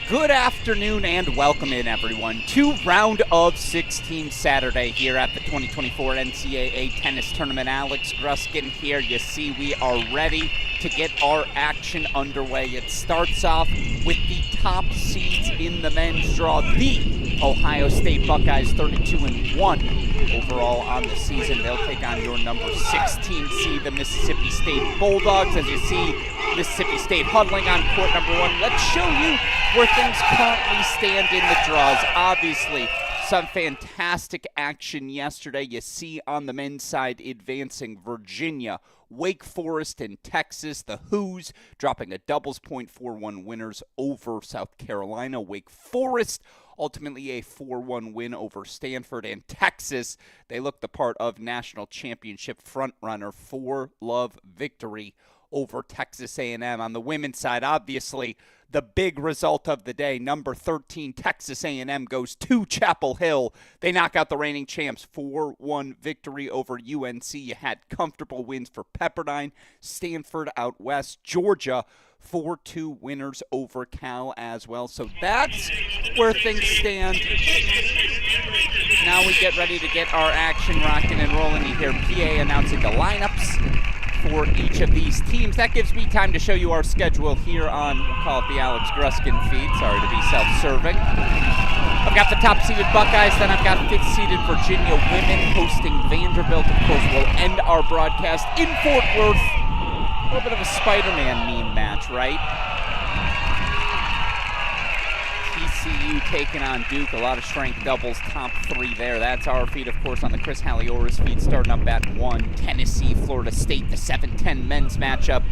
Good afternoon and welcome in, everyone, to Round of 16 Saturday here at the 2024 NCAA Tennis Tournament. Alex Gruskin here. You see, we are ready to get our action underway. It starts off with the top seeds in the men's draw. The Ohio State Buckeyes, 32-1 overall on the season. They'll take on your number 16 seed, the Mississippi State Bulldogs. As you see, Mississippi State huddling on court number 1. Let's show you where things currently stand in the draws. Obviously, some fantastic action yesterday. You see on the men's side advancing Virginia, Wake Forest, and Texas. The Hoos dropping a doubles point 4-1 winners over South Carolina. Wake Forest ultimately a 4-1 win over Stanford. And Texas, they look the part of national championship frontrunner, 4-love victory over Texas A&M. On the women's side, obviously, the big result of the day, number 13 Texas A&M goes to Chapel Hill. They knock out the reigning champs, 4-1 victory over UNC. You had comfortable wins for Pepperdine, Stanford out west, Georgia, 4-2 winners over Cal as well. So that's where things stand. Now we get ready to get our action rocking and rolling. You hear PA announcing the lineups for each of these teams. That gives me time to show you our schedule here on, we'll call it the Alex Gruskin feed. Sorry to be self-serving. I've got the top-seeded Buckeyes, then I've got 5th-seeded Virginia women hosting Vanderbilt. Of course, we'll end our broadcast in Fort Worth. A little bit of a Spider-Man meme match, right? TCU taking on Duke. A lot of strength doubles, top 3 there. That's our feed, of course, on the Chris Halioris feed, starting up at 1. Tennessee, Florida State, the 7-10 men's matchup.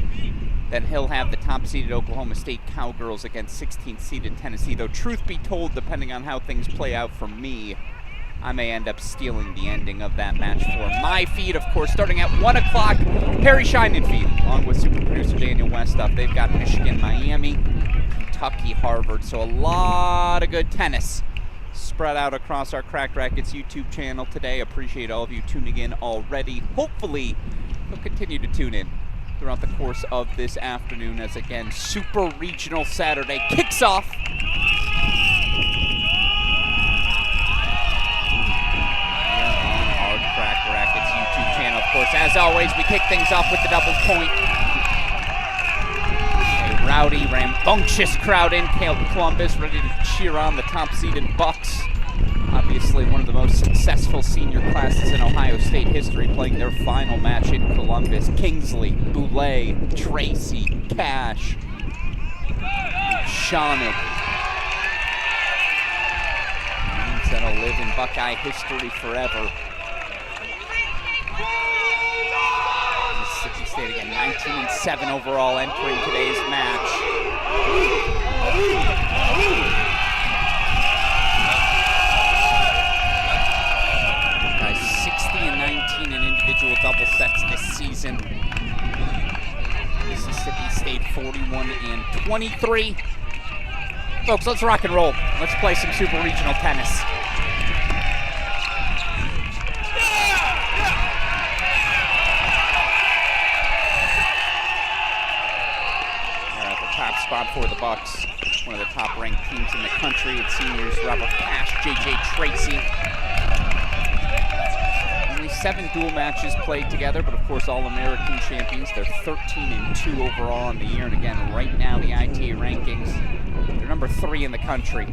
Then he'll have the top-seeded Oklahoma State Cowgirls against 16th-seeded Tennessee. Though, truth be told, depending on how things play out for me, I may end up stealing the ending of that match for my feed. Of course, starting at 1 o'clock, Peri Sheinin feed, along with super producer Daniel Westuff. They've got Michigan, Miami, Kentucky, Harvard. So a lot of good tennis spread out across our Cracked Racquets YouTube channel today. Appreciate all of you tuning in already. Hopefully, you'll continue to tune in throughout the course of this afternoon as, again, Super Regional Saturday kicks off. Here on our Cracked Racquets YouTube channel. Of course, as always, we kick things off with the double point. A rowdy, rambunctious crowd in Columbus, ready to cheer on the top-seeded Bucks. Obviously, one of the most successful senior classes in Ohio State history, playing their final match in Columbus. Kingsley, Boulay, Tracy, Cash, Sheinin. Names that'll live in Buckeye history forever. Mississippi State again, 19-7 overall entering today's match. Buckeyes 60-19 in individual double sets this season. Mississippi State 41-23. Folks, let's rock and roll. Let's play some super regional tennis. Top spot for the Bucks. One of the top-ranked teams in the country. It's seniors Robert Cash, JJ Tracy. Only 7 dual matches played together, but of course All-American champions. They're 13-2 overall in the year, and again, right now the ITA rankings, they're number 3 in the country.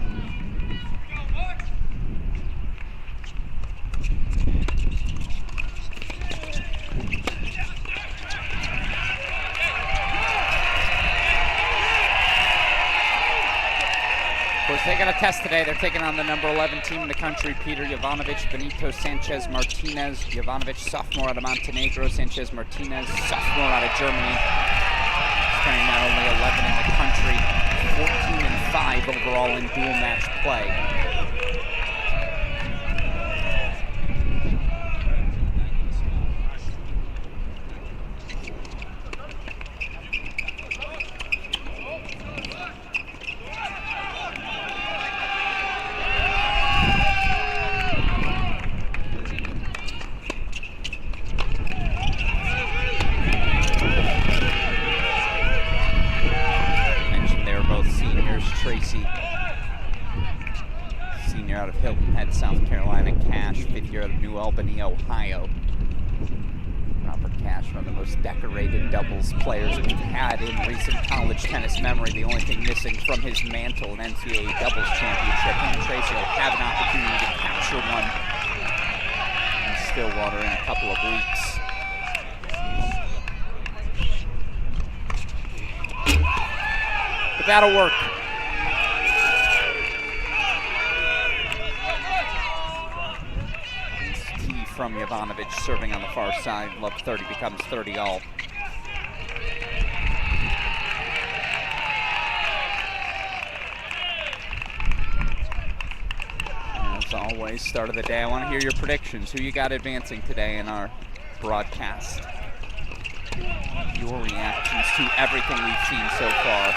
They got a test today. They're taking on the number 11 team in the country, Peter Jovanovic, Benito Sanchez Martinez. Jovanovic, sophomore out of Montenegro. Sanchez Martinez, sophomore out of Germany. Turning not only 11 in the country, 14-5 overall in dual match play. Tracy, senior out of Hilton Head, South Carolina. Cash, 5th year out of New Albany, Ohio. Robert Cash, one of the most decorated doubles players we've had in recent college tennis memory. The only thing missing from his mantle, an NCAA doubles championship. Him and Tracy will have an opportunity to capture one in Stillwater in a couple of weeks. But that'll work. From Jovanovic, serving on the far side. Love 30 becomes 30 all. As always, start of the day, I want to hear your predictions. Who you got advancing today in our broadcast? Your reactions to everything we've seen so far.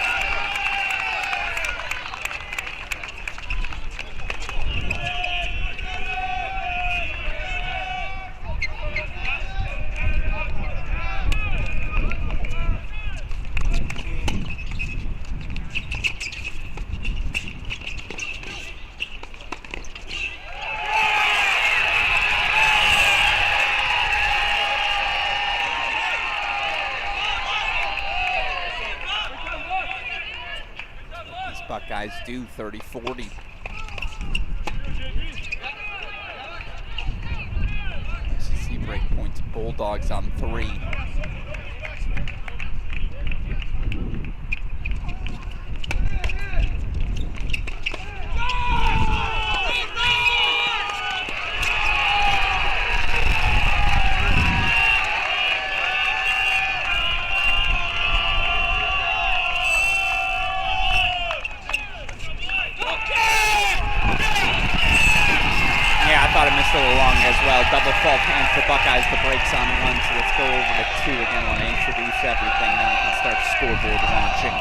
Buckeyes do 30-40. points. Bulldogs on 3. As well. Double fault hands for Buckeyes. The breaks on 1, so let's go over to 2 again. I want to introduce everything, then we can start scoreboard launching.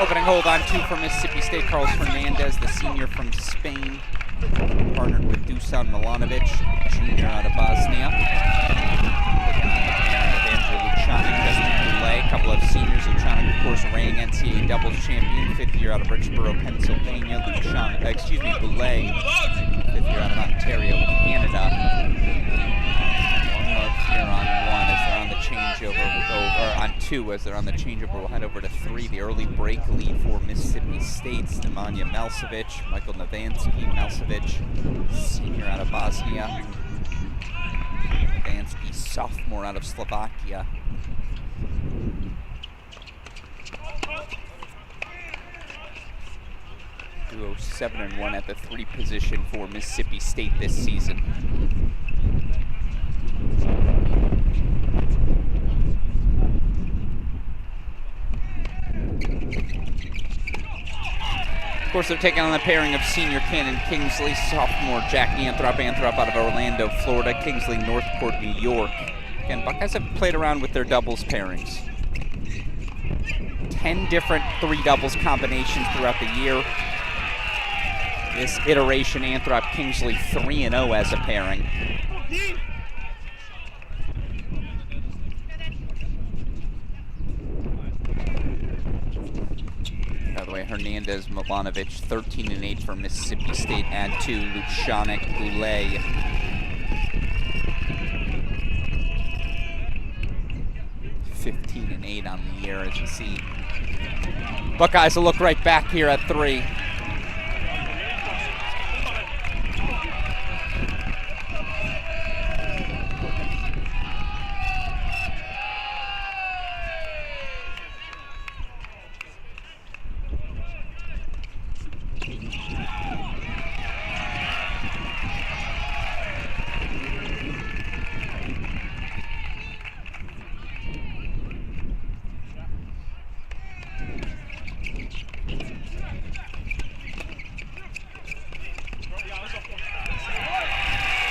Opening hold on 2 for Mississippi State. Carlos Hernandez, the senior from Spain, partnered with Dusan Milanovic, junior out of Bosnia. A couple of seniors. Luciano, of course, reigning NCAA doubles champion, 5th year out of Richboro, Pennsylvania. Boulay, 5th year out of Ontario, Canada. 1 love here on 1 as they're on the changeover. Or on 2 as they're on the changeover. We'll head over to 3. The early break lead for Mississippi State. Nemanja Melcevic, Michael Navansky, Melcevic, senior out of Bosnia. Navansky, sophomore out of Slovakia. Duo 7-1 at the 3 position for Mississippi State this season. Of course, they're taking on the pairing of senior Cannon Kingsley, sophomore Jack Anthrop out of Orlando, Florida, Kingsley, Northport, New York. Again, Buckeyes have played around with their doubles pairings. 10 different 3 doubles combinations throughout the year. This iteration, Anthrop Kingsley 3-0 as a pairing. By the way, Hernandez, Milanovic, 13-8 for Mississippi State. Add 2, Lucianic, Boulay. (15-8) on the year, as you see. Buckeyes will look right back here at 3.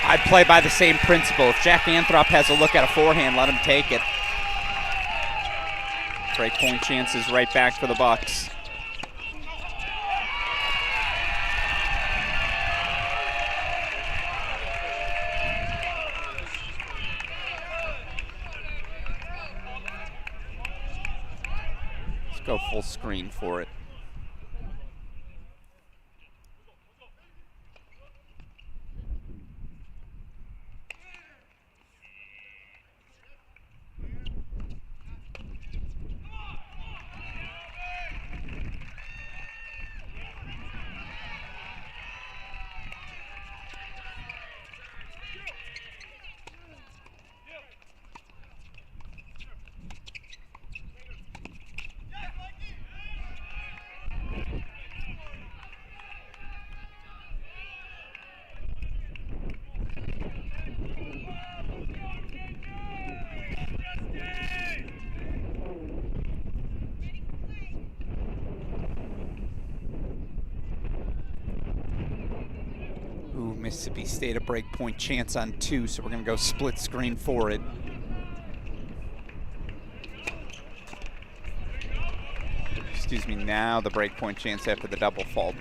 I'd play by the same principle. If Jack Anthrop has a look at a forehand, let him take it. Break point chances right back for the Bucks. Let's go full screen for it. Mississippi State a break point chance on 2, so we're going to go split screen for it. Excuse me, now the break point chance after the double fault.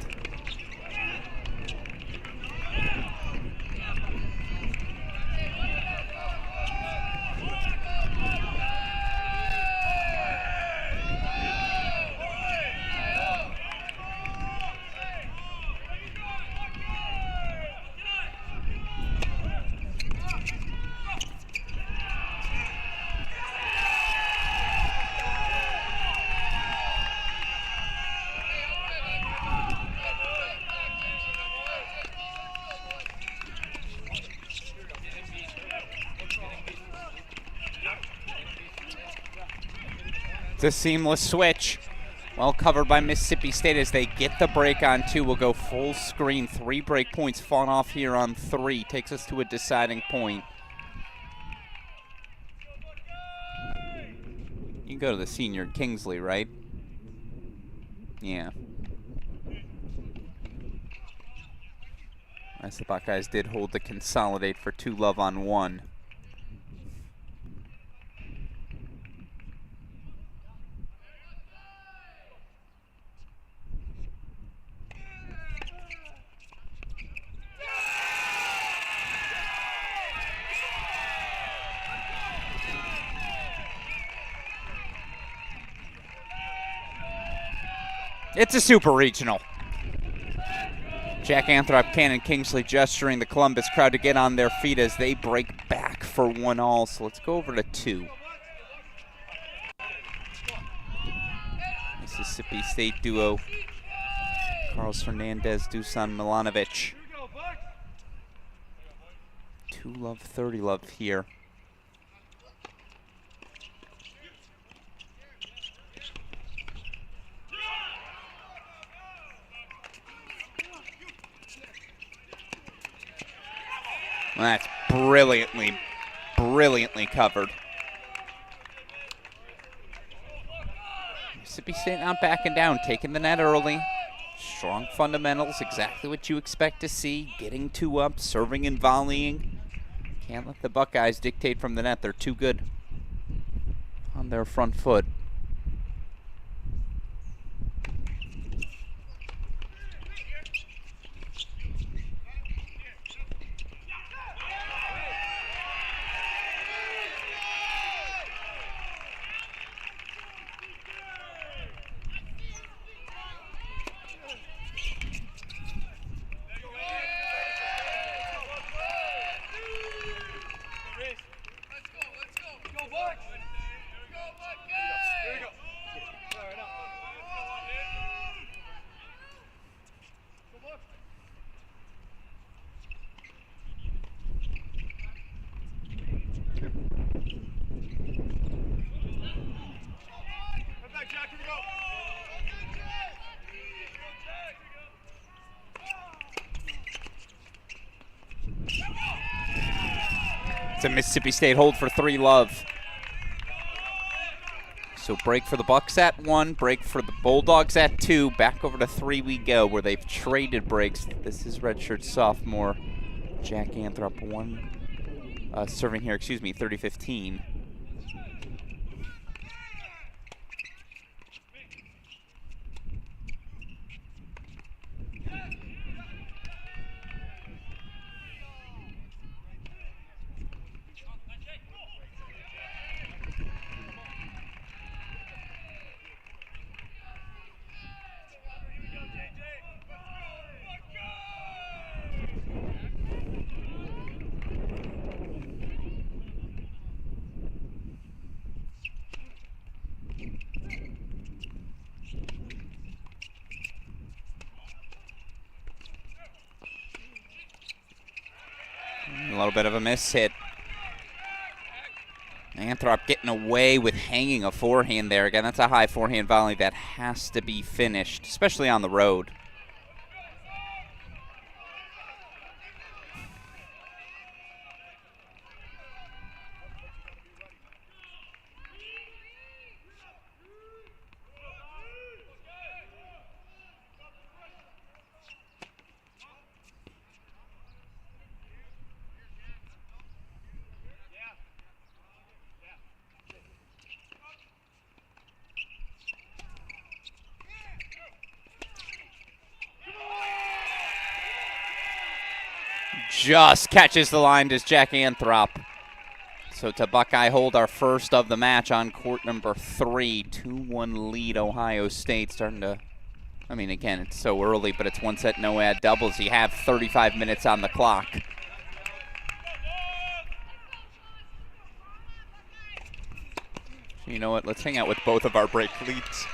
It's a seamless switch. Well covered by Mississippi State as they get the break on 2. We'll go full screen. 3 break points fought off here on 3. Takes us to a deciding point. You can go to the senior Kingsley, right? Yeah. As the Buckeyes did hold the consolidate for 2 love on 1. It's a super regional. Jack Anthrop, Cannon Kingsley gesturing the Columbus crowd to get on their feet as they break back for 1-all. So let's go over to 2. Mississippi State duo. Carlos Hernandez, Dusan Milanovic. 2 love, 30 love here. That's brilliantly covered. Mississippi State not backing down, taking the net early. Strong fundamentals, exactly what you expect to see. Getting 2 up, serving and volleying. Can't let the Buckeyes dictate from the net. They're too good on their front foot. It's a Mississippi State hold for 3 love. So break for the Bucks at 1, break for the Bulldogs at 2. Back over to 3 we go, where they've traded breaks. This is redshirt sophomore Jack Anthrop, serving here, 30-15. A little bit of a miss hit. Anthrop getting away with hanging a forehand there. Again, that's a high forehand volley that has to be finished, especially on the road. Just catches the line, does Jack Anthrop. So to Buckeye hold our first of the match on court number 3. 2-1 lead Ohio State, starting to, I mean, again, it's so early, but it's 1 set, no add doubles. You have 35 minutes on the clock. So you know what, let's hang out with both of our break leads.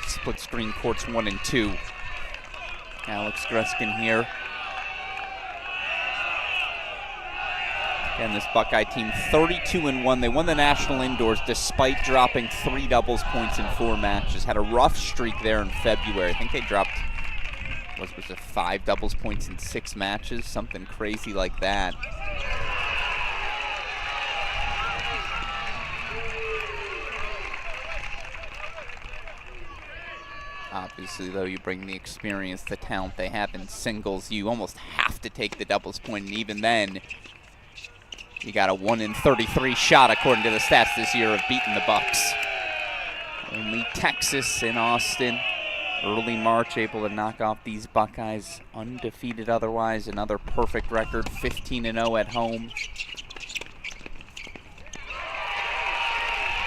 Split screen courts 1 and 2. Alex Gruskin here. Again, this Buckeye team 32-1. They won the national indoors despite dropping 3 doubles points in 4 matches. Had a rough streak there in February. I think they dropped, was it 5 doubles points in 6 matches? Something crazy like that. Obviously, though, you bring the experience, the talent they have in singles. You almost have to take the doubles point, and even then, you got a 1 in 33 shot, according to the stats this year, of beating the Bucks. Only Texas and Austin, early March, able to knock off these Buckeyes. Undefeated otherwise, another perfect record, 15-0 at home.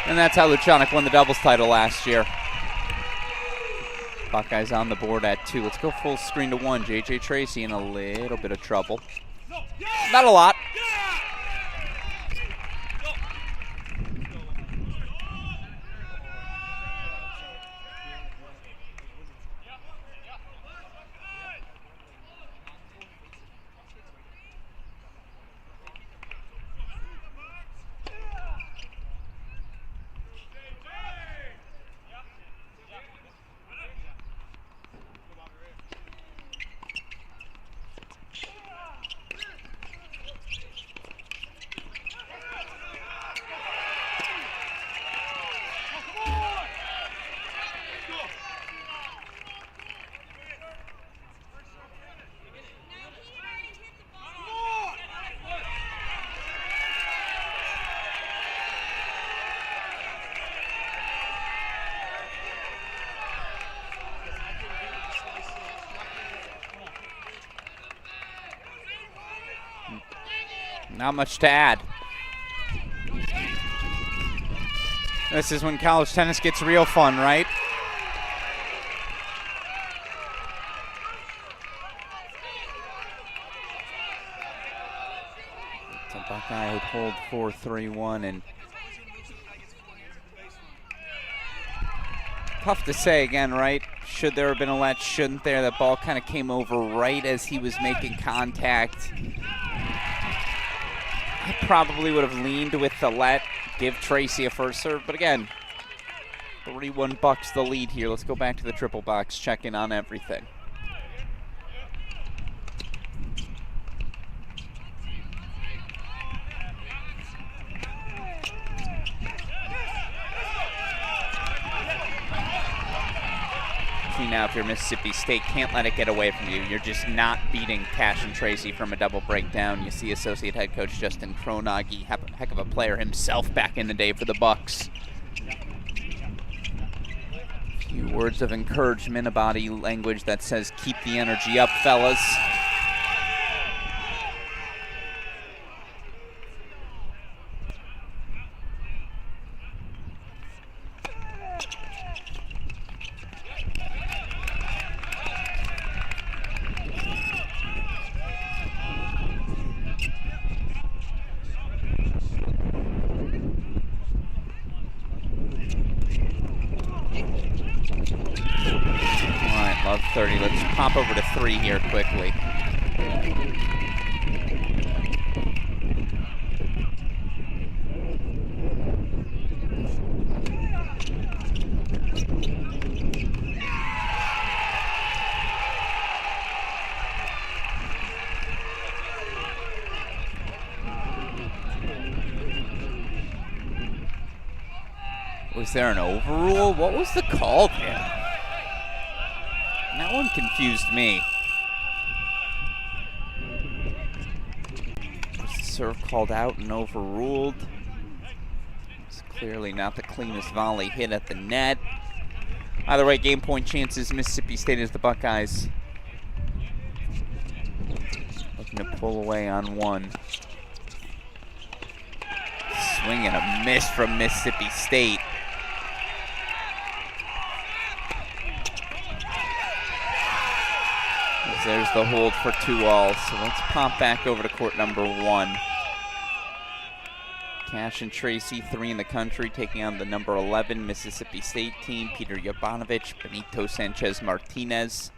And that's how Lucianic won the doubles title last year. Buckeyes on the board at 2. Let's go full screen to 1. J.J. Tracy in a little bit of trouble. Not a lot. Not much to add. This is when college tennis gets real fun, right? So Buckeye would hold 4-3-1, and tough to say again, right? Should there have been a let, shouldn't there? That ball kind of came over right as he was making contact. I probably would have leaned with the let, give Tracy a first serve, but again, 3-1 Bucks the lead here. Let's go back to the triple box, check in on everything. Now, if you're Mississippi State, can't let it get away from you. You're just not beating Cash and Tracy from a double breakdown. You see associate head coach Justin Kronagi, heck of a player himself back in the day for the Bucks. A few words of encouragement, a body language that says, keep the energy up, fellas. Love 30. Let's pop over to 3 here quickly. Was there an overrule? What was the call there? That one confused me. Was the serve called out and overruled? It's clearly not the cleanest volley hit at the net. Either way, game point chances, Mississippi State as the Buckeyes looking to pull away on one. Swing and a miss from Mississippi State. There's the hold for 2-all. So let's pop back over to court number 1. Cash and Tracy, 3 in the country, taking on the number 11 Mississippi State team. Peter Yabanovich, Benito Sanchez Martinez.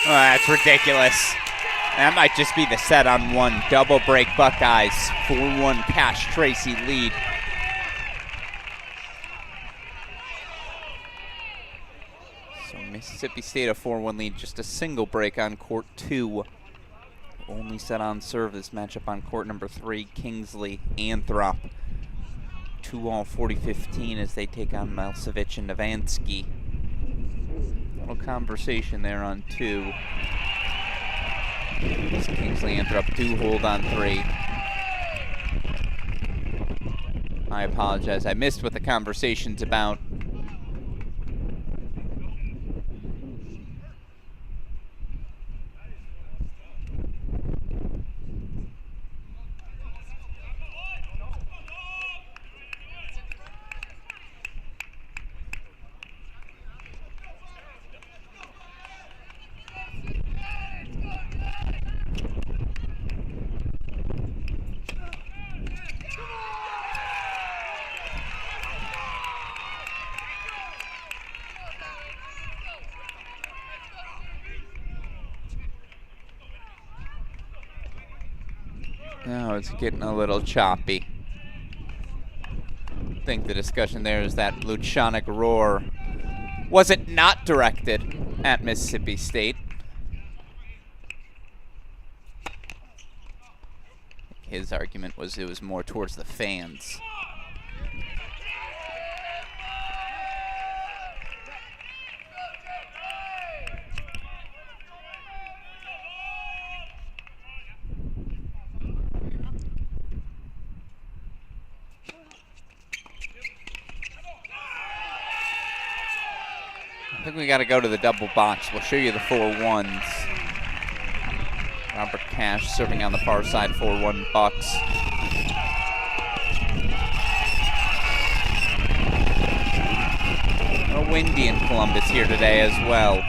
Oh, that's ridiculous. That might just be the set on one. Double break Buckeyes. 4-1 Cash Tracy lead. So Mississippi State a 4-1 lead. Just a single break on court 2. Only set on serve this matchup on court number 3. Kingsley Anthrop. 2-all 40-15 as they take on Malsevich and Navansky. Little conversation there on 2. As Kingsley Anthrop do hold on 3. I apologize. I missed what the conversation's about. Now it's getting a little choppy. I think the discussion there is that Lucianic roar was it not directed at Mississippi State? His argument was it was more towards the fans. I think we got to go to the double box. We'll show you the 4-1s. Robert Cash serving on the far side, 4-1 Bucks. A little windy in Columbus here today as well.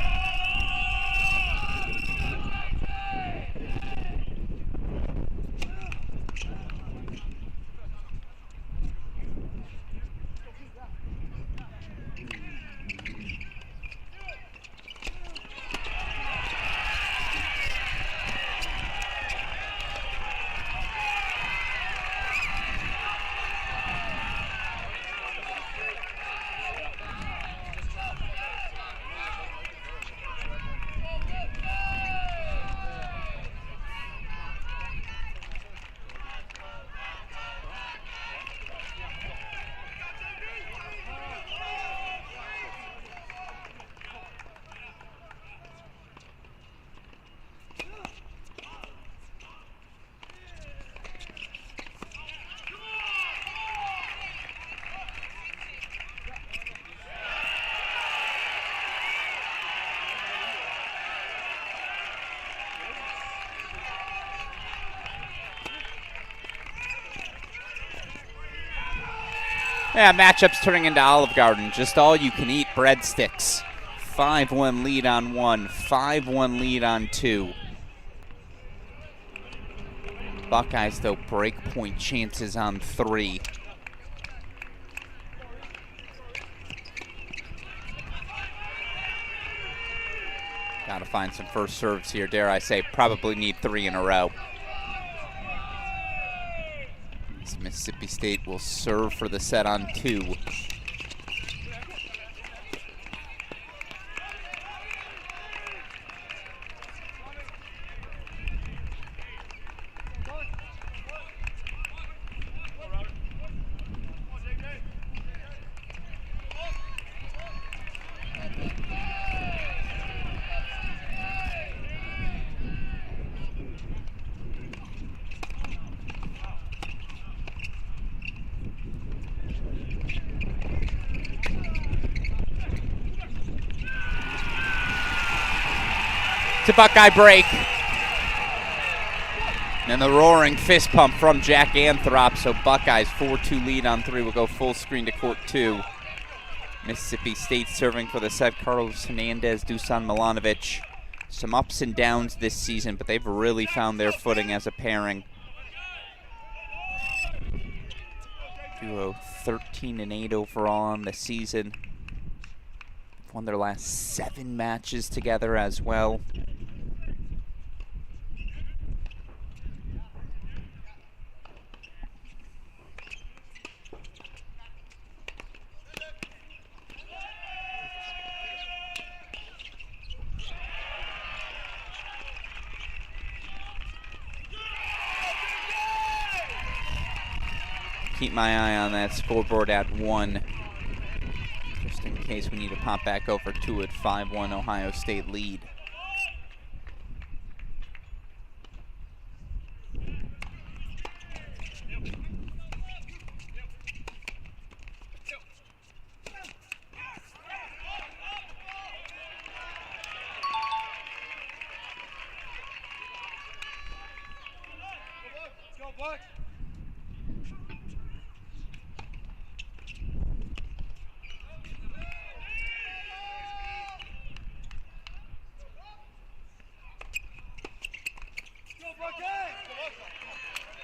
Yeah, matchup's turning into Olive Garden. Just all-you-can-eat breadsticks. 5-1 lead on 1, 5-1 lead on 2. Buckeyes, though, break point chances on 3. Gotta find some first serves here, dare I say. Probably need 3 in a row. Mississippi State will serve for the set on 2. To Buckeye break. And the roaring fist pump from Jack Anthrop. So Buckeyes 4-2 lead on 3 will go full screen to court 2. Mississippi State serving for the set. Carlos Hernandez, Dusan Milanovic. Some ups and downs this season, but they've really found their footing as a pairing. Duo 13-8 overall on the season. Won their last 7 matches together as well. keep my eye on that scoreboard at 1, just in case we need to pop back over to it. 5-1 Ohio State lead.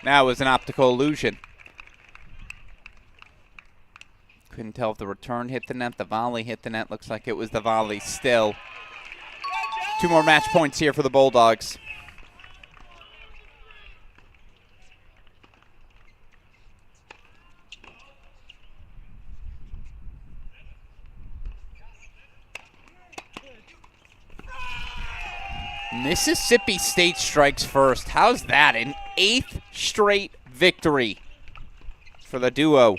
That was an optical illusion. Couldn't tell if the return hit the net, the volley hit the net. Looks like it was the volley still. 2 more match points here for the Bulldogs. Mississippi State strikes first. How's that? An 8th straight victory for the duo.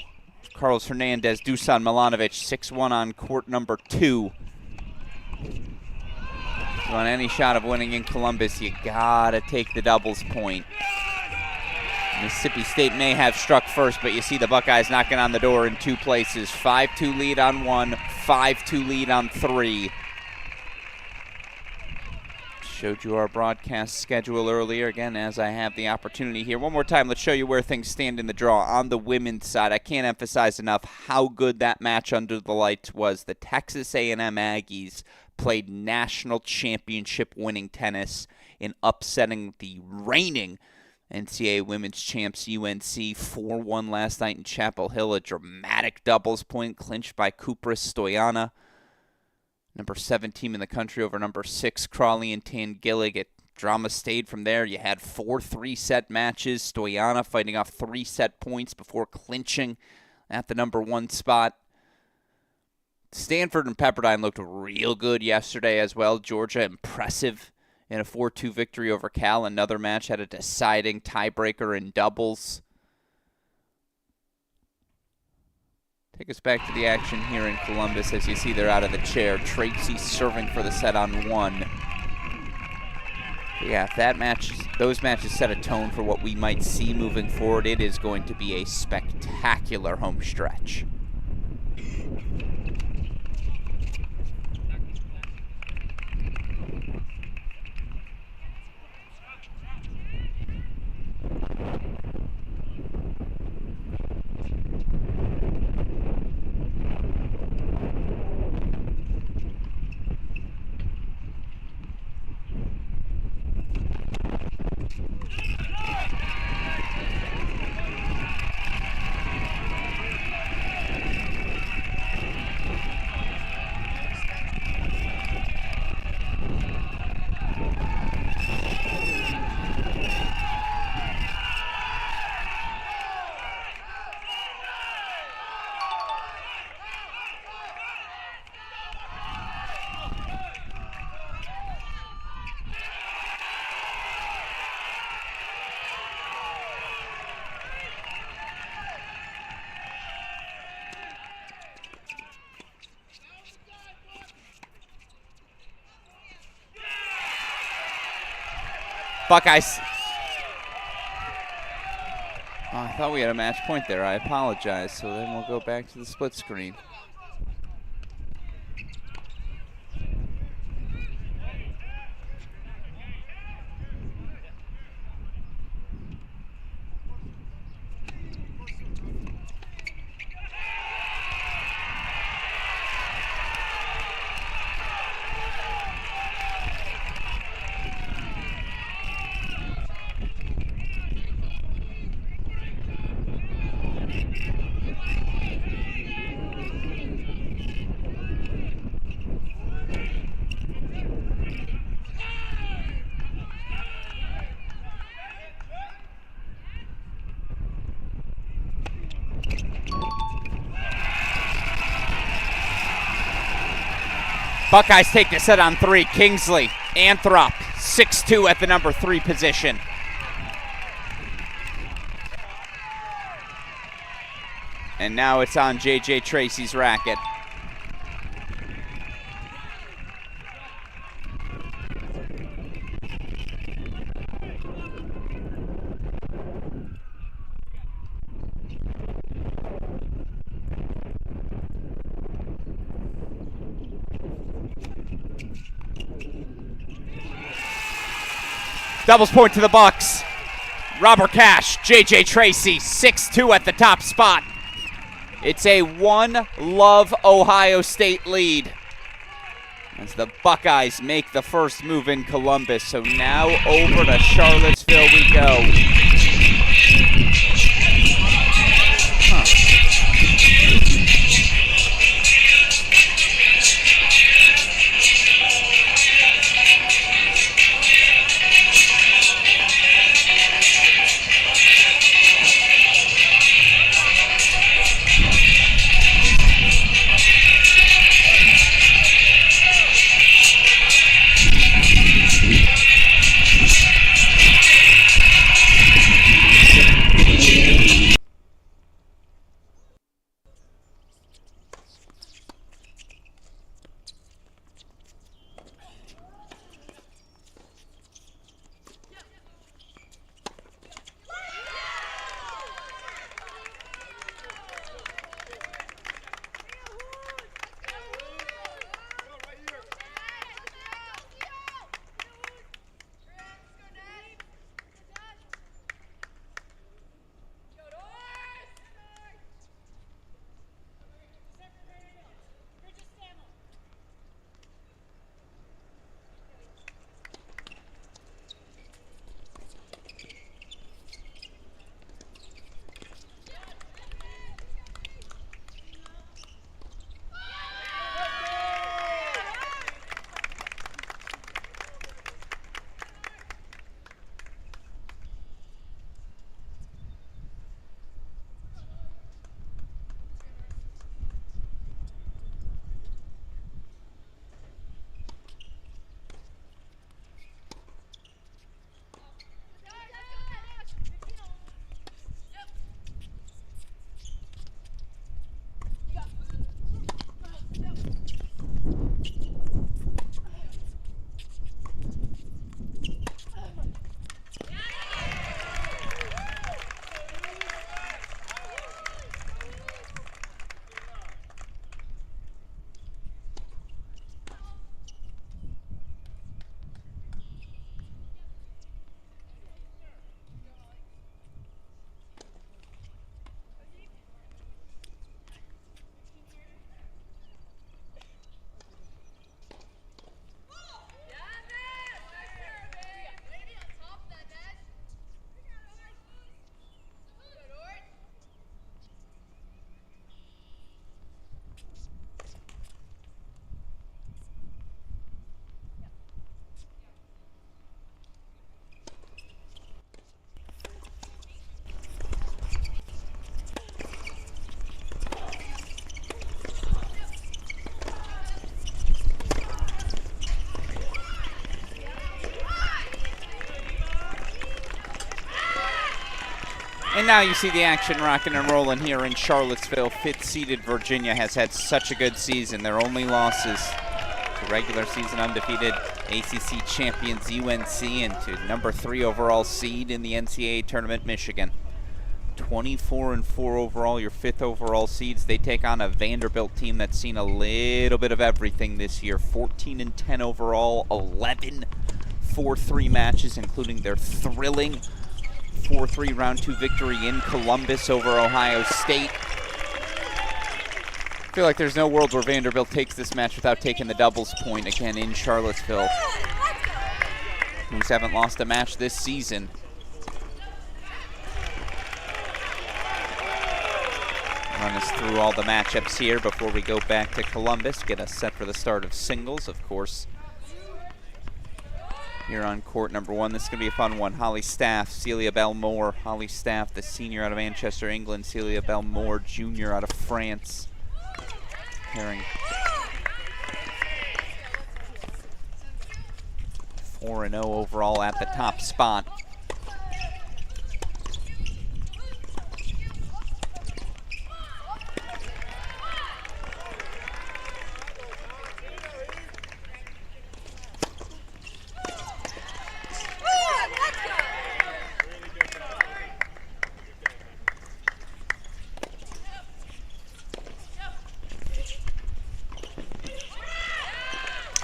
Carlos Hernandez, Dusan Milanovic, 6-1 on court number 2. You want any shot of winning in Columbus, you gotta take the doubles point. Mississippi State may have struck first, but you see the Buckeyes knocking on the door in 2 places. 5-2 lead on 1, 5-2 lead on 3. Showed you our broadcast schedule earlier, again, as I have the opportunity here. One more time, let's show you where things stand in the draw. On the women's side, I can't emphasize enough how good that match under the lights was. The Texas A&M Aggies played national championship winning tennis in upsetting the reigning NCAA women's champs UNC 4-1 last night in Chapel Hill. A dramatic doubles point clinched by Kupris Stoyana. Number 7 team in the country over number 6, Crawley and Tangillig. It drama stayed from there. You had 4 3-set matches. Stoyana fighting off 3-set points before clinching at the number 1 spot. Stanford and Pepperdine looked real good yesterday as well. Georgia impressive in a 4-2 victory over Cal. Another match had a deciding tiebreaker in doubles. Take us back to the action here in Columbus. As you see, they're out of the chair. Tracy serving for the set on 1. Yeah, if those matches set a tone for what we might see moving forward, it is going to be a spectacular home stretch. Buckeyes. Oh, I thought we had a match point there. I apologize. So then we'll go back to the split screen. Buckeyes take the set on 3. Kingsley, Anthrop, 6-2 at the number 3 position. And now it's on J.J. Tracy's racket. Doubles point to the Bucks. Robert Cash, J.J. Tracy, 6-2 at the top spot. It's a 1-love Ohio State lead as the Buckeyes make the first move in Columbus. So now over to Charlottesville we go. And now you see the action rocking and rolling here in Charlottesville. Fifth-seeded Virginia has had such a good season. Their only losses to regular season undefeated ACC champions UNC and to number 3 overall seed in the NCAA tournament, Michigan. 24-4 overall, your 5th overall seeds. They take on a Vanderbilt team that's seen a little bit of everything this year. 14-10 overall, 11 4-3 matches, including their thrilling 4-3 round 2 victory in Columbus over Ohio State. I feel like there's no world where Vanderbilt takes this match without taking the doubles point again in Charlottesville. Who's haven't lost a match this season. Run us through all the matchups here before we go back to Columbus. Get us set for the start of singles, of course. Here on court number 1, this is going to be a fun one. Holly Staff, Celia Belmore. Holly Staff, the senior out of Manchester, England. Celia Belmore, junior out of France. Pairing 4-0 overall at the top spot.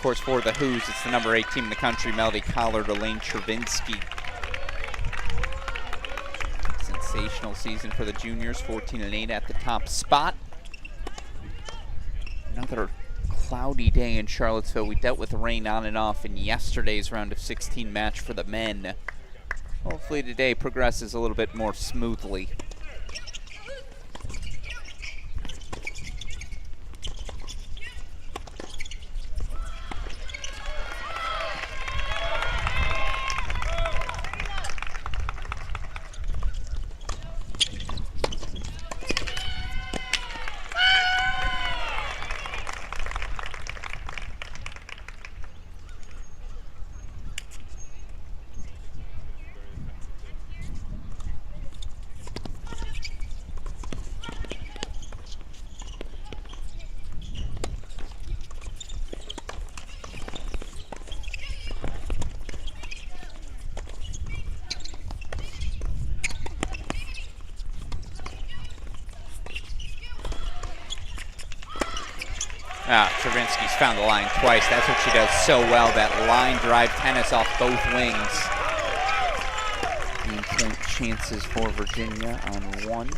course, for the Who's, it's the number 8 team in the country, Melody Collard, Elaine Chervinsky. Sensational season for the juniors, 14-8 at the top spot. Another cloudy day in Charlottesville. We dealt with rain on and off in yesterday's round of 16 match for the men. Hopefully today progresses a little bit more smoothly. Chervinsky's found the line twice. That's what she does so well, that line drive tennis off both wings. And chances for Virginia on one.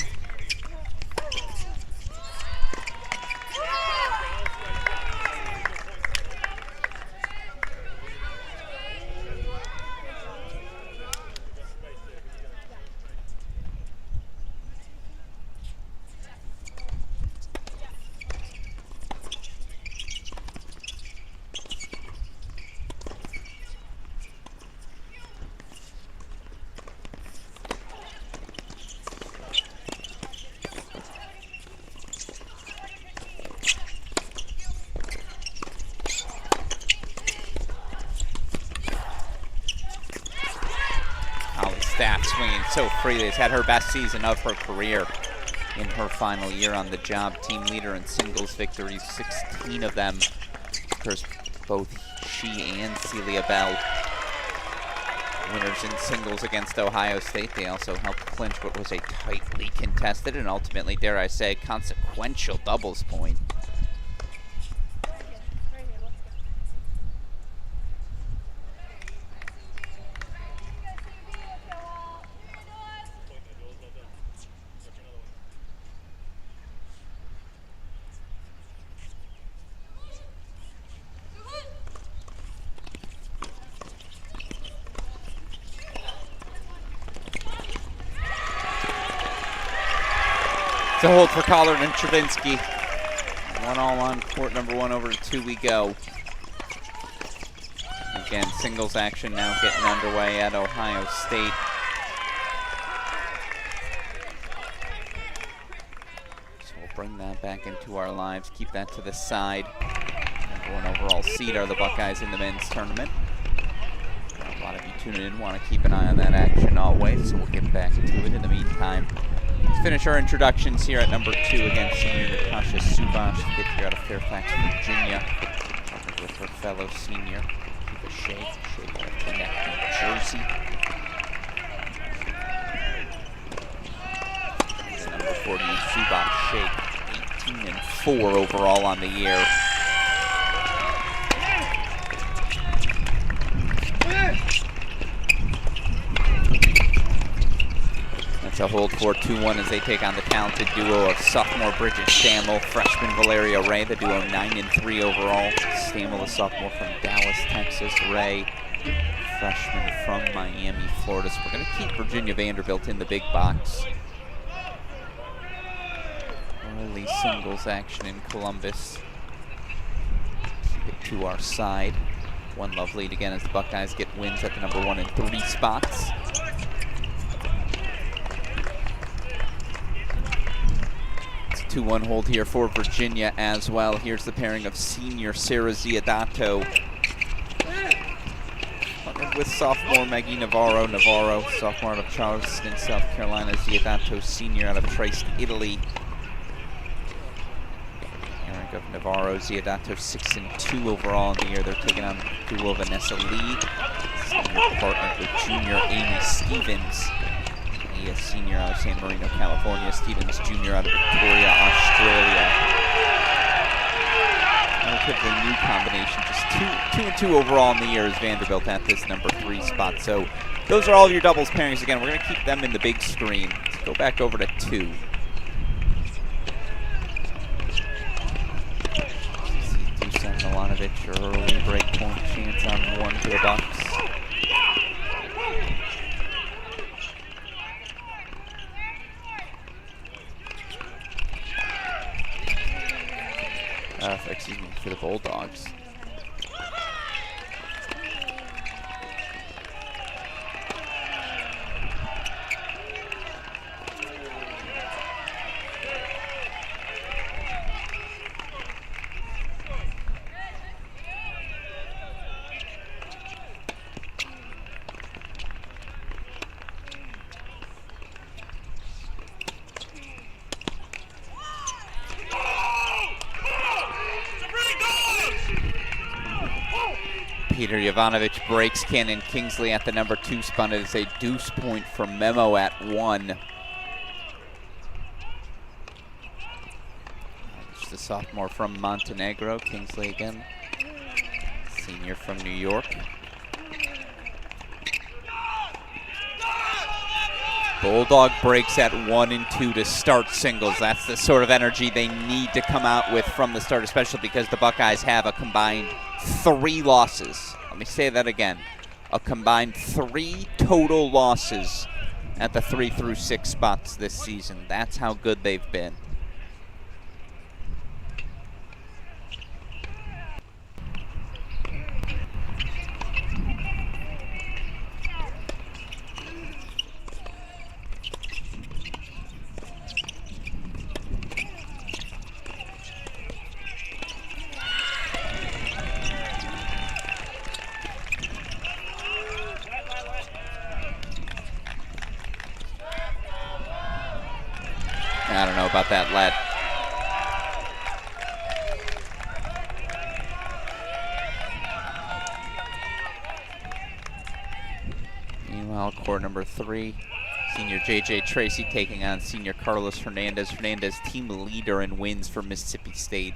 Swinging so freely. Has had her best season of her career in her final year on the job. Team leader in singles victories, 16 of them. Of course, both she and Celia Bell winners in singles against Ohio State. They also helped clinch what was a tightly contested and ultimately, dare I say, consequential doubles point. It's a hold for Collard and Chervinsky. 1-all on court number 1 over to 2 we go. Again, singles action now getting underway at Ohio State. So we'll bring that back into our lives, keep that to the side. Number 1 overall seed are the Buckeyes in the men's tournament. A lot of you tuning in want to keep an eye on that action always, so we'll get back to it. In the meantime, let's finish our introductions here at number 2 against senior Natasha Subash, fifth year out of Fairfax, Virginia, with her fellow senior Kiva Shea out of Teaneck, New Jersey. And number 40, Subash Shea, 18-4 overall on the year. To hold for 2-1 as they take on the talented duo of sophomore Bridget Stammel, freshman Valeria Ray, the duo 9-3 overall. Stammel, a sophomore from Dallas, Texas. Ray, freshman from Miami, Florida. So we're going to keep Virginia Vanderbilt in the big box. Early singles action in Columbus. Keep it to our side. 1-love lead again as the Buckeyes get wins at the number 1 and 3 spots. 2-1 hold here for Virginia as well. Here's the pairing of senior Sarah Ziodato with sophomore Maggie Navarro. Navarro, sophomore out of Charleston, South Carolina. Ziodato, senior out of Trieste, Italy. Pairing of Navarro, Ziodato, 6-2 overall in the year. They're taking on duo Vanessa Lee, senior partner with junior Amy Stevens. A senior out of San Marino, California. Stevens, junior out of Victoria, Australia. relatively new combination. Just 2 and 2 overall in the year is Vanderbilt at this number 3 spot. So those are all of your doubles pairings. Again, we're going to keep them in the big screen. Let's go back over to 2. Dusan Milanovic, early break point chance on 1 for the Bucks. Excuse me, for the Bulldogs. Peter Jovanovic breaks Cannon Kingsley at the number 2 spot. It is a deuce point for Memo at 1. Just a sophomore from Montenegro. Kingsley again, senior from New York. Bulldog breaks at 1 and 2 to start singles. That's the sort of energy they need to come out with from the start, especially because the Buckeyes have a combined 3 losses. Let me say that again. A combined 3 total losses at the 3 through 6 spots this season. That's how good they've been. I don't know about that let. Meanwhile, court number 3, senior J.J. Tracy taking on senior Carlos Hernandez. Hernandez, team leader in wins for Mississippi State.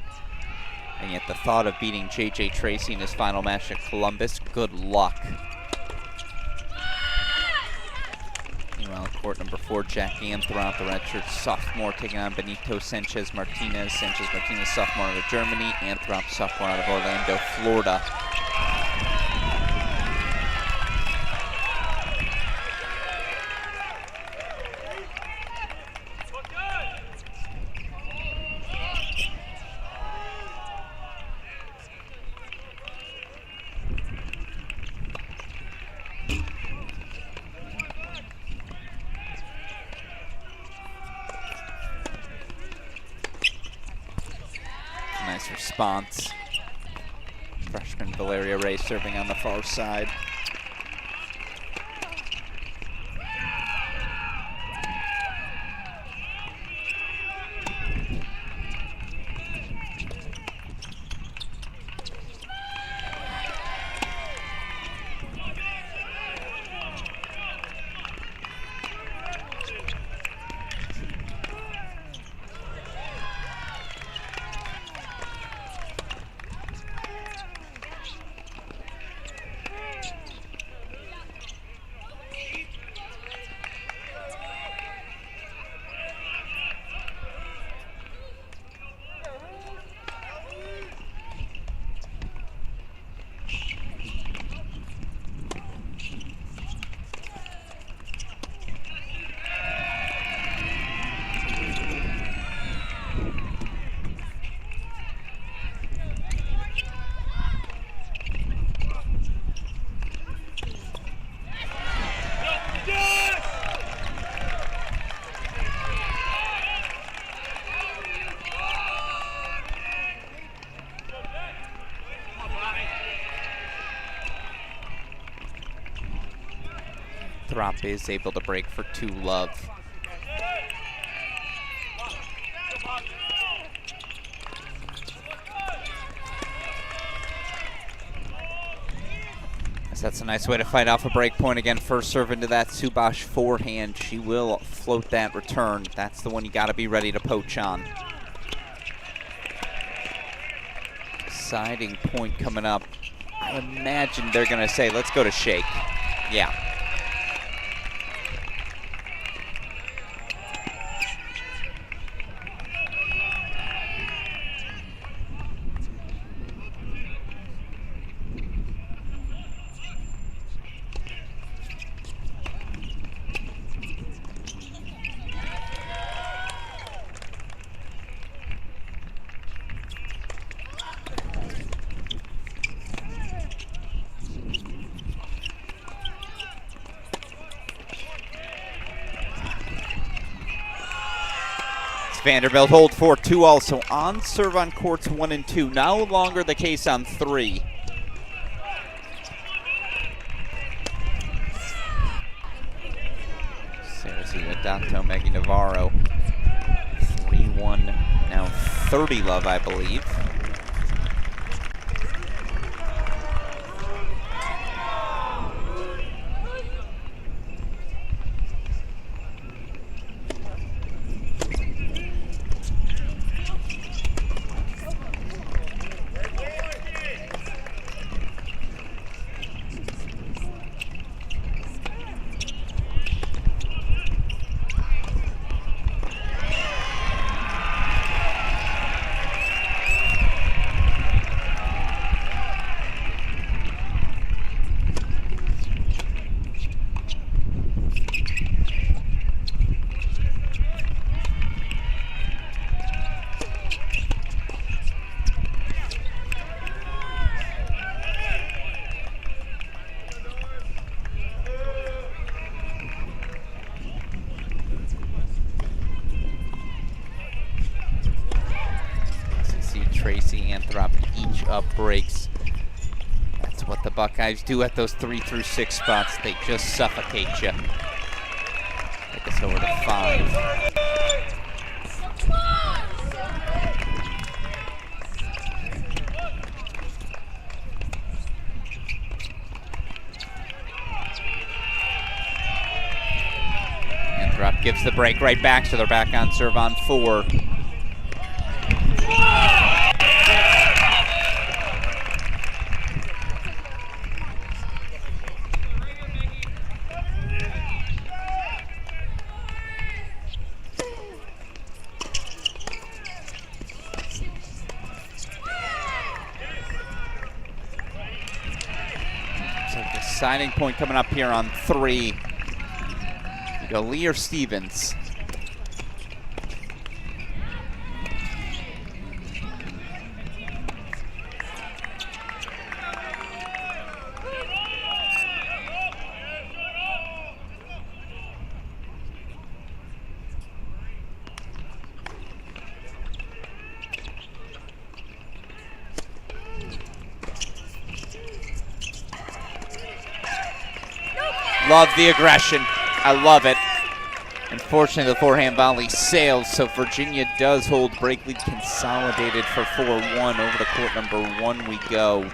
And yet the thought of beating J.J. Tracy in his final match at Columbus, good luck. Meanwhile, court number 4, Jack Anthrop, the redshirt sophomore, taking on Benito Sanchez Martinez. Sanchez Martinez, sophomore out of Germany. Anthrop, sophomore out of Orlando, Florida. Nice response. Freshman Valeria Ray serving on the far side. Throp is able to break for 2 love. So that's a nice way to fight off a break point. Again, first serve into that Subash forehand. She will float that return. That's the one you got to be ready to poach on. deciding point coming up. I imagine they're going to say, let's go to shake. Yeah. Vanderbilt hold 4-2 also on serve on courts 1 and 2. No longer the case on 3. Saracena, Danto, Maggie Navarro. 3-1, now 30 love, I believe. Each up breaks. That's what the Buckeyes do at those 3 through 6 spots. They just suffocate you. Take us over to 5. Anthrop gives the break right back, so they're back on serve on 4. Deciding point coming up here on 3. You go Lee or Stevens. Love the aggression. I love it. Unfortunately, the forehand volley sails, so Virginia does hold break lead consolidated for 4-1. Over to court number 1 we go.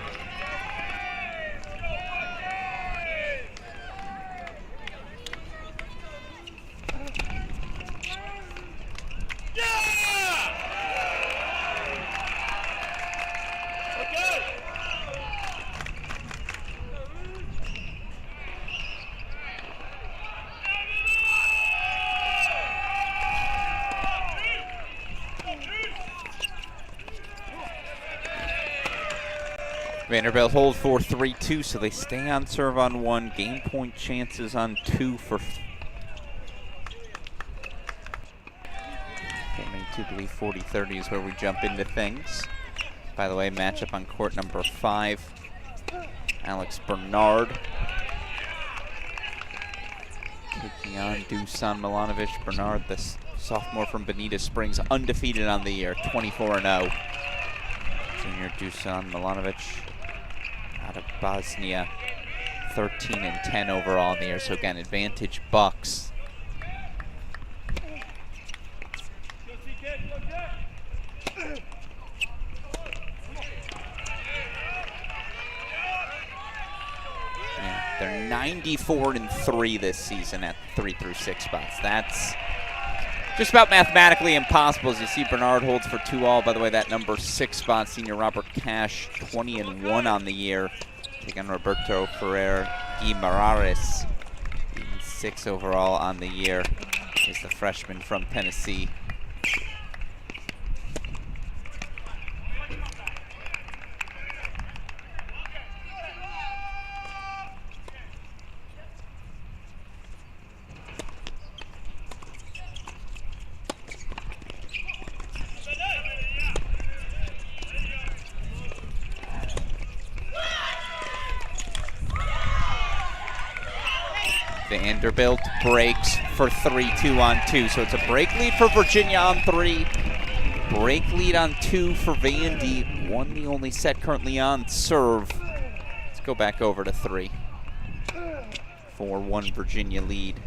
Vanderbilt hold 4-3-2, so they stay on serve on 1. Game point chances on 2 for 2, believe 40-30 is where we jump into things. By the way, matchup on court number 5. Alex Bernard taking on Dusan Milanovic. Bernard, the sophomore from Bonita Springs, undefeated on the year, 24-0. Junior Dusan Milanovic out of Bosnia, 13-10 overall in the year. So again, advantage Bucks. Yeah, they're 94-3 this season at 3 through 6 spots. That's just about mathematically impossible. As you see, Bernard holds for 2-all. By the way, that number 6 spot, senior Robert Cash, 20-1 on the year. Taking Roberto Ferrer y Morales, 6 overall on the year, is the freshman from Tennessee. Vanderbilt breaks for 3, 2-on-2. So it's a break lead for Virginia on 3. Break lead on 2 for Vandy. 1 the only set currently on serve. Let's go back over to 3. 4-1 Virginia lead.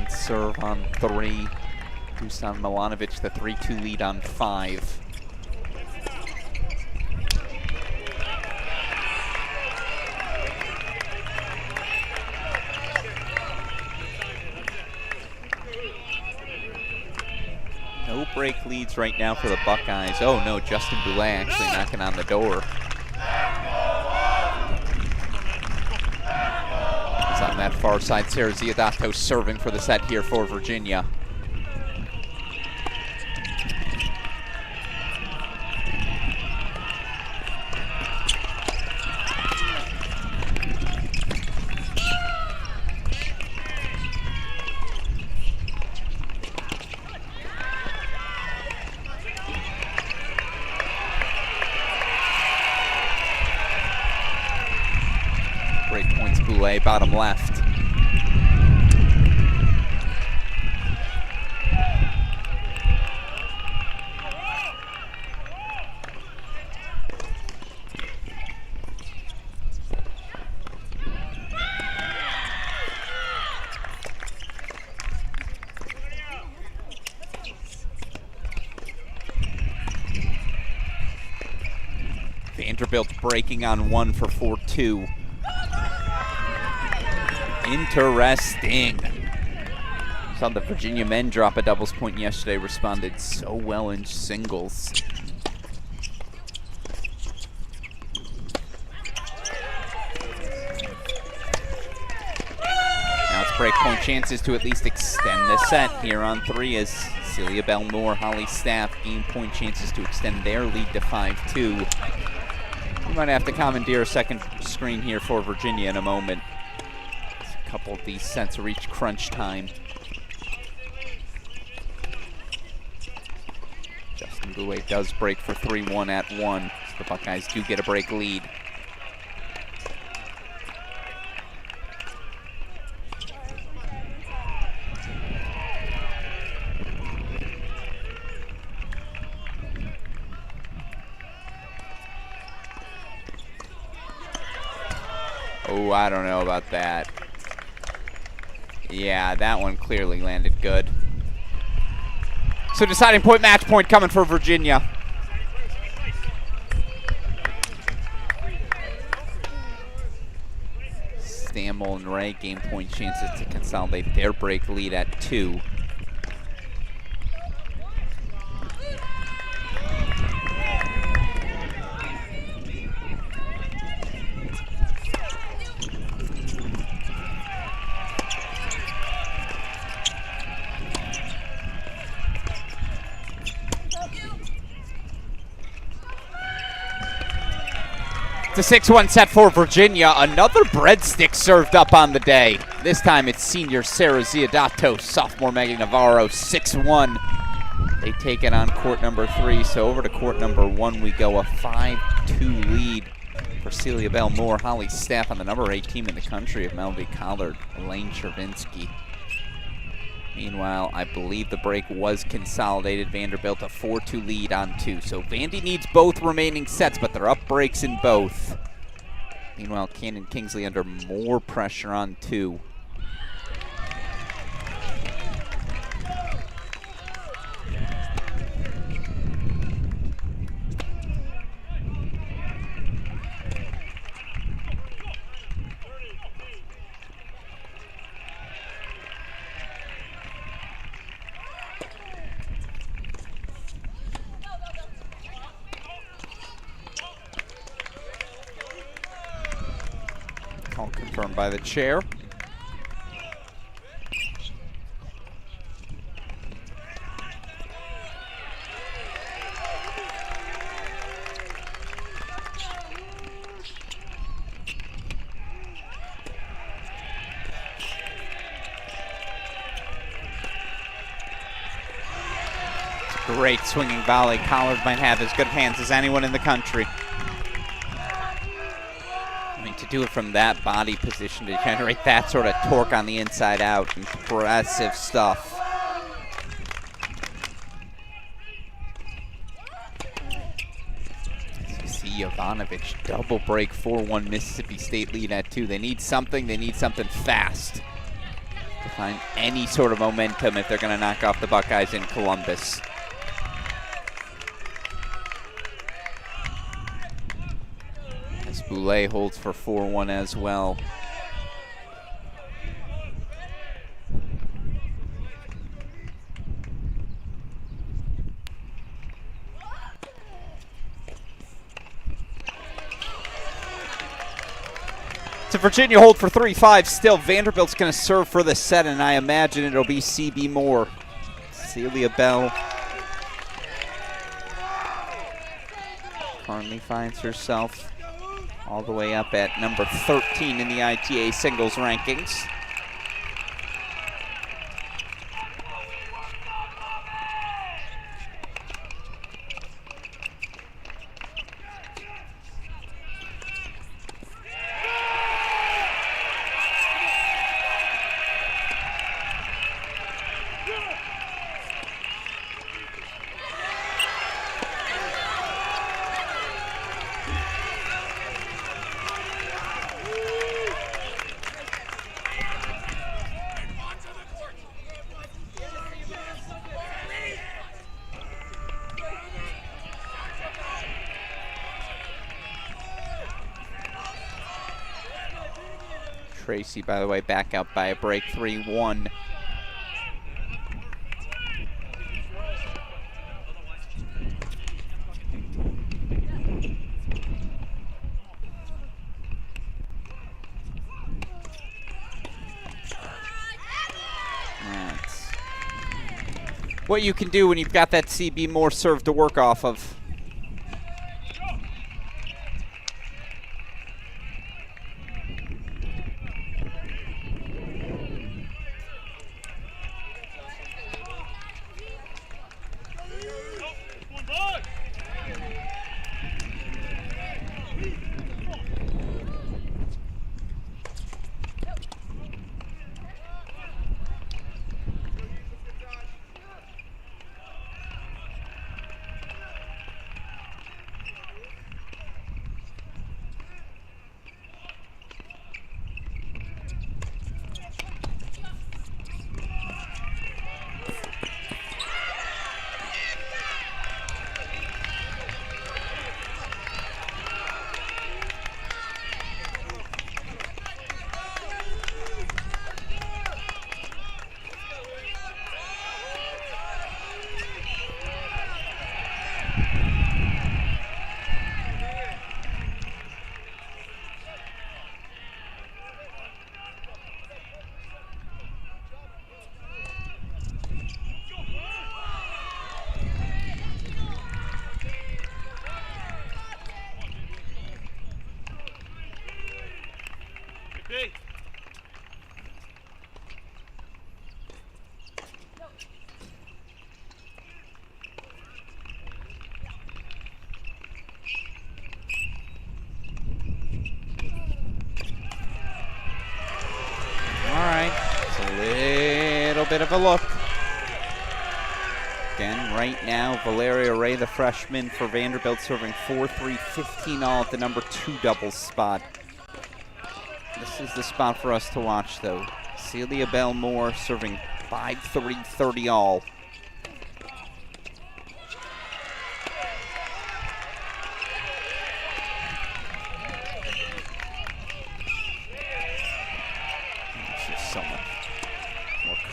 Serve on 3. Dusan Milanovic, the 3-2 lead on 5. No break leads right now for the Buckeyes. Oh no, Justin Boulay actually knocking on the door. On that far side, Sarah Ziodato serving for the set here for Virginia. Great points, Boulay, bottom left. Vanderbilt breaking on 1 for 4-2. Interesting. Saw the Virginia men drop a doubles point yesterday, responded so well in singles. Now it's break point chances to at least extend the set here on 3 as Celia Belmore, Holly Staff gain point chances to extend their lead to 5-2. We might have to commandeer a second screen here for Virginia in a moment. A couple of these sets reach crunch time. Justin Bouet does break for 3-1 at 1. So the Buckeyes do get a break lead. Oh, I don't know about that. Yeah, that one clearly landed good. So deciding point, match point coming for Virginia. Stammel and Ray game point chances to consolidate their break lead at 2. It's a 6-1 set for Virginia. Another breadstick served up on the day. This time it's senior Sarah Ziodato, sophomore Megan Navarro, 6-1. They take it on court number 3. So over to court number 1 we go, a 5-2 lead for Celia Belmore. Holly Staff on the number 8 team in the country of Melody Collard, Elaine Chervinsky. Meanwhile, I believe the break was consolidated. Vanderbilt a 4-2 lead on 2. So Vandy needs both remaining sets, but they're up breaks in both. Meanwhile, Cannon Kingsley under more pressure on 2. Call confirmed by the chair. Great swinging volley. Collard might have as good hands as anyone in the country. I mean, to do it from that body position, to generate that sort of torque on the inside out, impressive stuff. You see Jovanovic double break 4-1 Mississippi State lead at 2. They need something fast to find any sort of momentum if they're going to knock off the Buckeyes in Columbus. Boulay holds for 4-1 as well. It's a Virginia hold for 3-5 still. Vanderbilt's going to serve for the set, and I imagine it'll be CB Moore. Celia Bell currently finds herself all the way up at number 13 in the ITA singles rankings. Tracy, by the way, back out by a break 3-1. That's what you can do when you've got that CB Moore serve to work off of. Bit of a look. Again, right now, Valeria Ray, the freshman for Vanderbilt, serving 4-3, 15-all at the number 2 doubles spot. This is the spot for us to watch, though. Celia Bell Moore serving 5-3, 30-all.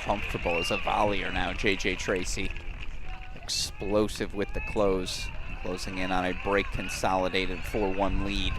Comfortable as a volleyer now, JJ Tracy. Explosive with the close. Closing in on a break consolidated 4-1 lead.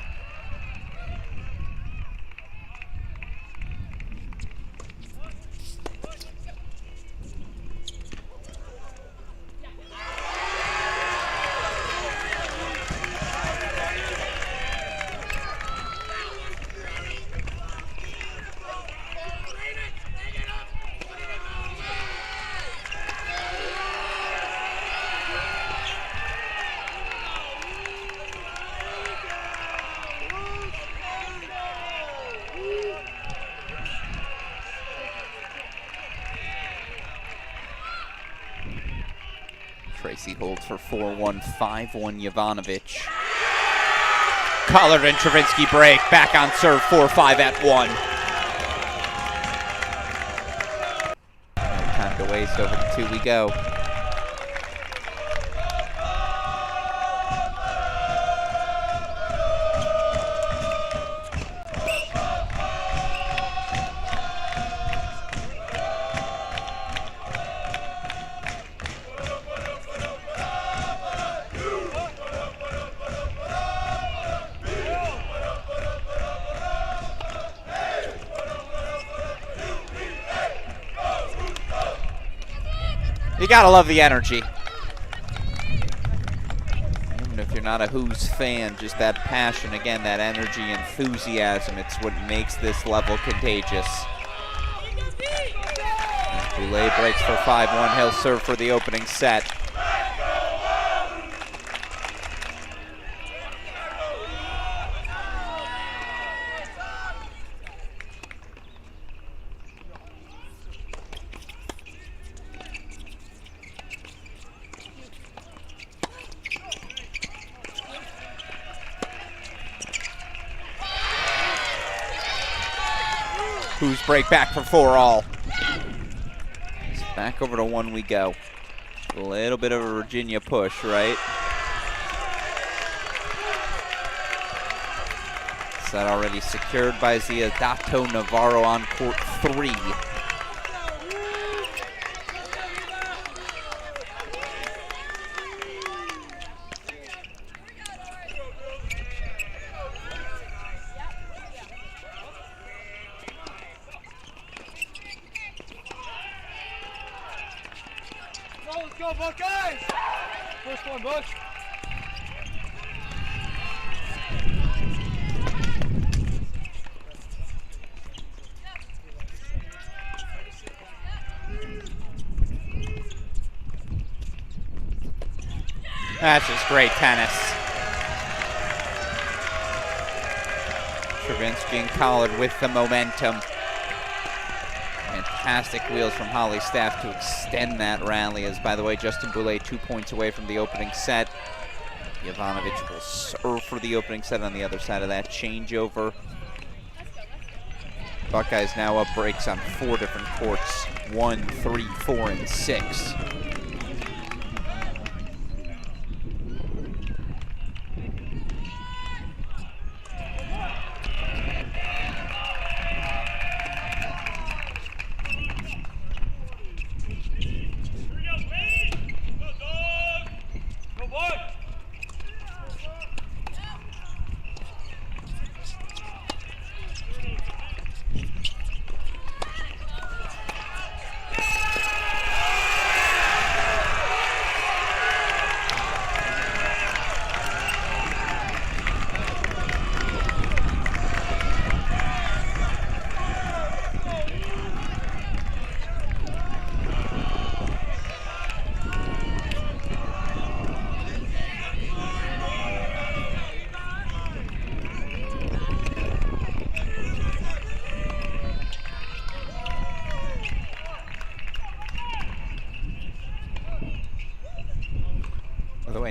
Tracy holds for 4-1, 5-1 Jovanovic. Collard and Travinsky break. Back on serve, 4-5 at 1. No time to waste, over to 2 we go. You gotta love the energy. Even if you're not a Who's fan, just that passion, again, that energy, enthusiasm, it's what makes this level contagious. Boulay breaks for 5-1. He'll serve for the opening set. Who's break back for 4-all. Back over to 1 we go. A little bit of a Virginia push, right? Set already secured by Ziadato Navarro on court 3. go, Buckeyes! First one, Buck. That's just great tennis. Travinsky and Collard with the momentum. Fantastic wheels from Holly Staff to extend that rally. As, by the way, Justin Boulay 2 points away from the opening set. Jovanovic will serve for the opening set on the other side of that changeover. Buckeyes now up breaks on 4 different courts. 1, 3, 4, and 6.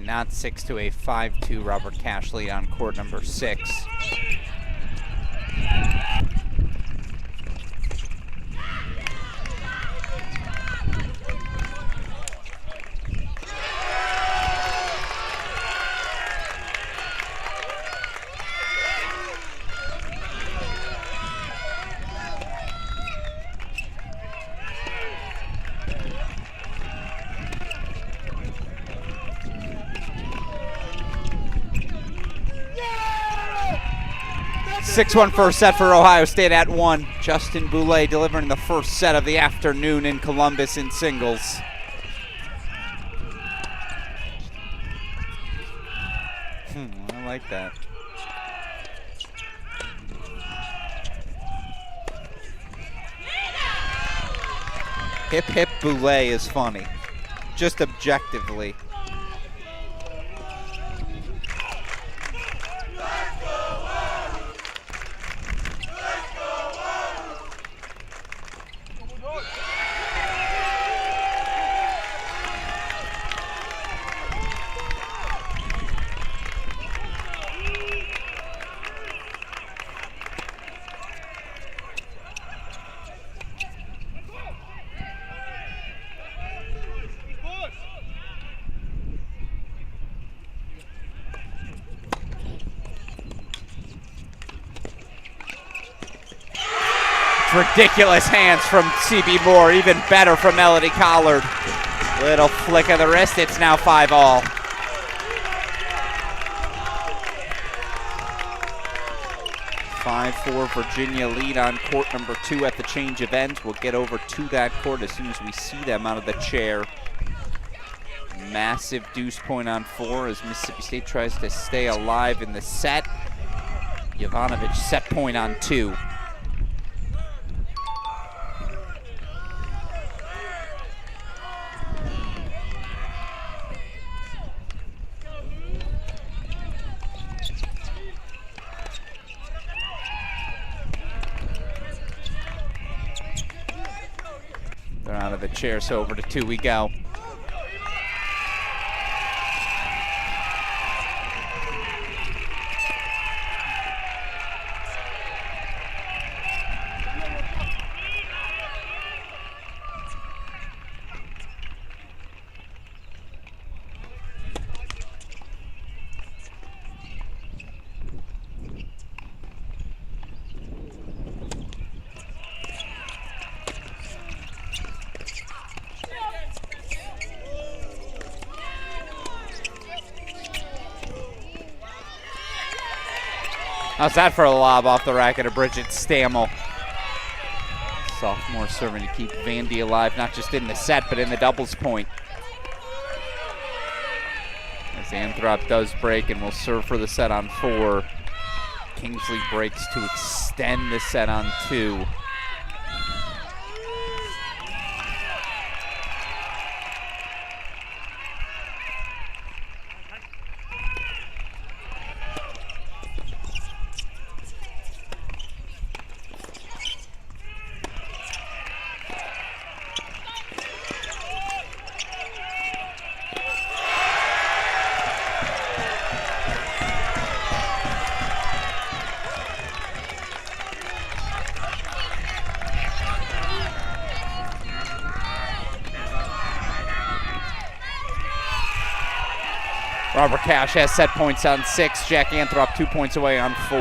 Not 6 to a 5-2 Robert Cash lead on court number 6. Yeah! 6-1 first set for Ohio State at 1. Justin Boulay delivering the first set of the afternoon in Columbus in singles. I like that. Hip Hip Boulay is funny, just objectively. Ridiculous hands from CB Moore, even better from Melody Collard. Little flick of the wrist, it's now 5-all. (5-4) Virginia lead on court number 2 at the change of ends. We'll get over to that court as soon as we see them out of the chair. Massive deuce point on 4 as Mississippi State tries to stay alive in the set. Jovanovic set point on 2. They're out of the chair, so over to 2 we go. How's that for a lob off the racket of Bridget Stammel? Sophomore serving to keep Vandy alive, not just in the set, but in the doubles point. Anthrop does break and will serve for the set on 4. Kingsley breaks to extend the set on 2. Robert Cash has set points on 6. Jack Anthrop 2 points away on 4.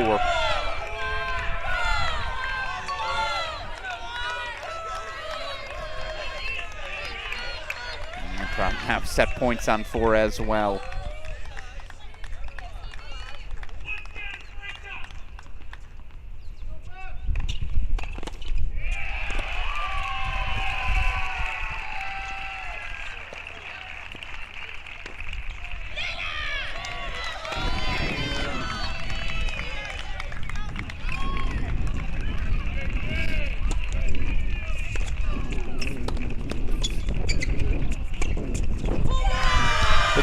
Anthrop have set points on 4 as well.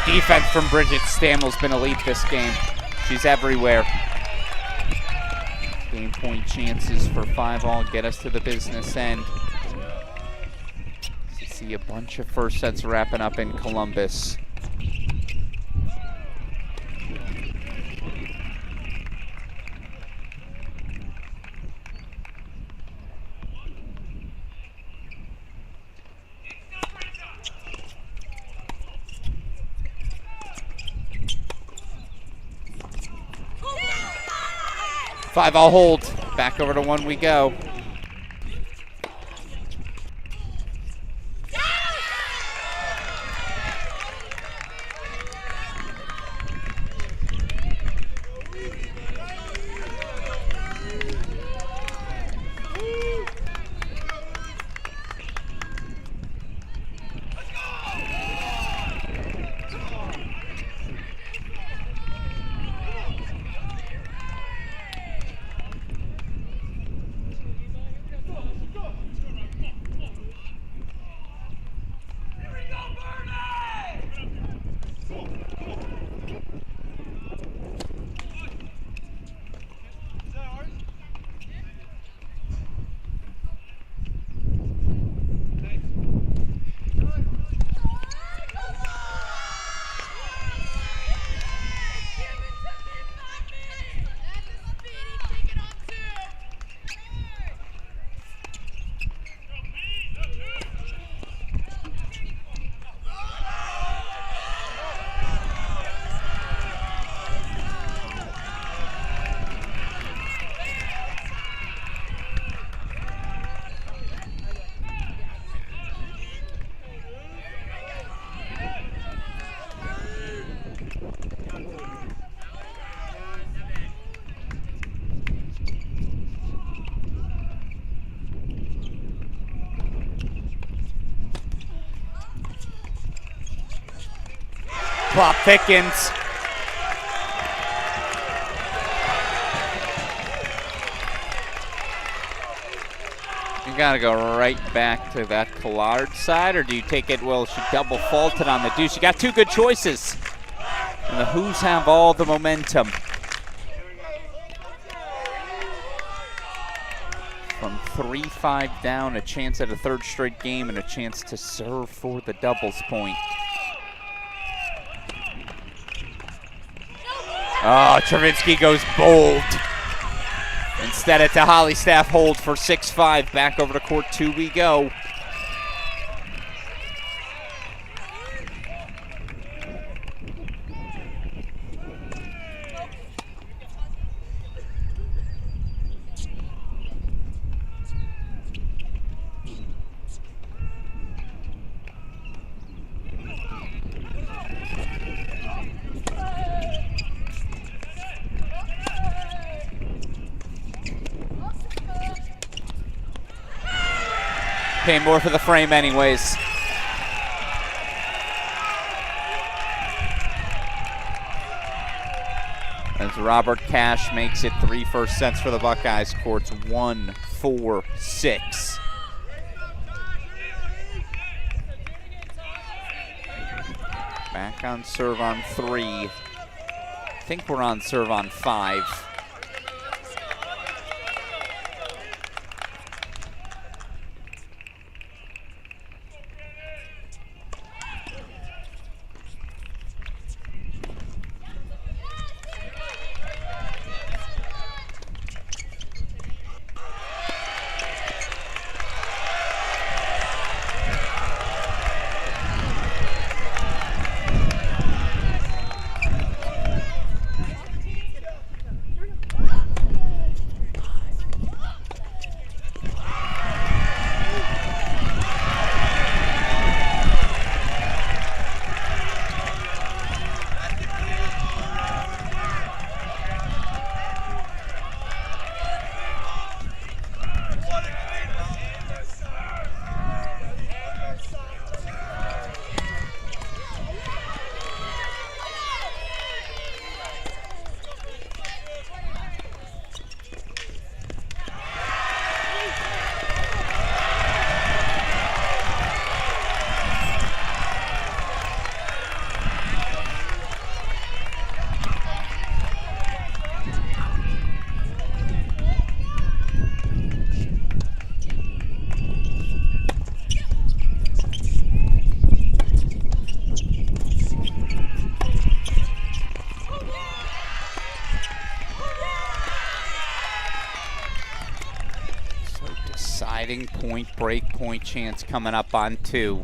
Defense from Bridget Stammel's been elite this game. She's everywhere. Game point chances for 5-all get us to the business end. You see a bunch of first sets wrapping up in Columbus. Five-all hold. Back over to 1 we go. Clock thickens. You gotta go right back to that Collard side, or do you take it, well, she double faulted on the deuce. You got 2 good choices. And the Who's have all the momentum. From 3-5 down, a chance at a 3rd straight game and a chance to serve for the doubles point. Oh, Travinsky goes bold. Instead, it's a Holly Staff hold for 6-5. Back over to court 2 we go. Paying more for the frame anyways. as Robert Cash makes it 3 first sets for the Buckeyes. Courts 1, 4, 6. Back on serve on 3. I think we're on serve on 5. Point break point chance coming up on 2.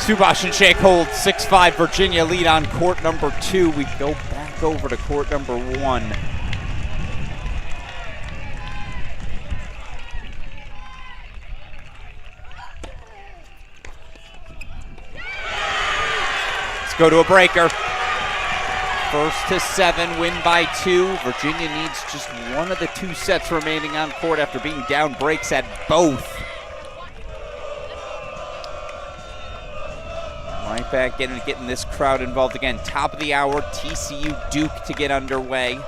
Subash and Shake hold 6-5 Virginia lead on court number 2. We go back over to court number 1. Let's go to a breaker. First to 7, win by 2. Virginia needs just one of the 2 sets remaining on court after being down breaks at both. Right back getting this crowd involved again. Top of the hour, TCU Duke to get underway.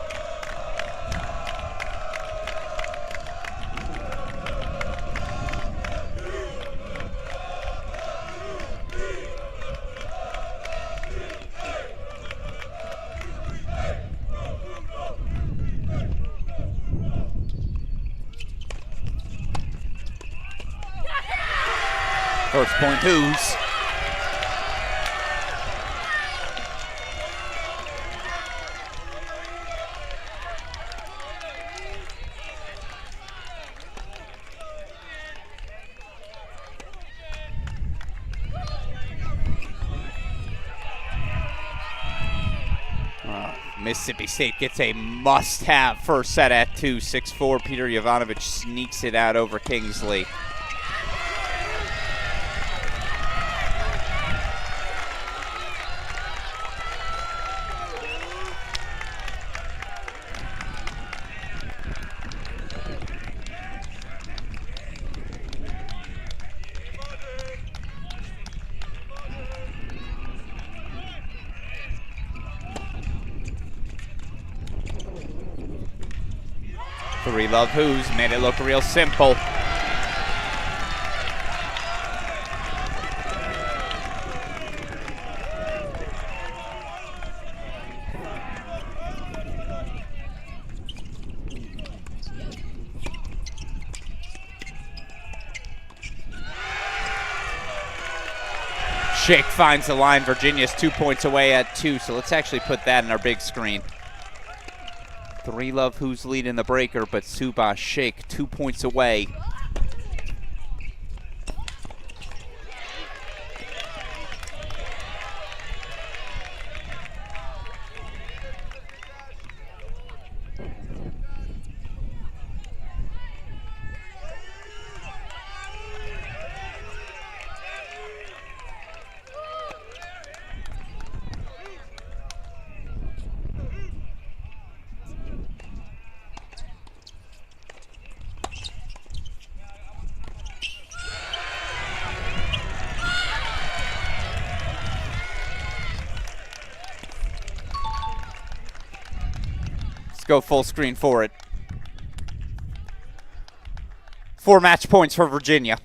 First point, who's? Mississippi State gets a must-have first set at 2, 6-4. Peter Jovanovic sneaks it out over Kingsley. Three love who's made it look real simple. Shake finds the line. Virginia's 2 points away at 2, so let's actually put that in our big screen. 3-Love who's leading the breaker, but Subhash Shake 2 points away. Go full screen for it. 4 match points for Virginia.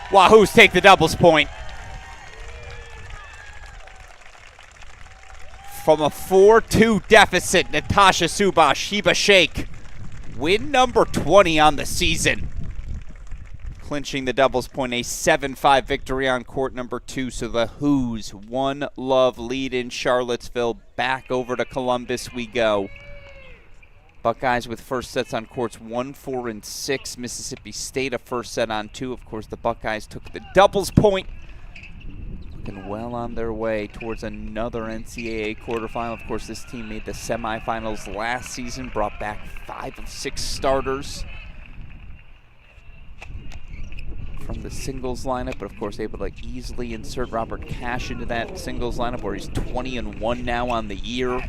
Wahoos take the doubles point. From a 4-2 deficit, Natasha Subhash, Hiba Shake, win number 20 on the season. Clinching the doubles point, a 7-5 victory on court number 2. So the Who's 1-love lead in Charlottesville. Back over to Columbus we go. Buckeyes with first sets on courts 1, 4, and 6. Mississippi State a first set on 2. Of course, the Buckeyes took the doubles point. Looking well on their way towards another NCAA quarterfinal. Of course, this team made the semifinals last season, brought back 5 of 6 starters from the singles lineup, but of course able to easily insert Robert Cash into that singles lineup where he's 20-1 now on the year.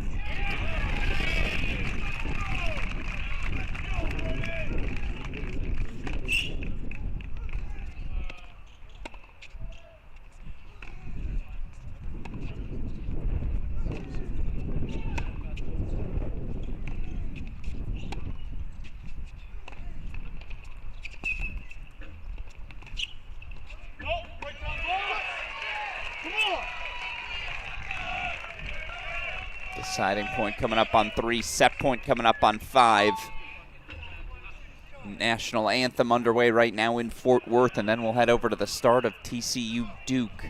Deciding point coming up on 3, set point coming up on 5. National anthem underway right now in Fort Worth, and then we'll head over to the start of TCU Duke.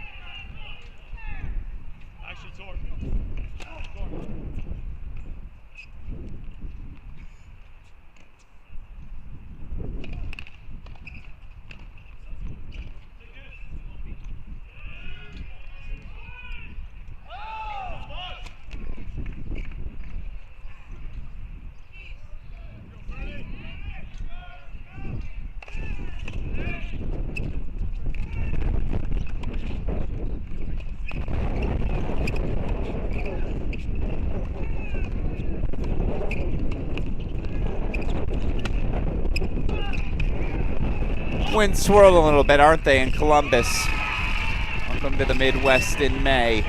Winds swirl a little bit, aren't they, in Columbus? Welcome to the Midwest in May.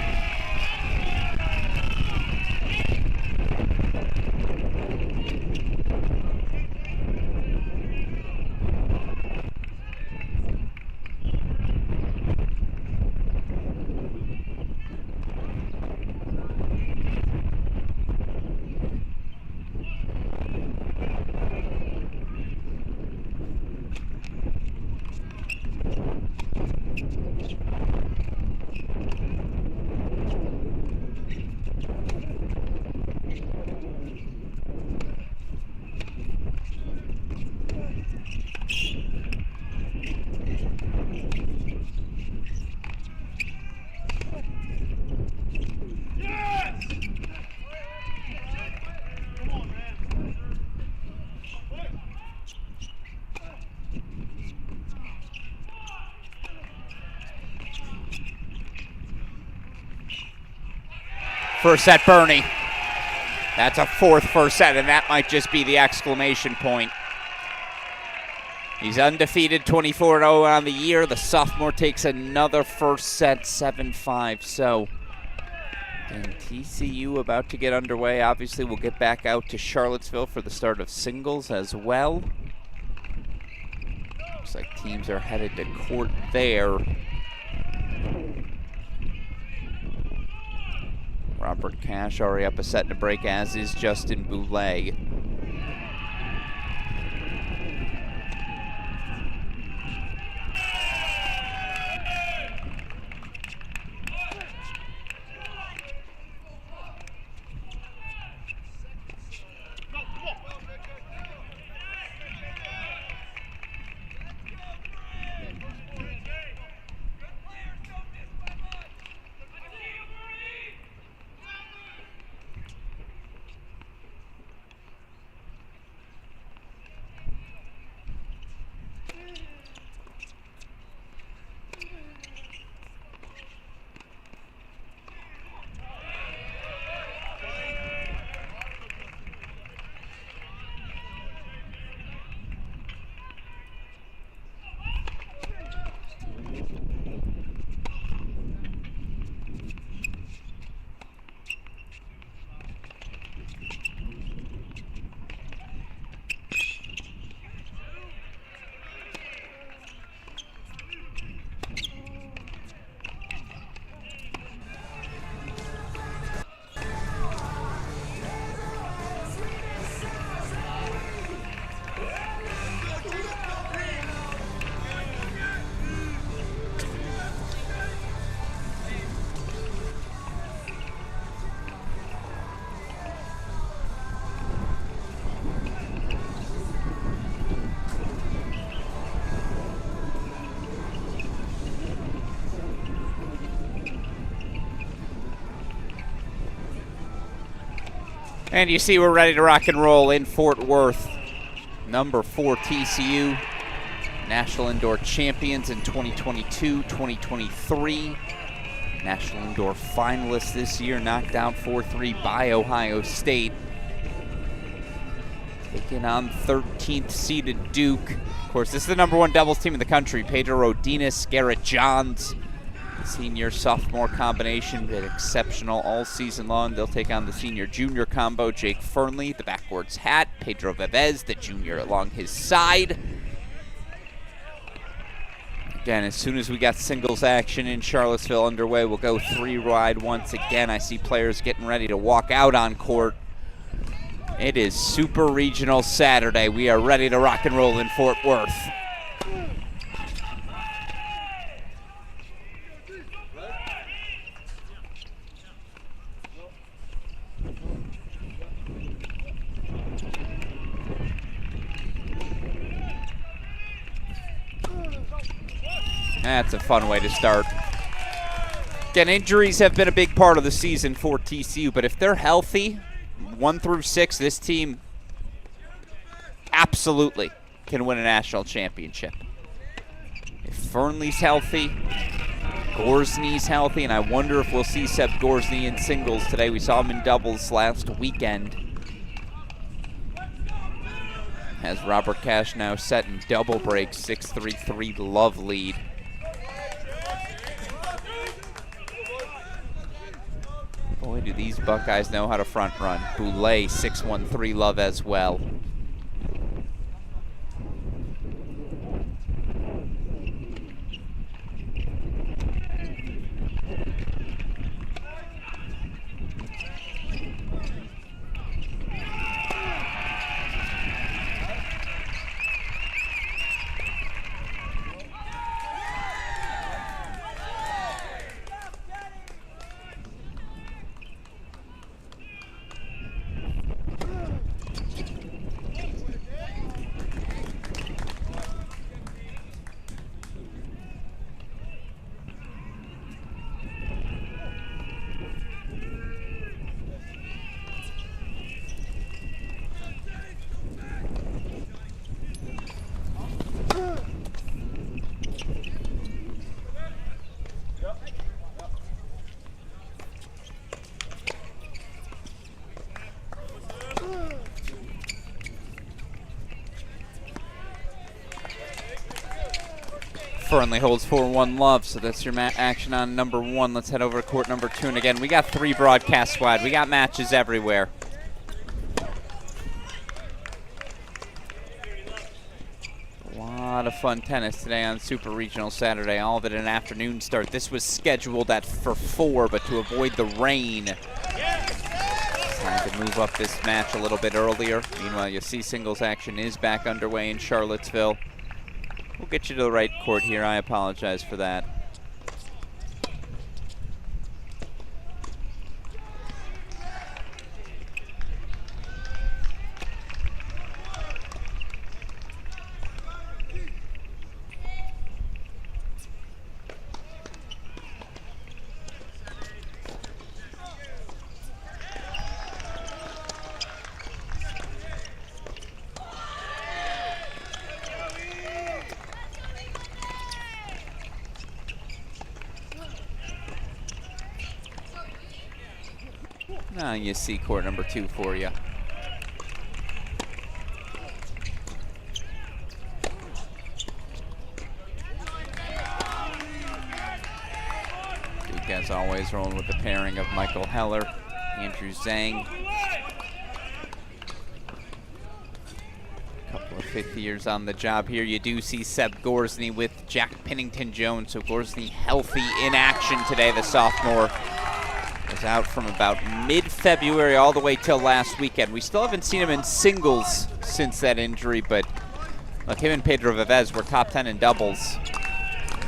First set, Bernie. That's a 4th first set, and that might just be the exclamation point. He's undefeated, 24-0 on the year. The sophomore takes another first set, 7-5. So And TCU about to get underway. Obviously, we'll get back out to Charlottesville for the start of singles as well. Looks like teams are headed to court there. Robert Cash already up a set and a break, as is Justin Boulay. And you see we're ready to rock and roll in Fort Worth. Number 4 TCU, National Indoor Champions in 2022, 2023. National Indoor finalists this year, knocked out 4-3 by Ohio State. Taking on 13th seeded Duke. Of course, this is the number 1 doubles team in the country. Pedro Rodinas, Garrett Johns. Senior sophomore combination, been exceptional all season long. They'll take on the senior junior combo, Jake Fernley, the backwards hat, Pedro Vevez, the junior along his side. Again, as soon as we got singles action in Charlottesville underway, we'll go 3-wide once again. I see players getting ready to walk out on court. It is Super Regional Saturday. We are ready to rock and roll in Fort Worth. That's a fun way to start. Again, injuries have been a big part of the season for TCU, but if they're healthy, 1 through 6, this team absolutely can win a national championship. If Fernley's healthy, Gorsney's healthy, and I wonder if we'll see Seb Gorsney in singles today. We saw him in doubles last weekend. Has Robert Cash now set in double break, 6-3-3 love lead. Boy, do these Buckeyes know how to front run. Boulay, 6-1-3 love as well. Fernley holds 4-1 love, so that's your action on number 1. Let's head over to court number 2. And again, we got 3 broadcasts wide. We got matches everywhere. A lot of fun tennis today on Super Regional Saturday. All of it an afternoon start. This was scheduled for 4, but to avoid the rain, decided to move up this match a little bit earlier. Meanwhile, you see singles action is back underway in Charlottesville. We'll get you to the right court here. I apologize for that. Now you see court number 2 for you. Duke, as always, rolling with the pairing of Michael Heller, Andrew Zhang. A couple of 5th years on the job here. You do see Seb Gorsny with Jack Pennington-Jones. So Gorsny healthy in action today, the sophomore. Was out from about mid-February all the way till last weekend. We still haven't seen him in singles since that injury, but look, him and Pedro Vivez were top 10 in doubles.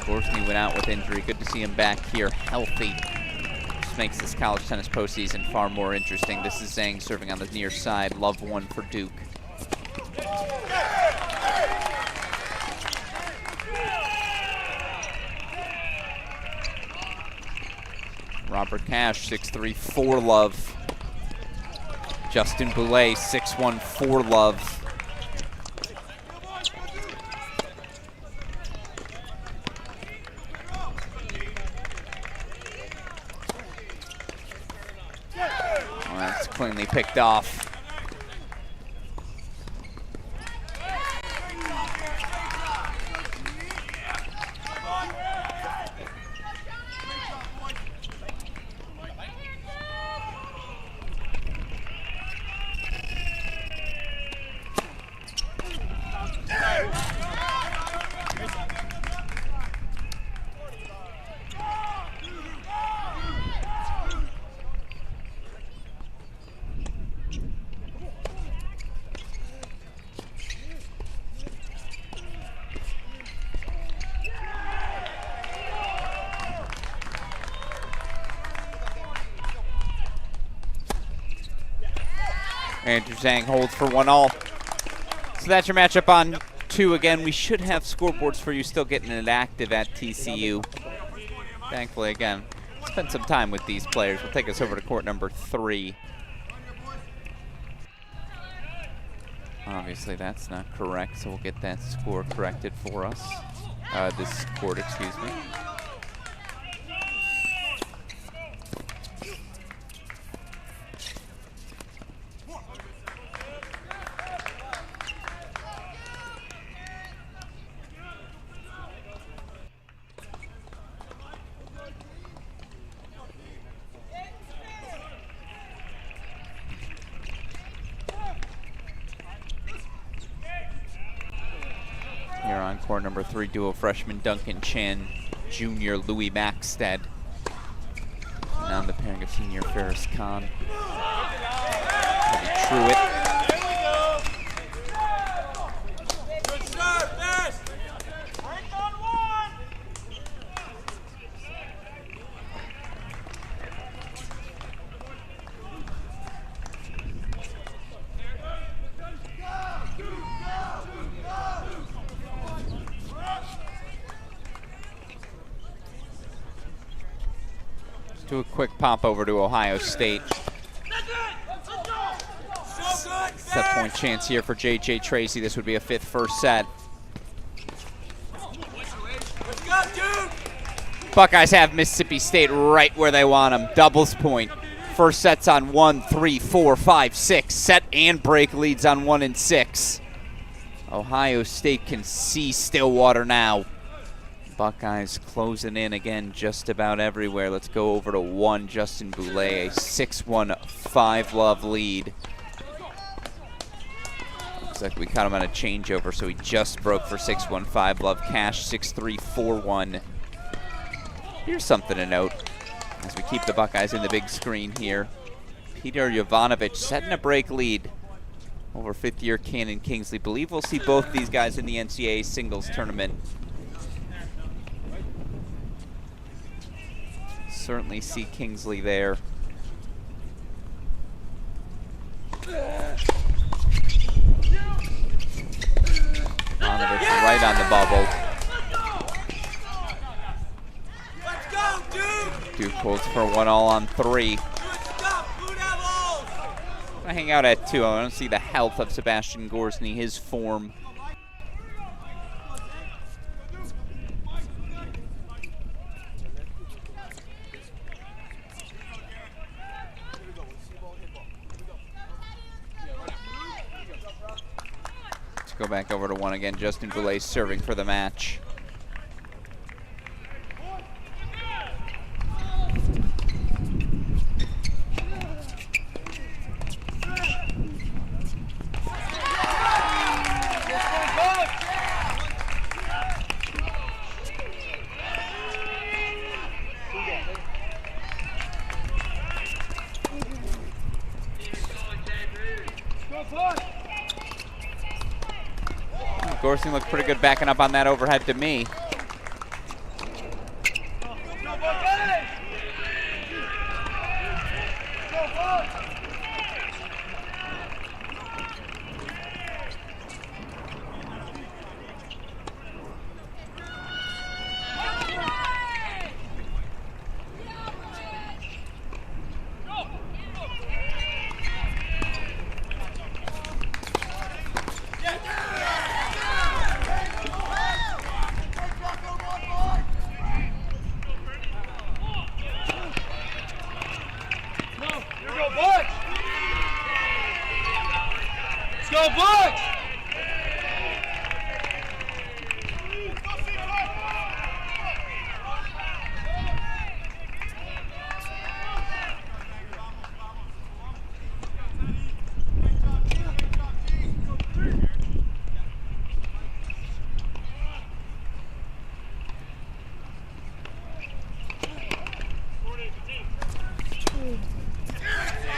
Gorsny went out with injury. Good to see him back here healthy. Just makes this college tennis postseason far more interesting. This is Zhang serving on the near side. Love 1 for Duke. Robert Cash, 6'3", 4 love. Justin Boulay, 6'1", 4 love. Well, that's cleanly picked off. Andrew Zhang holds for 1-all. So that's your matchup on 2. Again, we should have scoreboards for you still getting it active at TCU. Thankfully, again, spend some time with these players. We'll take us over to court number 3. Obviously, that's not correct, so we'll get that score corrected for us. This court, excuse me. Here on court number 3, duo freshman Duncan Chan, junior Louis Maxted. And on the pairing of senior Ferris Khan. Truitt. Do a quick pop over to Ohio State. Set point chance here for J.J. Tracy. This would be a 5th first set. Buckeyes have Mississippi State right where they want them. Doubles point. First set's on 1, 3, 4, 5, 6. Set and break leads on 1 and 6. Ohio State can see Stillwater now. Buckeyes closing in again just about everywhere. Let's go over to 1, Justin Boulay, a 6-1 5-love lead. Looks like we caught him on a changeover, so he just broke for 6-1 5-love. Cash 6-3 4-1. Here's something to note as we keep the Buckeyes in the big screen here. Peter Jovanovic setting a break lead over 5th-year Cannon Kingsley. Believe we'll see both these guys in the NCAA singles tournament. Certainly see Kingsley there. Jovanovic right on the bubble. Duke pulls for 1-all on 3. I hang out at 2. I don't see the health of Sebastian Gorsny, his form. Let's go back over to 1 again. Justin Boulay serving for the match. Gorskin looked pretty good backing up on that overhead to me.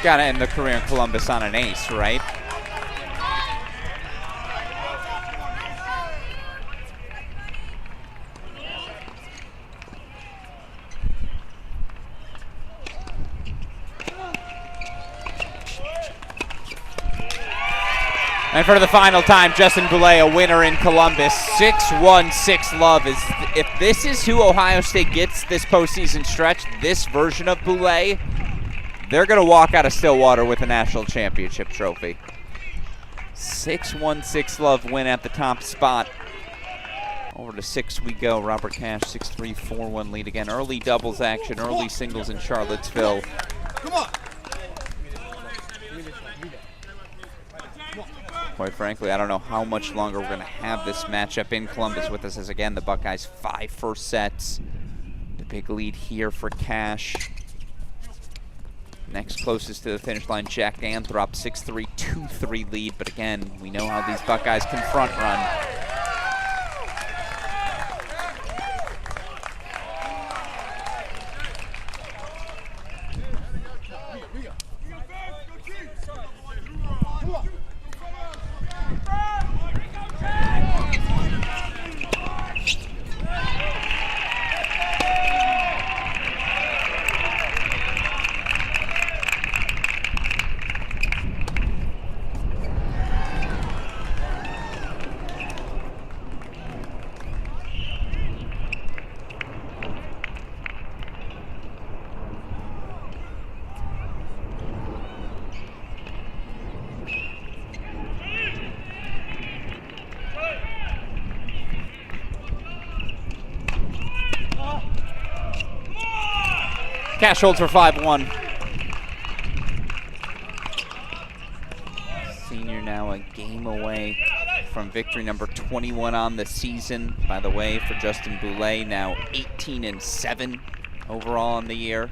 Gotta end the career in Columbus on an ace, right? And for the final time, Justin Boulay, a winner in Columbus. 6-1, 6-love. If this is who Ohio State gets this postseason stretch, this version of Boulay, they're going to walk out of Stillwater with a national championship trophy. 6-1, 6-love win at the top spot. Over to 6 we go. Robert Cash, 6-3, 4-1 lead again. Early doubles action, early singles in Charlottesville. Come on. Quite frankly, I don't know how much longer we're going to have this matchup in Columbus with us, as again, the Buckeyes 5 first sets. The big lead here for Cash. Next closest to the finish line, Jack Anthrop, 6-3, 2-3 lead. But again, we know how these Buckeyes can front run. Cash holds for 5-1. Senior now a game away from victory number 21 on the season, by the way, for Justin Boulay, now 18-7 overall on the year.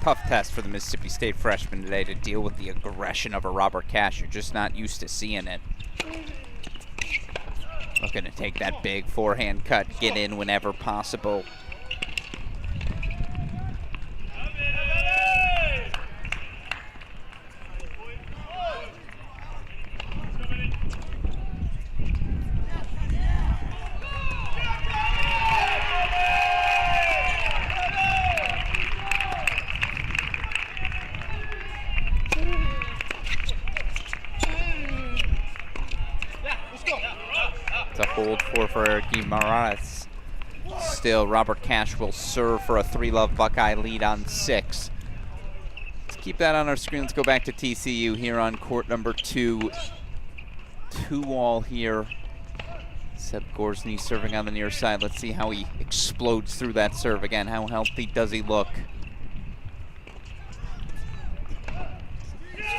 Tough test for the Mississippi State freshman today to deal with the aggression of a Robert Cash. You're just not used to seeing it. Looking to take that big forehand cut, get in whenever possible. Hold for Guimaraes. Still, Robert Cash will serve for a 3-love Buckeye lead on 6. Let's keep that on our screen. Let's go back to TCU here on court number 2. 2-all here. Seb Gorsny serving on the near side. Let's see how he explodes through that serve. Again, how healthy does he look?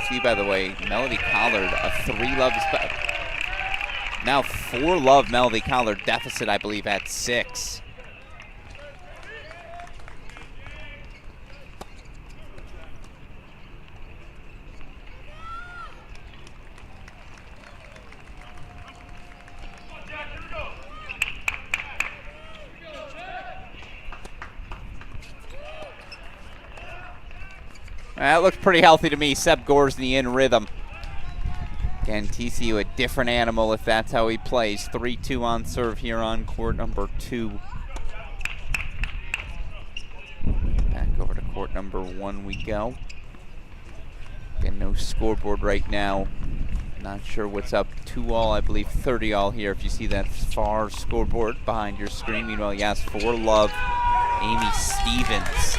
See, by the way, Melody Collard, a 3-love now 4-love Melody Collard, deficit, I believe, at 6. That looks pretty healthy to me. Seb Gorsny in rhythm. Again, TCU a different animal if that's how he plays. 3-2 on serve here on court number 2. Back over to court number 1 we go. Again, no scoreboard right now. Not sure what's up. 2-all, I believe 30-all here if you see that far scoreboard behind your screen. Meanwhile, yes, 4-love Amy Stevens.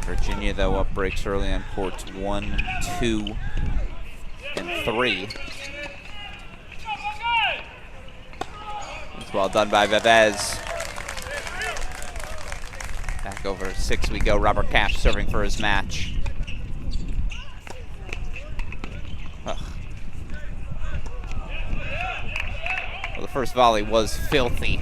Virginia, though, up breaks early on courts 1, 2, and 3. It's well done by Vevez. Back over to 6 we go. Robert Cash serving for his match. Ugh. Well, the first volley was filthy.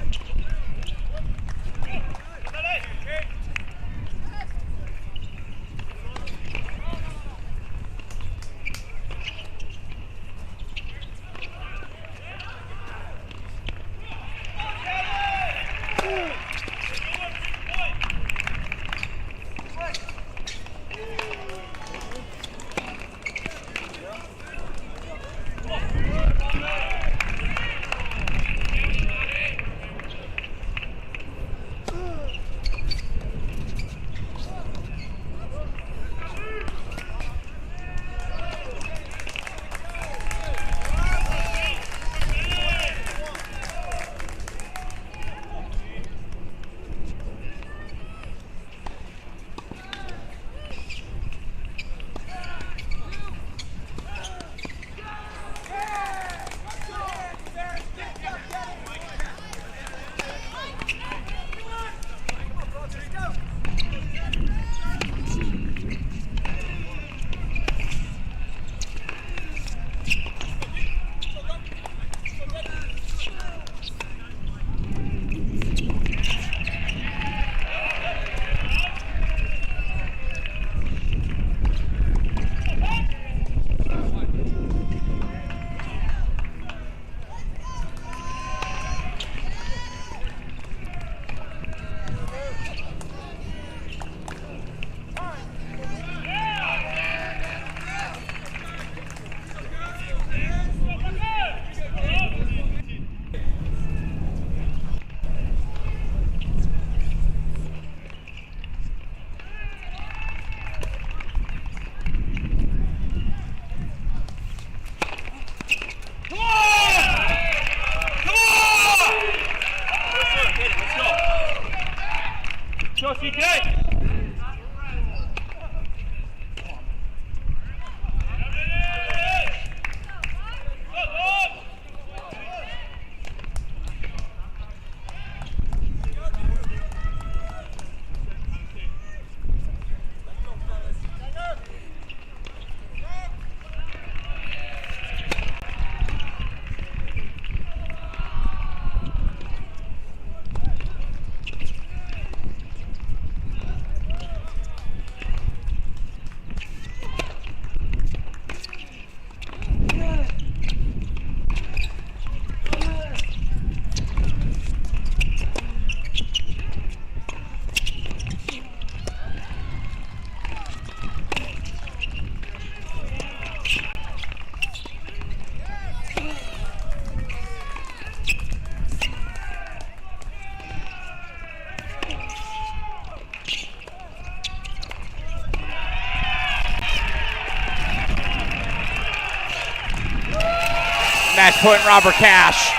Match point, Robert Cash.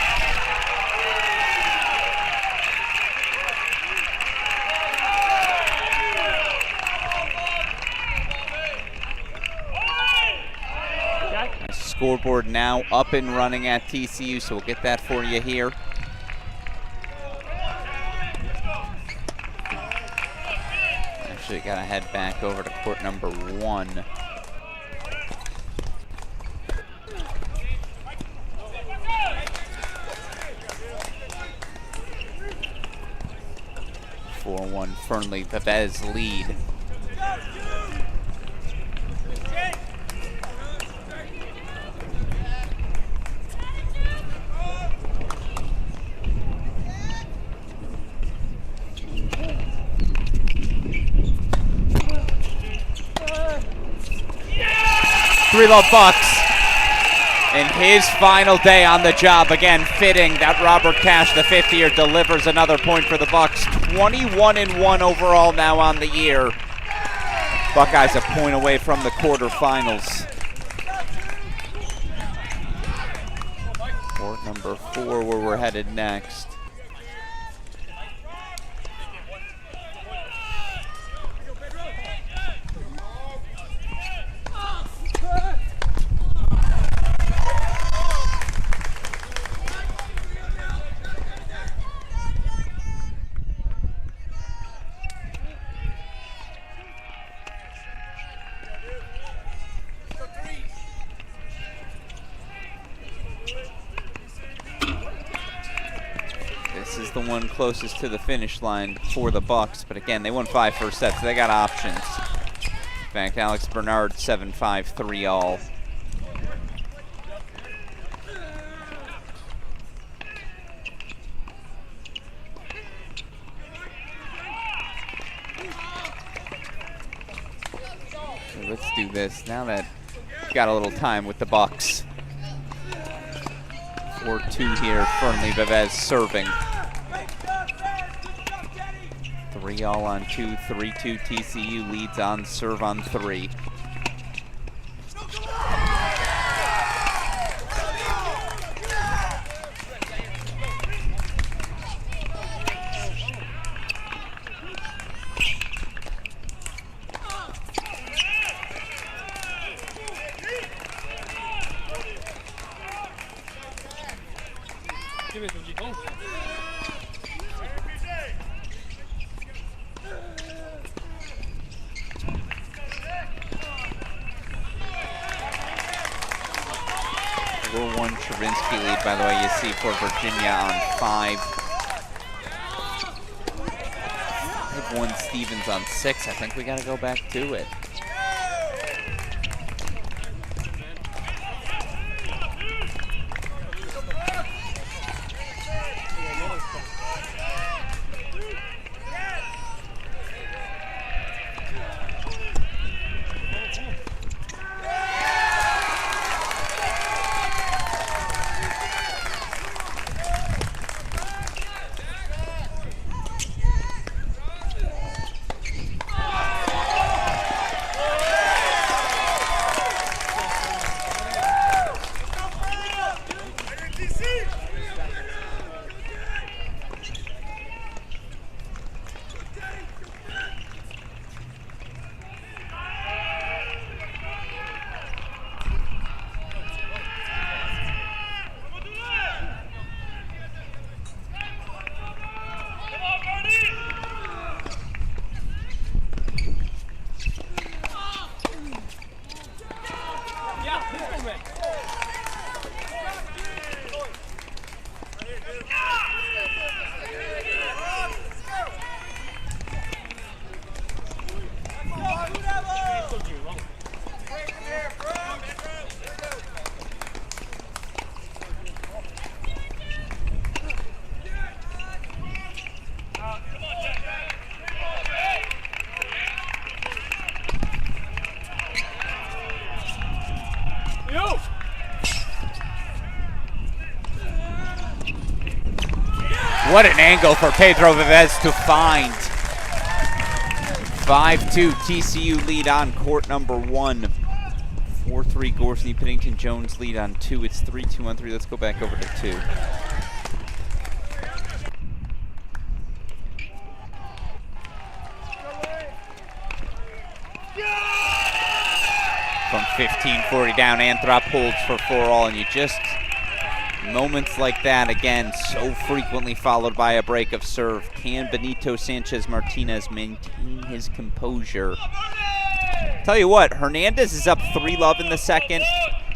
Scoreboard now up and running at TCU, so we'll get that for you here. Actually, gotta head back over to court number 1. Fernley Pavez lead. Three-love Bucks. In his final day on the job, again, fitting that Robert Cash, the fifth year, delivers another point for the Bucks. 21-1 overall now on the year. Buckeyes a point away from the quarterfinals. Court number 4, where we're headed next. The one closest to the finish line for the Bucks, but again, they won 5 first sets, so they got options. In fact, Alex Bernard 7-5, 3-all. So let's do this now that we've got a little time with the Bucks. 4-2 here, Fernley Vivez serving. 3-all on 2, 3-2 TCU leads on serve on 3. Lead, by the way, you see for Virginia on 5. 5-1 Stevens on 6. I think we got to go back to it. What an angle for Pedro Vivez to find. 5-2 TCU lead on court number 1. 4-3 Gorsney Pennington Jones lead on 2. It's 3-2 on 3. Let's go back over to 2. From 15-40 down, Anthrop holds for 4-all, and you just, moments like that, again, so frequently followed by a break of serve. Can Benito Sanchez Martinez maintain his composure? Tell you what, Hernandez is up 3-love in the second.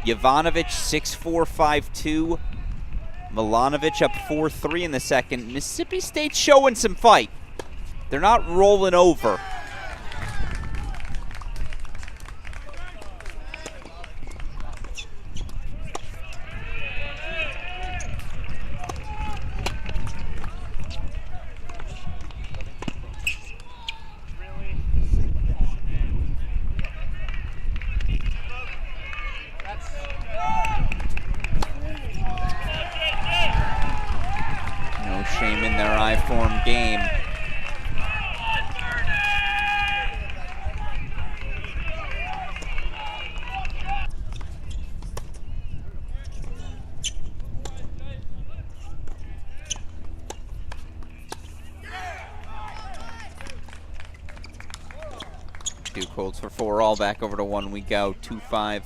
Jovanovic 6-4, 5-2. Milanovic up 4-3 in the second. Mississippi State's showing some fight. They're not rolling over. Shame in their I-form game. Duke holds for 4-all. Back over to 1 we go. 2-5.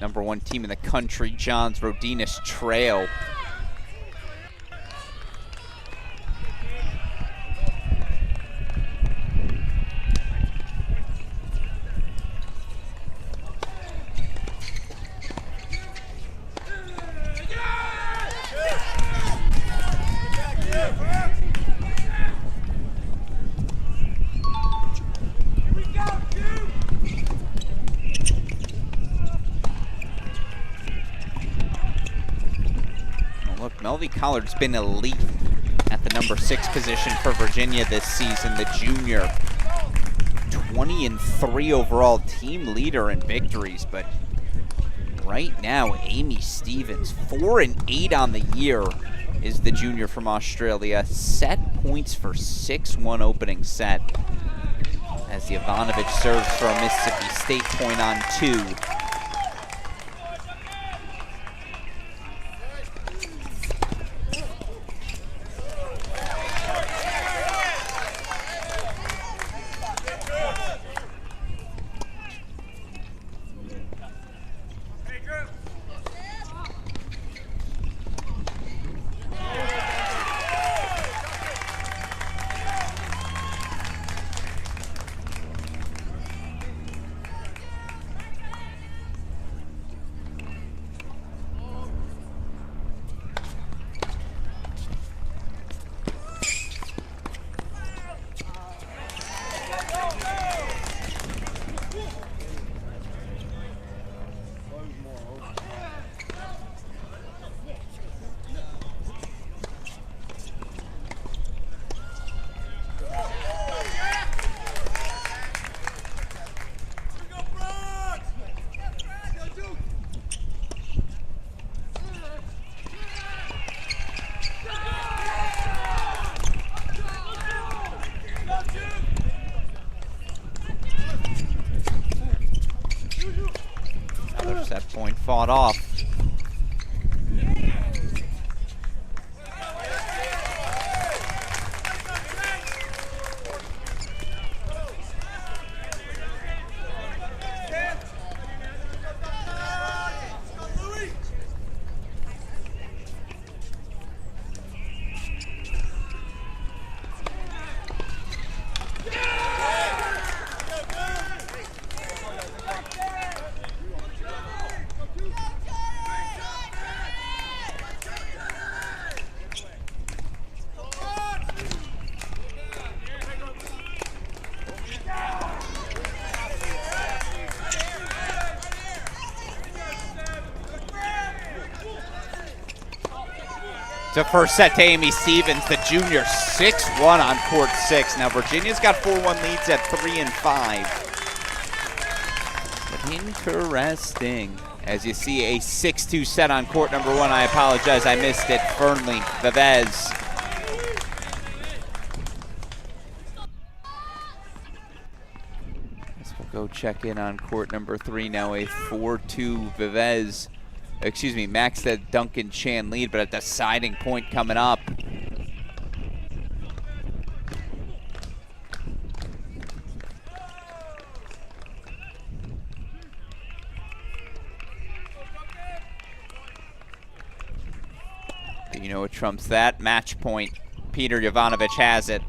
Number 1 team in the country. Johns Rodinas trail. Melvie Collard's been elite at the number 6 position for Virginia this season, the junior. 20-3 overall, team leader in victories, but right now, Amy Stevens, 4-8 on the year, is the junior from Australia. Set points for 6-1 opening set, as Jovanovic serves for a Mississippi State point on 2. Set point fought off. The first set to Amy Stevens, the junior, 6-1 on court 6. Now Virginia's got 4-1 leads at 3 and 5. But interesting, as you see a 6-2 set on court number 1. I apologize, I missed it. Fernley, Vivez. We'll go check in on court number 3 now. A 4-2 Maxted Duncan Chan lead, but a deciding point coming up. You know what trumps that? Match point. Peter Jovanovic has it.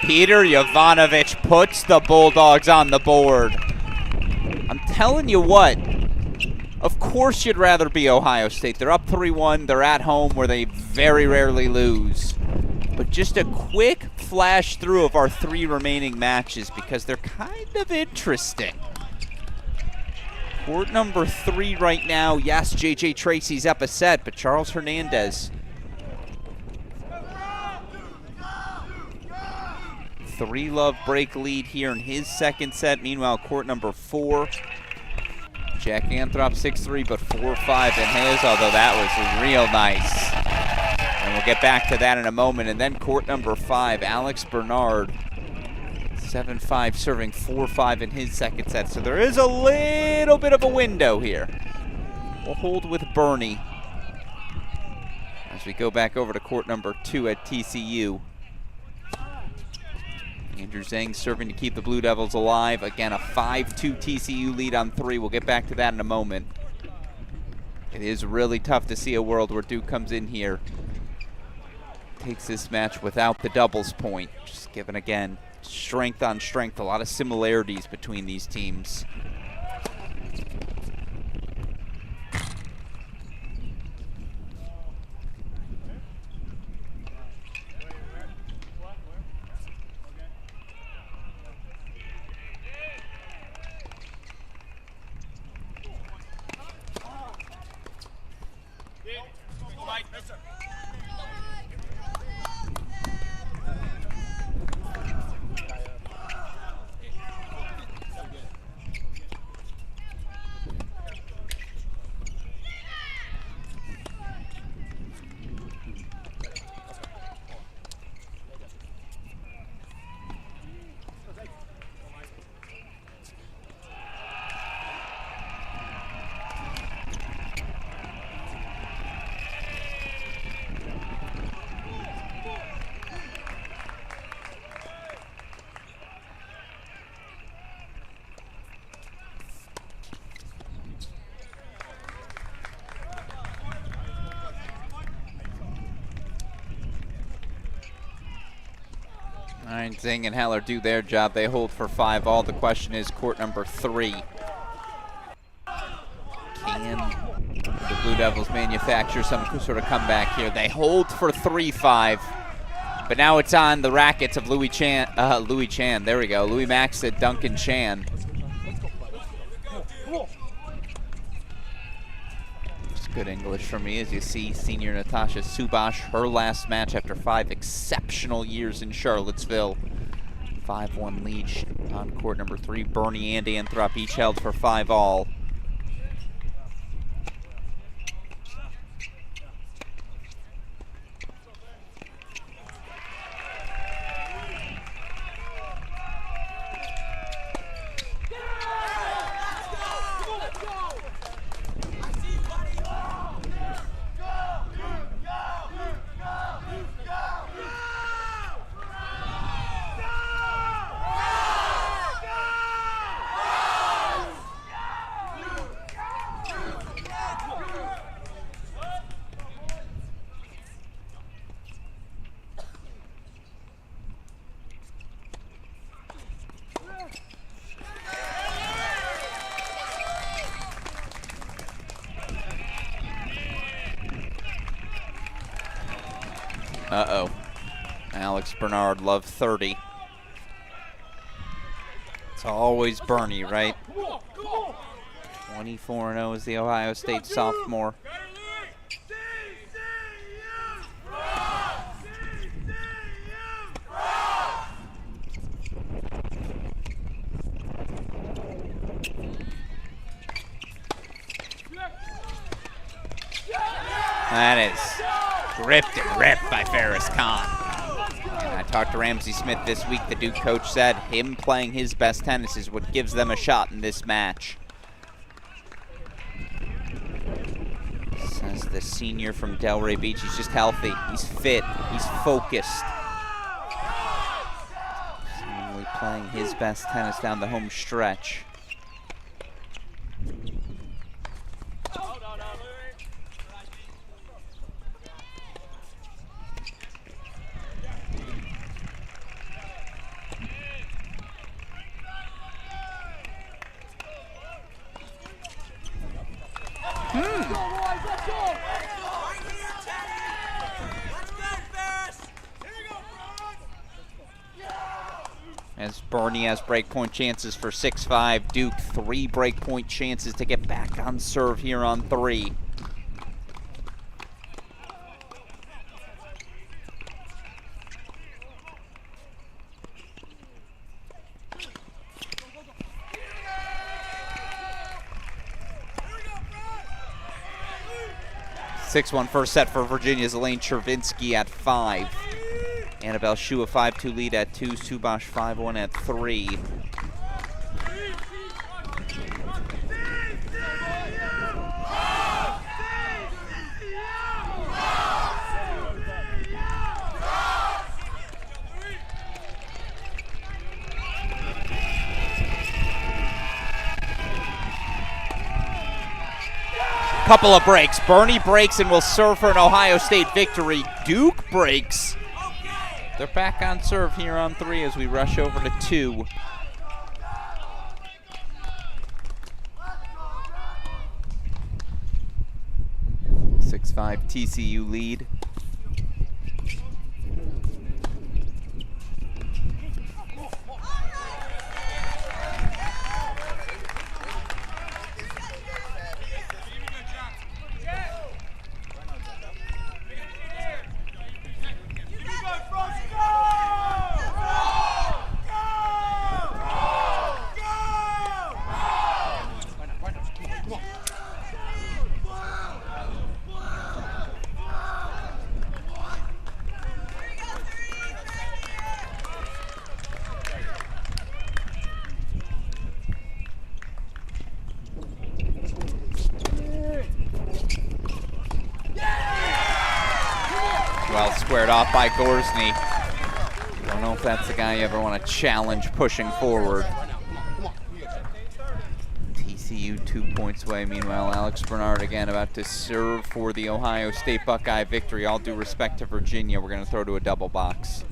Peter Jovanovic puts the Bulldogs on the board. I'm telling you what, of course you'd rather be Ohio State. They're up 3-1. They're at home where they very rarely lose. But just a quick flash through of our 3 remaining matches because they're kind of interesting. Court number 3 right now. Yes, J.J. Tracy's up a set, but Charles Hernandez. 3-love break lead here in his second set. Meanwhile, court number 4. Jack Anthrop 6-3, but 4-5 in his, although that was real nice. And we'll get back to that in a moment. And then court number 5, Alex Bernard, 7-5, serving 4-5 in his second set. So there is a little bit of a window here. We'll hold with Bernie as we go back over to court number 2 at TCU. Andrew Zhang serving to keep the Blue Devils alive. Again, a 5-2 TCU lead on 3. We'll get back to that in a moment. It is really tough to see a world where Duke comes in here, takes this match without the doubles point. Just given, again, strength on strength, a lot of similarities between these teams. All right, Zing and Heller do their job. They hold for 5 all. The question is court number 3. Can the Blue Devils manufacture some sort of comeback here? They hold for 3-5. But now it's on the rackets of Louis Chan. There we go. Louis Maxted Duncan Chan. Good English for me, as you see senior Natasha Subash, her last match after 5 exceptional years in Charlottesville. 5-1 lead on court number 3. Bernie and Anthrop each held for 5 all. Uh-oh. Alex Bernard, love 30. It's always Bernie, right? 24-0 is the Ohio State sophomore. That is gripped and ripped by Ferris Khan. And I talked to Ramsey Smith this week. The Duke coach said him playing his best tennis is what gives them a shot in this match. Says the senior from Delray Beach. He's just healthy. He's fit. He's focused. Seemingly playing his best tennis down the home stretch. As Bernie has breakpoint chances for 6-5, Duke 3 breakpoint chances to get back on serve here on 3. (6-1) first set for Virginia's Elaine Chervinsky at 5. Annabelle Shu a 5-2 lead at 2. Subash 5-1 at 3. Couple of breaks. Bernie breaks and will serve for an Ohio State victory. Duke breaks. They're back on serve here on 3 as we rush over to 2. 6-5 TCU lead. Well squared off by Gorsny. Don't know if that's the guy you ever want to challenge pushing forward. TCU 2 points away. Meanwhile, Alex Bernard again about to serve for the Ohio State Buckeye victory. All due respect to Virginia, we're going to throw to a double box.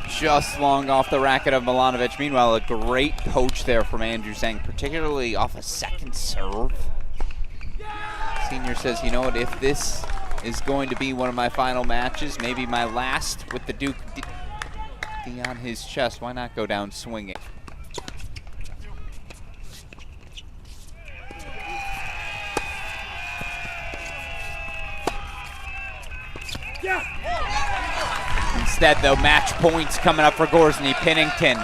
Just long off the racket of Milanovic. Meanwhile, a great poach there from Andrew Zhang, particularly off a second serve. Senior says, you know what, if this is going to be one of my final matches, maybe my last with the Duke D on his chest, why not go down swinging? Instead, though, match points coming up for Gorsny Pennington.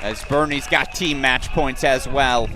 As Bernie's got team match points as well.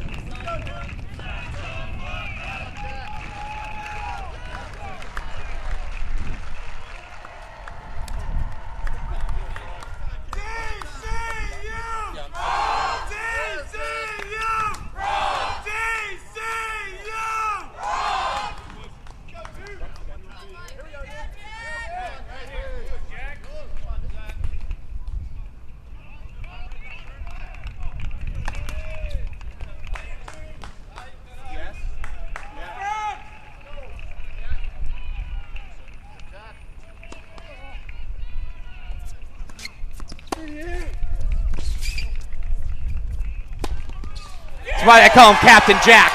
That's why they call him Captain Jack.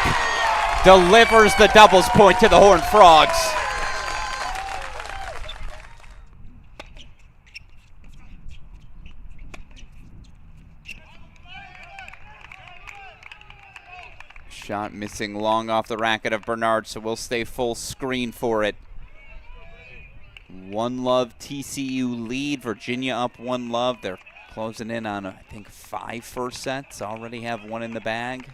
Delivers the doubles point to the Horned Frogs. Shot missing long off the racket of Bernard, so we'll stay full screen for it. 1-love TCU lead. Virginia up 1-love. They're closing in on, I think, 5 first sets. Already have 1 in the bag.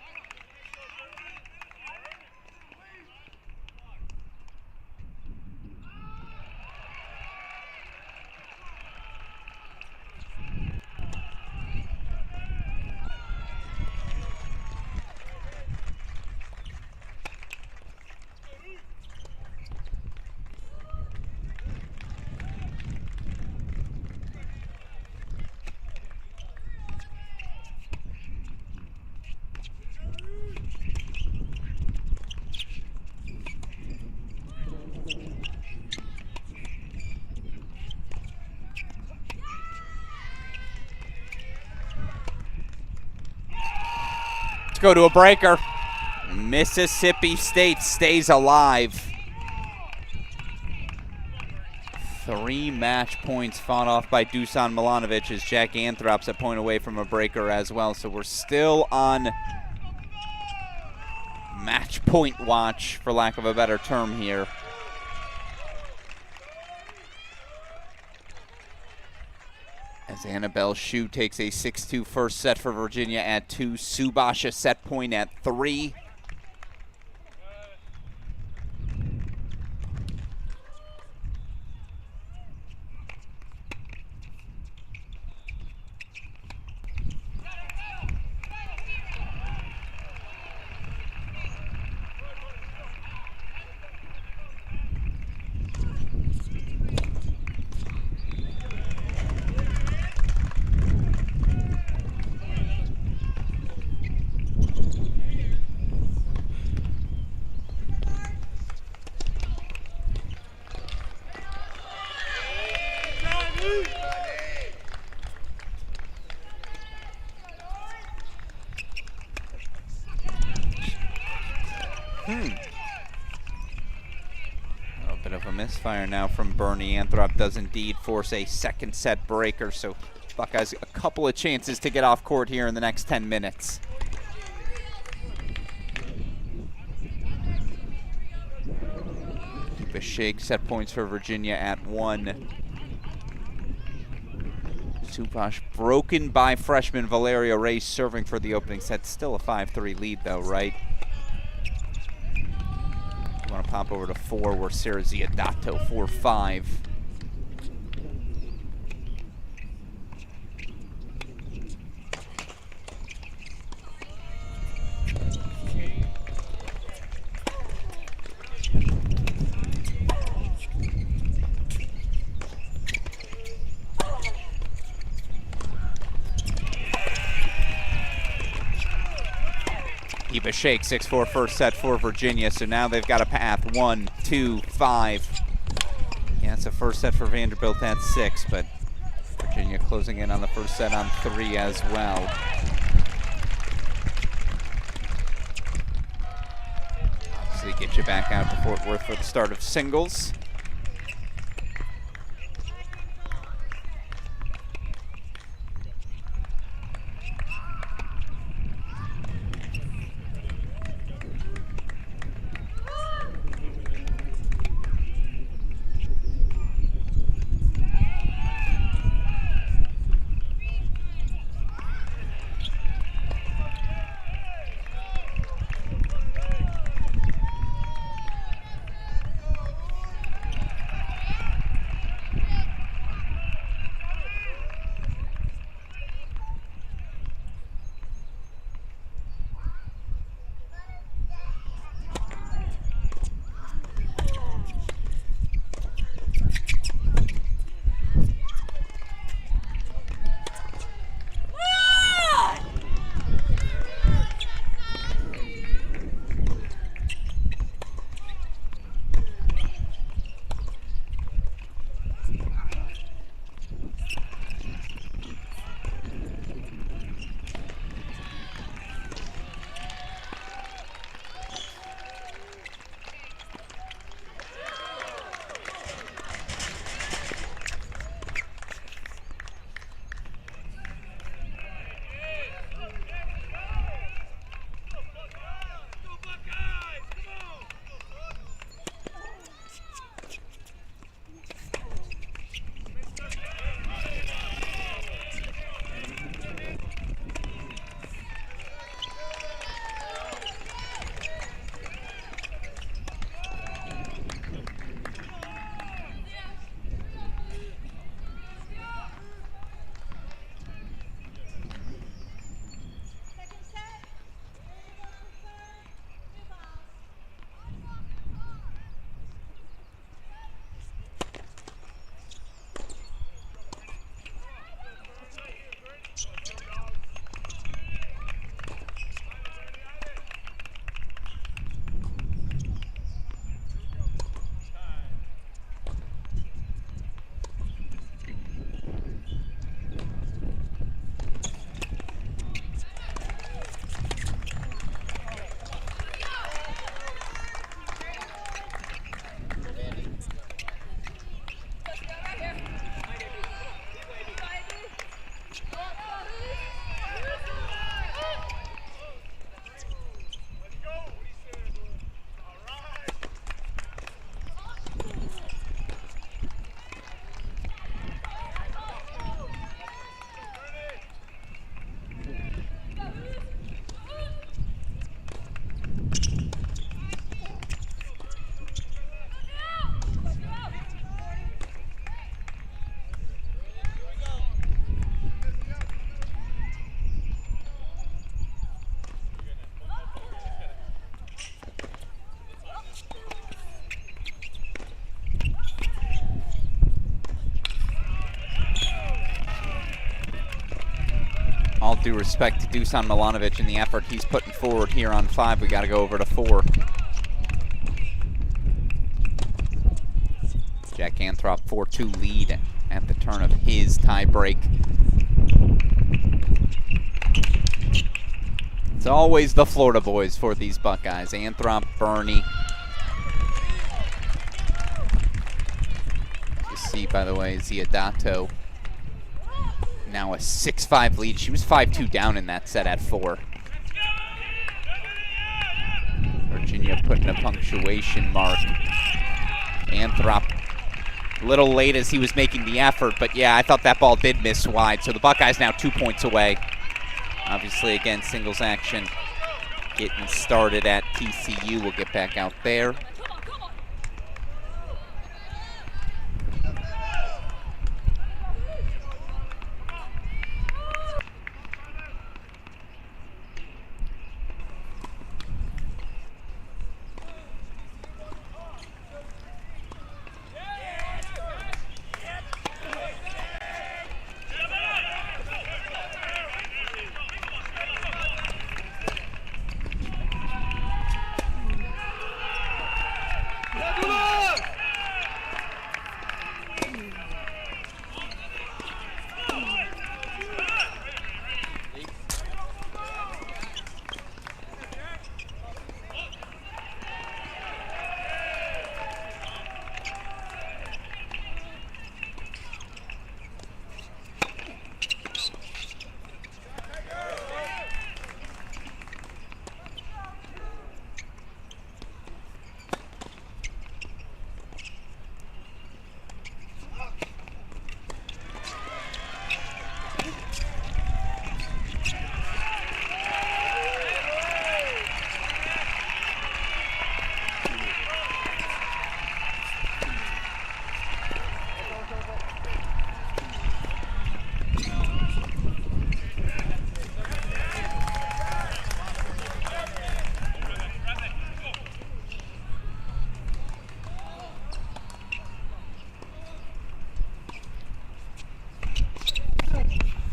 Go to a breaker. Mississippi State stays alive. 3 match points fought off by Dusan Milanovic as Jack Anthrop's a point away from a breaker as well. So we're still on match point watch, for lack of a better term here. As Annabelle Shu takes a 6-2 first set for Virginia at 2. Subash a set point at 3. A little bit of a misfire now from Bernie. Anthrop does indeed force a second set breaker, so Buckeyes a couple of chances to get off court here in the next 10 minutes. Bashake set points for Virginia at 1. Subash broken by freshman Valerio Reyes serving for the opening set. Still a 5-3 lead though, right? You want to pop over to 4 where Sarah Ziadato 4-5. Bashake 6-4 first set for Virginia, so now they've got a path 1, 2, 5. Yeah, it's a first set for Vanderbilt at 6, but Virginia closing in on the first set on 3 as well. Obviously get you back out to Fort Worth for the start of singles. all due respect to Dusan Milanovic and the effort he's putting forward here on 5. We got to go over to 4. Jack Anthrop 4-2 lead at the turn of his tie break. It's always the Florida boys for these Buckeyes. Anthrop, Bernie. You see, by the way, Ziodato now a 6-5 lead. She was 5-2 down in that set at 4. Virginia putting a punctuation mark. Anthrop a little late as he was making the effort, but yeah, I thought that ball did miss wide. So the Buckeyes now 2 points away. Obviously, again, singles action getting started at TCU. We'll get back out there.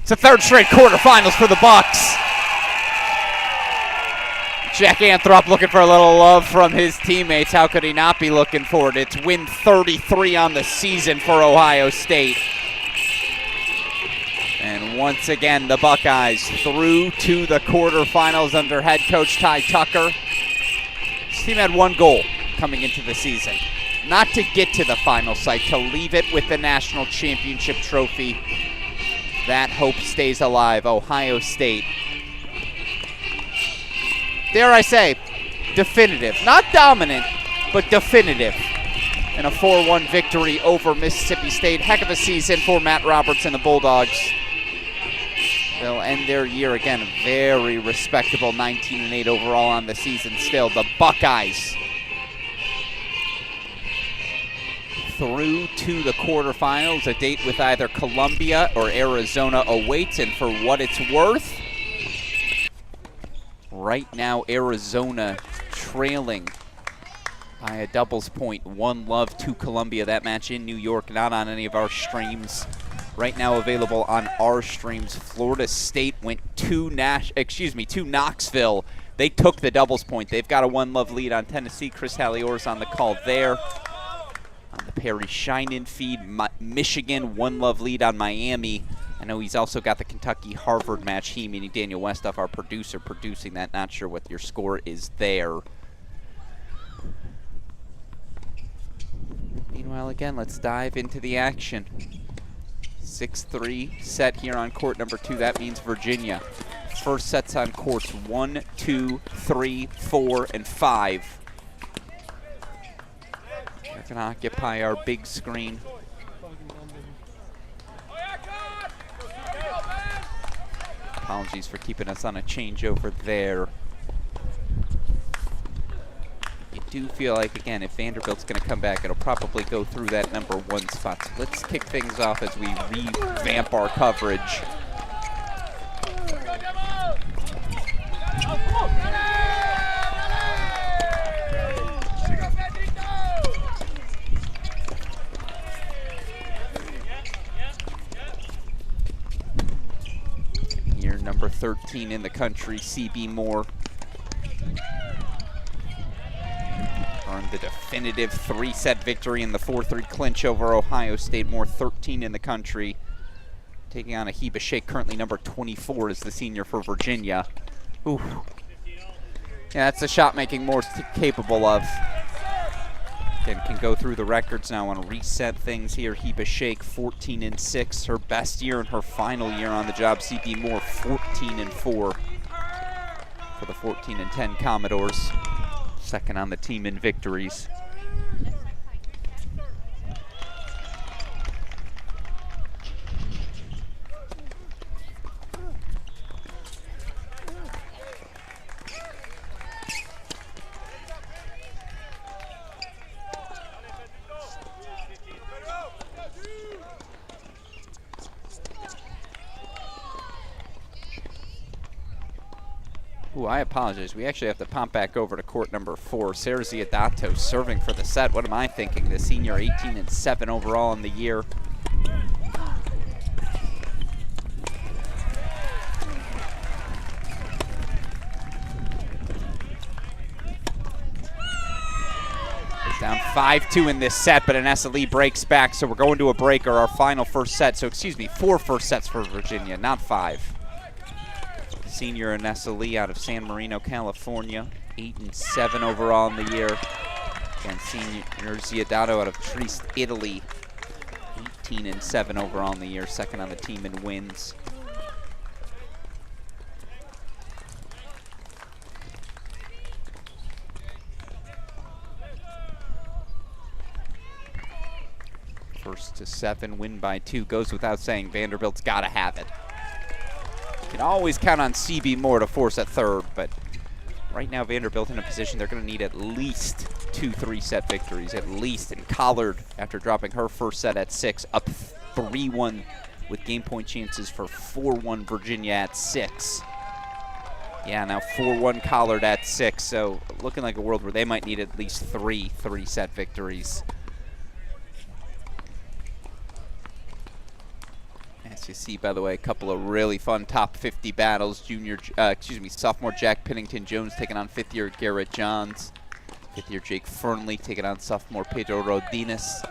It's the 3rd straight quarterfinals for the Bucks. Jack Anthrop looking for a little love from his teammates. How could he not be looking for it? It's win 33 on the season for Ohio State. And once again, the Buckeyes through to the quarterfinals under head coach Ty Tucker. This team had one goal coming into the season. Not to get to the final site, to leave it with the national championship trophy. That hope stays alive. Ohio State. Dare I say, definitive. Not dominant, but definitive. In a 4-1 victory over Mississippi State. Heck of a season for Matt Roberts and the Bulldogs. They'll end their year, again, very respectable 19-8 overall on the season still. The Buckeyes through to the quarterfinals. A date with either Columbia or Arizona awaits, and for what it's worth, right now Arizona trailing by a doubles point. 1-love to Columbia. That match in New York, not on any of our streams. Right now available on our streams. Florida State went to Knoxville. They took the doubles point. They've got a 1-love lead on Tennessee. Chris Halioris on the call there. On the Peri Sheinin feed, Michigan 1-love lead on Miami. I know he's also got the Kentucky-Harvard match. He, meaning Daniel Westoff, our producer, producing that. Not sure what your score is there. Meanwhile, again, let's dive into the action. 6-3 set here on court number 2. That means Virginia. First sets on courts 1, 2, 3, 4, and 5. We're going to occupy our big screen. Apologies for keeping us on a changeover there. You do feel like, again, if Vanderbilt's going to come back, it'll probably go through that number 1 spot. So let's kick things off as we revamp our coverage. Here, number 13 in the country. CB Moore earned the definitive 3-set victory in the 4-3 clinch over Ohio State. Moore 13 in the country. Taking on Ahiba Sheikh, currently number 24 is the senior for Virginia. Ooh. Yeah, that's the shot making Moore's capable of. Again, can go through the records now and reset things here. Ahiba Sheikh 14-6, her best year and her final year on the job. CB Moore 14-4 for the 14-10 Commodores. Second on the team in victories. Ooh, I apologize. We actually have to pump back over to court number 4. Sarah Ziadato serving for the set. What am I thinking? The senior 18-7 overall in the year. It's down 5-2 in this set, but Anessa breaks back, so we're going to a break, or our final first set. So, excuse me, 4 first sets for Virginia, not 5. Senior Anessa Lee out of San Marino, California, 8-7 overall in the year. And senior Ziadato out of Trieste, Italy, 18-7 overall in the year, second on the team in wins. First to 7, win by 2, goes without saying. Vanderbilt's got to have it. You can always count on CB Moore to force a third, but right now Vanderbilt in a position they're going to need at least 2 3-set victories, at least. And Collard, after dropping her first set at 6, up 3-1 with game point chances for 4-1 Virginia at 6. Yeah, now 4-1 Collard at 6, so looking like a world where they might need at least 3 3-set victories. As you see, by the way, a couple of really fun top 50 battles. Sophomore Jack Pennington-Jones taking on 5th-year Garrett Johns. 5th-year Jake Fernley taking on sophomore Pedro Rodines.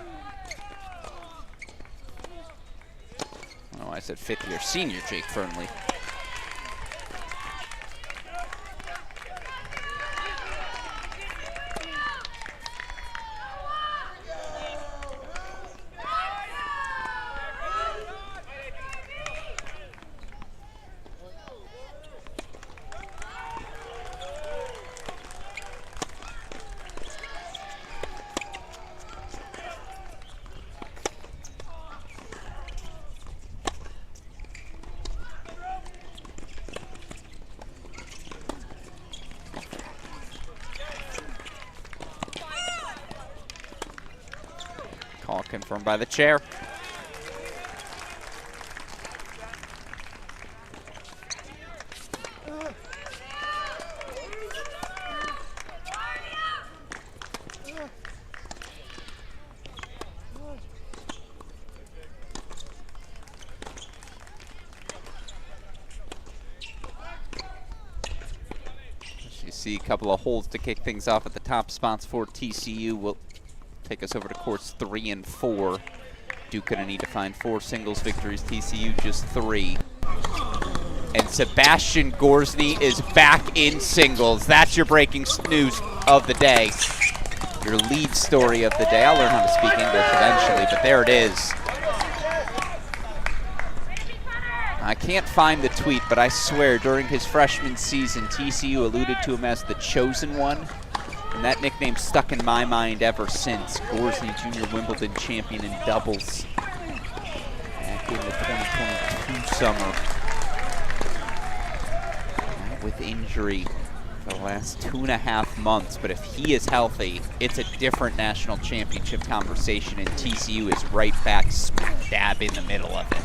Oh, I said 5th-year senior Jake Fernley. Call confirmed by the chair. As you see, a couple of holes to kick things off at the top spots for TCU. Will take us over to courts 3 and 4. Duke gonna need to find 4 singles victories. TCU just 3. And Sebastian Gorsny is back in singles. That's your breaking news of the day. Your lead story of the day. I'll learn how to speak English eventually, but there it is. I can't find the tweet, but I swear during his freshman season, TCU alluded to him as the chosen one. And that nickname stuck in my mind ever since. Gorsny, junior Wimbledon champion in doubles back in the 2022 summer. With injury for the last 2.5 months, but if he is healthy, it's a different national championship conversation, and TCU is right back smack dab in the middle of it.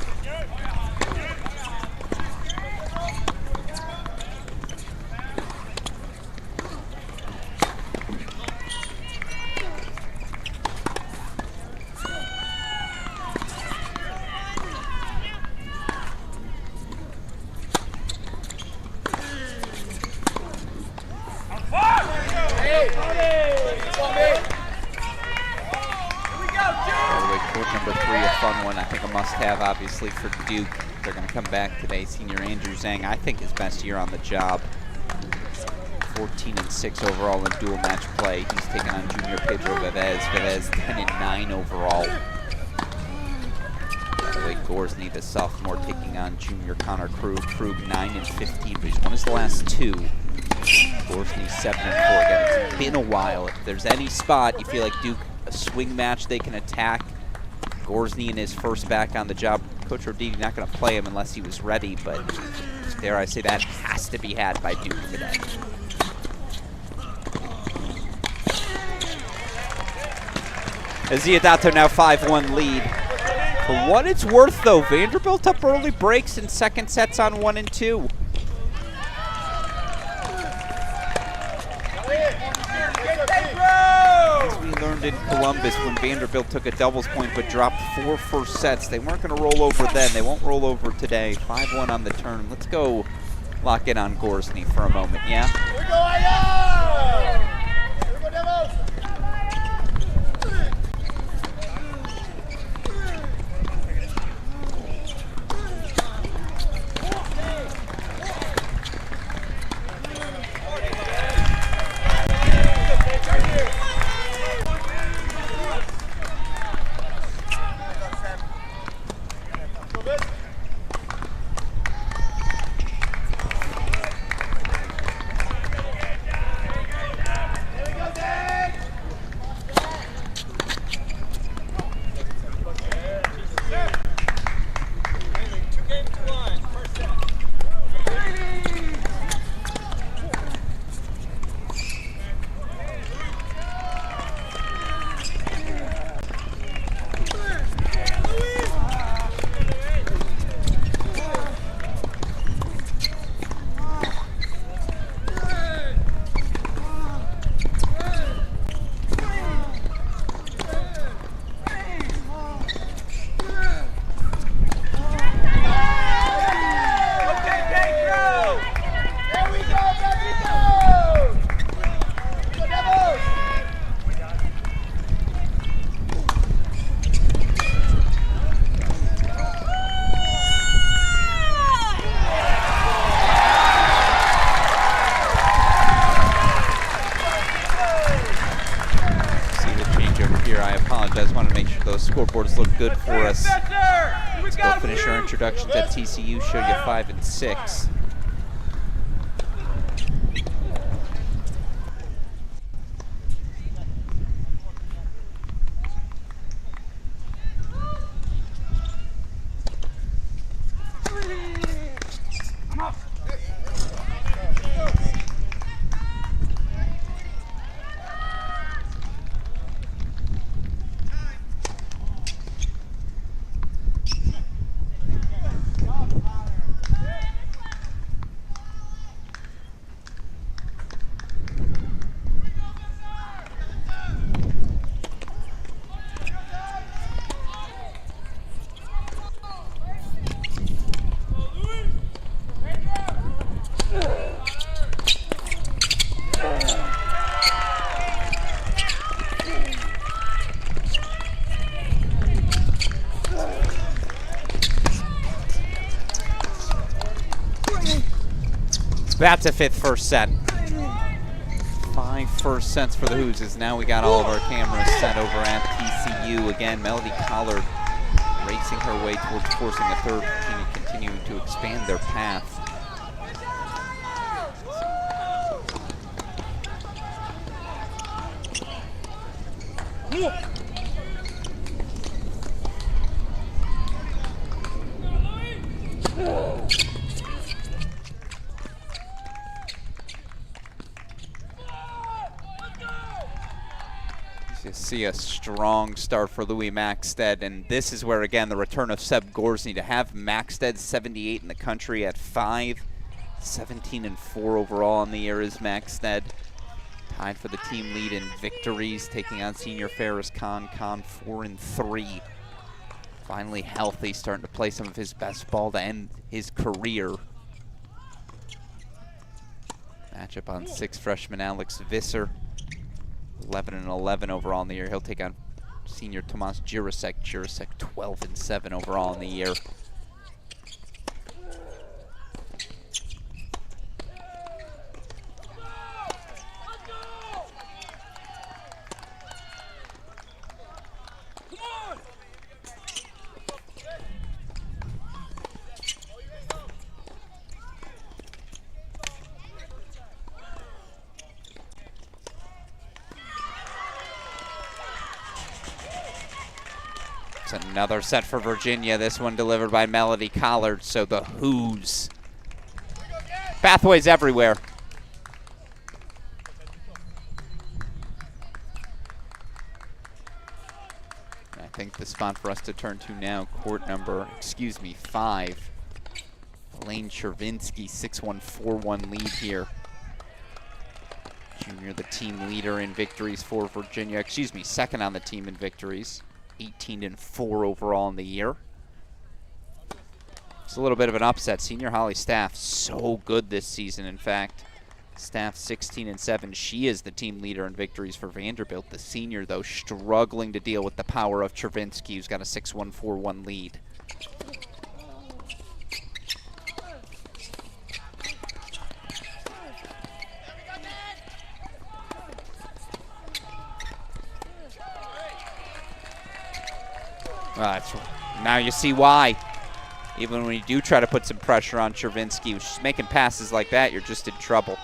By the way, court number 3, a fun one. I think a must-have, obviously, for Duke. They're going to come back today. Senior Andrew Zhang, I think his best year on the job. 14-6 overall in dual match play. He's taking on junior Pedro Vivez. Vivez 10-9 overall. By the way, Gorsny, the sophomore, taking on junior Connor Krug. Krug 9-15, but he's won his last 2. Gorsny 7-4. Again, it's been a while. If there's any spot you feel like Duke, a swing match they can attack, Gorsny in his first back on the job. Coach Roditi not going to play him unless he was ready, but dare I say that has to be had by Duke today. Aziadato now 5-1 lead. For what it's worth, though, Vanderbilt up early, breaks in second sets on 1 and 2. As we learned in Columbus when Vanderbilt took a doubles point but dropped 4 first sets, they weren't going to roll over then. They won't roll over today. 5-1 on the turn. Let's go lock in on Gorsny for a moment, yeah? Here we go, Aya! Here we go, Devils! Scoreboards look good for us. Let's go finish our introductions at TCU, show you 5 and 6. That's a 5th first set. 5 first sets for the Hoosiers. Now we got all of our cameras set over at TCU. Again, Melody Collard racing her way towards forcing a third team, continuing to expand their path. You see a strong start for Louis Maxted, and this is where, again, the return of Seb Gorsny to have Maxted 78 in the country at 5, 17-4 overall on the year is Maxted. Tied for the team lead in victories, taking on senior Ferris Khan. Khan 4-3. Finally healthy, starting to play some of his best ball to end his career. Matchup on 6th freshman Alex Visser. 11 and 11 overall in the year. He'll take on senior Tomas Jirasek. Jirasek 12 and 7 overall in the year. It's another set for Virginia. This one delivered by Melody Collard. So the Who's. Pathways everywhere. I think the spot for us to turn to now, court number, 5. Elaine Chervinsky, 6-1, 4-1 lead here. Junior, the team leader in victories for Virginia. Second on the team in victories. 18 and 4 overall in the year. It's a little bit of an upset. Senior Holly Staff, so good this season. In fact, Staff 16 and 7. She is the team leader in victories for Vanderbilt. The senior, though, struggling to deal with the power of Chervinsky, who's got a 6-1, 4-1 lead. Now you see why. Even when you do try to put some pressure on Chervinsky, when she's making passes like that, you're just in trouble.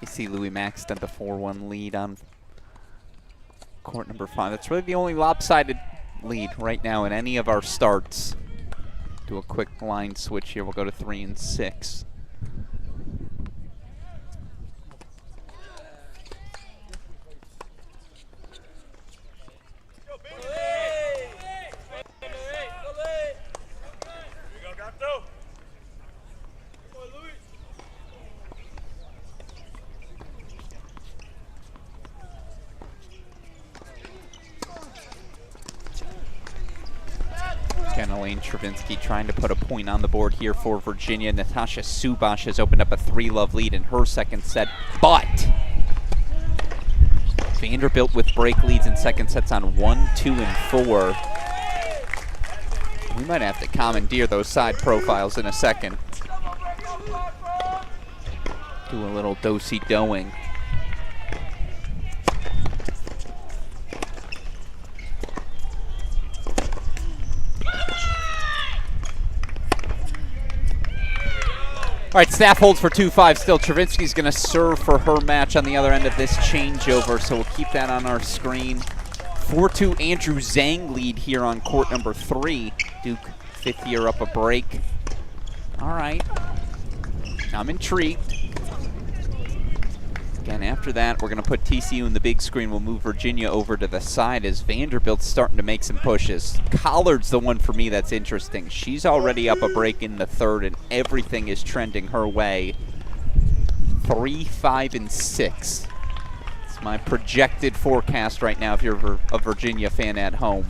You see Louis Max at the 4-1 lead on court number 5. That's really the only lopsided lead right now in any of our starts. Do a quick line switch here. We'll go to 3 and 6. Elaine Travinsky trying to put a point on the board here for Virginia. Natasha Subash has opened up a 3-love lead in her second set, but Vanderbilt with break leads in second sets on 1, 2, and 4. We might have to commandeer those side profiles in a second. Do a little do-si-doing. All right, staff holds for 2-5 still. Travinsky's going to serve for her match on the other end of this changeover, so we'll keep that on our screen. 4-2 Andrew Zhang lead here on court number 3. Duke, 5th year up a break. All right, I'm intrigued. Again, after that, we're going to put TCU in the big screen. We'll move Virginia over to the side as Vanderbilt's starting to make some pushes. Collard's the one for me that's interesting. She's already up a break in the 3rd, and everything is trending her way. 3, 5, and 6. It's my projected forecast right now if you're a Virginia fan at home.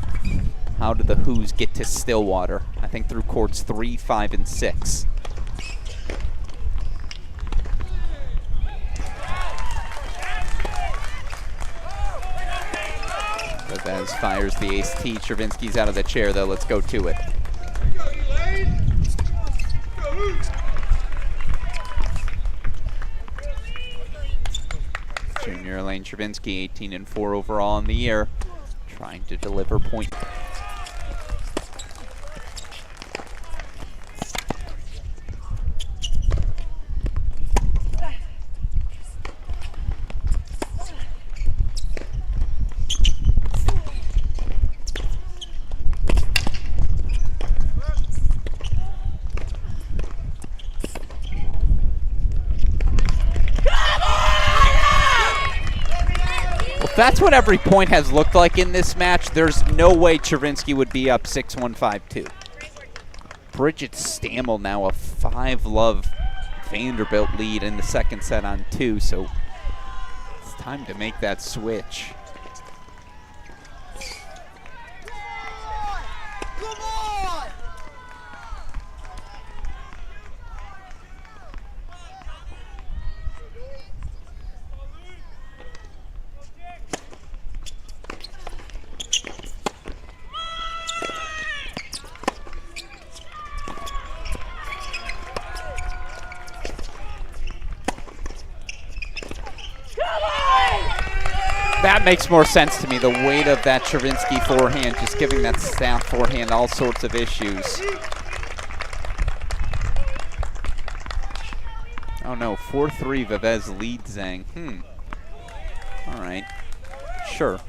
How do the Who's get to Stillwater? I think through courts 3, 5, and 6. As fires the ace-T. Travinsky's out of the chair, though. Let's go to it. Junior Elaine Travinsky, 18 and 4 overall in the year, trying to deliver point. That's what every point has looked like in this match. There's no way Travinsky would be up 6-1, 5-2. Bridget Stammel now a 5-love Vanderbilt lead in the second set on 2, so it's time to make that switch. That makes more sense to me, the weight of that Travinsky forehand, just giving that staff forehand all sorts of issues. Oh no, 4-3 Vivez leads Zhang. All right, sure.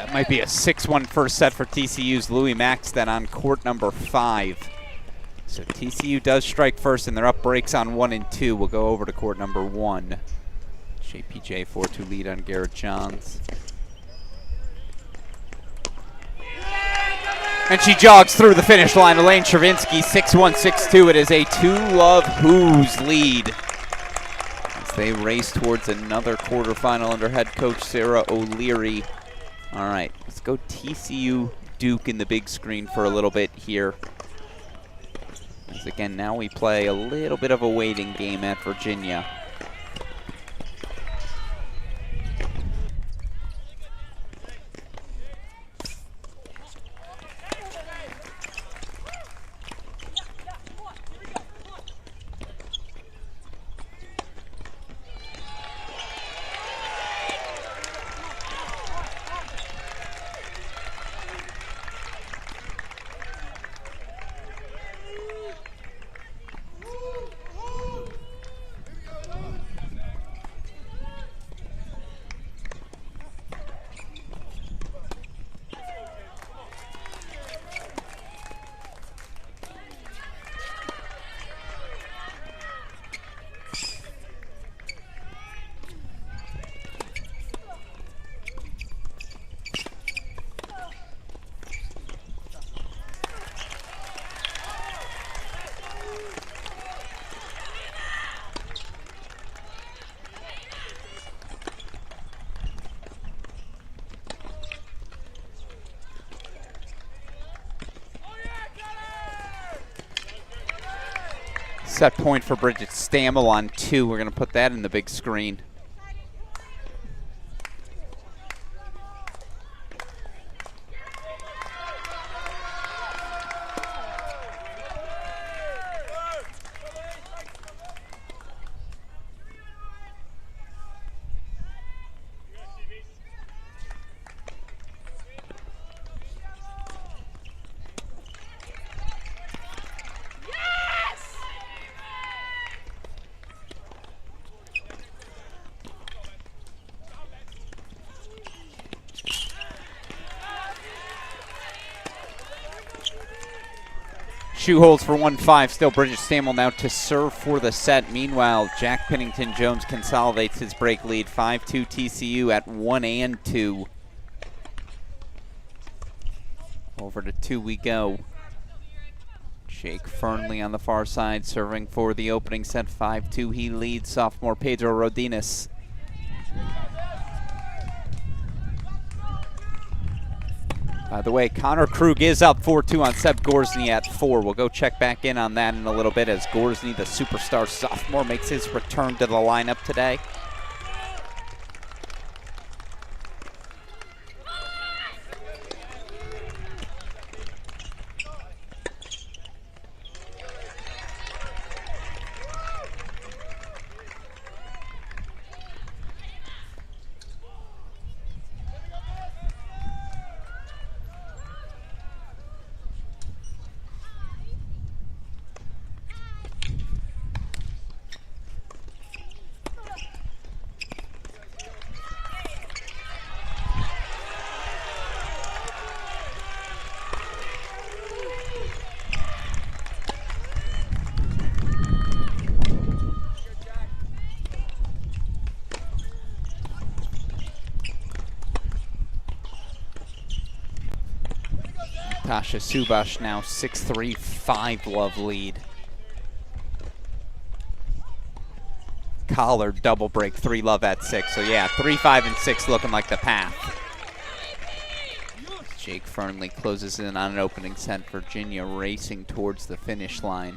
That might be a 6-1 first set for TCU's Louis Max then on court number 5. So TCU does strike first, and they're up breaks on 1 and 2. We'll go over to court number 1. JPJ 4-2 lead on Garrett Johns. And she jogs through the finish line. Elaine Chervinsky, 6-1, 6-2. It is a 2-love Who's lead as they race towards another quarterfinal under head coach Sarah O'Leary. All right, let's go TCU Duke in the big screen for a little bit here. As again, now we play a little bit of a waiting game at Virginia. Set point for Bridget Stammel on 2. We're going to put that in the big screen. Shoe holds for 1-5. Still Bridget Stammel now to serve for the set. Meanwhile, Jack Pennington-Jones consolidates his break lead. 5-2 TCU at 1 and 2. Over to 2 we go. Jake Fernley on the far side serving for the opening set. 5-2 he leads sophomore Pedro Rodines. By the way, Connor Krug is up 4-2 on Seb Gorsny at 4. We'll go check back in on that in a little bit as Gorsny, the superstar sophomore, makes his return to the lineup today. Tasha Subash now 6-3, 5-love lead. Collard double break, 3-love at 6. So yeah, 3, 5, and 6 looking like the path. Jake Fernley closes in on an opening set. Virginia racing towards the finish line.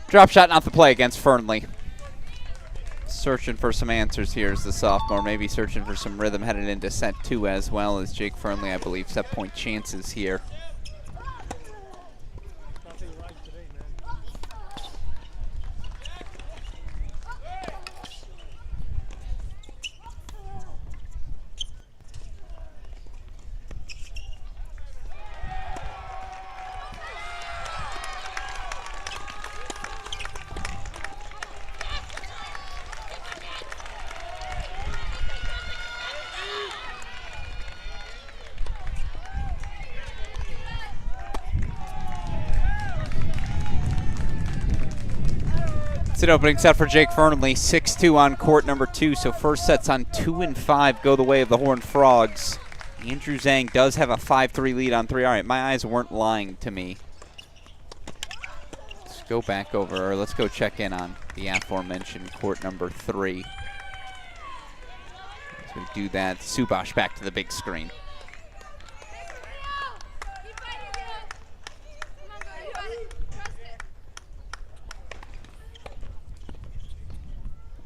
Drop shot, not the play against Fernley. searching for some answers here as the sophomore, maybe searching for some rhythm headed into set 2 as well as Jake Fernley, I believe, set point chances here. It's an opening set for Jake Fernley, 6-2 on court number 2. So first sets on 2 and 5 go the way of the Horned Frogs. Andrew Zhang does have a 5-3 lead on 3. All right, my eyes weren't lying to me. Let's go back over, or let's go check in on the aforementioned court number 3. As we do that, Subash back to the big screen.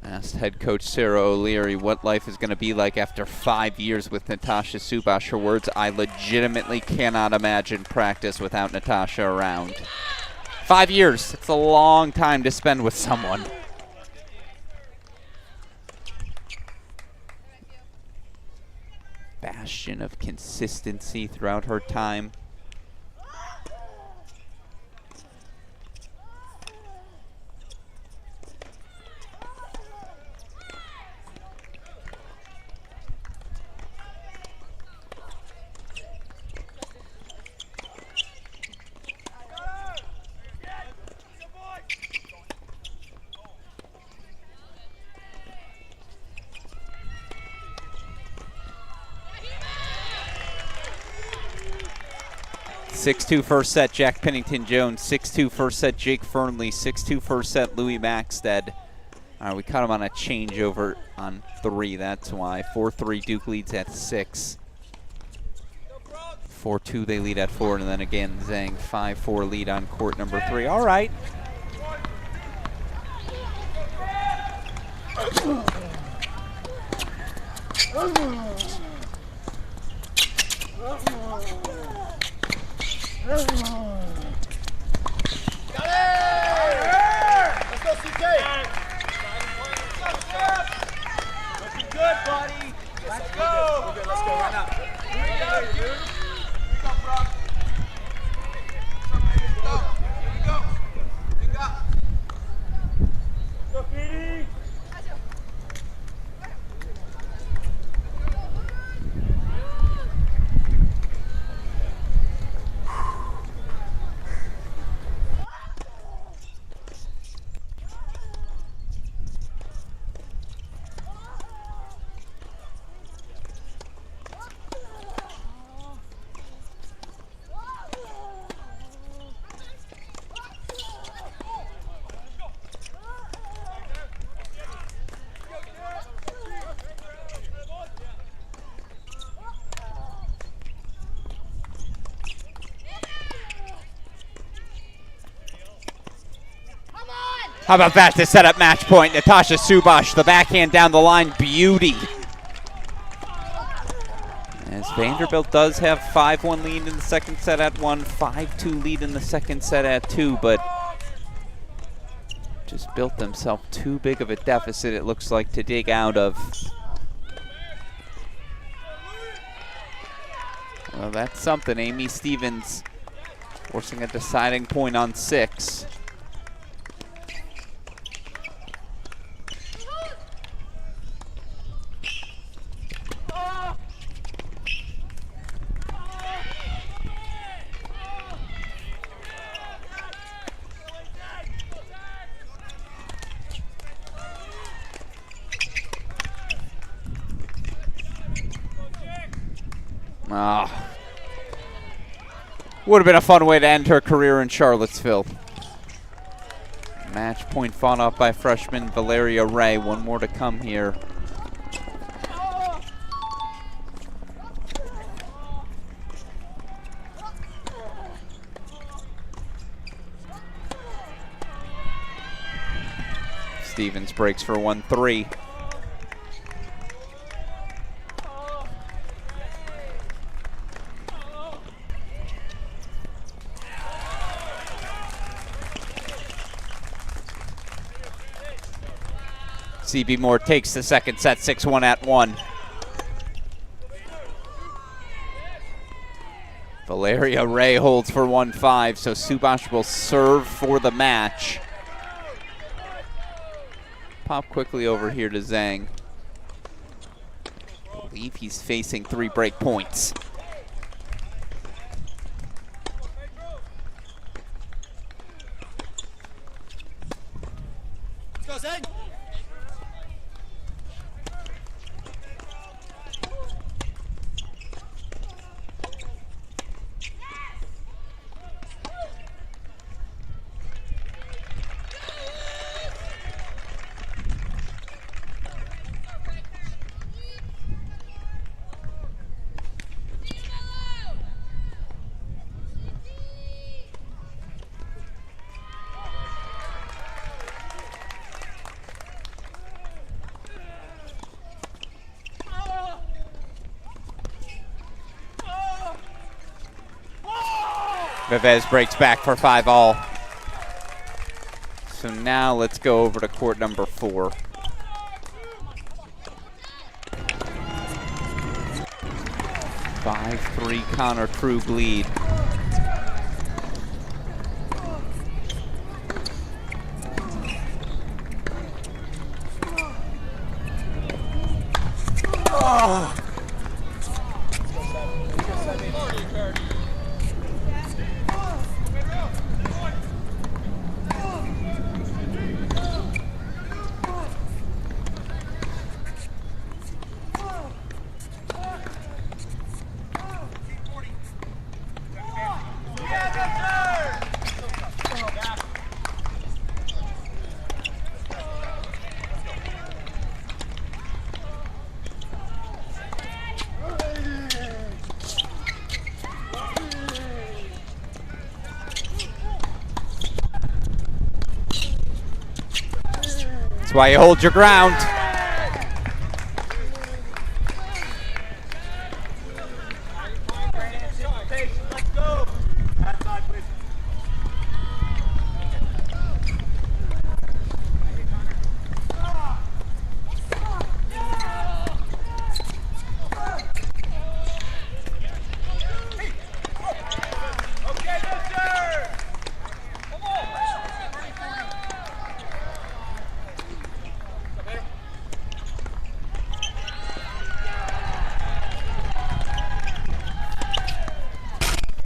Asked head coach Sarah O'Leary what life is going to be like after 5 years with Natasha Subash. Her words, "I legitimately cannot imagine practice without Natasha around." 5 years, it's a long time to spend with someone. Bastion of consistency throughout her time. (6-2) first set, Jack Pennington-Jones. 6-2 first set, Jake Fernley. 6-2 first set, Louis Maxted. All right, we caught him on a changeover on 3, that's why. 4-3, Duke leads at 6. 4-2, they lead at 4, and then again, Zhang, 5-4 lead on court number 3. All right. Got it! Let's go, CK! Looking good, buddy! Let's go! We're good, let's go right now. Here we go, dude! Here we go, Brock! Here we go! Here we go! Here we go! Go, Peri! How about that to set up match point? Natasha Subash, the backhand down the line, beauty. As Vanderbilt does have 5-1 lead in the second set at 1, 5-2 lead in the second set at 2, but just built themselves too big of a deficit, it looks like, to dig out of. Well, that's something. Amy Stevens forcing a deciding point on 6. Would have been a fun way to end her career in Charlottesville. Match point fought off by freshman Valeria Ray. One more to come here. Stevens breaks for 1-3. CB Moore takes the second set, 6-1 at 1. Valeria Ray holds for 1-5, so Subash will serve for the match. Pop quickly over here to Zhang. I believe he's facing 3 break points. Let's go, Zhang. Vivez breaks back for 5-all. So now let's go over to court number 4. (5-3) Connor Krug lead. That's why you hold your ground. Let's go. Outside, please. Okay, go, sir. Come on.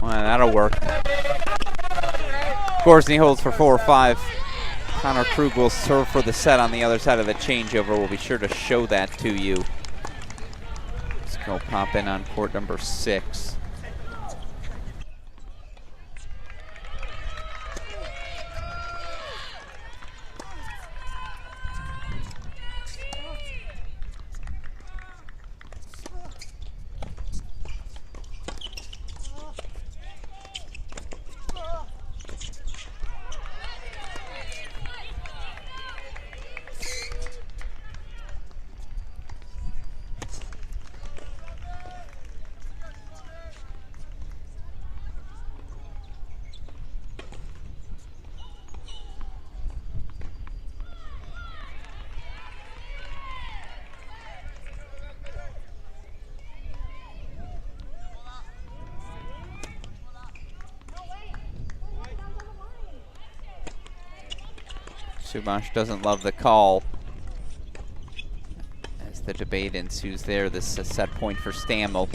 Well, that'll work. Gorsny holds for 4-5. Connor Krug will serve for the set on the other side of the changeover. We'll be sure to show that to you. Let's go pop in on court number 6. Subash doesn't love the call. As the debate ensues there, this is a set point for Stammel.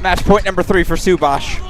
Match point number 3 for Subash.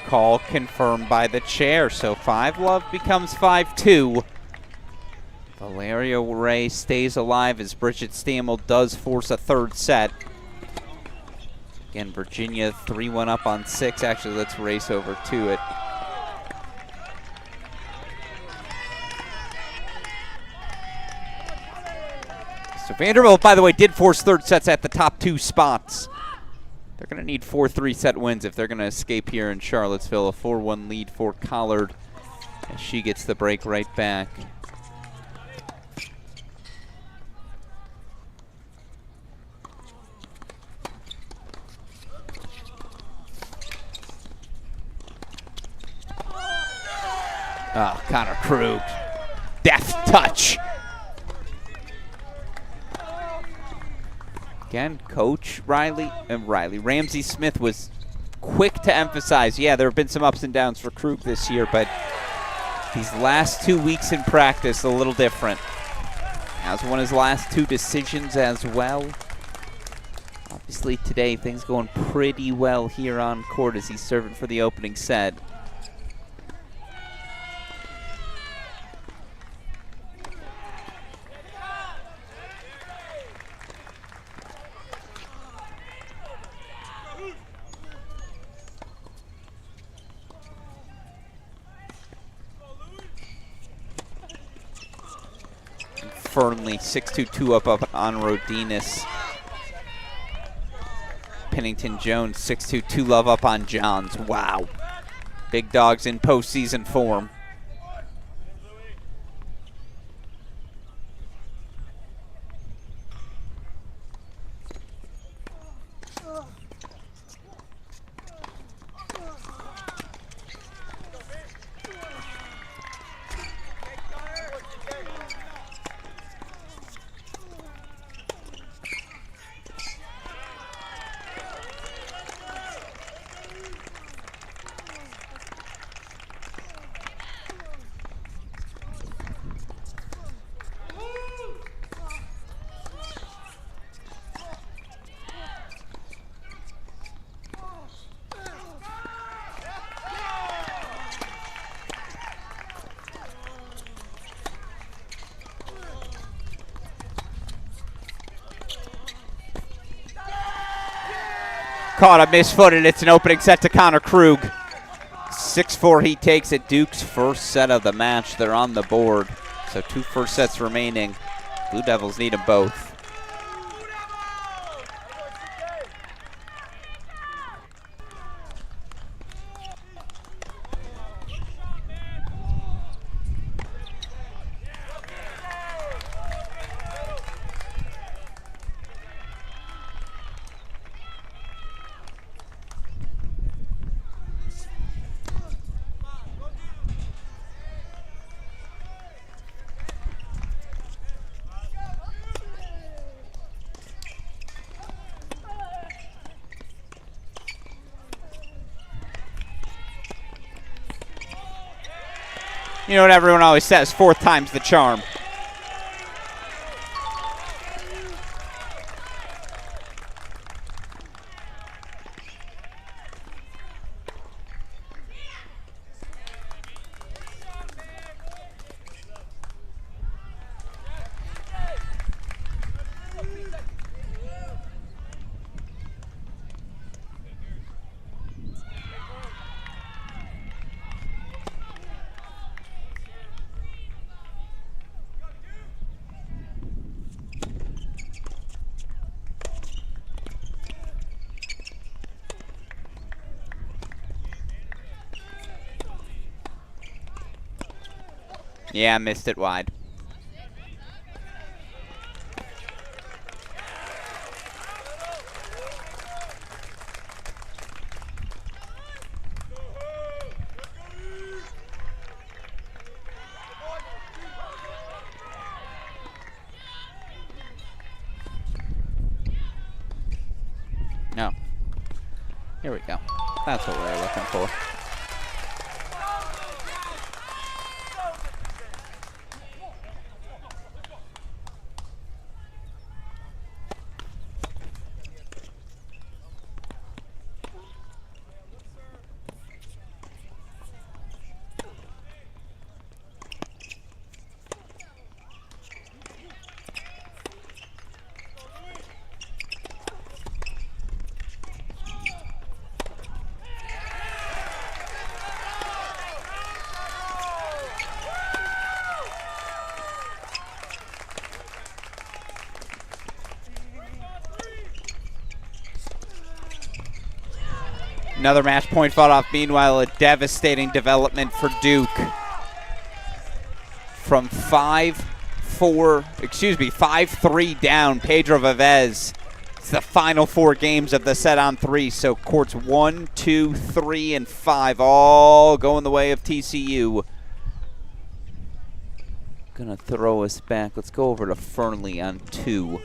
Call confirmed by the chair, so 5-love becomes 5-2. Valeria Ray stays alive as Bridget Stamel does force a third set. Again, Virginia 3-1 up on 6. Actually, let's race over to it. So Vanderbilt, by the way, did force third sets at the top 2 spots. They're going to need 4 3-set wins if they're going to escape here in Charlottesville. A 4-1 lead for Collard as she gets the break right back. Oh, Connor Krug. Death touch. Again, Coach Ramsey Smith was quick to emphasize, yeah, there have been some ups and downs for Krug this year, but these last 2 weeks in practice, a little different. Has won his last 2 decisions as well. Obviously today, things going pretty well here on court as he's serving for the opening set. Fernley 6-2 up on Rodinas. Pennington Jones 6-2 love up on Johns. Wow. Big dogs in postseason form. Caught a misfooted. It's an opening set to Connor Krug. 6-4 he takes it. Duke's first set of the match. They're on the board. So 2 first sets remaining. Blue Devils need them both. You know what everyone always says, 4th time's the charm. Yeah, missed it wide. No. Here we go. That's what we were looking for. Another match point fought off. Meanwhile, a devastating development for Duke. From 5-3 down, Pedro Vivez. It's the final 4 games of the set on 3. So courts 1, 2, 3, and 5 all going the way of TCU. Gonna throw us back. Let's go over to Fernley on 2.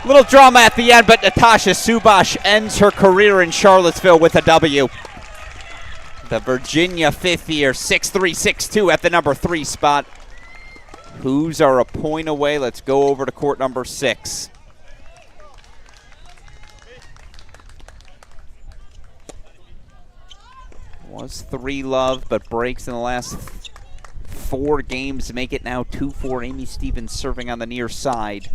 Little drama at the end, but Natasha Subash ends her career in Charlottesville with a W. The Virginia fifth year, 6'3", 6'2" at the number 3 spot. Who's are a point away? Let's go over to court number 6. Was 3-love, but breaks in the last 4 games to make it now 2-4. Amy Stevens serving on the near side.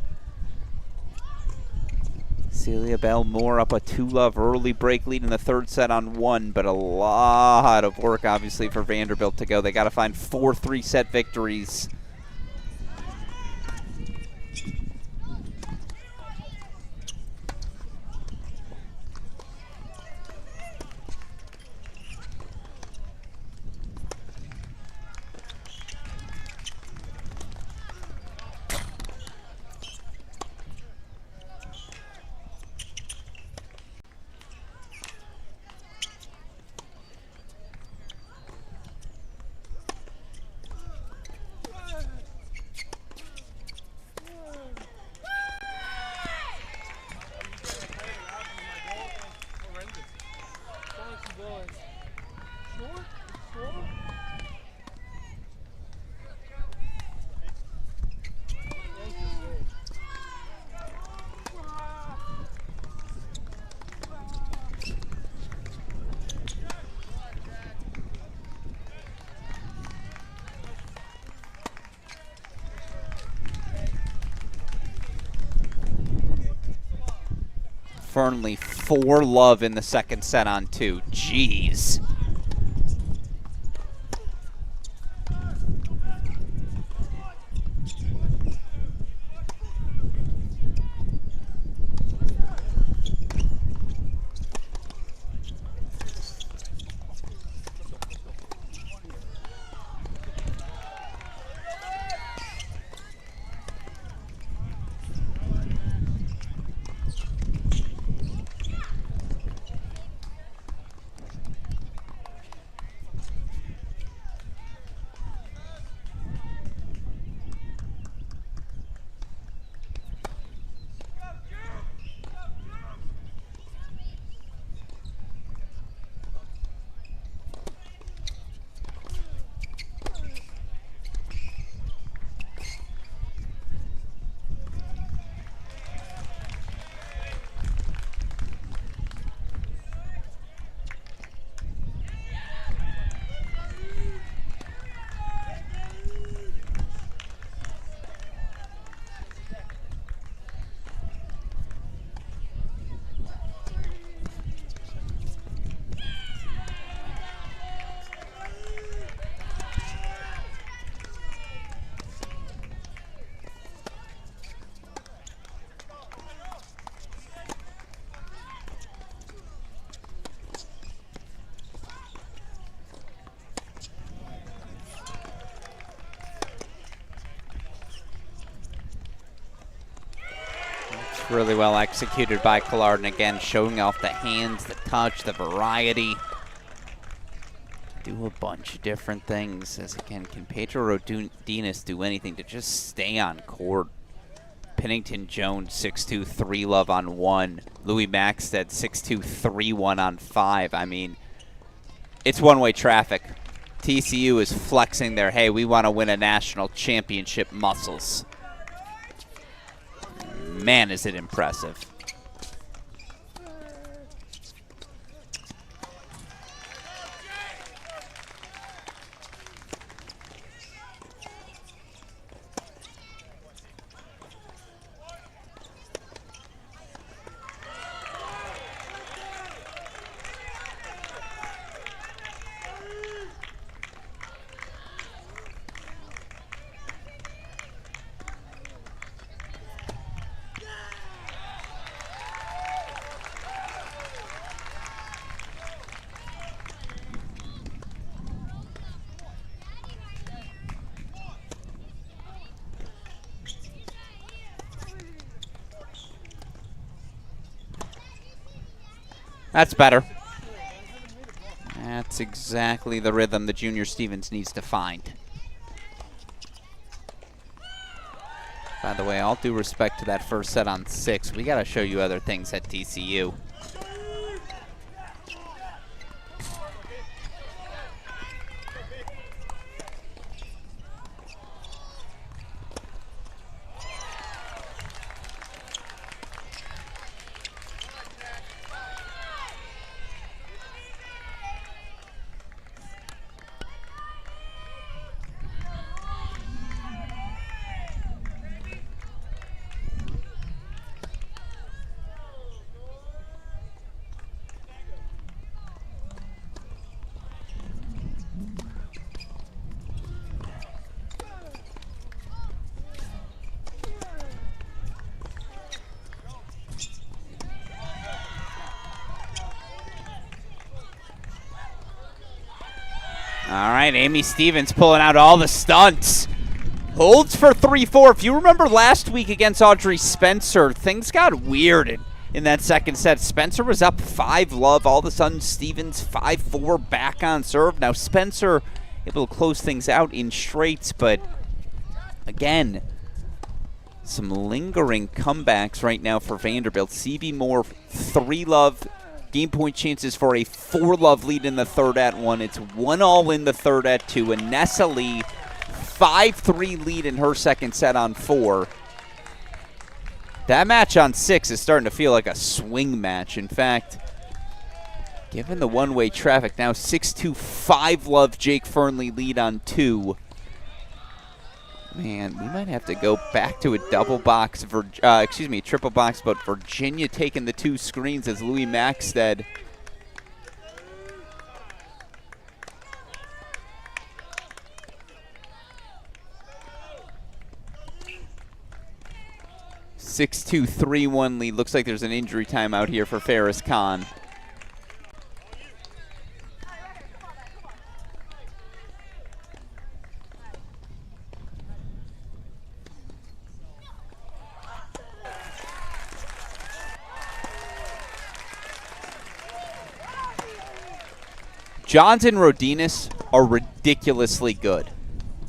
Celia Bell Moore up a 2-love early break lead in the 3rd set on 1, but a lot of work obviously for Vanderbilt to go. They got to find 4 3-set victories. Fernley 4-love in the 2nd set on 2. Jeez. Really well executed by Collard, and again showing off the hands, the touch, the variety. Do a bunch of different things. As again, can Pedro Rodriguez do anything to just stay on court? Pennington Jones 6'2", 3-love on 1. Louis Maxted 6'2", 3-1 on 5. I mean, it's one-way traffic. TCU is flexing their, hey, we want to win a national championship muscles. Man, is it impressive. That's better. That's exactly the rhythm the junior Stevens needs to find. By the way, all due respect to that first set on 6, we got to show you other things at TCU. All right, Amy Stevens pulling out all the stunts. Holds for 3-4. If you remember last week against Audrey Spencer, things got weird in that second set. Spencer was up 5-love. All of a sudden, Stevens 5-4 back on serve. Now Spencer able to close things out in straights, but again, some lingering comebacks right now for Vanderbilt. C.B. Moore 3-love. Game point chances for a 4-love lead in the third at 1. It's 1-all in the third at 2. And Nessa Lee, 5-3 lead in her second set on 4. That match on 6 is starting to feel like a swing match. In fact, given the one-way traffic, now 6-2, 5-love Jake Fernley lead on 2. Man, we might have to go back to a double box, triple box, but Virginia taking the 2 screens as Louis Maxted. (6-2, 3-1 lead). Looks like there's an injury timeout here for Ferris Khan. Johns and Rodinas are ridiculously good.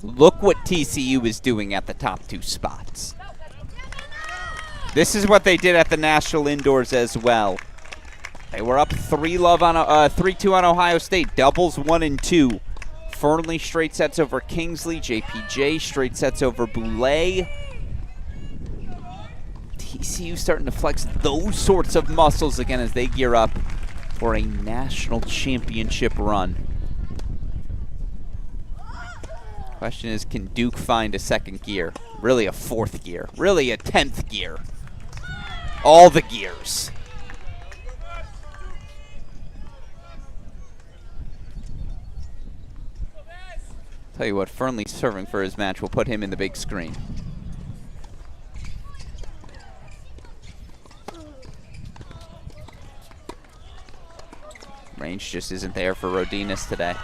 Look what TCU is doing at the top 2 spots. This is what they did at the National Indoors as well. They were up 3-love on 3-2 on Ohio State. Doubles 1 and 2. Fernley straight sets over Kingsley. JPJ straight sets over Boulay. TCU starting to flex those sorts of muscles again as they gear up for a national championship run. Question is, can Duke find a second gear? Really a 4th gear? Really a 10th gear? All the gears. Tell you what, Fernley serving for his match will put him in the big screen. Range just isn't there for Rodinas today.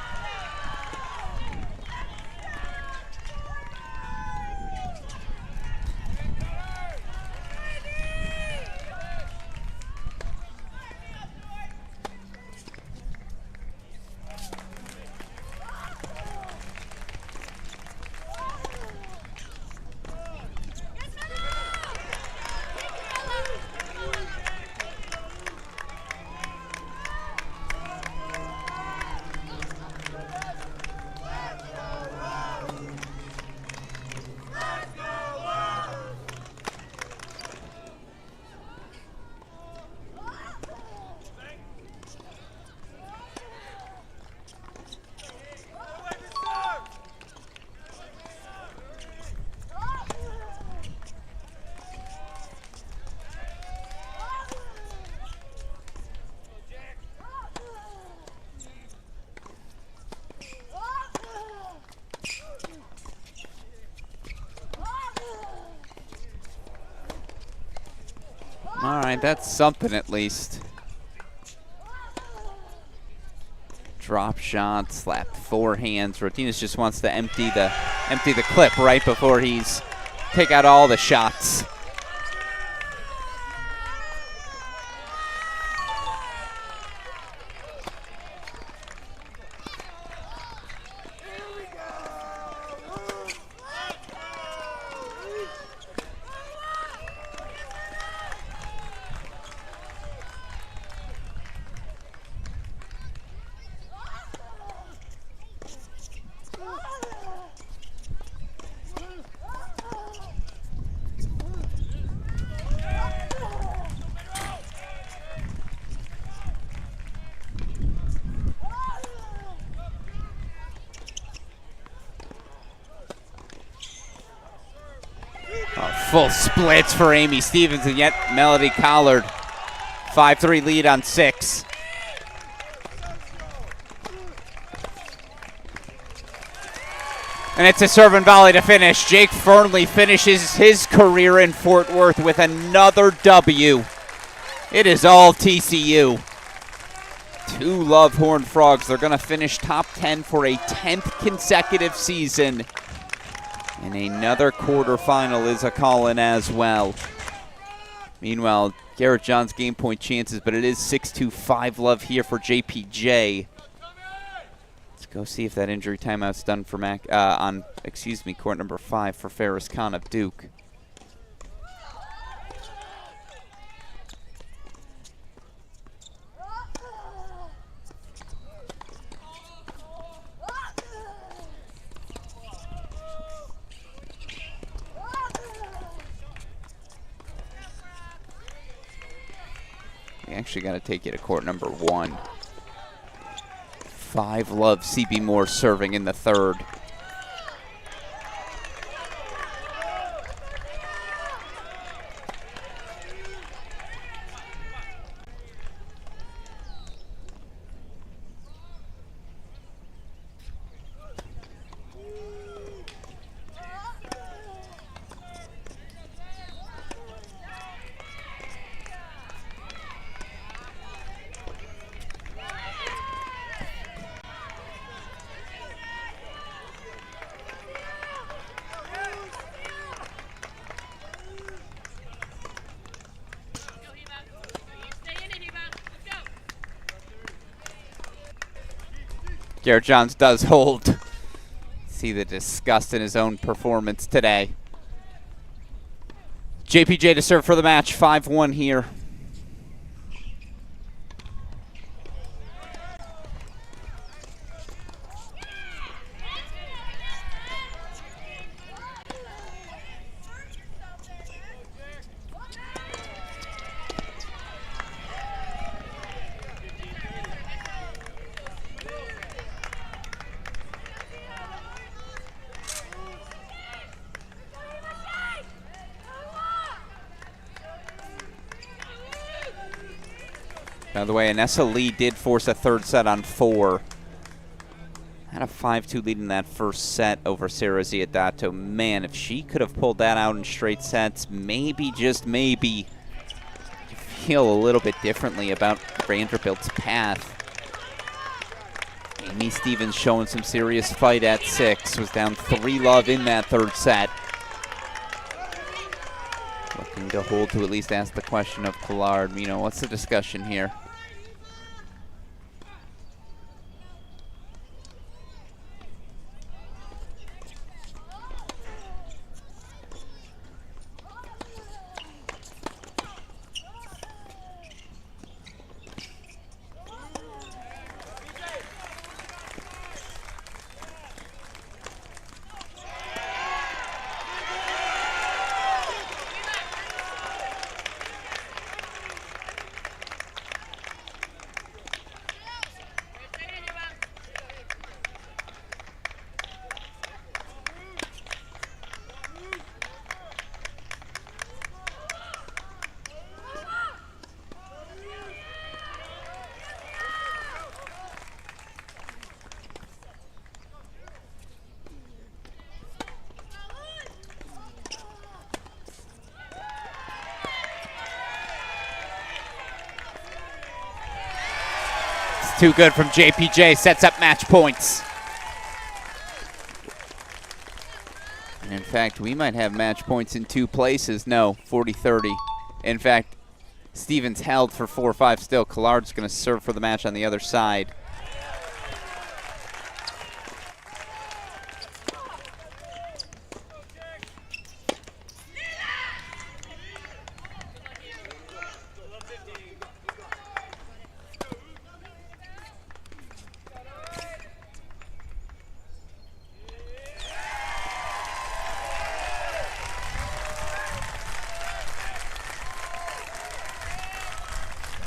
All right, that's something at least. Drop shot, slap forehands. Rodinas just wants to empty the clip right before he's take out all the shots. Full splits for Amy Stevens, and yet Melody Collard, 5-3 lead on 6. And it's a serve and volley to finish. Jake Fernley finishes his career in Fort Worth with another W. It is all TCU. 2 Love Horned Frogs. They're going to finish top 10 for a 10th consecutive season. And another quarterfinal is a call-in as well. Meanwhile, Garrett John's game point chances, but it is 6-2-5 love here for JPJ. Let's go see if that injury timeout's done for court number 5 for Ferris Khan of Duke. Actually got to take you to court number 1. 5 love CB Moore serving in the 3rd. Garrett Johns does hold. See the disgust in his own performance today. JPJ to serve for the match, 5-1 here. By the way, Anessa Lee did force a 3rd set on 4. Had a 5-2 lead in that first set over Sarah Ziadato. Man, if she could have pulled that out in straight sets, maybe, just maybe, you feel a little bit differently about Vanderbilt's path. Amy Stevens showing some serious fight at 6. Was down 3 love in that 3rd set. Looking to hold to at least ask the question of Collard. You know, what's the discussion here? Too good from JPJ, sets up match points. And in fact, we might have match points in 2 places. No, 40-30. In fact, Stevens held for 4-5 still. Collard's going to serve for the match on the other side.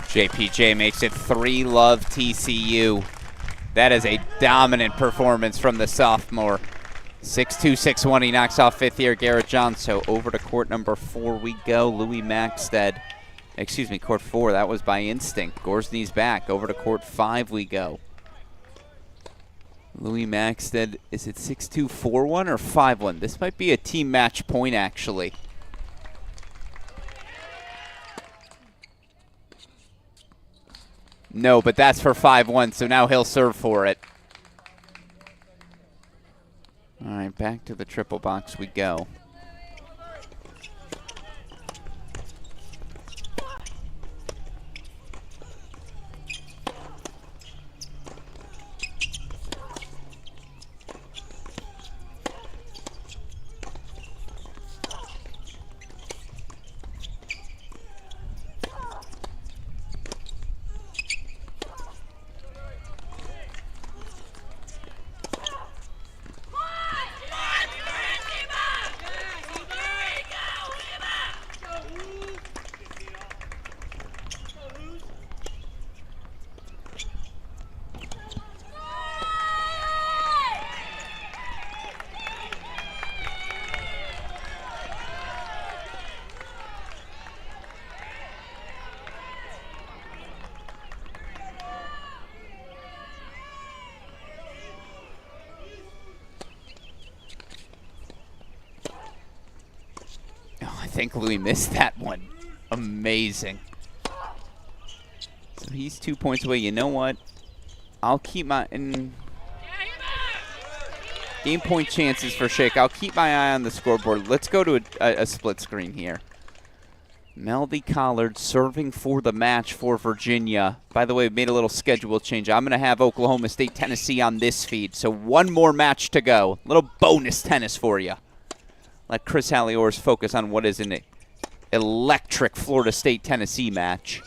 JPJ makes it 3 love TCU. That is a dominant performance from the sophomore. 6-2, 6-1. He knocks off fifth year Garrett John. So over to court number 4 we go. Louis Maxted. Excuse me, court 4. That was by instinct. Gorsny's back. Over to court 5 we go. Louis Maxted, is it 6-2, 4-1 or 5-1? This might be a team match point, actually. No, but that's for 5-1, so now he'll serve for it. All right, back to the triple box we go. I think Louis missed that one. Amazing. So he's 2 points away. You know what? I'll keep my game point chances for Shake. I'll keep my eye on the scoreboard. Let's go to a split screen here. Melody Collard serving for the match for Virginia. By the way, we made a little schedule change. I'm going to have Oklahoma State, Tennessee on this feed. So one more match to go. Little bonus tennis for you. Let Chris Halioris focus on what is an electric Florida State-Tennessee match.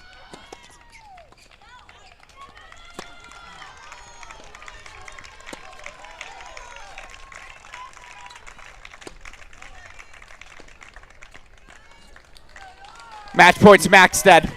Match points, Maxted.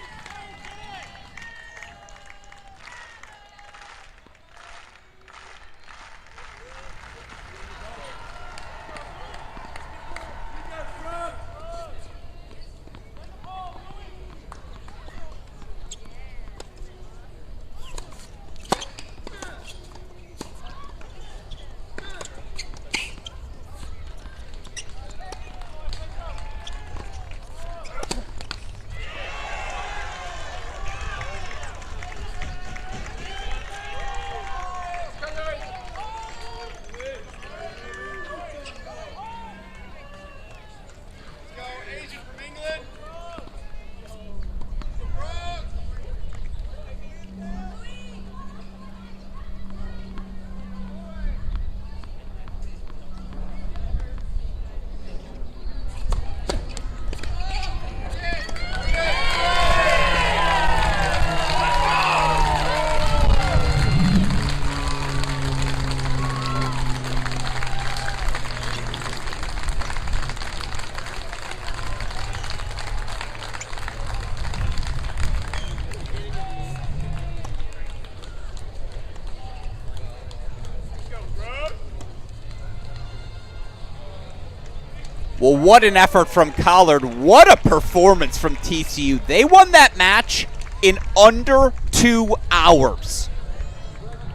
Well, what an effort from Collard. What a performance from TCU. They won that match in under 2 hours.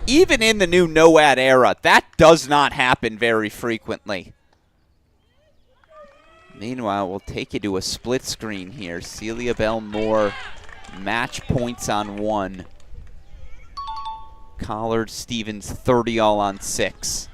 Even in the new no-ad era, that does not happen very frequently. Meanwhile, we'll take you to a split screen here. Celia Bell Moore, match points on 1. Collard Stevens, 30 all on 6.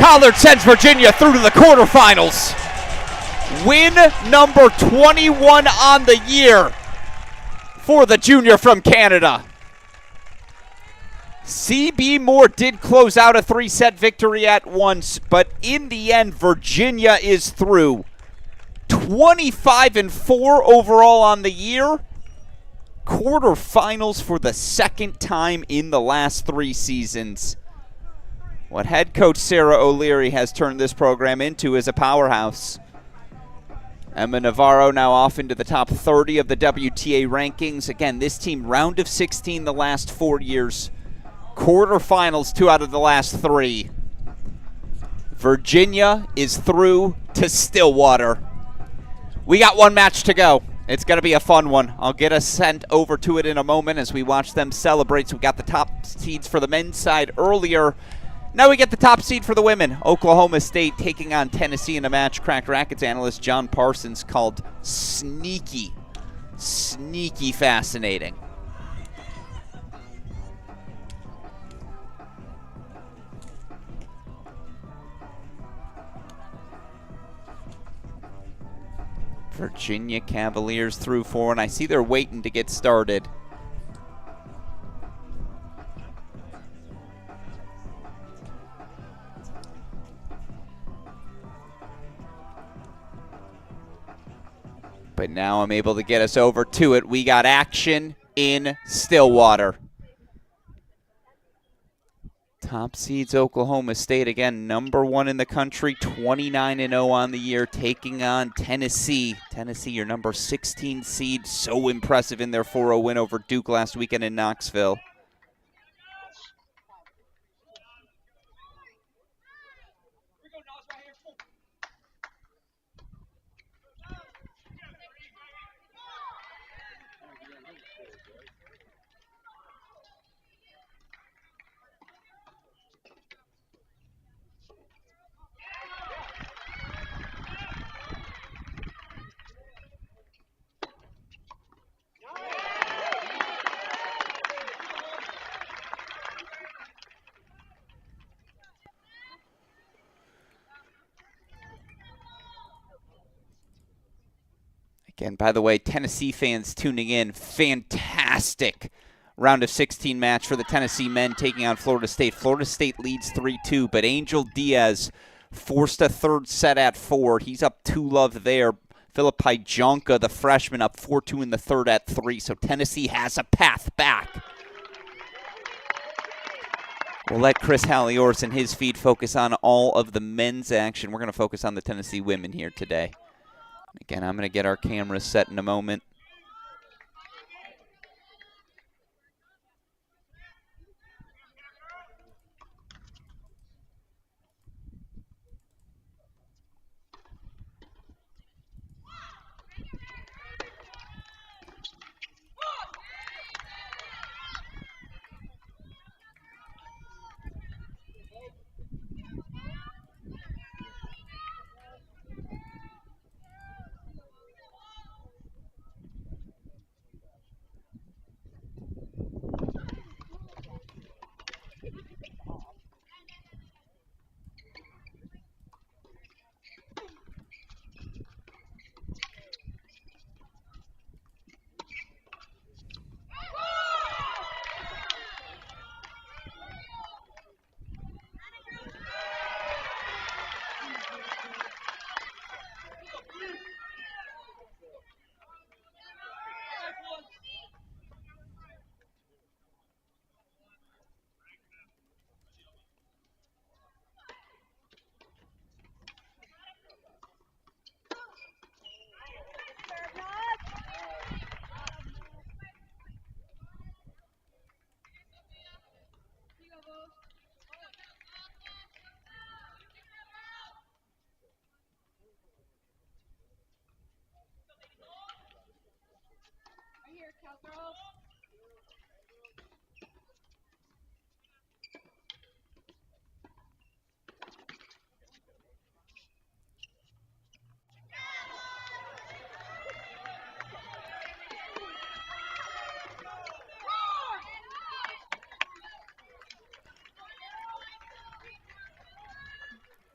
Pollard sends Virginia through to the quarterfinals. Win number 21 on the year for the junior from Canada. C.B. Moore did close out a 3-set victory at once, but in the end, Virginia is through. 25-4 overall on the year. Quarterfinals for the second time in the last 3 seasons. What head coach Sarah O'Leary has turned this program into is a powerhouse. Emma Navarro now off into the top 30 of the WTA rankings. Again, this team round of 16 the last 4 years. Quarterfinals 2 out of the last 3. Virginia is through to Stillwater. We got 1 match to go. It's going to be a fun one. I'll get us sent over to it in a moment as we watch them celebrate. So we got the top seeds for the men's side earlier. Now we get the top seed for the women. Oklahoma State taking on Tennessee in a match Cracked Racquets analyst John Parsons called sneaky fascinating. Virginia Cavaliers through 4, and I see they're waiting to get started. But now I'm able to get us over to it. We got action in Stillwater. Top seeds Oklahoma State, again, number 1 in the country, 29-0 on the year, taking on Tennessee. Tennessee, your number 16 seed, so impressive in their 4-0 win over Duke last weekend in Knoxville. Again, by the way, Tennessee fans tuning in, fantastic round of 16 match for the Tennessee men taking on Florida State. Florida State leads 3-2, but Angel Diaz forced a 3rd set at 4. He's up 2-love there. Philippi Jonka, the freshman, up 4-2 in the 3rd at 3, so Tennessee has a path back. We'll let Chris Halioris and his feed focus on all of the men's action. We're going to focus on the Tennessee women here today. Again, I'm going to get our cameras set in a moment.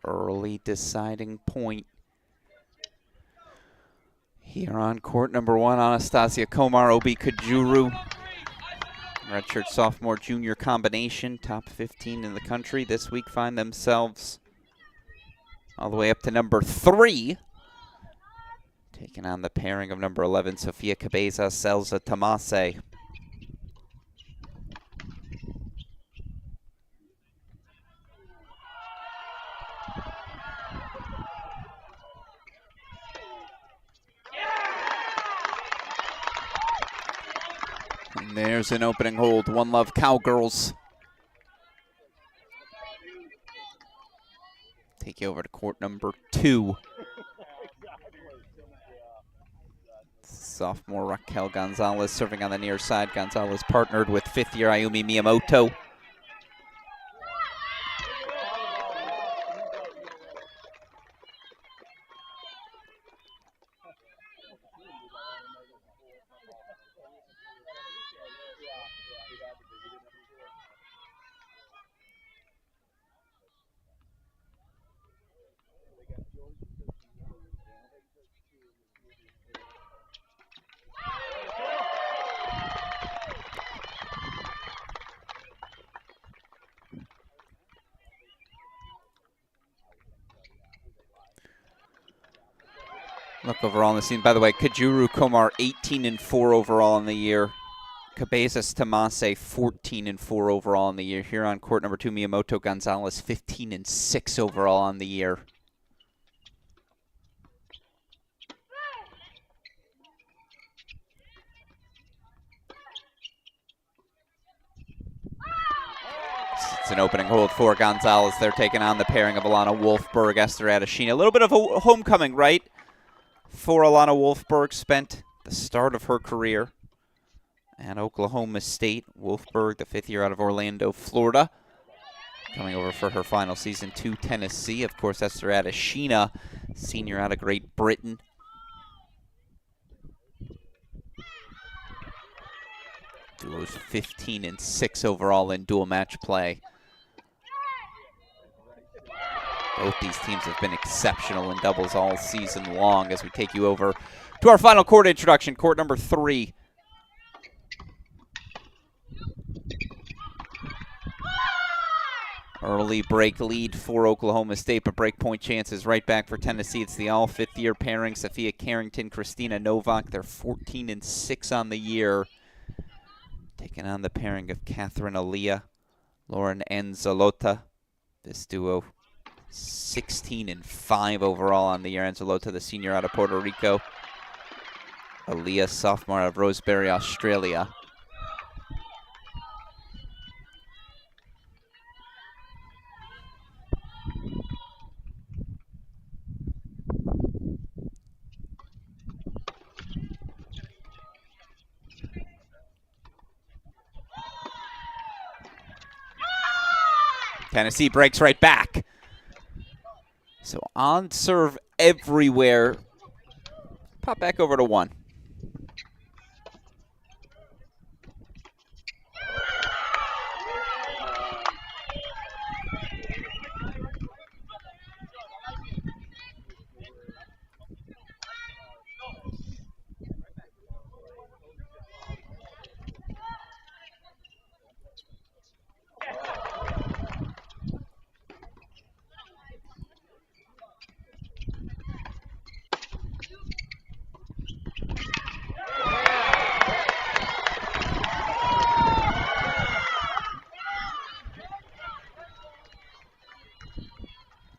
early deciding point. Here on court number 1, Anastasia Komar, Obi Kajuru. Redshirt sophomore junior combination, top 15 in the country. This week find themselves all the way up to number 3. Taking on the pairing of number 11, Sofia Cabeza, Celsa Tomase. And there's an opening hold. One Love Cowgirls. Take you over to court number 2. Sophomore Raquel Gonzalez serving on the near side. Gonzalez partnered with 5th-year Ayumi Miyamoto. Look overall on the scene. By the way, Kajuru Komar 18-4 overall in the year. Cabezas Tomase 14-4 overall in the year. Here on court number 2, Miyamoto Gonzalez 15-6 overall on the year. It's an opening hold for Gonzalez. They're taking on the pairing of Alana Wolfberg, Esther Adeshina. A little bit of a homecoming, right? For Alana Wolfberg, spent the start of her career at Oklahoma State. Wolfberg, the 5th year out of Orlando, Florida. Coming over for her final season to Tennessee. Of course, Esther Adeshina, senior out of Great Britain. Duos 15-6 overall in dual match play. Both these teams have been exceptional in doubles all season long as we take you over to our final court introduction, court number 3. Early break lead for Oklahoma State, but break point chances right back for Tennessee. It's the all 5th-year pairing, Sophia Carrington, Christina Novak. They're 14-6 on the year. Taking on the pairing of Catherine Aaliyah, Lauren Enzalota. This duo 16-5 overall on the year. Enzalota, the senior out of Puerto Rico. Aaliyah, sophomore out of Rosebery, Australia. Tennessee breaks right back. So on serve everywhere. Pop back over to 1.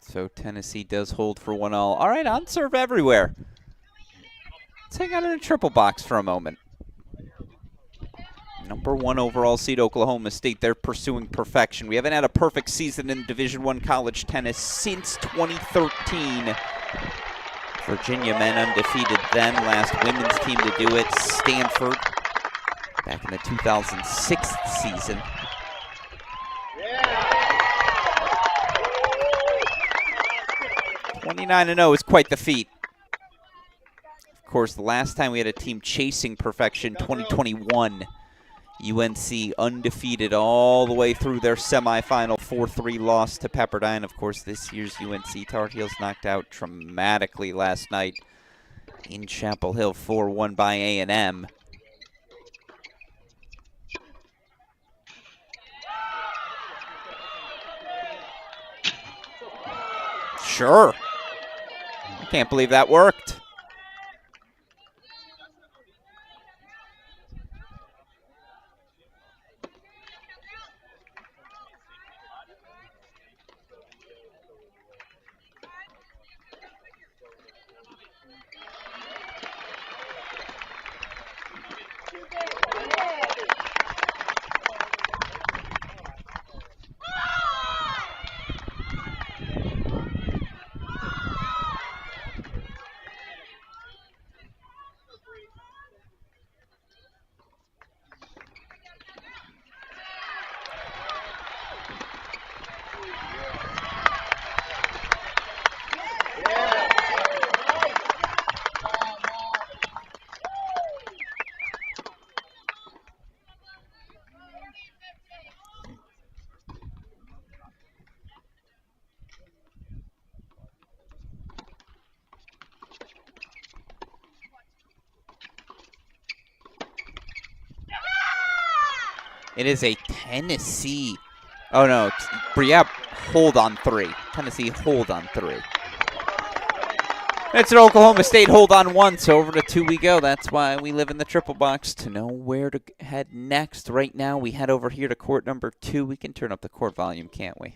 So Tennessee does hold for 1-all. All right, on serve everywhere. Let's hang out in a triple box for a moment. Number 1 overall seed Oklahoma State. They're pursuing perfection. We haven't had a perfect season in Division I college tennis since 2013. Virginia men undefeated then. Last women's team to do it, Stanford, back in the 2006 season. 29-0 is quite the feat. Of course, the last time we had a team chasing perfection, 2021. UNC undefeated all the way through their semifinal 4-3 loss to Pepperdine. Of course, this year's UNC Tar Heels knocked out dramatically last night in Chapel Hill, 4-1 by A&M. Sure. I can't believe that worked. It is a Tennessee. Oh, no. Yeah, hold on 3. Tennessee hold on 3. It's an Oklahoma State hold on 1, so over to 2 we go. That's why we live in the triple box to know where to head next. Right now, we head over here to court number 2. We can turn up the court volume, can't we?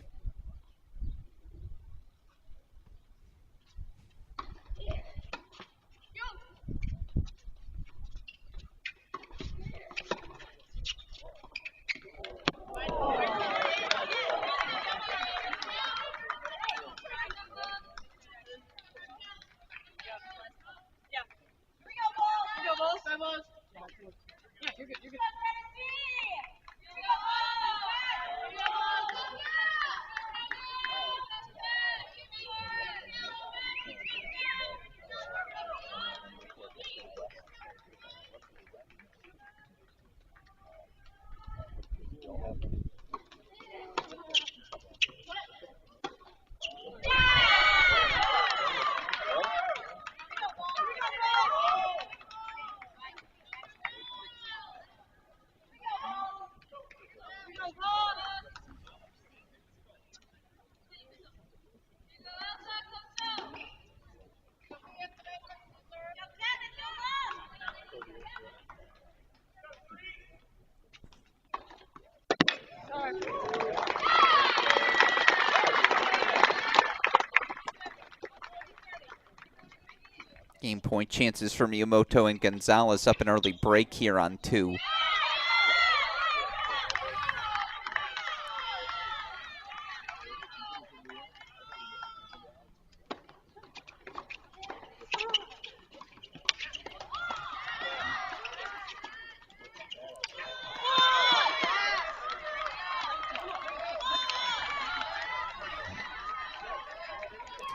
Game point chances for Miyamoto and Gonzalez up an early break here on 2.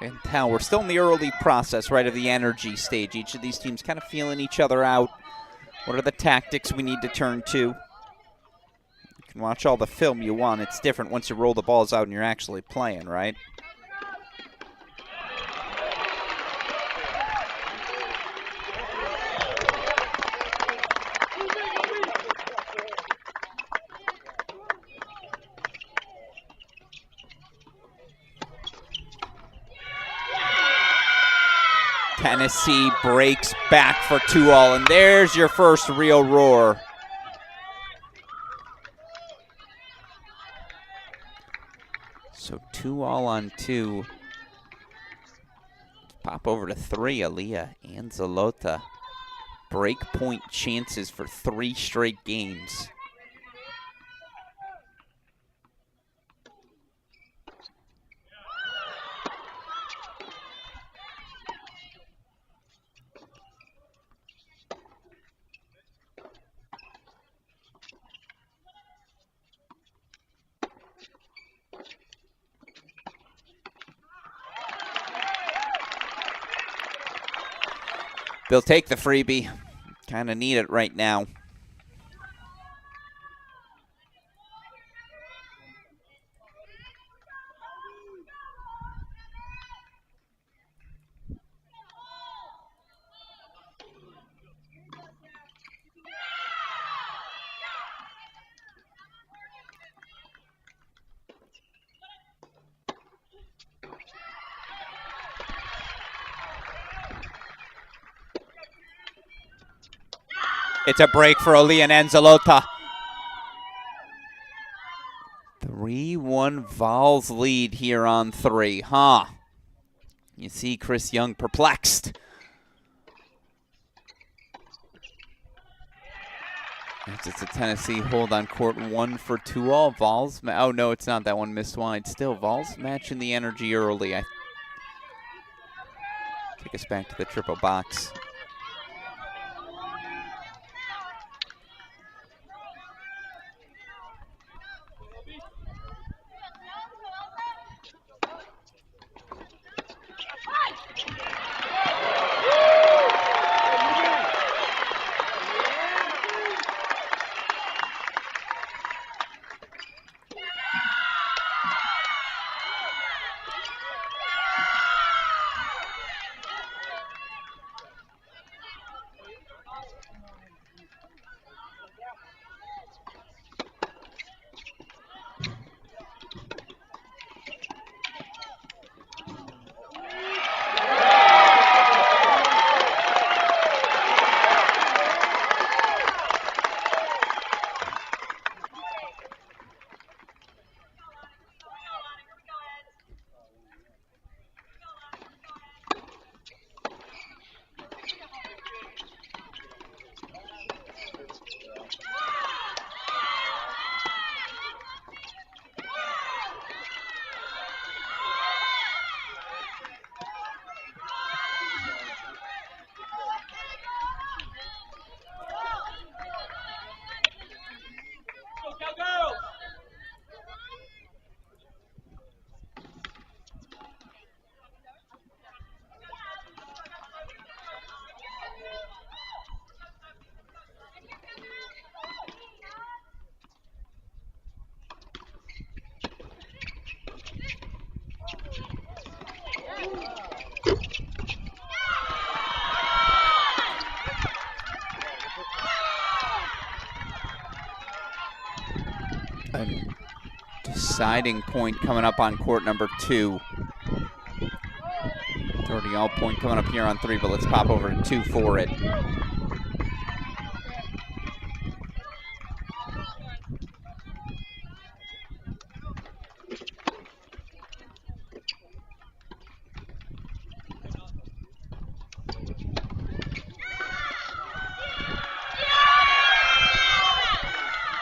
And now we're still in the early process, right, of the energy stage. Each of these teams kind of feeling each other out. What are the tactics we need to turn to? You can watch all the film you want. It's different once you roll the balls out and you're actually playing, right? Tennessee breaks back for 2-all, and there's your first real roar. So 2-all on 2. Pop over to 3, Aaliyah and Zalota. Break point chances for 3 straight games. They'll take the freebie. Kind of need it right now. It's a break for Olian Enzalota. 3-1 Vols lead here on 3, huh? You see Chris Young perplexed. It's a Tennessee hold on court, 1 for 2 all. Vols, oh no, it's not, that one missed wide. Still, Vols matching the energy early. Take us back to the triple box. A deciding point coming up on court number 2. 30-all point coming up here on 3, but let's pop over to 2 for it.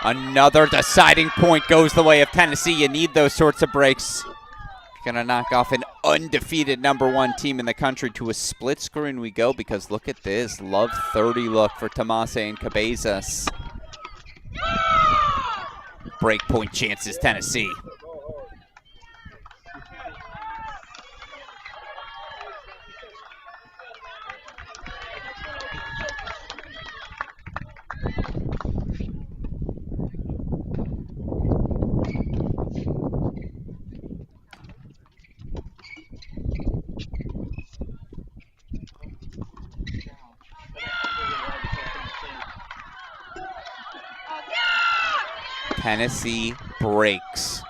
Another deciding point goes the way of Tennessee. You need those sorts of breaks. You're going to knock off an undefeated #1 team in the country. To a split screen we go, because look at this. Love 30 look for Tomase and Cabezas. Break point chances, Tennessee. Tennessee breaks.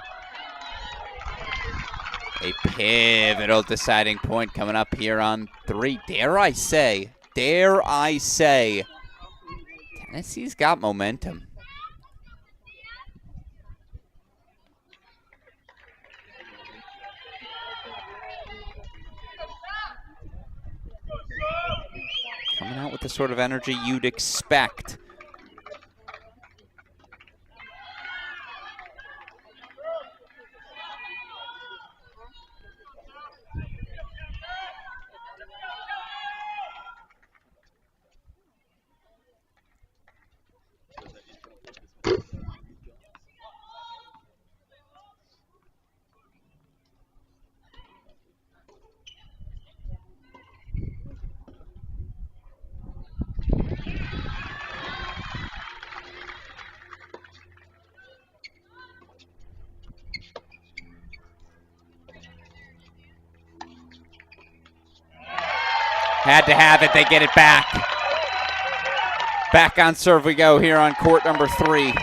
A pivotal deciding point coming up here on 3. Dare I say, Tennessee's got momentum. Coming out with the sort of energy you'd expect. Had to have it, they get it back. Back on serve we go here on court number 3.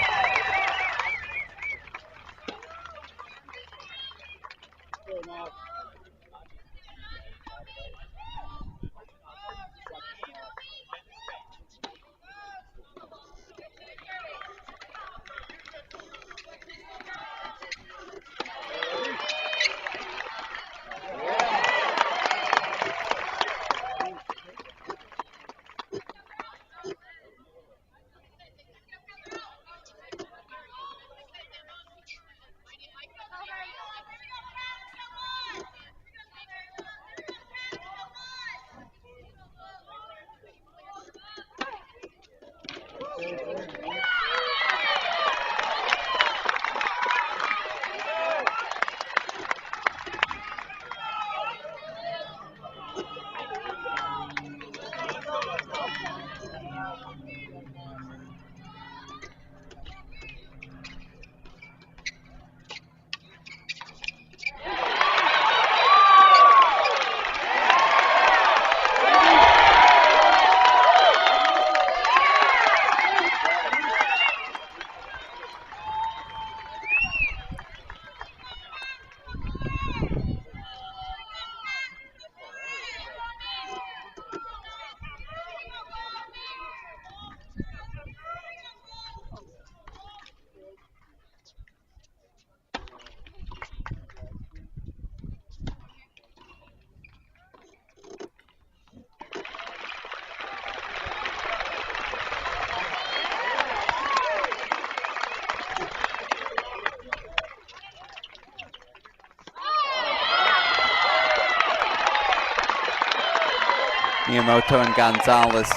Miyamoto and Gonzalez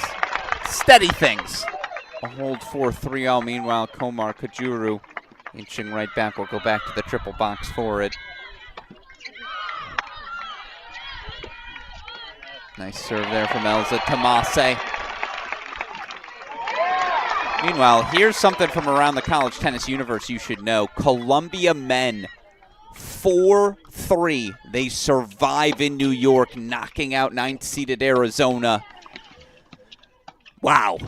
steady things. A hold 4-3-0. Meanwhile, Komar Kajuru inching right back. We'll go back to the triple box for it. Nice serve there from Elza Tomase. Meanwhile, here's something from around the college tennis universe you should know. Columbia men, 4-3. They survive in New York, knocking out 9th-seeded Arizona. Wow.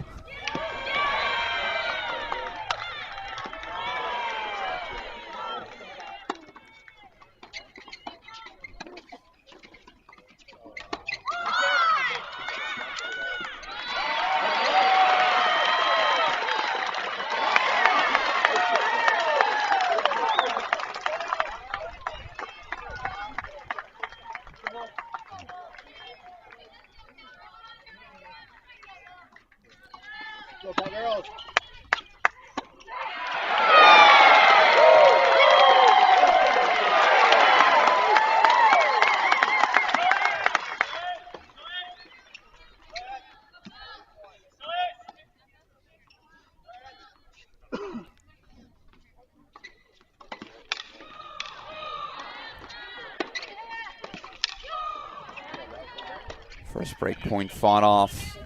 First break point fought off.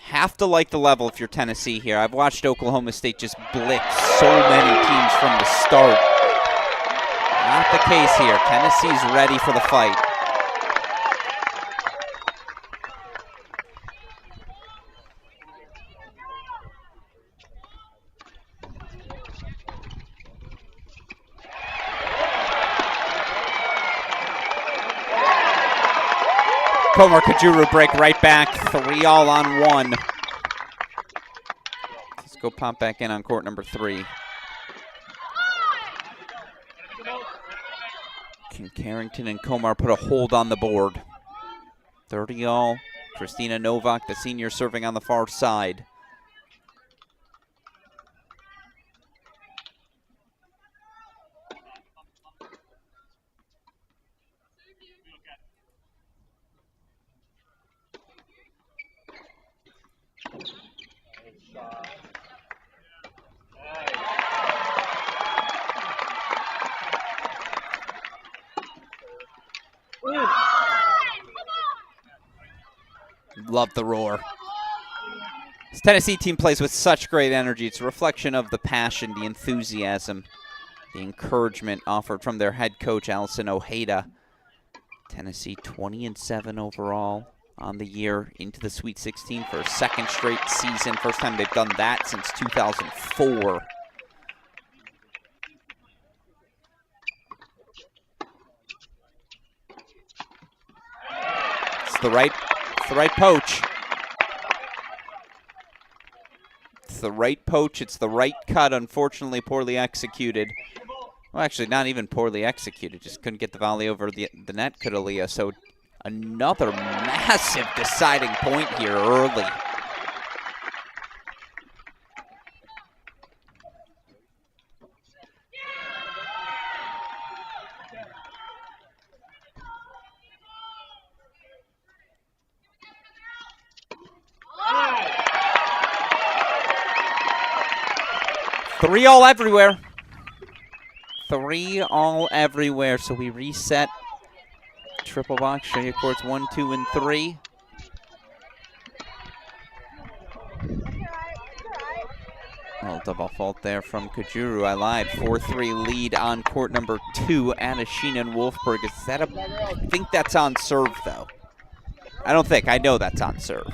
Have to like the level if you're Tennessee here. I've watched Oklahoma State just blitz so many teams from the start. Not the case here. Tennessee's ready for the fight. Komar Kajuru break right back, 3-all on 1. Let's go pop back in on court number 3. Can Carrington and Komar put a hold on the board? 30-all. Christina Novak, the senior, serving on the far side. Love the roar. This Tennessee team plays with such great energy. It's a reflection of the passion, the enthusiasm, the encouragement offered from their head coach, Allison Ojeda. Tennessee 20-7 overall on the year, into the Sweet 16 for a second straight season. First time they've done that since 2004. It's the right poach. It's the right poach. It's the right cut. Unfortunately, poorly executed. Well, actually, not even poorly executed. Just couldn't get the volley over the net, Kudalia. So another massive deciding point here early. Three all everywhere. 3-all everywhere. So we reset triple box. Show you courts 1, 2, and 3. Well, double fault there from Kajuru. I lied. 4-3 lead on court number 2. Anna Sheinin Wolfberg. Is that I think that's on serve, though. I don't think. I know that's on serve.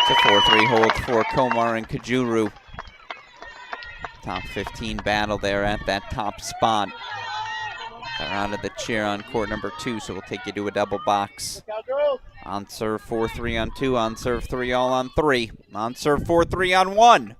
It's a 4-3 hold for Komar and Kajuru. Top 15 battle there at that top spot. They're out of the chair on court number 2, so we'll take you to a double box. On serve 4-3 on 2, on serve 3-all on 3. On serve 4-3 on 1.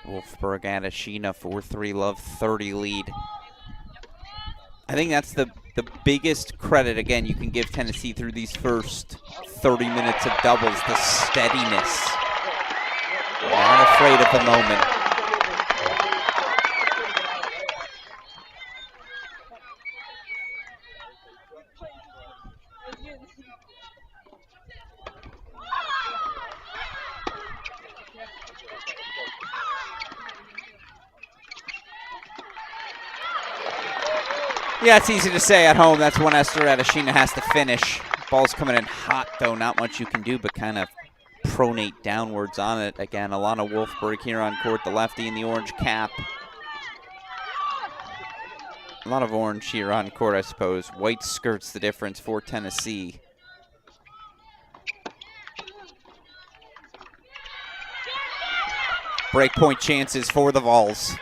Wolfsburg at Sheinin, 4-3 love, 30 lead. I think that's the biggest credit, again, you can give Tennessee through these first 30 minutes of doubles, the steadiness. Not afraid of the moment. Yeah, it's easy to say at home. That's when Esther Adeshina has to finish. Ball's coming in hot, though. Not much you can do but kind of pronate downwards on it. Again, Alana Wolfberg here on court, the lefty in the orange cap. A lot of orange here on court, I suppose. White skirts the difference for Tennessee. Breakpoint chances for the Vols.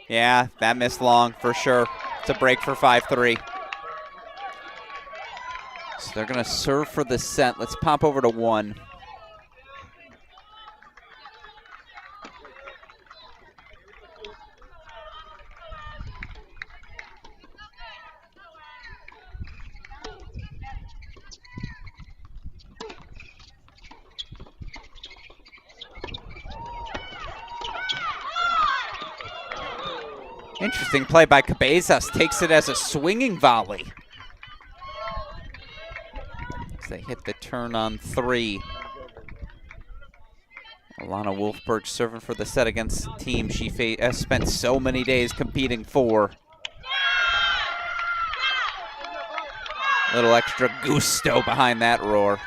Yeah, that missed long for sure. It's a break for 5-3. So they're going to serve for the set. Let's pop over to 1. Interesting play by Cabezas. Takes it as a swinging volley. As they hit the turn on 3. Alana Wolfberg serving for the set against the team she has spent so many days competing for. A little extra gusto behind that roar.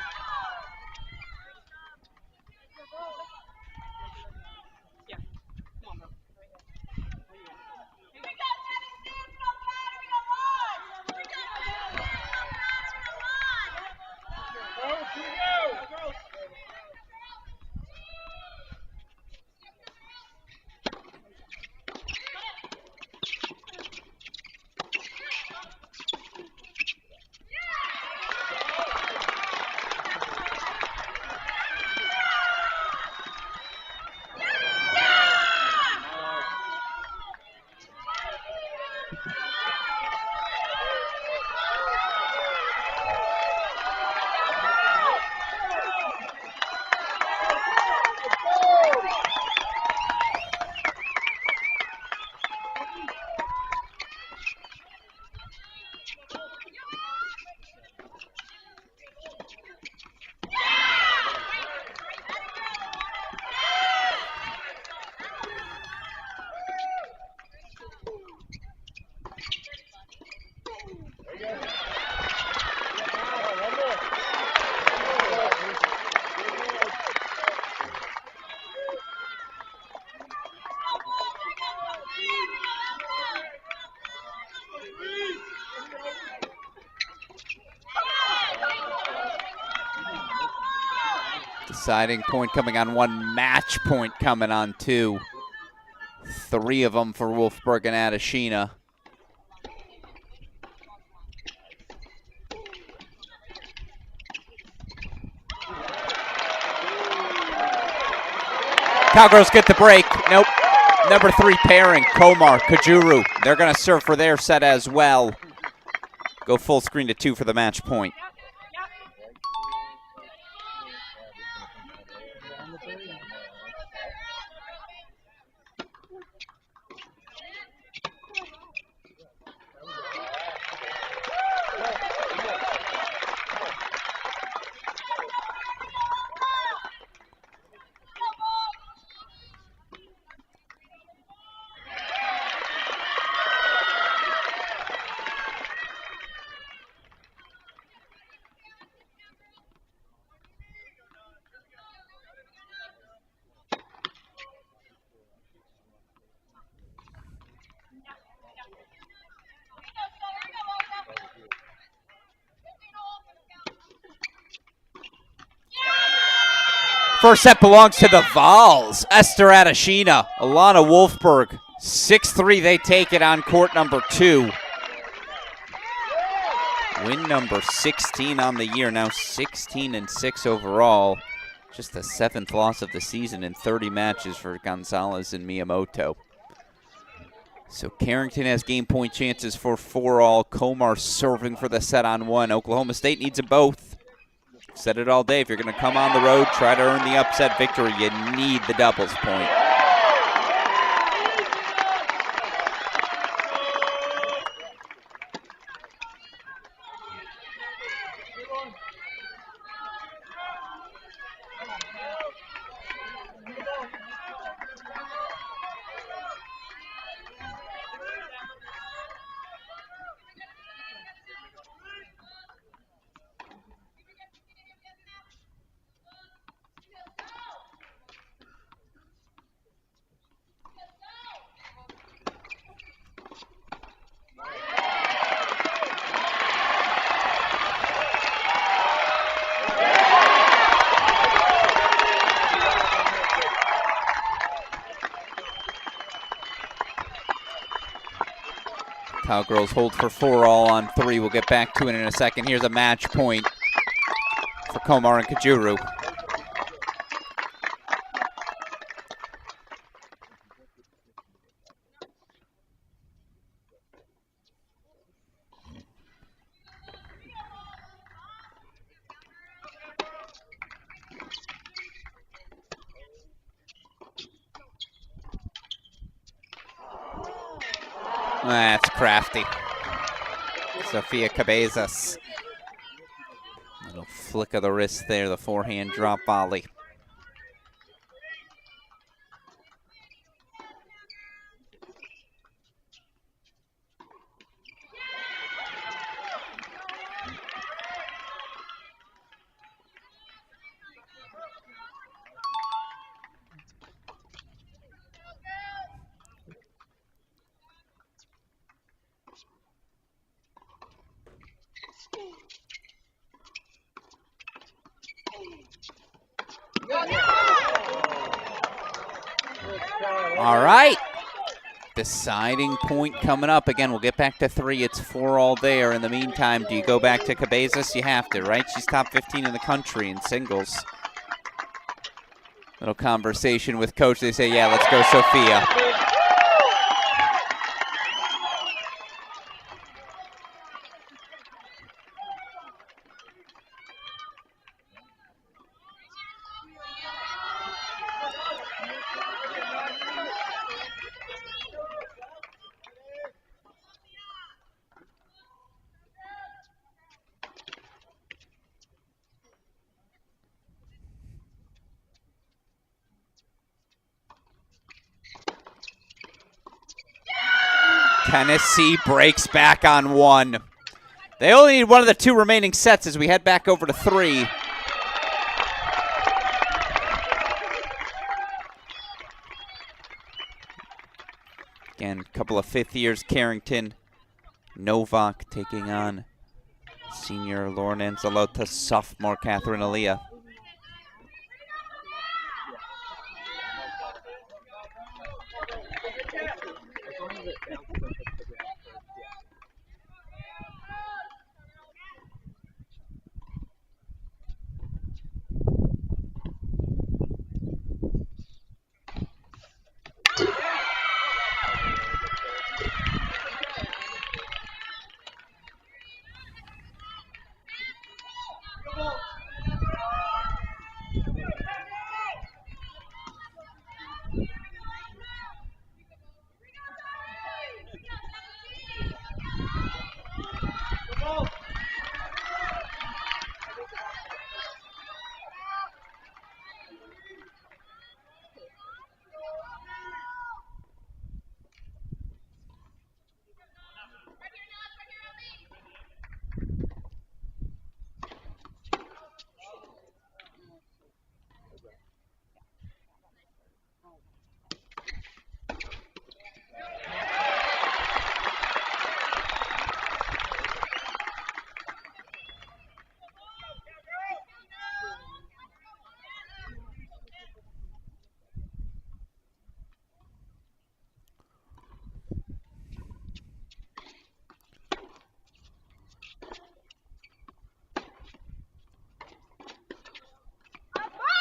Deciding point coming on 1, match point coming on 2. 3 of them for Wolfberg and Adeshina. Cowgirls get the break. Nope. Number 3 pairing, Komar, Kajuru. They're going to serve for their set as well. Go full screen to 2 for the match point. First set belongs to the Vols. Esther Adeshina, Alana Wolfberg. 6-3, they take it on court number 2. Win number 16 on the year, now 16-6 overall. Just the 7th loss of the season in 30 matches for Gonzalez and Miyamoto. So Carrington has game point chances for 4-all. Comar serving for the set on 1. Oklahoma State needs them both. Said it all day. If you're going to come on the road, try to earn the upset victory, you need the doubles point. Cowgirls hold for 4-all on 3. We'll get back to it in a second. Here's a match point for Comar and Kajuru. That's crafty. Sofia Cabezas. Little flick of the wrist there, the forehand drop volley. All right. Deciding point coming up. Again, we'll get back to 3. It's 4-all there. In the meantime, do you go back to Cabezas? You have to, right? She's top 15 in the country in singles. Little conversation with coach. They say, yeah, let's go Sophia. Tennessee breaks back on 1. They only need one of the 2 remaining sets as we head back over to 3. Again, a couple of 5th years, Carrington. Novak taking on senior Lauren Anzalota, sophomore Catherine Aaliyah.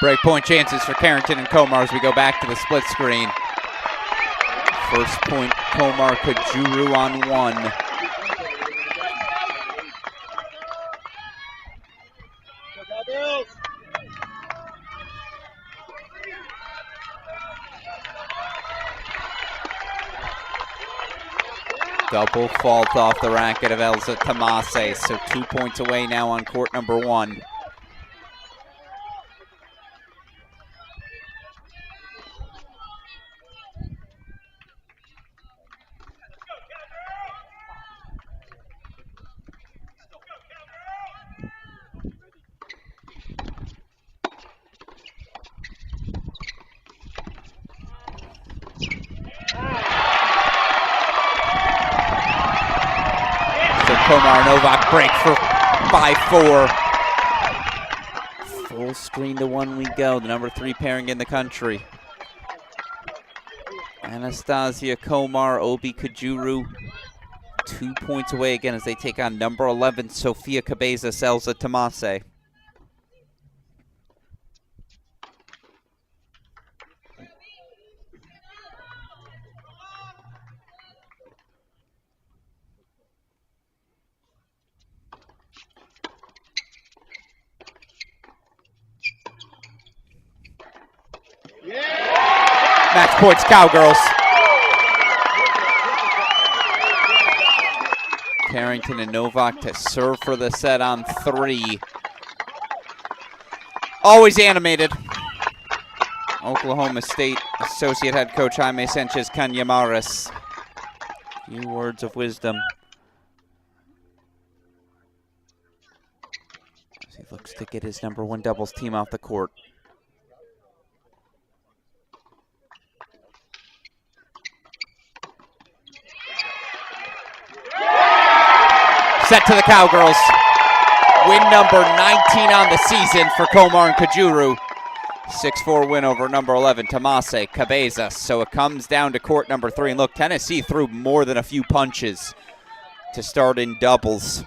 Breakpoint chances for Carrington and Komar as we go back to the split screen. First point, Komar Kajuru on 1. Double fault off the racket of Elsa Tomase, so 2 points away now on court number 1. Komar Novak break for 5-4. Full screen to 1 we go. The number 3 pairing in the country. Anastasia Komar, Obi Kajuru. 2 points away again as they take on number 11, Sofia Cabezas, Elsa Tomase. Match points, Cowgirls. Carrington and Novak to serve for the set on 3. Always animated. Oklahoma State Associate Head Coach Jaime Sanchez Cañamares. Few words of wisdom as he looks to get his number 1 doubles team off the court. Set to the Cowgirls. Win number 19 on the season for Komar and Kajuru. 6-4 win over number 11, Tomase Cabezas. So it comes down to court number 3. And look, Tennessee threw more than a few punches to start in doubles.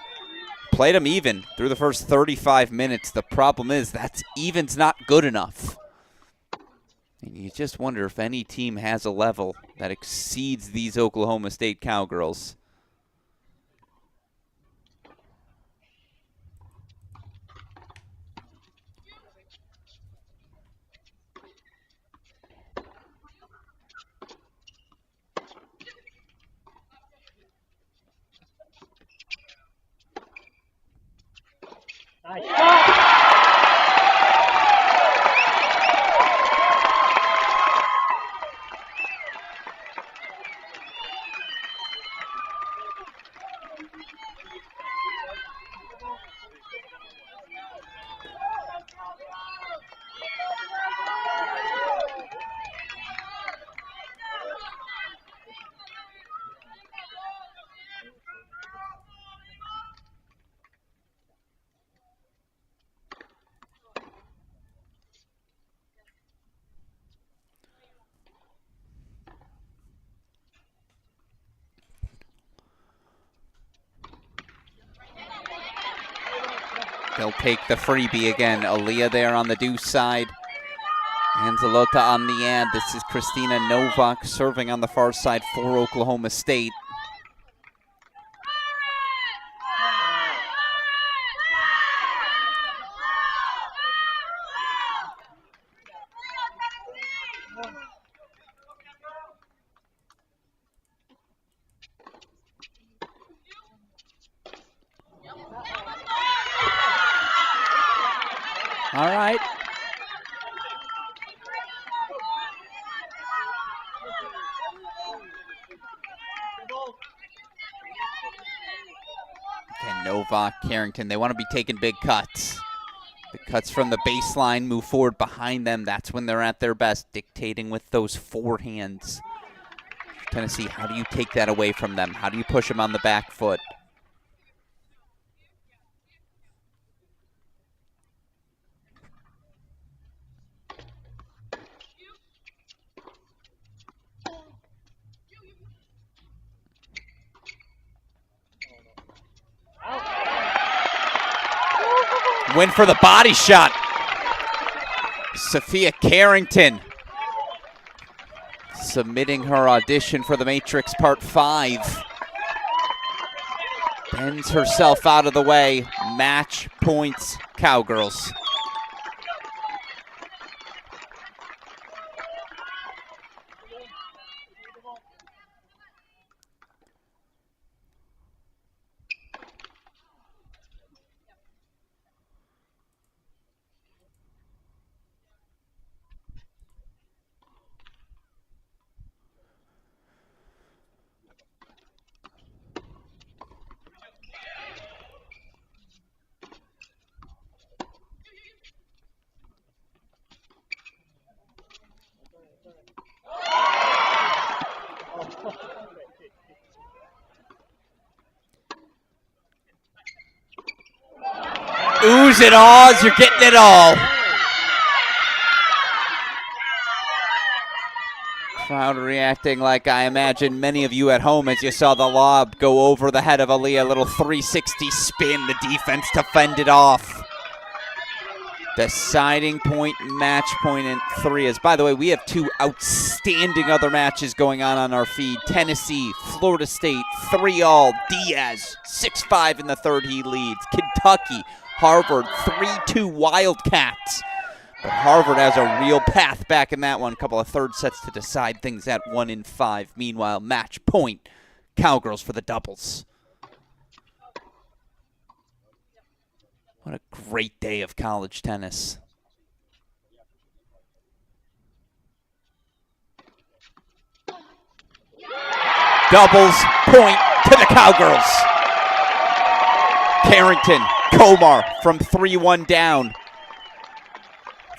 Played them even through the first 35 minutes. The problem is that even's not good enough. And you just wonder if any team has a level that exceeds these Oklahoma State Cowgirls. Nice. They'll take the freebie again. Aaliyah there on the deuce side. Anzalota on the ad. This is Christina Novak serving on the far side for Oklahoma State. All right. Again, Novak, Carrington, they want to be taking big cuts. The cuts from the baseline, move forward behind them. That's when they're at their best, dictating with those forehands. Tennessee, how do you take that away from them? How do you push them on the back foot? Win for the body shot. Sophia Carrington submitting her audition for The Matrix Part 5. Bends herself out of the way. Match points, Cowgirls. Oohs and ahs, you're getting it all. Crowd reacting like I imagine many of you at home as you saw the lob go over the head of Aaliyah. A little 360 spin, the defense to fend it off. Deciding point, match point in 3 is, by the way, we have 2 outstanding other matches going on our feed. Tennessee, Florida State, 3-all. Diaz, 6-5 in the third, he leads. Kentucky, Harvard, 3-2 Wildcats. But Harvard has a real path back in that one. A couple of third sets to decide things at 1-5. Meanwhile, match point, Cowgirls for the doubles. What a great day of college tennis. Doubles point to the Cowgirls. Carrington, Komar from 3-1 down.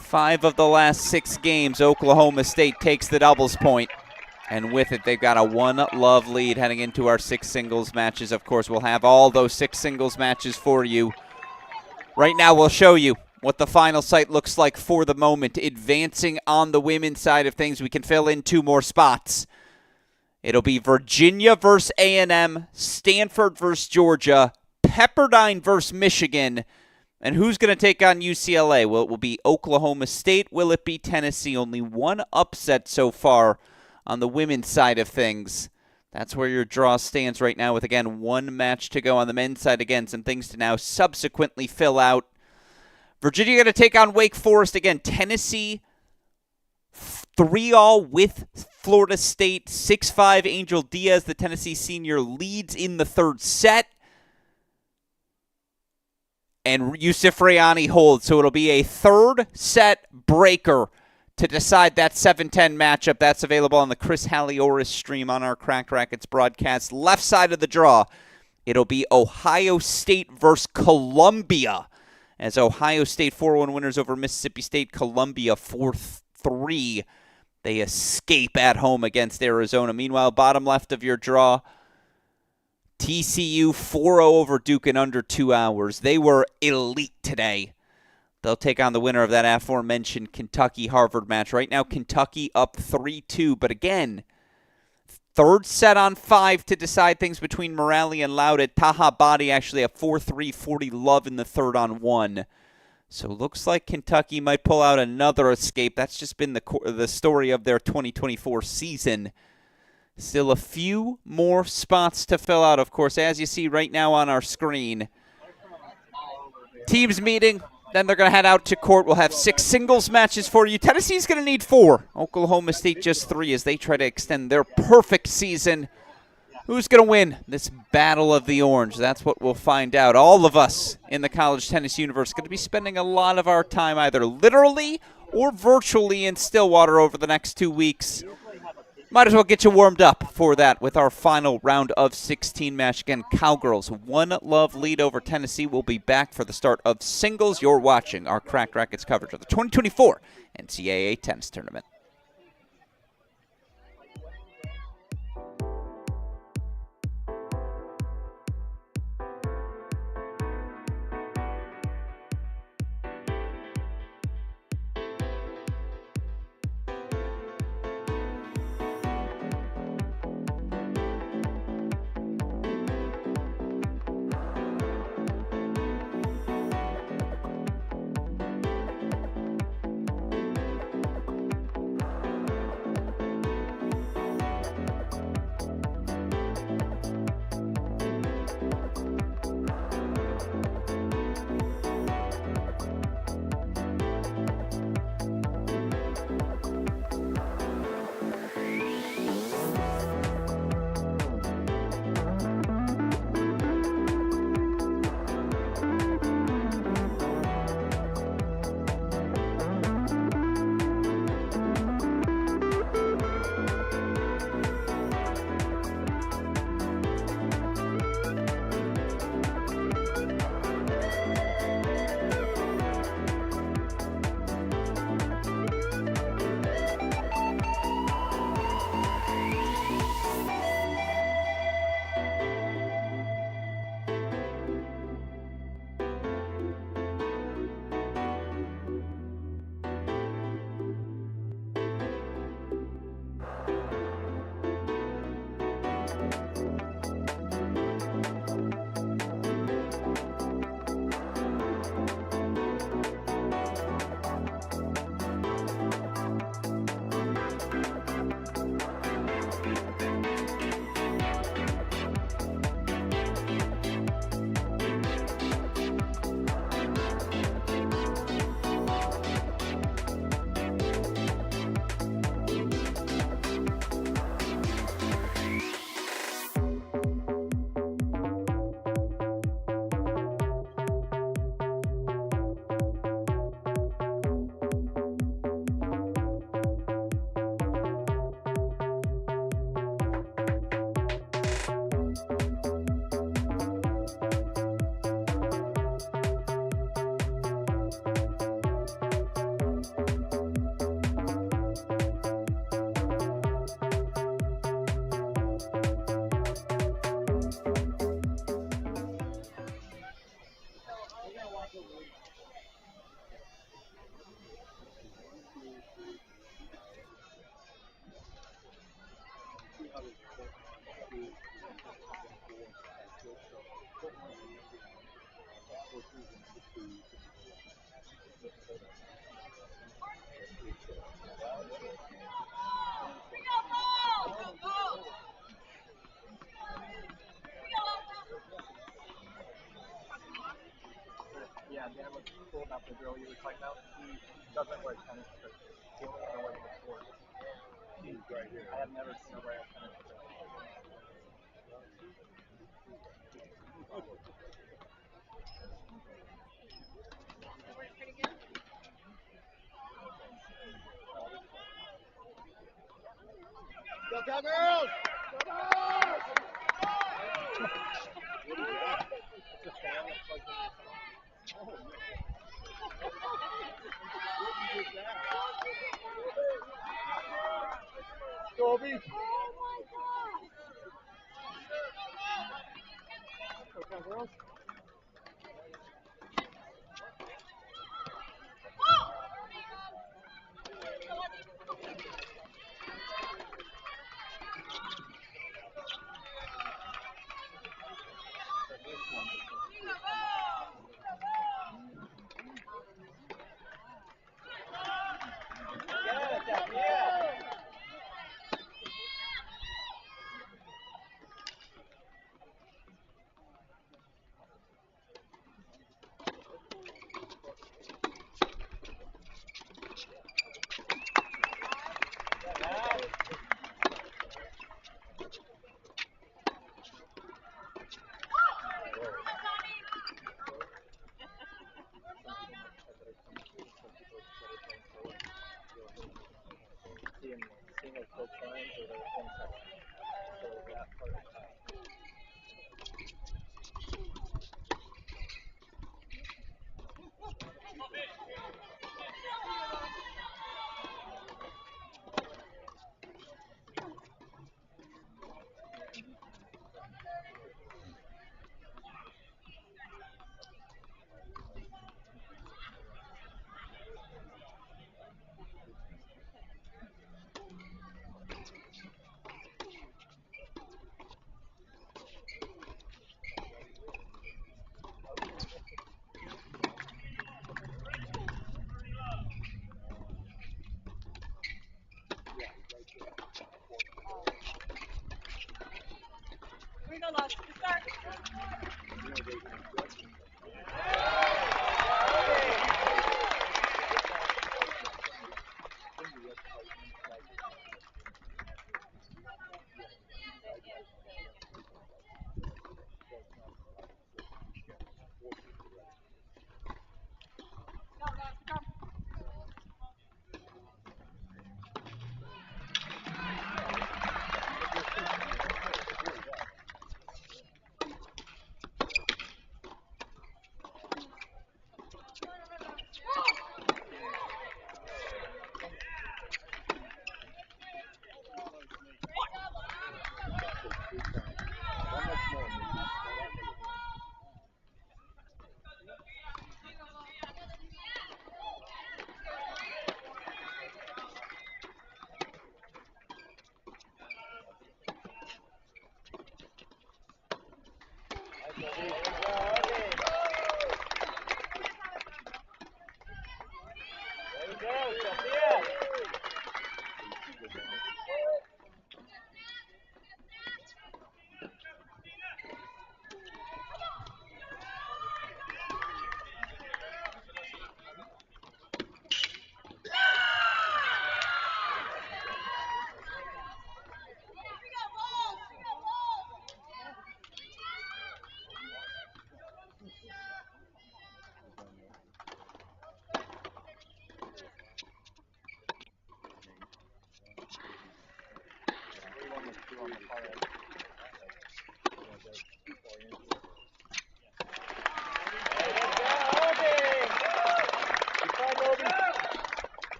5 of the last 6 games, Oklahoma State takes the doubles point. And with it, they've got a 1-love lead heading into our 6 singles matches. Of course, we'll have all those 6 singles matches for you. Right now, we'll show you what the final site looks like for the moment. Advancing on the women's side of things, we can fill in 2 more spots. It'll be Virginia versus A&M, Stanford versus Georgia, Pepperdine versus Michigan. And who's going to take on UCLA? Well, it will be Oklahoma State. Will it be Tennessee? Only 1 upset so far on the women's side of things. That's where your draw stands right now with, again, 1 match to go on the men's side. Again, some things to now subsequently fill out. Virginia going to take on Wake Forest. Again, Tennessee, 3-all with Florida State. 6-5 Angel Diaz, the Tennessee senior, leads in the 3rd set. And Yusuf Rayani holds. So it'll be a 3rd set breaker to decide that 7-10 matchup. That's available on the Chris Halioris stream on our Cracked Racquets broadcast. Left side of the draw, it'll be Ohio State versus Columbia. As Ohio State 4-1 winners over Mississippi State, Columbia 4-3. They escape at home against Arizona. Meanwhile, bottom left of your draw, TCU 4-0 over Duke in under 2 hours. They were elite today. They'll take on the winner of that aforementioned Kentucky-Harvard match. Right now, Kentucky up 3-2. But again, 3rd set on 5 to decide things between Morali and Lauda. Taha Badi actually a 4-3, 40 love in the 3rd on 1. So looks like Kentucky might pull out another escape. That's just been the story of their 2024 season. Still a few more spots to fill out, of course, as you see right now on our screen. Teams meeting. Then they're going to head out to court. We'll have 6 singles matches for you. Tennessee's going to need 4. Oklahoma State just 3 as they try to extend their perfect season. Who's going to win this Battle of the Orange? That's what we'll find out. All of us in the college tennis universe going to be spending a lot of our time either literally or virtually in Stillwater over the next 2 weeks. Might as well get you warmed up for that with our final round of 16 match. Again, Cowgirls 1-love lead over Tennessee. We'll be back for the start of singles. You're watching our Cracked Racquets coverage of the 2024 NCAA Tennis Tournament. Yeah, Dan was cool about the girl you were talking about. He doesn't wear tennis shirts. He only ever wears the shorts. He's right here. I have never seen him wear a tennis shirt. Go Cowgirls! Go Cowgirls! It's a fan that plugs in your phone. Kobe! Oh my God! Go Cowgirls!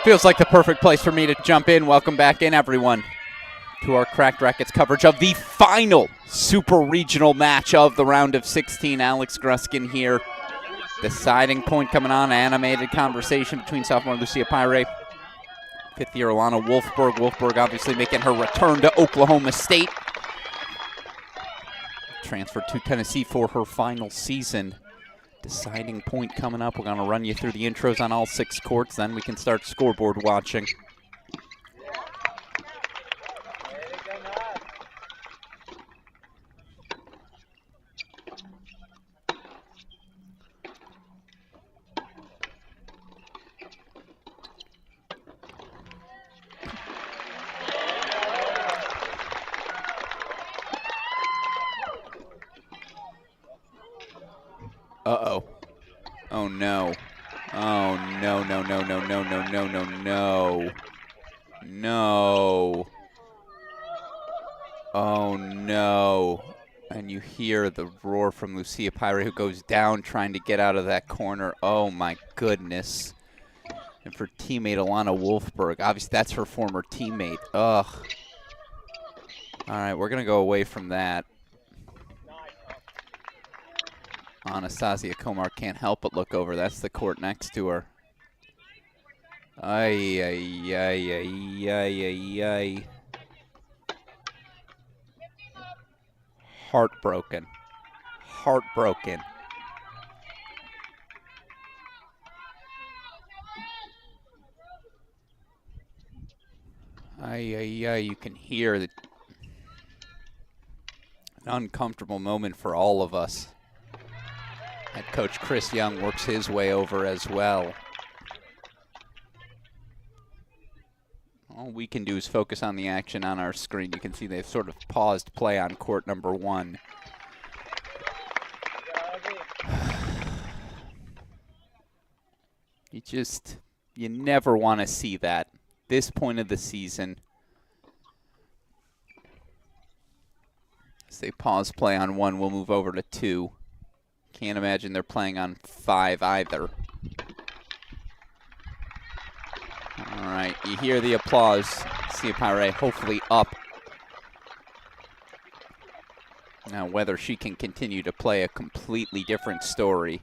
Feels like the perfect place for me to jump in. Welcome back in, everyone, to our Cracked Racquets coverage of the final super regional match of the round of 16. Alex Gruskin here. Deciding point coming on. Animated conversation between sophomore Lucia Peri, fifth-year Alana Wolfberg. Wolfberg obviously making her return to Oklahoma State. Transferred to Tennessee for her final season. Deciding point coming up. We're going to run you through the intros on all 6 courts, then we can start scoreboard watching. Uh-oh. Oh, no. Oh, no, no, no, no, no, no, no, no, no. No. Oh, no. And you hear the roar from Lucia Peri, who goes down trying to get out of that corner. Oh, my goodness. And for teammate Alana Wolfberg, obviously that's her former teammate. Ugh. All right, we're going to go away from that. Anastasia Komar can't help but look over. That's the court next to her. Ay, ay, ay, ay, ay, ay, ay. Heartbroken. Heartbroken. Ay, ay, ay. You can hear the an uncomfortable moment for all of us. Head coach Chris Young works his way over as well. All we can do is focus on the action on our screen. You can see they've sort of paused play on court number 1. You never want to see that. This point of the season. As they pause play on 1, we'll move over to 2. Can't imagine they're playing on 5 either. All right, you hear the applause. Lucia Peri hopefully up. Now whether she can continue to play a completely different story.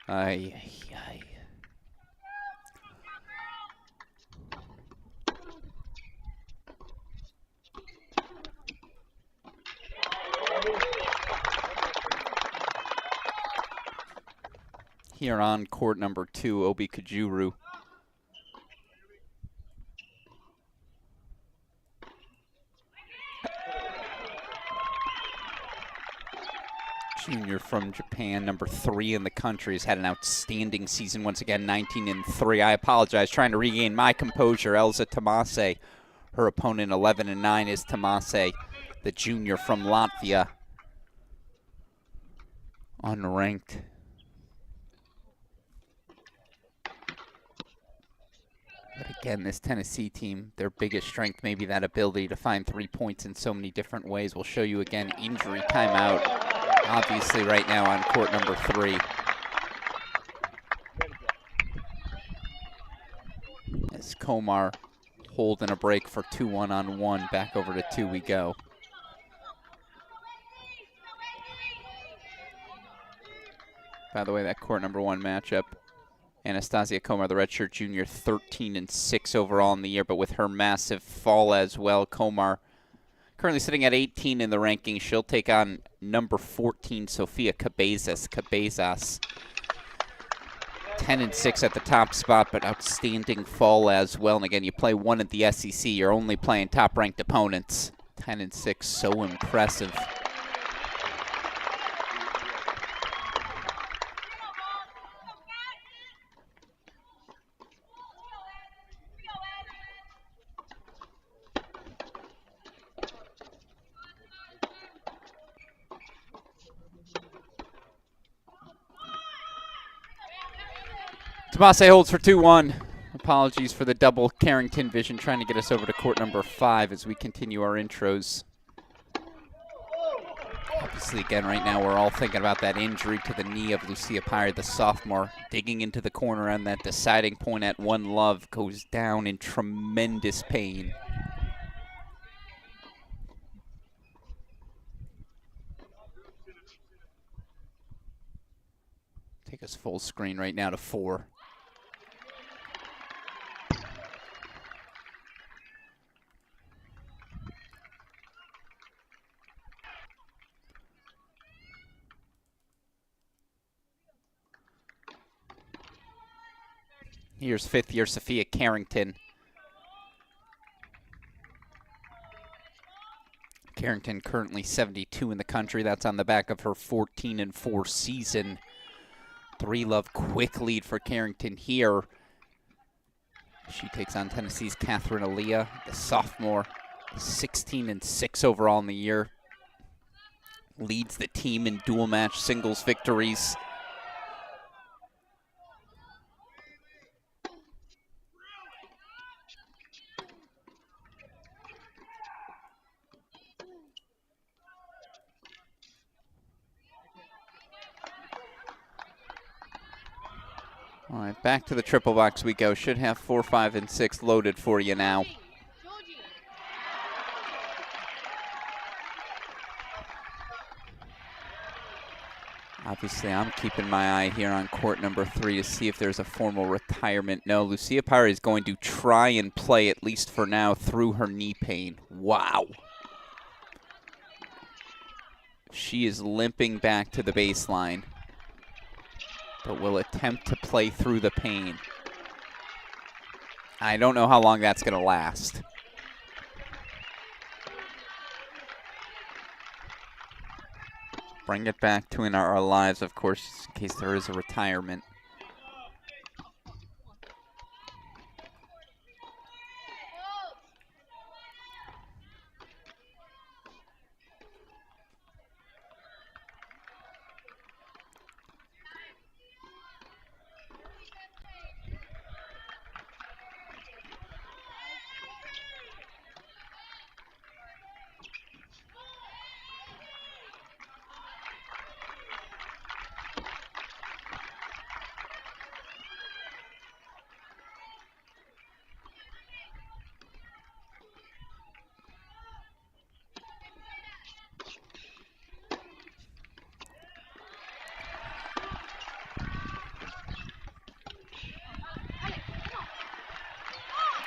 Ay, ay, ay. Here on court number 2, Obi Kajuru. Junior from Japan, number 3 in the country, has had an outstanding season once again, 19-3. I apologize, trying to regain my composure. Elza Tomase, her opponent, 11-9, is Tomase, the junior from Latvia. Unranked. But again, this Tennessee team, their biggest strength may be that ability to find 3 points in so many different ways. We'll show you again injury timeout, obviously right now on court number 3. As Komar holding a break for 2-1 on 1, back over to 2 we go. By the way, that court number 1 matchup, Anastasia Komar, the redshirt junior, 13-6 overall in the year, but with her massive fall as well. Komar currently sitting at 18 in the rankings. She'll take on number 14, Sofia Cabezas. 10-6 at the top spot, but outstanding fall as well. And again, you play 1 at the SEC, you're only playing top-ranked opponents. 10-6, so impressive. Tomase holds for 2-1. Apologies for the double Carrington vision, trying to get us over to court number 5 as we continue our intros. Obviously, again, right now we're all thinking about that injury to the knee of Lucia Peri, the sophomore, digging into the corner on that deciding point at One Love, goes down in tremendous pain. Take us full screen right now to 4. Here's 5th-year Sophia Carrington. Carrington currently 72 in the country. That's on the back of her 14-4 season. 3-love quick lead for Carrington here. She takes on Tennessee's Catherine Aaliyah, the sophomore, 16-6 overall in the year. Leads the team in dual match singles victories. All right, back to the triple box we go. Should have 4, 5, and 6 loaded for you now. Obviously, I'm keeping my eye here on court number 3 to see if there's a formal retirement. No, Lucia Peri is going to try and play, at least for now, through her knee pain. Wow. She is limping back to the baseline, but will attempt to play through the pain. I don't know how long that's going to last. Bring it back to in our lives, of course, in case there is a retirement.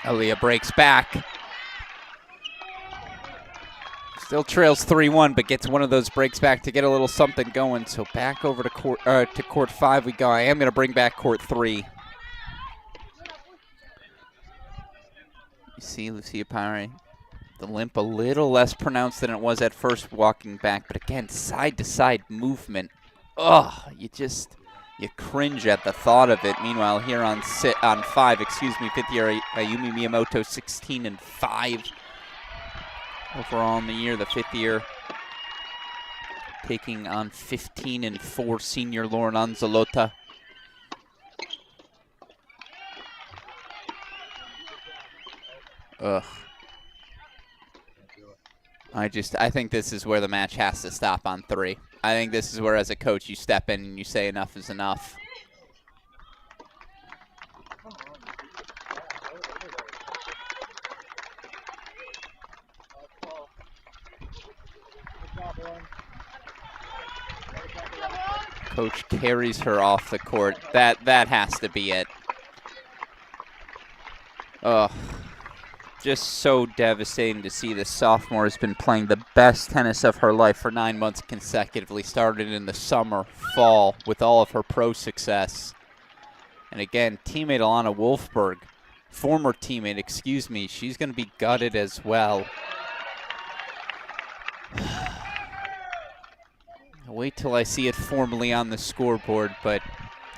Aaliyah breaks back. Still trails 3-1, but gets one of those breaks back to get a little something going. So back over to court 5 we go. I am going to bring back court 3. You see Lucia Peri, the limp a little less pronounced than it was at first walking back, but again, side-to-side movement. Ugh, you cringe at the thought of it. Meanwhile, here on 5, 5th year Ayumi Miyamoto, 16-5 overall in the year. The 5th year taking on 15-4 senior Lauren Anzalota. Ugh. I think this is where the match has to stop on 3. I think this is where, as a coach, you step in and you say enough is enough. Coach carries her off the court. That has to be it. Ugh. Just so devastating to see. The sophomore has been playing the best tennis of her life for 9 months consecutively. Started in the summer, fall, with all of her pro success. And again, teammate Alana Wolfberg, former teammate, excuse me, she's going to be gutted as well. Wait till I see it formally on the scoreboard, but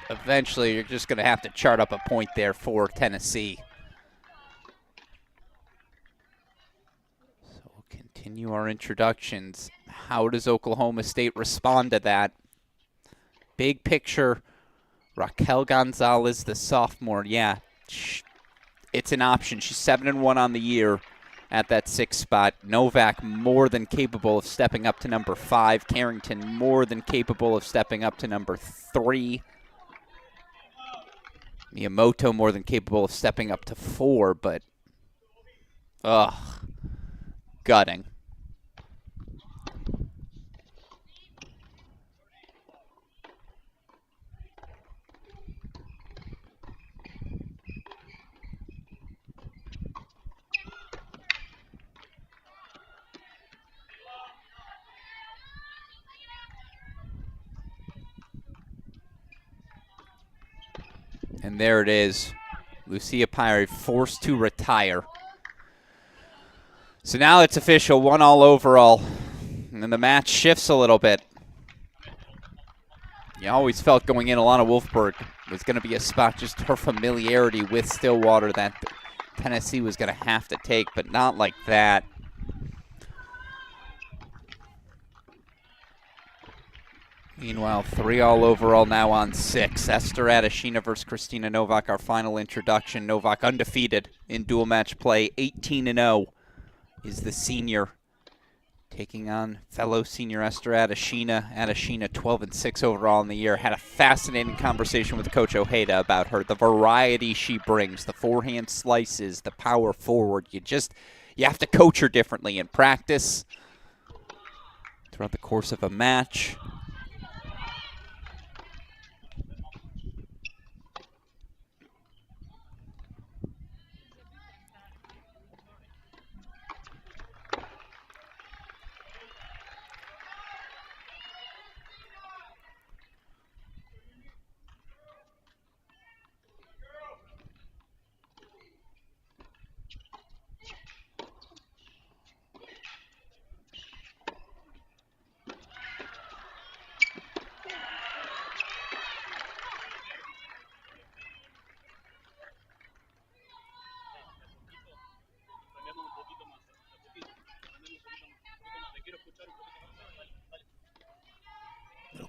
eventually you're just going to have to chart up a point there for Tennessee. Continue our introductions. How does Oklahoma State respond to that? Big picture, Raquel Gonzalez, the sophomore. Yeah, it's an option. She's 7-1 on the year. at that 6 spot. Novak more than capable of stepping up to number 5. Carrington more than capable of stepping up to number 3. Miyamoto more than capable of stepping up to 4, but gutting. And there it is. Lucia Peri forced to retire. So now it's official, 1-all overall. And then the match shifts a little bit. You always felt going in Alana Wolfberg was going to be a spot, just her familiarity with Stillwater that Tennessee was going to have to take, but not like that. Meanwhile, 3-all overall now on 6. Esther Adeshina versus Christina Novak, our final introduction. Novak undefeated in dual match play, 18-0 is the senior. Taking on fellow senior Esther Adeshina. Adeshina 12-6 overall in the year. Had a fascinating conversation with Coach Ojeda about her. The variety she brings, the forehand slices, the power forward. You have to coach her differently in practice throughout the course of a match.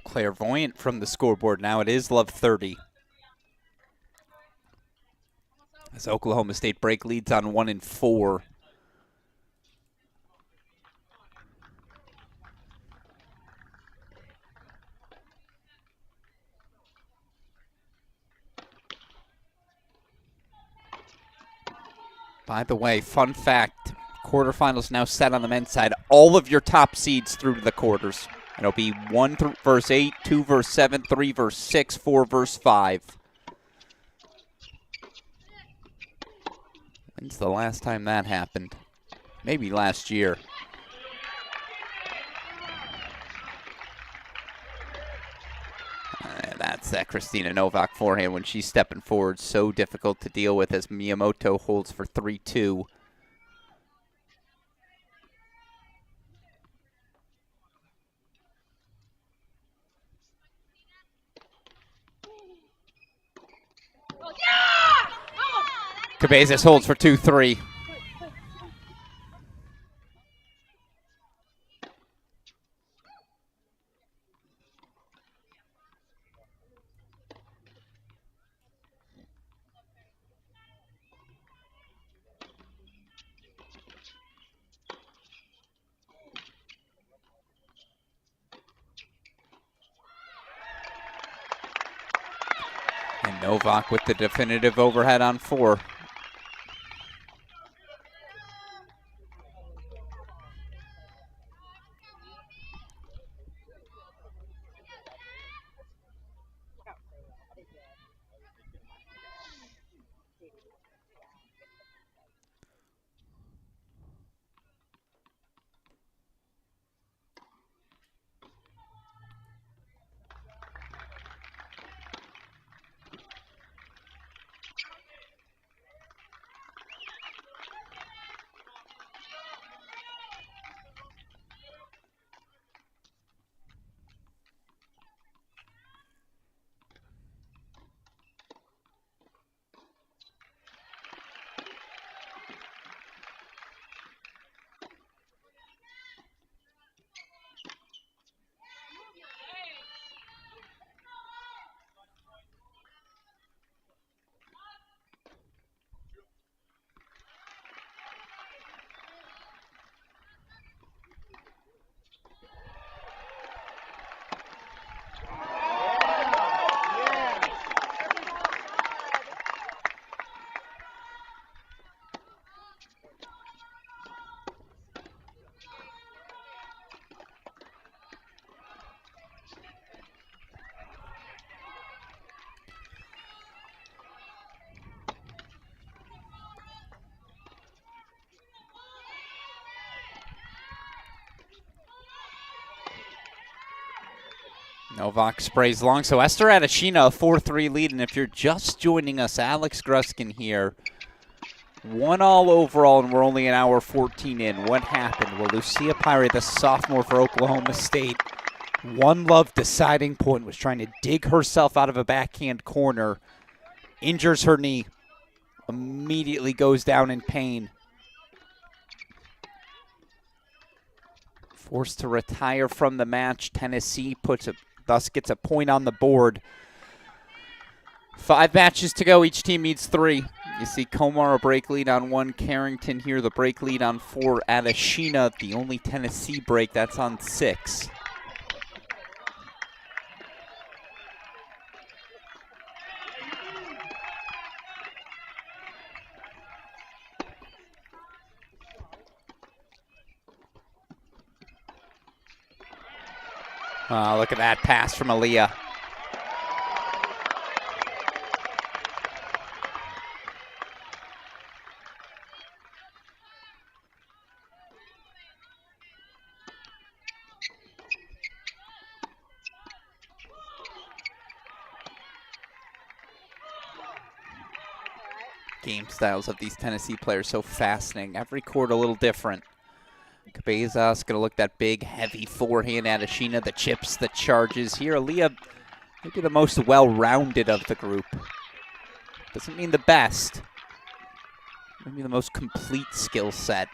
Clairvoyant from the scoreboard now. It is Love 30. As Oklahoma State break leads on 1 and 4. By the way, fun fact, quarterfinals now set on the men's side. All of your top seeds through to the quarters. It'll be 1 versus 8, 2 versus 7, 3 versus 6, 4 versus 5. When's the last time that happened? Maybe last year. That's that Christina Novak forehand when she's stepping forward. So difficult to deal with as Miyamoto holds for 3-2. Cabezas holds for 2-3. And Novak with the definitive overhead on 4. Novak sprays long, so Esther Adeshina, a 4-3 lead, and if you're just joining us, Alex Gruskin here. 1-all overall, and we're only an hour 14 in. What happened? Well, Lucia Peri, the sophomore for Oklahoma State, one love deciding point, was trying to dig herself out of a backhand corner, injures her knee, immediately goes down in pain. Forced to retire from the match. Tennessee thus gets a point on the board. 5 matches to go. Each team needs 3. You see Komar a break lead on 1. Carrington here, the break lead on 4. Adeshina, the only Tennessee break, that's on 6. Oh, look at that pass from Aaliyah. Game styles of these Tennessee players so fascinating. Every court a little different. Cabezas going to look that big, heavy forehand. Adeshina, the chips, the charges. Here, Aaliyah, maybe the most well-rounded of the group. Doesn't mean the best. Maybe the most complete skill set.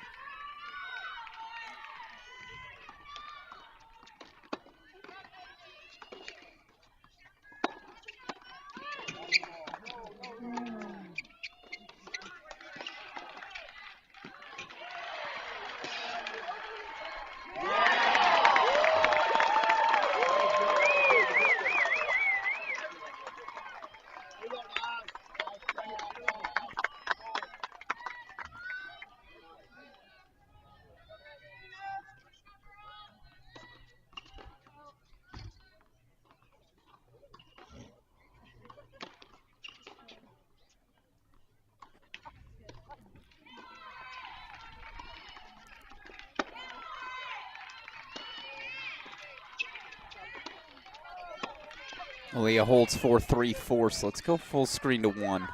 Aaliyah holds 4-3-4, so let's go full screen to 1.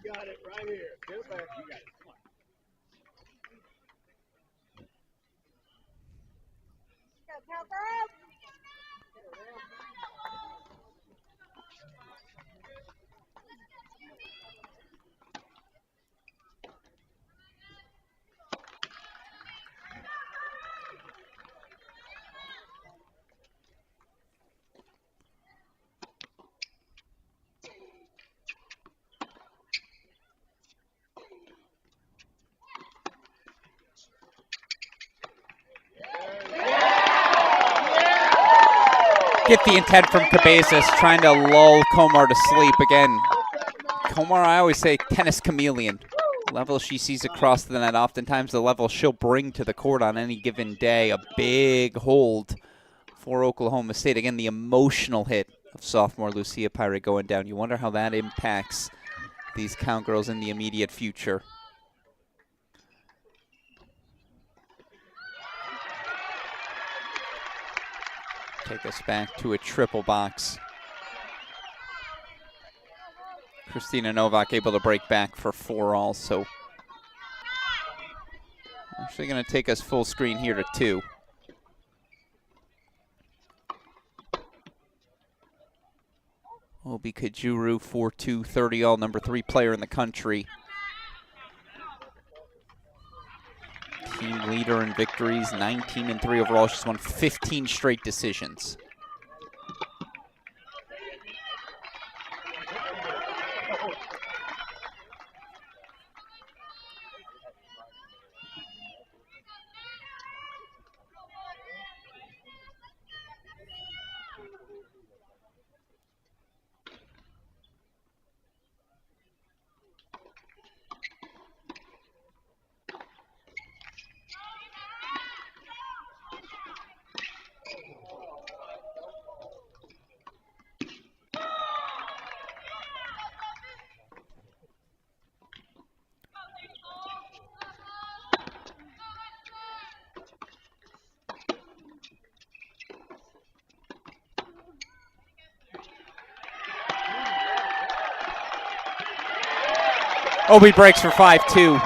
You got it right here. Get it back. You got it. Come on. Get the intent from Cabezas, trying to lull Komar to sleep. Again, Komar, I always say, tennis chameleon. Level she sees across the net, oftentimes the level she'll bring to the court on any given day. A big hold for Oklahoma State. Again, the emotional hit of sophomore Lucia Peri going down. You wonder how that impacts these Cowgirls in the immediate future. Take us back to a triple box. Christina Novak able to break back for 4-all, so actually going to take us full screen here to 2. Obi Kajuru, 4-2, 30-all, number 3 player in the country. Team leader in victories, 19-3 overall. She's won 15 straight decisions. Obi breaks for 5-2.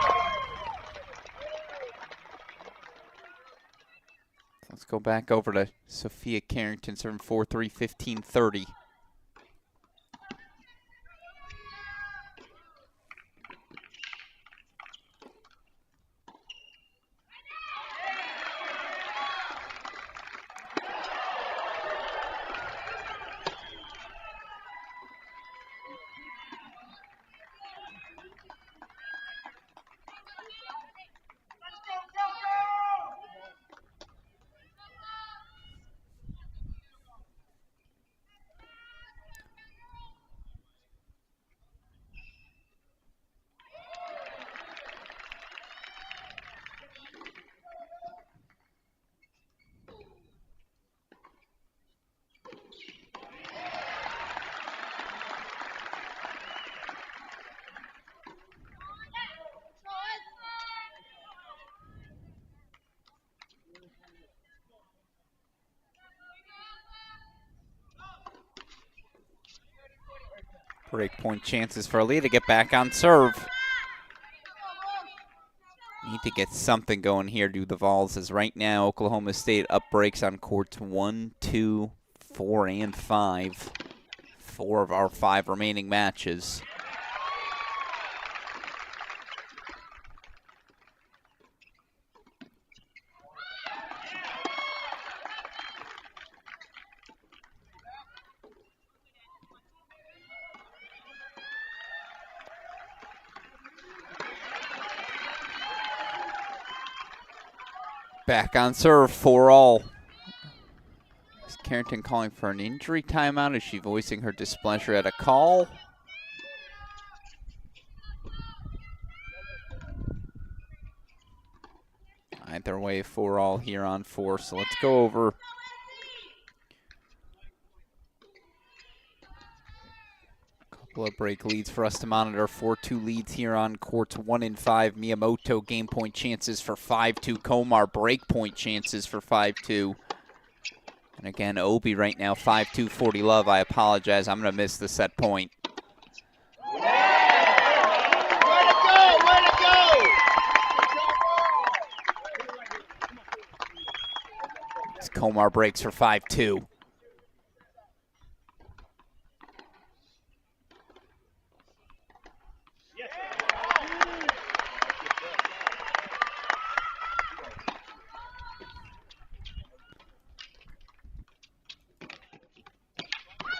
Let's go back over to Sophia Carrington serving 4-3, 15-30. Break point chances for Ali to get back on serve. Need to get something going here, do the Vols, as right now Oklahoma State up breaks on courts 1, 2, 4, and 5. 4 of our 5 remaining matches. Back on serve, 4-all. Is Carrington calling for an injury timeout? Is she voicing her displeasure at a call? Either way, 4-all here on 4. So let's go over a couple of break leads for us to monitor. 4-2 leads here on courts 1 and 5. Miyamoto game point chances for 5-2. Komar break point chances for 5-2. And again, Obi right now 5-2. 40 love. I apologize. I'm going to miss the set point. Komar breaks for 5-2.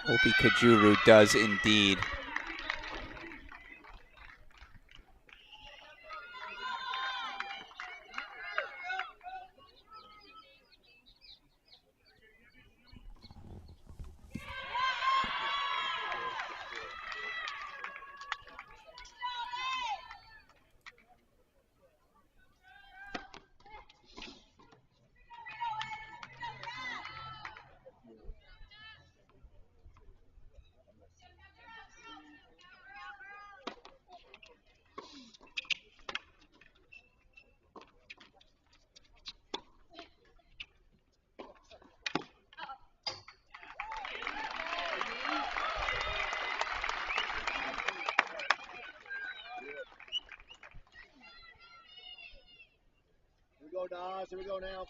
Obi Kajuru does indeed. Here we go, Nas. Here we go now.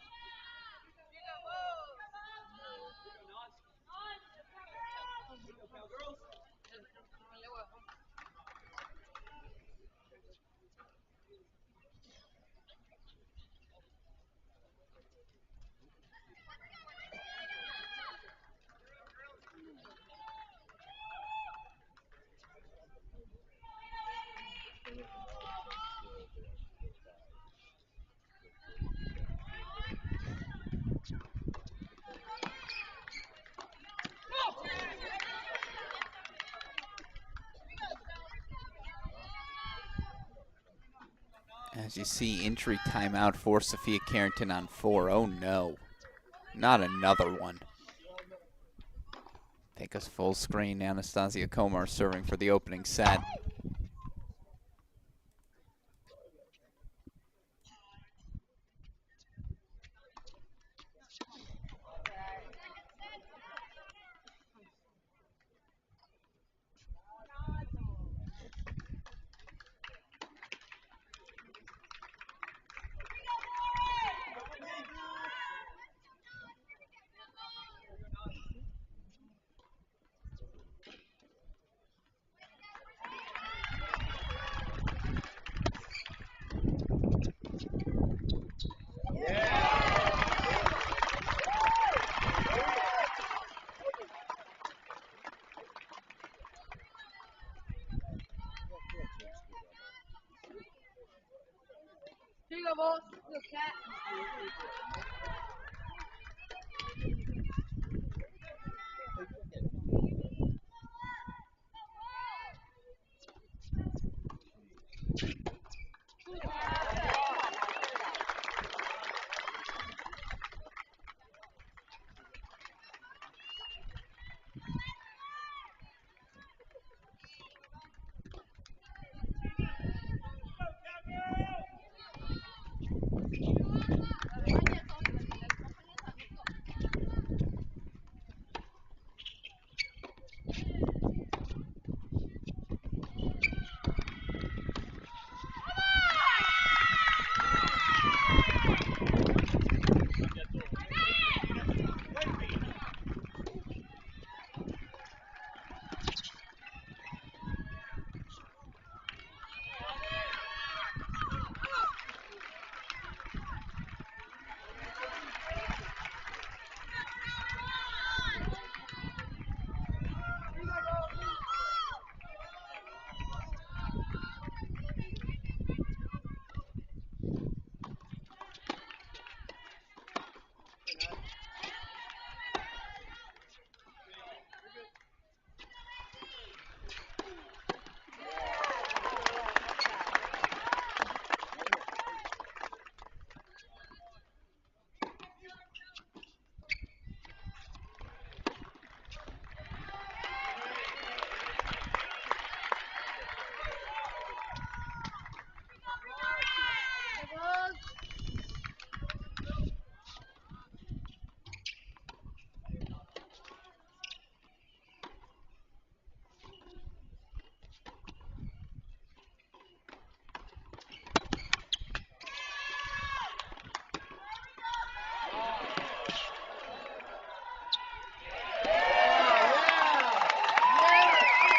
As you see, injury timeout for Sophia Carrington on 4. Oh no, not another one. Take us full screen. Anastasia Komar serving for the opening set.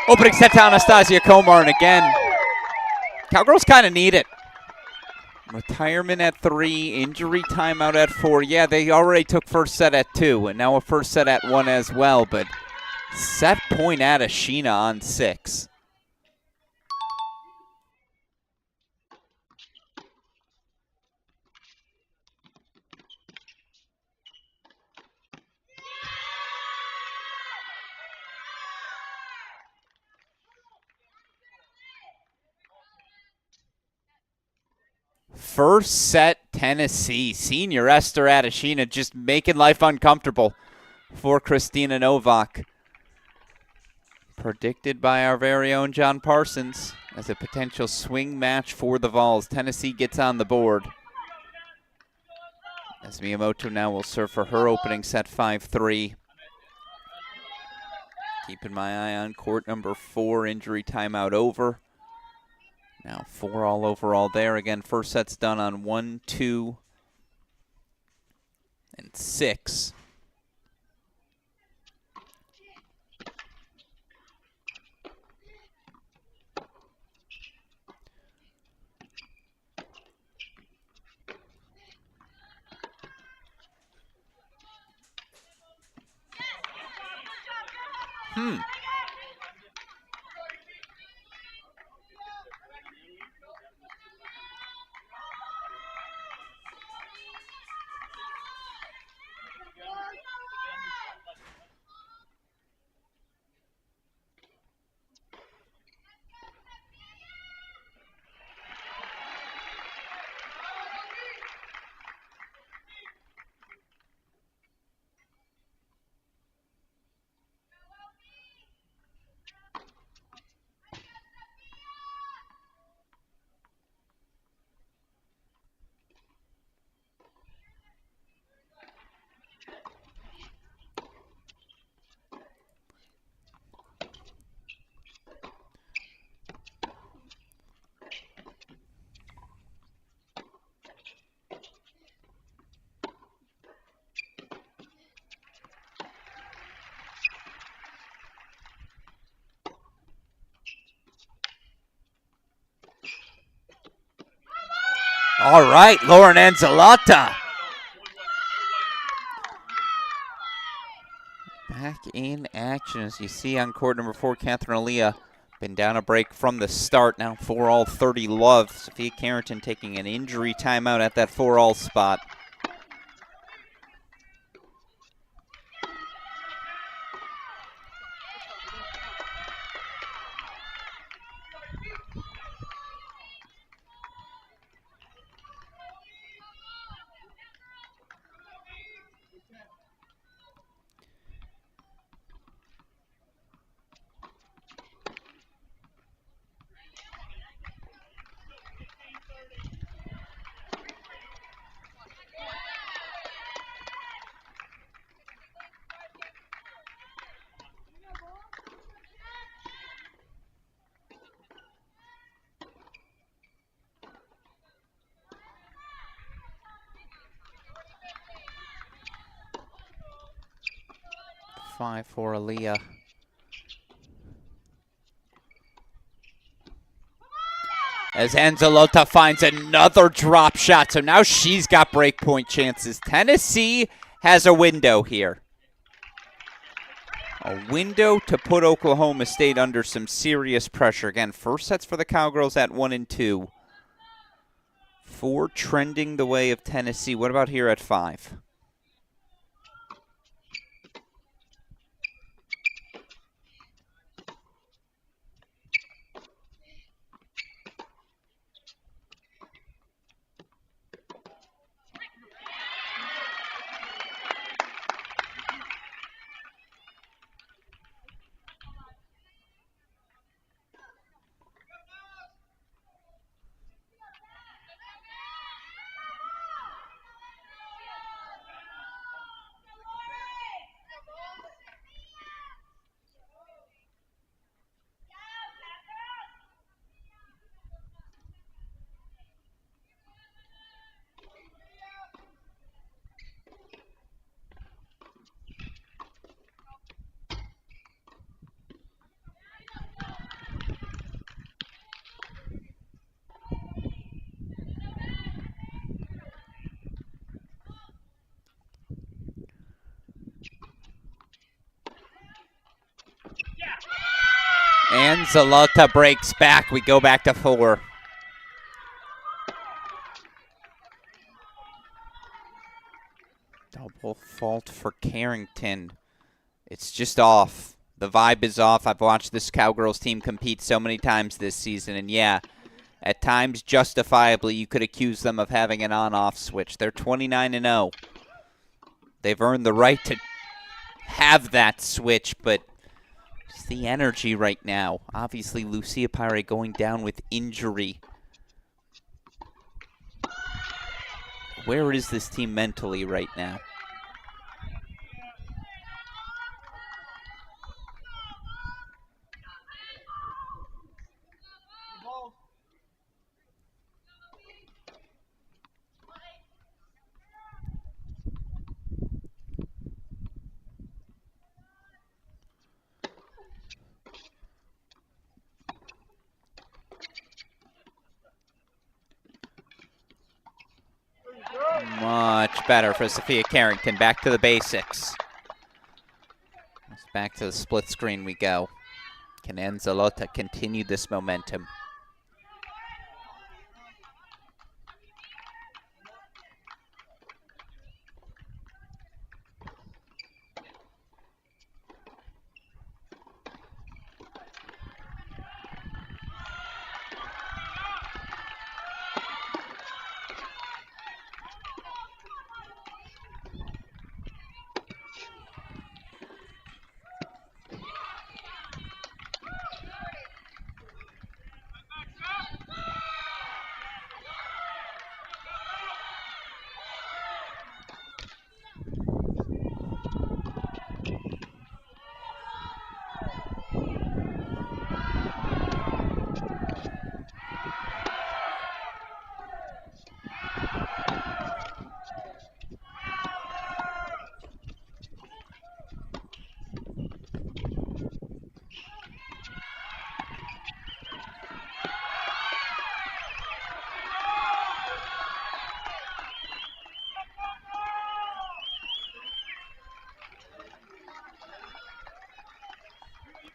Opening set to Anastasia Komar, and again, Cowgirls kind of need it. Retirement at 3, injury timeout at 4. Yeah, they already took first set at 2, and now a first set at 1 as well, but set point at Sheinin on 6. First set, Tennessee. Senior Esther Adeshina just making life uncomfortable for Christina Novak. Predicted by our very own John Parsons as a potential swing match for the Vols. Tennessee gets on the board. As Miyamoto now will serve for her opening set 5-3. Keeping my eye on court number 4, injury timeout over. Now 4 all overall there. Again, first set's done on 1, 2, and 6. All right, Lauren Anzalata. Back in action, as you see on court number 4, Catherine Aaliyah Been down a break from the start. Now 4-all 30 love. Sophia Carrington taking an injury timeout at that 4-all spot. Five for Aaliyah. As Anzalota finds another drop shot, so now she's got breakpoint chances. Tennessee has a window here. A window to put Oklahoma State under some serious pressure. Again, first sets for the Cowgirls at 1 and 2. 4 trending the way of Tennessee. What about here at 5? And Zalota breaks back. We go back to 4. Double fault for Carrington. It's just off. The vibe is off. I've watched this Cowgirls team compete so many times this season, and yeah, at times justifiably you could accuse them of having an on-off switch. They're 29-0. They've earned the right to have that switch, but it's the energy right now. Obviously, Lucia Peri going down with injury. Where is this team mentally right now? Much better for Sophia Carrington. Back to the basics. Back to the split screen we go. Can Anzalota continue this momentum?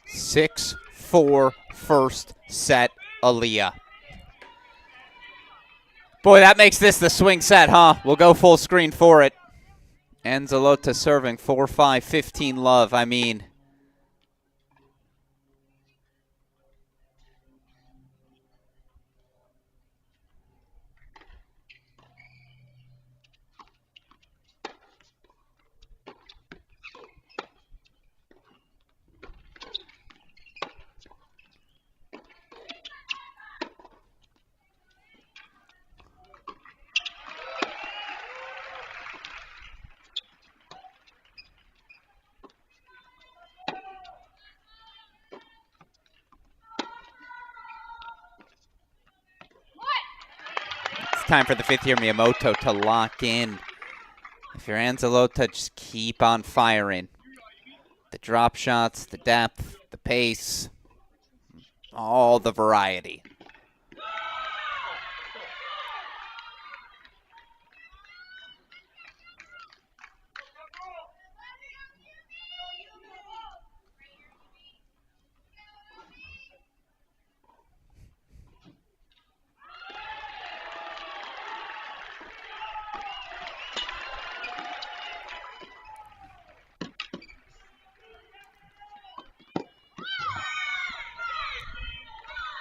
Six, 4, first set, Aaliyah. Boy, that makes this the swing set, huh? We'll go full screen for it. Anzalota serving 4-5, 15 love. I mean, it's time for the fifth year Miyamoto to lock in. If you're Anzalota, just keep on firing. The drop shots, the depth, the pace, all the variety.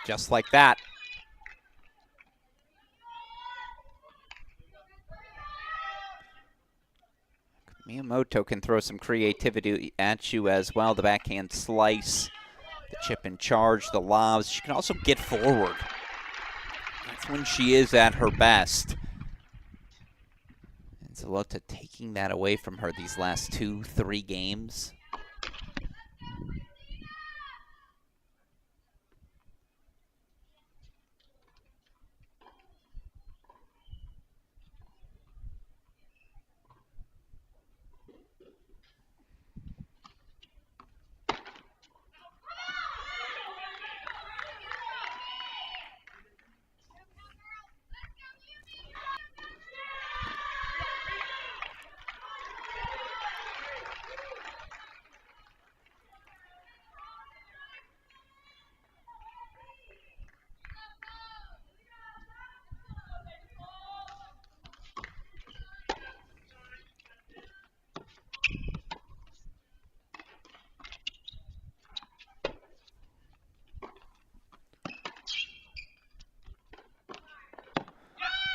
Just like that. Miyamoto can throw some creativity at you as well. The backhand slice, the chip and charge, the lobs. She can also get forward. That's when she is at her best. And Zalota taking that away from her these last 2-3 games.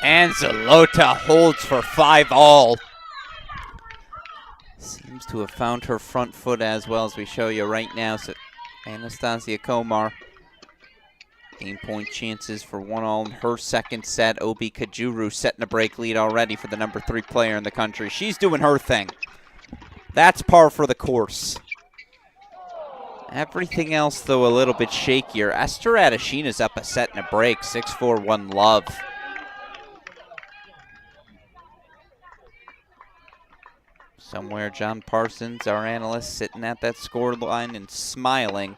And Zalota holds for 5-all. Seems to have found her front foot as well as we show you right now. So Anastasia Komar, game point chances for 1-all in her second set. Obi Kajuru setting a break lead already for the number 3 player in the country. She's doing her thing. That's par for the course. Everything else, though, a little bit shakier. Esther Adeshina's up a set and a break, 6-4, 1 love. Somewhere John Parsons, our analyst, sitting at that score line and smiling.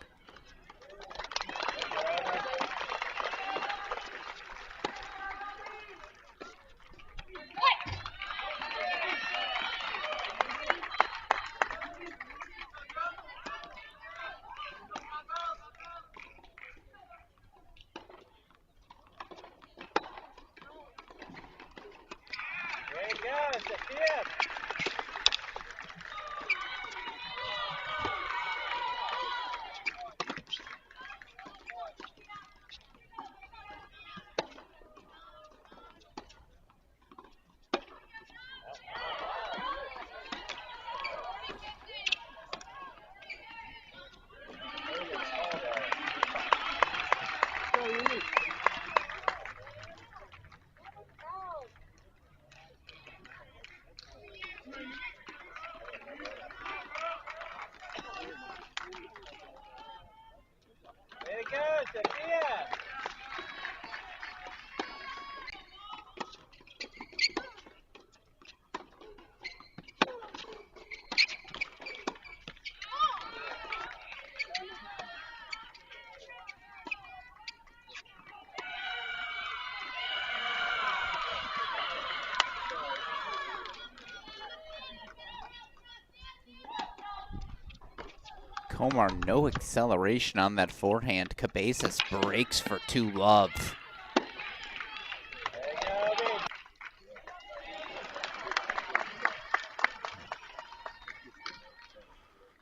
Komar, no acceleration on that forehand. Cabezas breaks for 2-love.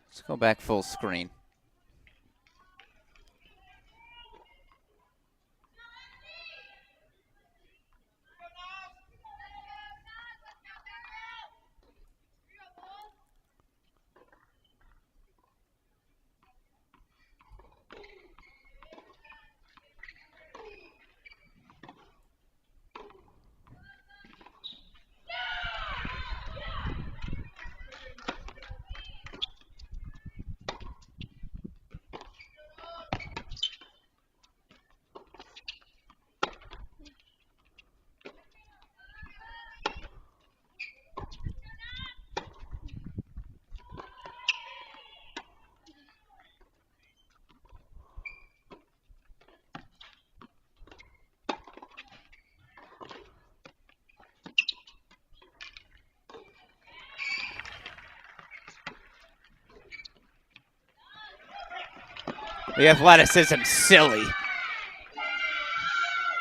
Let's go back full screen. The athleticism, silly.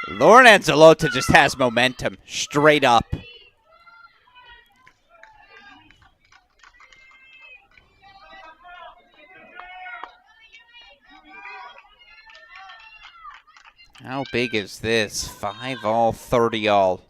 Lauren Anzalota just has momentum, straight up. How big is this? 5-all, 30-all.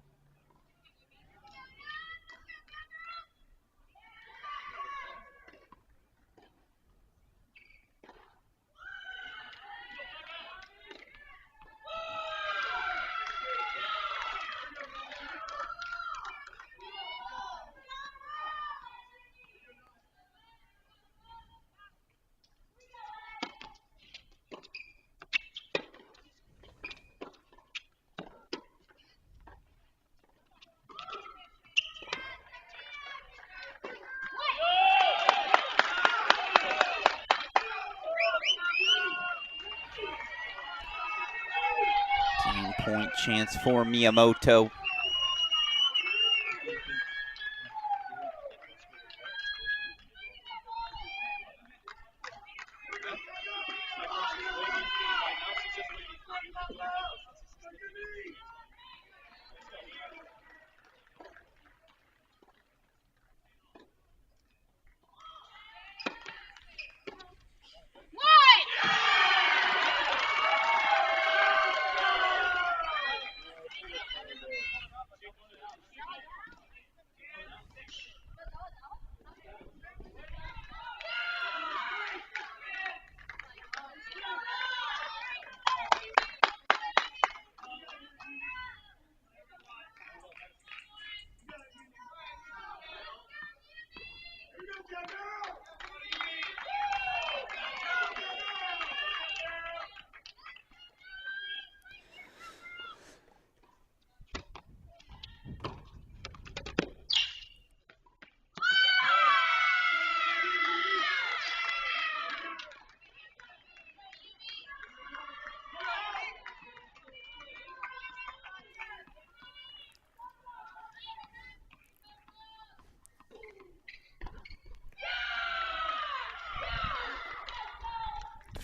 Point chance for Miyamoto.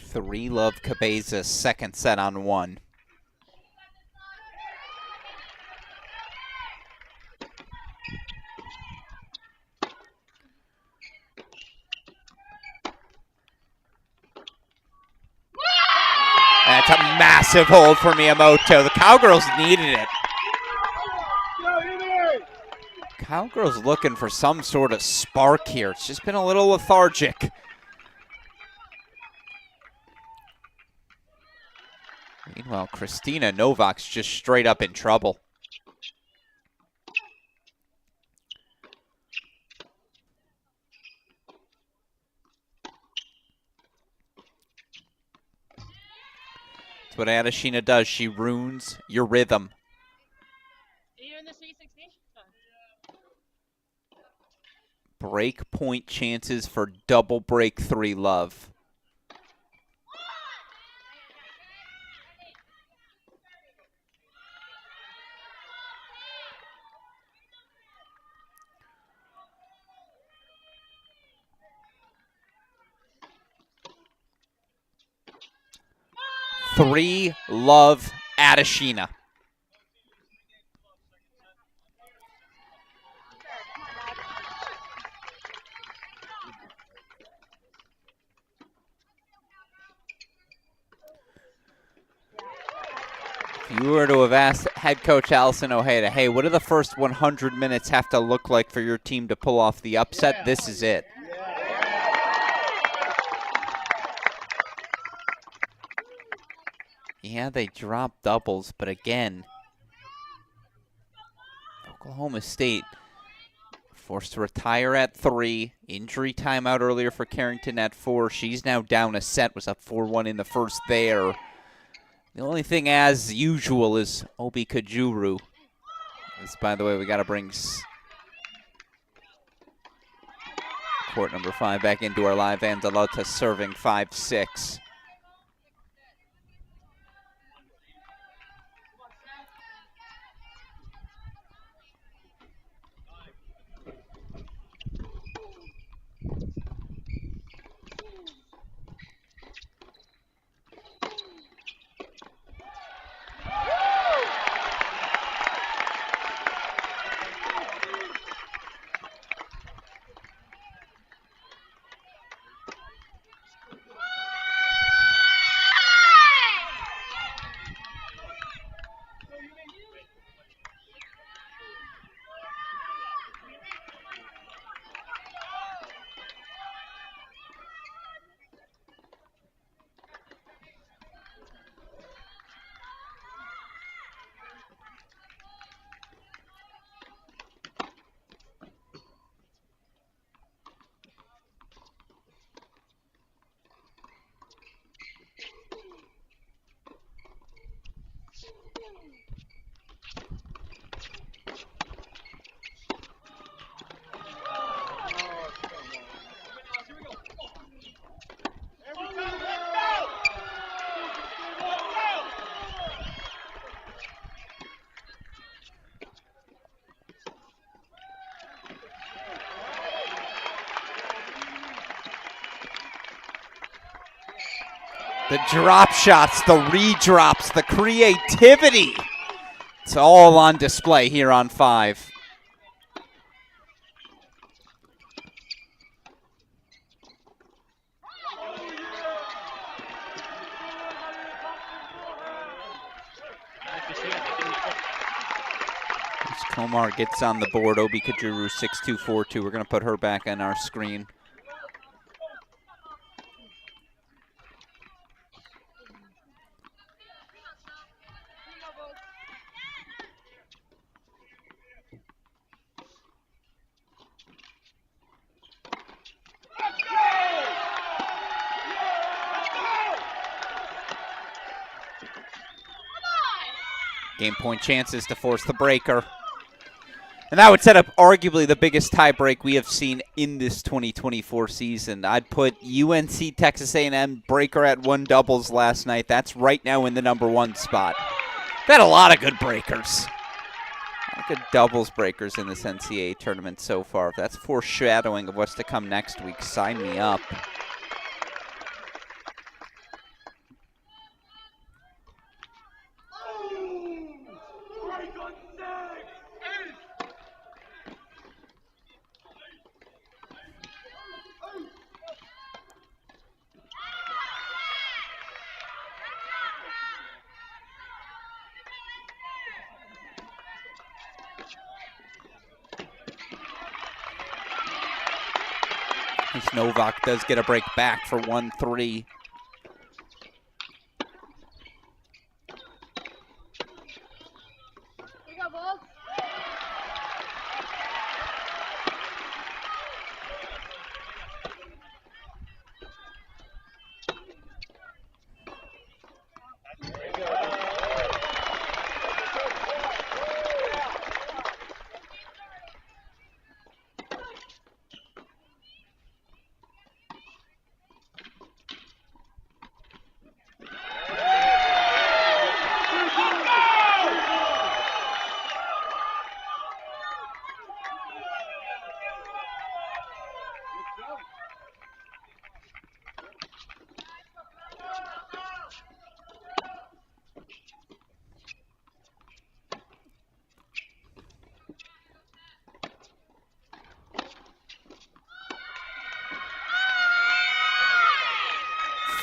Three-love Cabeza, second set on 1. That's a massive hold for Miyamoto. The Cowgirls needed it. Cowgirls looking for some sort of spark here. It's just been a little lethargic. Meanwhile, Christina Novak's just straight up in trouble. That's what Adeshina does. She ruins your rhythm. Break point chances for double break 3-love. 3-love Adeshina. If you were to have asked head coach Allison Ojeda, hey, what do the first 100 minutes have to look like for your team to pull off the upset? This is it. Yeah, they dropped doubles, but again, Oklahoma State forced to retire at 3. Injury timeout earlier for Carrington at 4. She's now down a set, was up 4-1 in the first there. The only thing, as usual, is Obi Kajuru. This, by the way, we got to bring court number 5 back into our live. Andalota serving 5-6. The drop shots, the redrops, the creativity. It's all on display here on 5. As Komar gets on the board, Obi Kajuru 6-2, 4-2. We're going to put her back on our screen. Game point chances to force the breaker. And that would set up arguably the biggest tie break we have seen in this 2024 season. I'd put UNC Texas A&M breaker at 1 doubles last night. That's right now in the number 1 spot. They had a lot of good breakers. A lot of good doubles breakers in this NCAA tournament so far. If that's foreshadowing of what's to come next week, sign me up. Novak does get a break back for 1-3.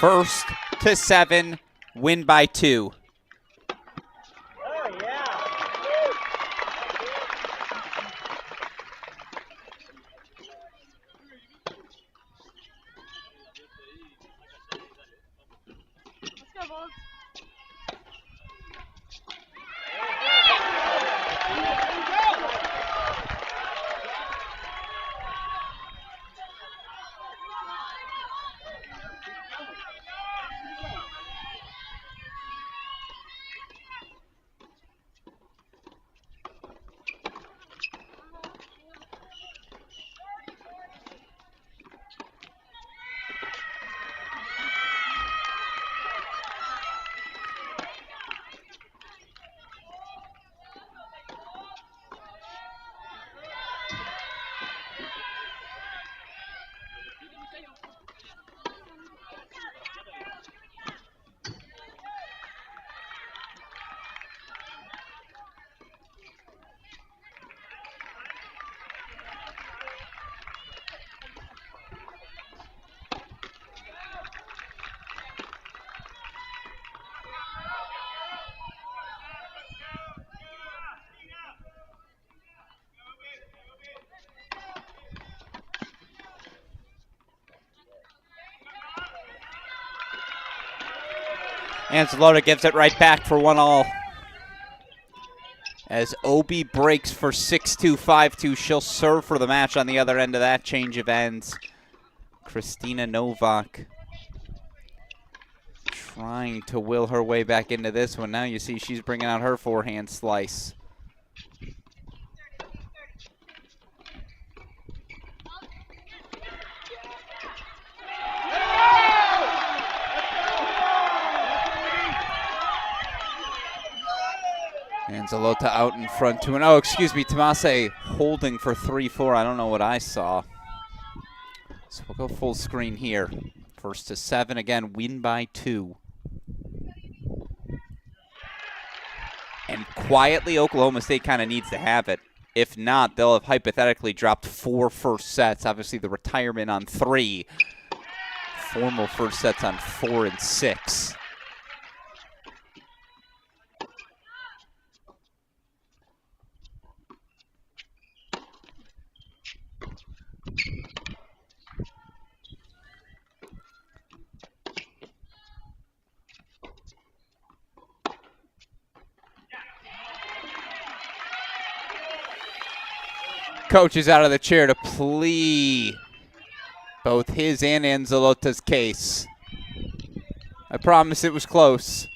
First to 7, win by 2. Oh, yeah. Let's go, Bulls. Anzalota gives it right back for 1-all. As Obi breaks for 6-2, 5-2, she'll serve for the match on the other end of that change of ends. Kristina Novak trying to will her way back into this one. Now you see she's bringing out her forehand slice. Anzalota out in front 2-0. Oh, excuse me, Tomase holding for 3-4. I don't know what I saw. So we'll go full screen here. First to 7, again, win by 2. And quietly, Oklahoma State kind of needs to have it. If not, they'll have hypothetically dropped 4 first sets. Obviously, the retirement on 3. Formal first sets on 4 and 6. Coach is out of the chair to plea both his and Anzalota's case. I promise it was close.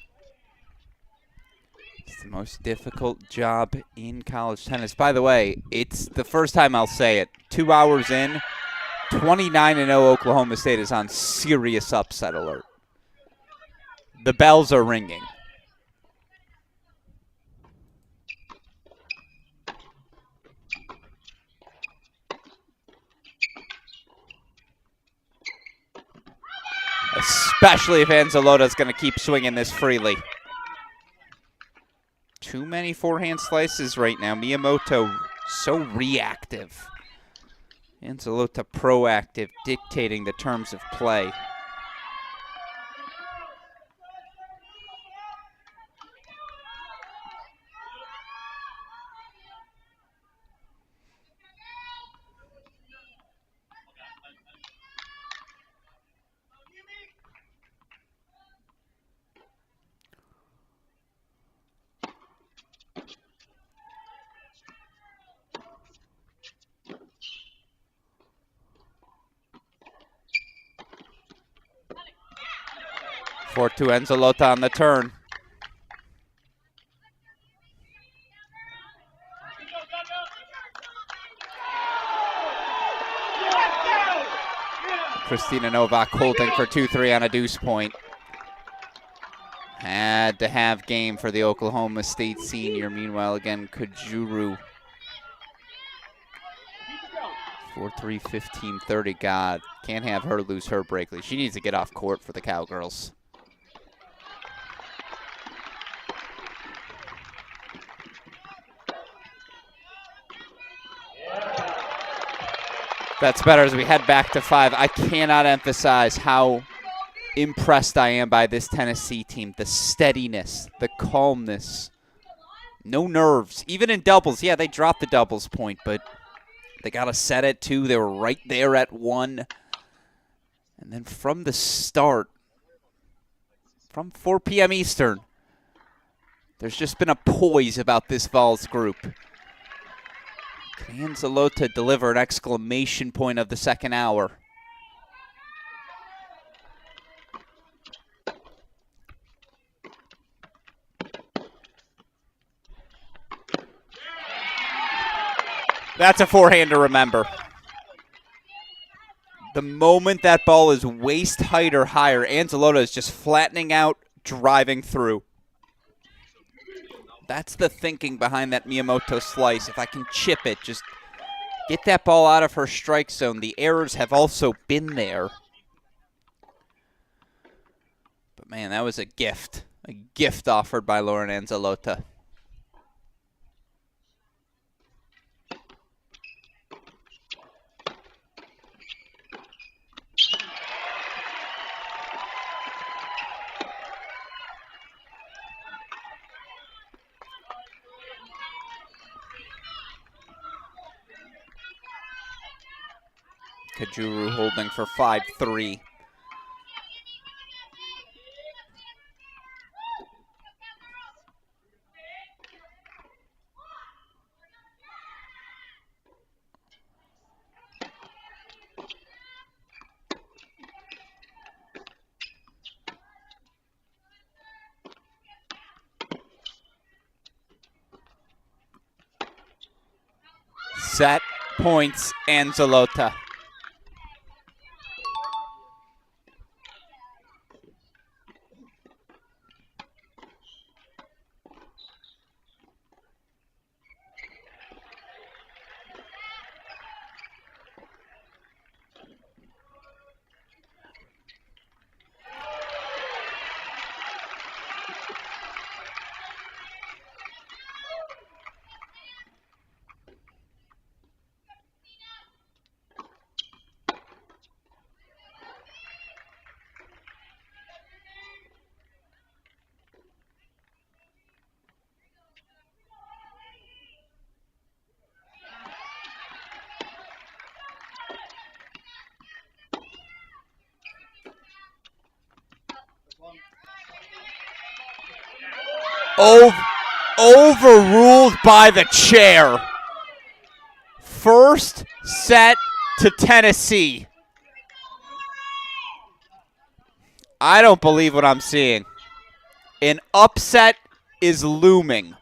It's the most difficult job in college tennis. By the way, it's the first time I'll say it. 2 hours in, 29-0 Oklahoma State is on serious upset alert. The bells are ringing. Especially if Anzalota's going to keep swinging this freely. Too many forehand slices right now. Miyamoto so reactive. Anzalota proactive, dictating the terms of play. To Anzalota on the turn. Kristina Novak holding for 2-3 on a deuce point. Had to have game for the Oklahoma State senior. Meanwhile, again, Kajuru. 4-3, 15-30. God, can't have her lose her break lead. She needs to get off court for the Cowgirls. That's better as we head back to 5. I cannot emphasize how impressed I am by this Tennessee team. The steadiness, the calmness, no nerves. Even in doubles, yeah, they dropped the doubles point, but they got a set at 2. They were right there at 1. And then from the start, from 4 p.m. Eastern, there's just been a poise about this Vols group. Can Anzalota deliver an exclamation point of the second hour? That's a forehand to remember. The moment that ball is waist height or higher, Anzalota is just flattening out, driving through. That's the thinking behind that Miyamoto slice. If I can chip it, just get that ball out of her strike zone. The errors have also been there. But man, that was a gift offered by Lauren Anzalota. Kajuru holding for 5-3. Set points, Anzalota. Overruled by the chair. First set to Tennessee. I don't believe what I'm seeing. An upset is looming.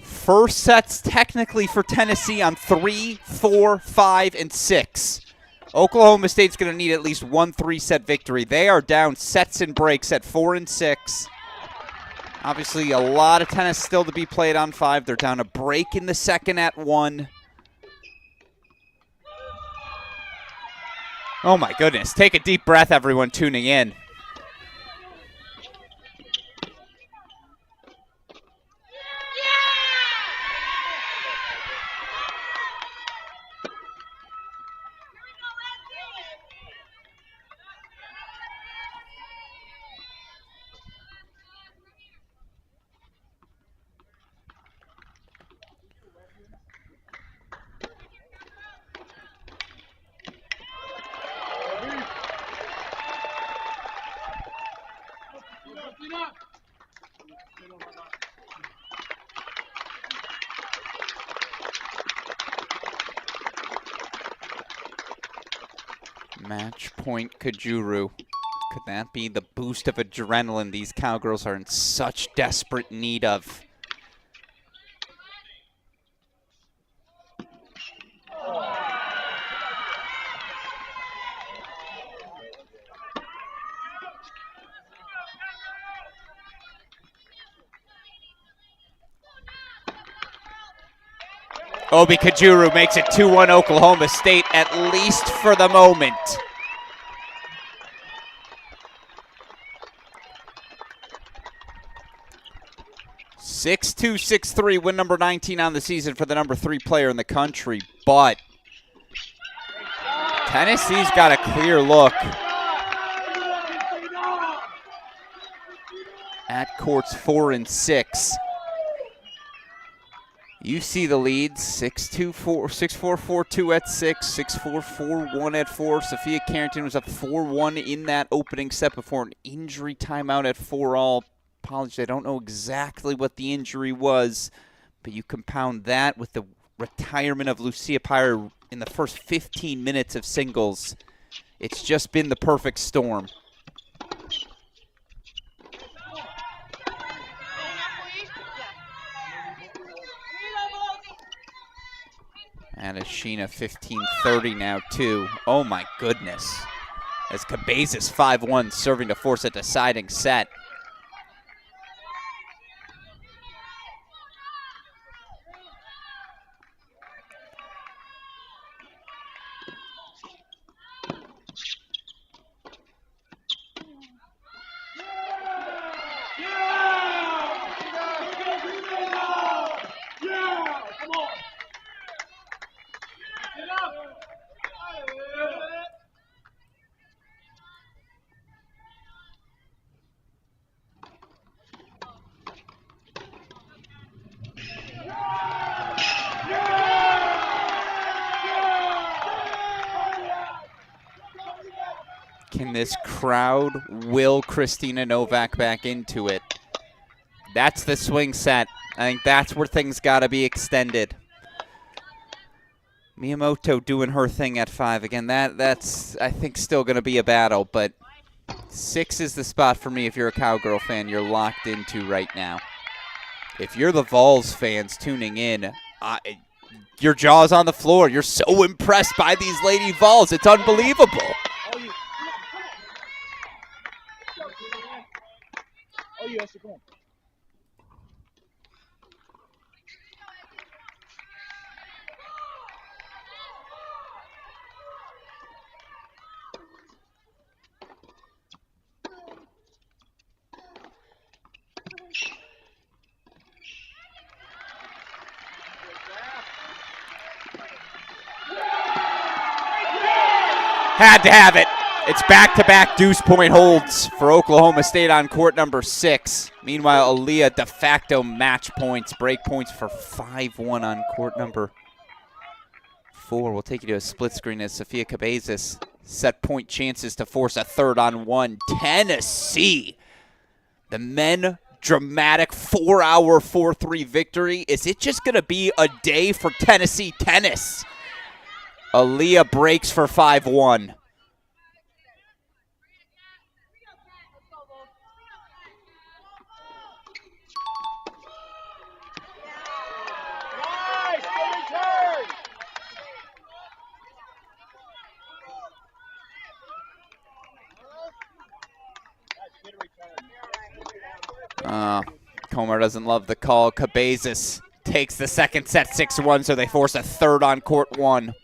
First sets technically for Tennessee on 3, 4, 5, and 6. Oklahoma State's going to need at least one 3-set victory. They are down sets and breaks at 4 and 6. Obviously, a lot of tennis still to be played on 5. They're down a break in the second at 1. Oh, my goodness. Take a deep breath, everyone tuning in. Match point Kajuru. Could that be the boost of adrenaline these Cowgirls are in such desperate need of? Obi Kajuru makes it 2-1 Oklahoma State, at least for the moment. (6-2, 6-3), win number 19 on the season for the number 3 player in the country. But Tennessee's got a clear look at courts 4 and 6. You see the leads, 6-2, 6-4, 4-2 at 6, 6-4, 4-1 at 4. Sophia Carrington was up 4-1 in that opening set before an injury timeout at 4-all. Apologies, I don't know exactly what the injury was, but you compound that with the retirement of Lucia Peri in the first 15 minutes of singles. It's just been the perfect storm. And a Sheina 15-30 now, too. Oh, my goodness. As Cabezas 5-1 serving to force a deciding set. Can this crowd will Christina Novak back into it? That's the swing set. I think that's where things got to be extended. Miyamoto doing her thing at 5. Again, that's I think still going to be a battle, but 6 is the spot for me if you're a Cowgirl fan you're locked into right now. If you're the Vols fans tuning in, your jaw's on the floor. You're so impressed by these Lady Vols. It's unbelievable. Come on. Had to have it. It's back-to-back deuce point holds for Oklahoma State on court number 6. Meanwhile, Aaliyah de facto match points, break points for 5-1 on court number 4. We'll take you to a split screen as Sophia Cabezas set point chances to force a third on 1. Tennessee. The men dramatic 4-hour 4-3 victory. Is it just going to be a day for Tennessee tennis? Aaliyah breaks for 5-1. Comer doesn't love the call. Cabezas takes the second set 6-1, so they force a third on court 1.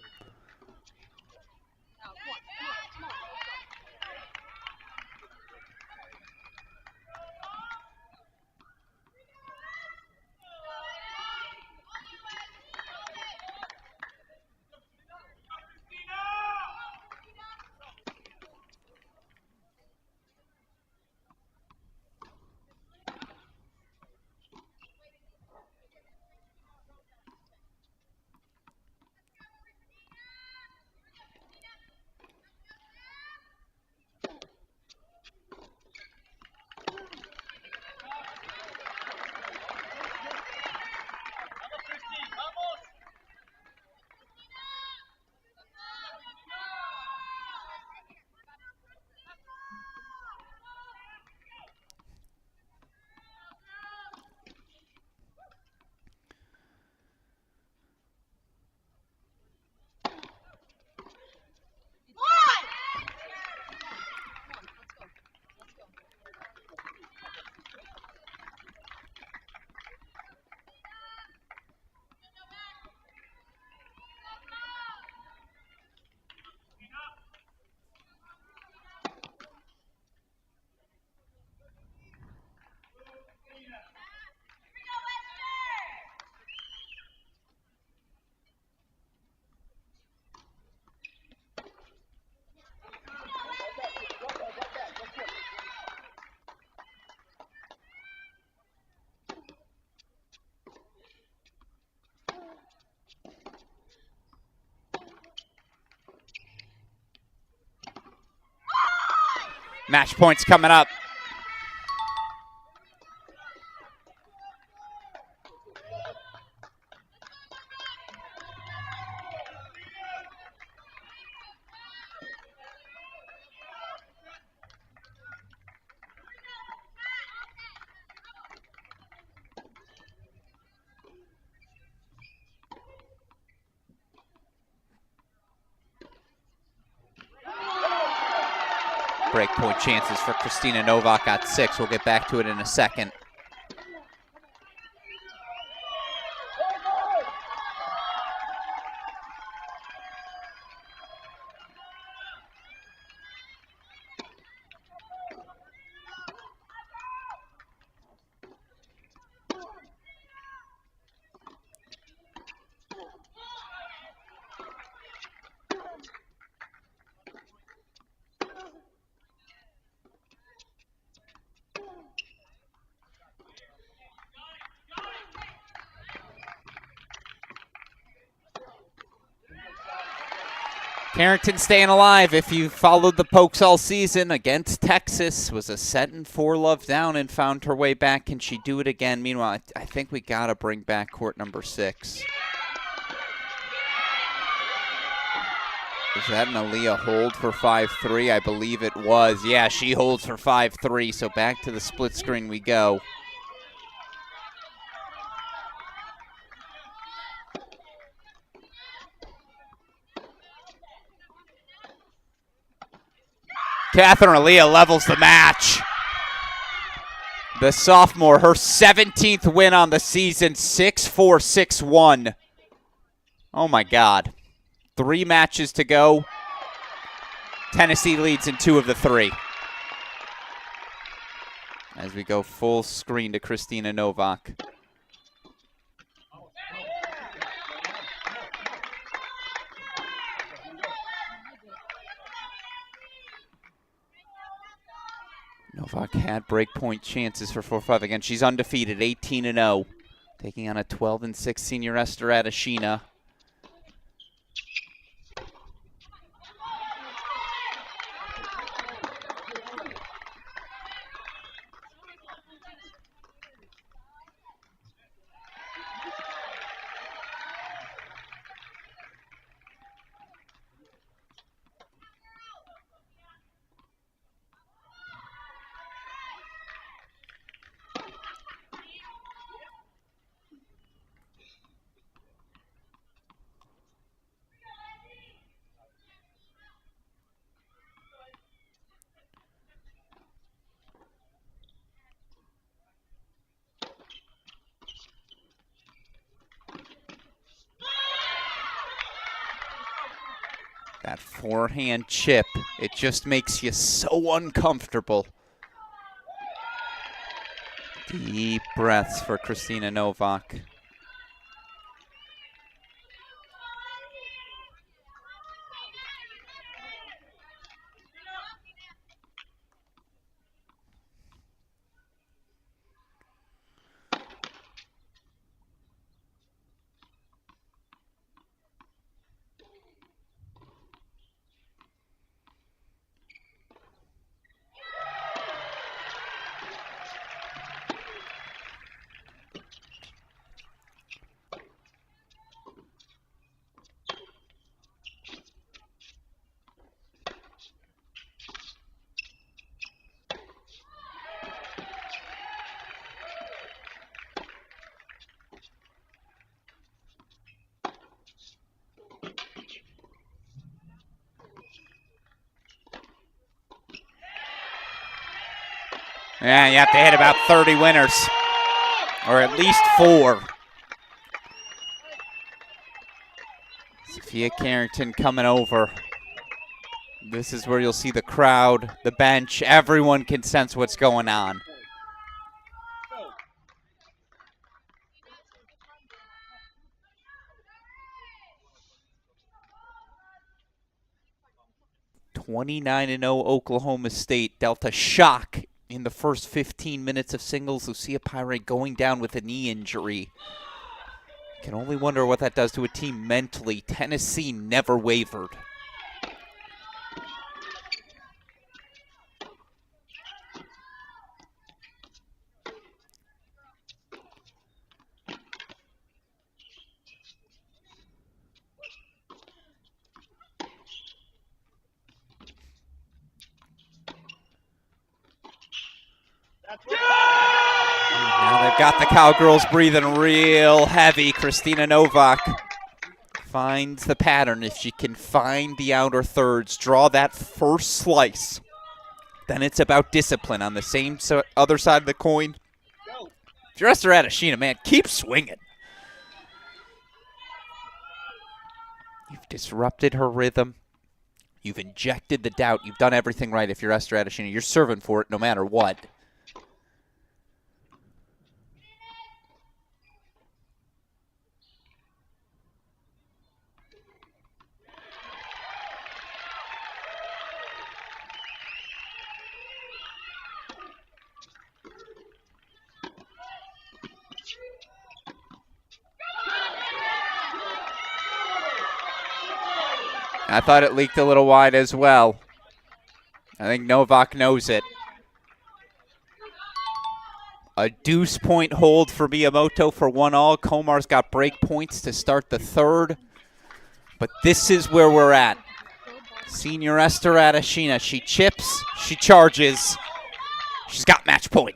Match points coming up. Breakpoint chances for Christina Novak at 6. We'll get back to it in a second. Carrington staying alive. If you followed the Pokes all season against Texas, was a set and 4 love down and found her way back. Can she do it again? Meanwhile, I think we got to bring back court number 6. Is that an Aaliyah hold for 5-3? I believe it was. Yeah, she holds for 5-3, so back to the split screen we go. Catherine Aaliyah levels the match. The sophomore, her 17th win on the season, 6-4, 6-1. Oh my God. 3 matches to go. Tennessee leads in 2 of the 3. As we go full screen to Christina Novak. Novak had breakpoint chances for 4-5. Again, she's undefeated, 18-0. Taking on a 12-6 senior Esther Adeshina. That forehand chip, it just makes you so uncomfortable. Deep breaths for Christina Novak. Yeah, you have to hit about 30 winners, or at least 4. Sophia Carrington coming over. This is where you'll see the crowd, the bench, everyone can sense what's going on. (29-0) Oklahoma State dealt a shock in the first 15 minutes of singles. Lucia Peri going down with a knee injury. Can only wonder what that does to a team mentally. Tennessee never wavered. got the Cowgirls breathing real heavy. Kristina Novak finds the pattern. If she can find the outer thirds, draw that first slice, then it's about discipline. On the same other side of the coin, if you're Esther Adeshina, man, keep swinging. You've disrupted her rhythm. You've injected the doubt. You've done everything right if you're Esther Adeshina. You're serving for it no matter what. I thought it leaked a little wide as well. I think Novak knows it. A deuce point hold for Miyamoto for 1-all. Komar's got break points to start the third. But this is where we're at. Senior Esther Adeshina. She chips, she charges. She's got match point.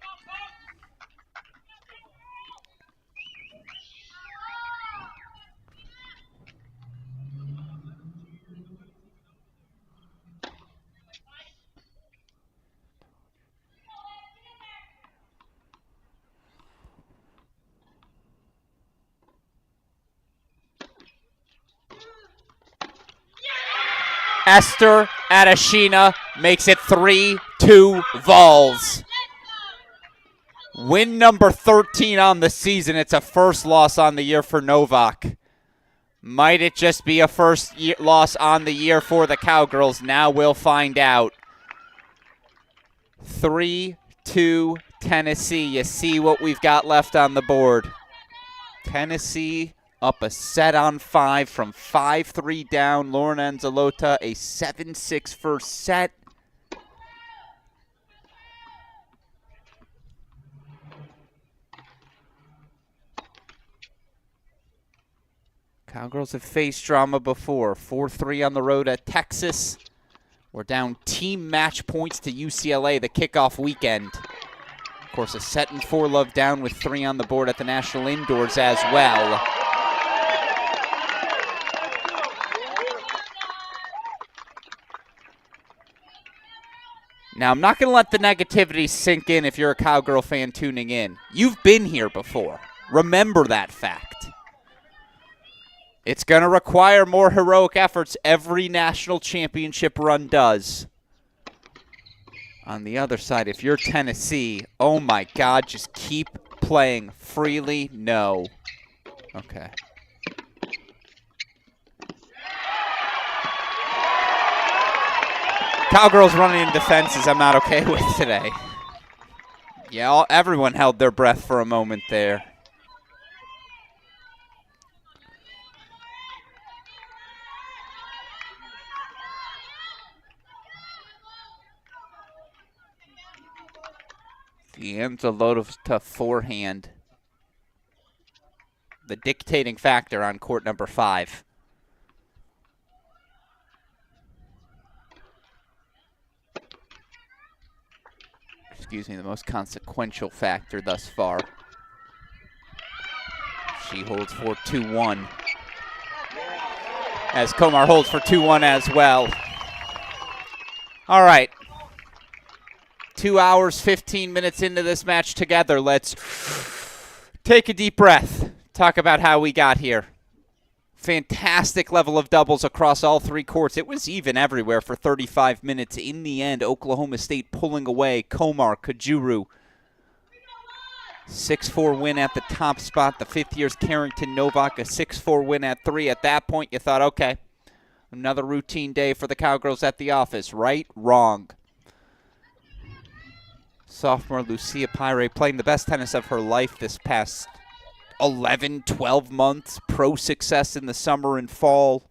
Esther Adeshina makes it 3-2 Vols. Win number 13 on the season. It's a first loss on the year for Novak. Might it just be a first loss on the year for the Cowgirls? Now we'll find out. 3-2 Tennessee. You see what we've got left on the board. Tennessee up a set on 5 from 5-3 down. Lauren Anzalota, a 7-6 first set. Cowgirls have faced drama before. 4-3 on the road at Texas. We're down team match points to UCLA the kickoff weekend. Of course, a set and 4 love down with 3 on the board at the National Indoors as well. Now, I'm not going to let the negativity sink in if you're a Cowgirl fan tuning in. You've been here before. Remember that fact. It's going to require more heroic efforts. Every national championship run does. On the other side, if you're Tennessee, oh my God, just keep playing freely. No. Okay. Cowgirls running in defenses I'm not okay with today. Yeah, everyone held their breath for a moment there. The Anzalota forehand. The dictating factor on court number 5. Excuse me, the most consequential factor thus far. She holds for 2-1. As Komar holds for 2-1 as well. All right. 2 hours, 15 minutes into this match together. Let's take a deep breath. Talk about how we got here. Fantastic level of doubles across all 3 courts. It was even everywhere for 35 minutes. In the end, Oklahoma State pulling away. Komar, Kajuru. 6-4 win at the top spot. The 5th year's Carrington Novak, a 6-4 win at 3. At that point, you thought, okay, another routine day for the Cowgirls at the office. Right? Wrong. Sophomore Lucia Peri playing the best tennis of her life this past 11, 12 months. Pro success in the summer and fall.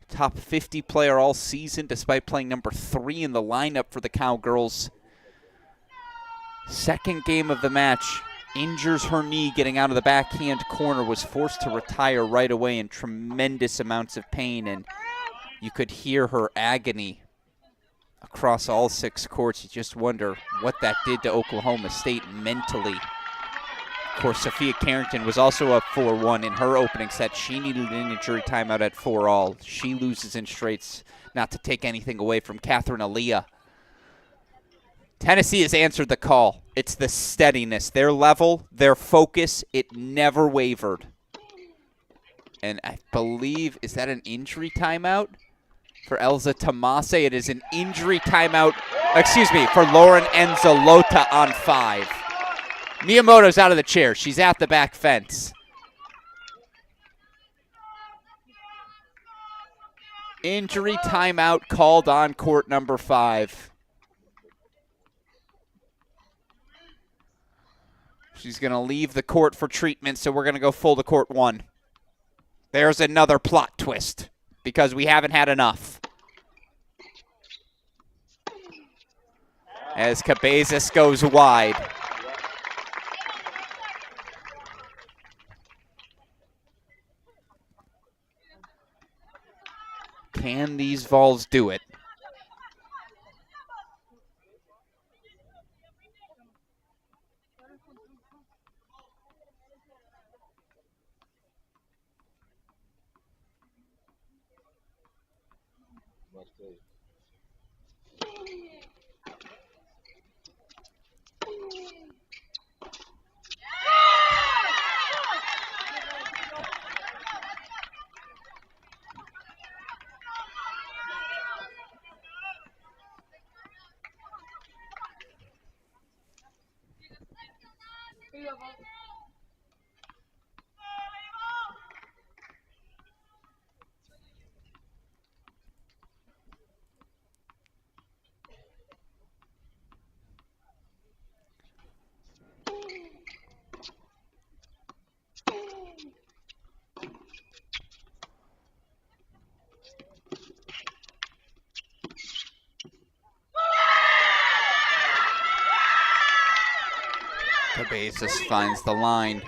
Top 50 player all season despite playing number 3 in the lineup for the Cowgirls. Second game of the match. Injures her knee getting out of the backhand corner. Was forced to retire right away in tremendous amounts of pain. And you could hear her agony across all 6 courts. You just wonder what that did to Oklahoma State mentally. Of course, Sophia Carrington was also up 4-1 in her opening set. She needed an injury timeout at 4-all. She loses in straights, not to take anything away from Catherine Aaliyah. Tennessee has answered the call. It's the steadiness. Their level, their focus, it never wavered. And I believe, is that an injury timeout? For Elza Tomase, it is an injury timeout, for Lauren Enzalota on 5. Miyamoto's out of the chair. She's at the back fence. Injury timeout called on court number 5. She's going to leave the court for treatment, so we're going to go full to court 1. There's another plot twist, because we haven't had enough. As Cabezas goes wide. Can these Vols do it? Cabezas finds the line.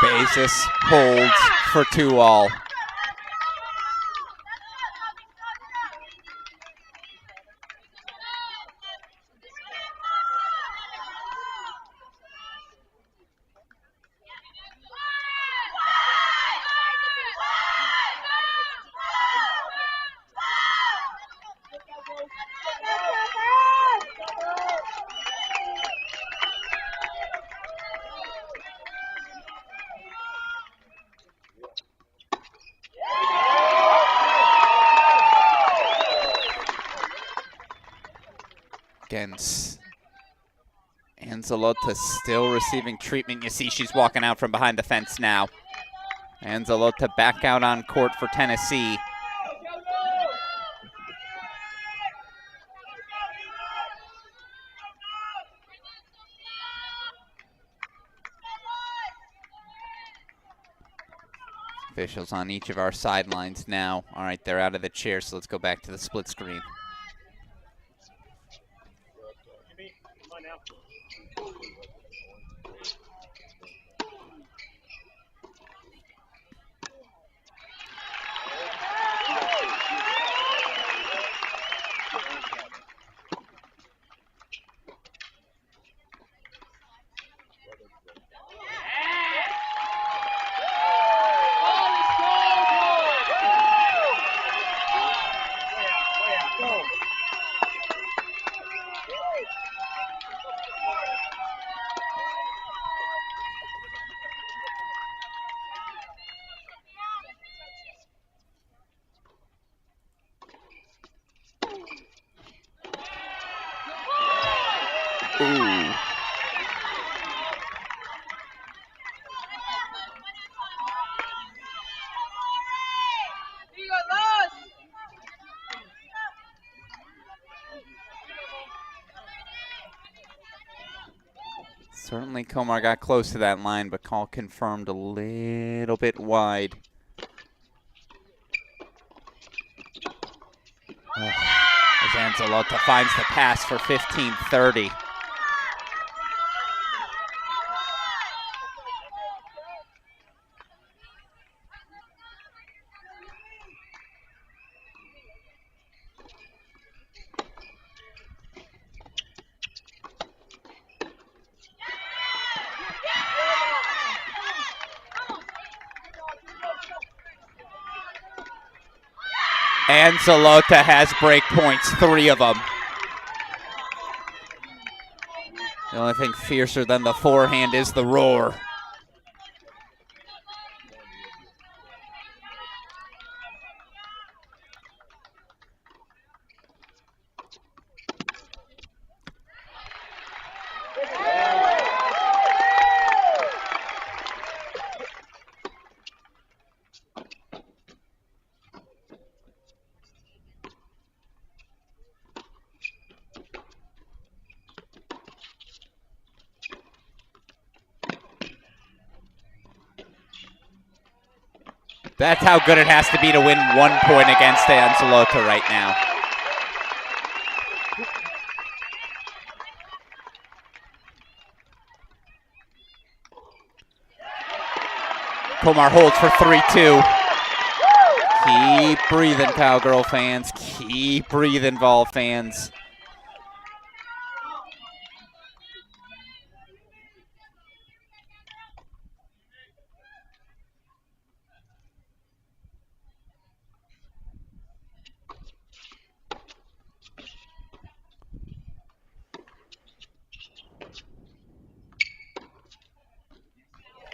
Cabezas holds for 2-all. Anzalota still receiving treatment. You see she's walking out from behind the fence now. Anzalota back out on court for Tennessee. Officials on each of our sidelines now. All right, they're out of the chair, so let's go back to the split screen. Certainly Komar got close to that line, but call confirmed a little bit wide. As Anzalota finds the pass for 15-30. Anzalota has break points, 3 of them. The only thing fiercer than the forehand is the roar. That's how good it has to be to win 1 point against Anzalota right now. Komar holds for 3-2. Keep breathing, Cowgirl fans. Keep breathing, Vol fans.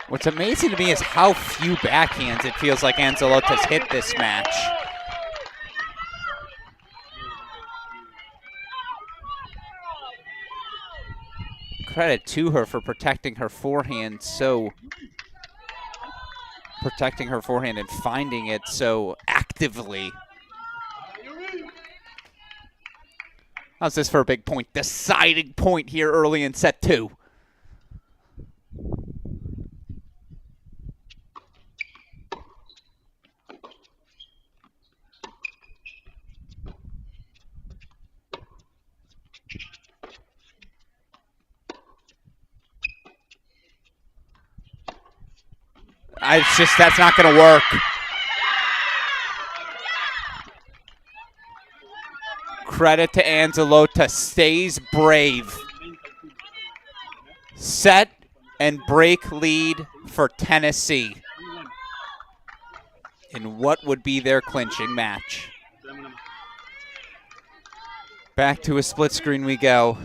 What's amazing to me is how few backhands it feels like Anzalota's hit this match. Credit to her for protecting her forehand and finding it so actively. How's this for a big point? Deciding point here early in set 2. That's not going to work. Credit to Anzalota, stays brave. Set and break lead for Tennessee in what would be their clinching match. Back to a split screen we go.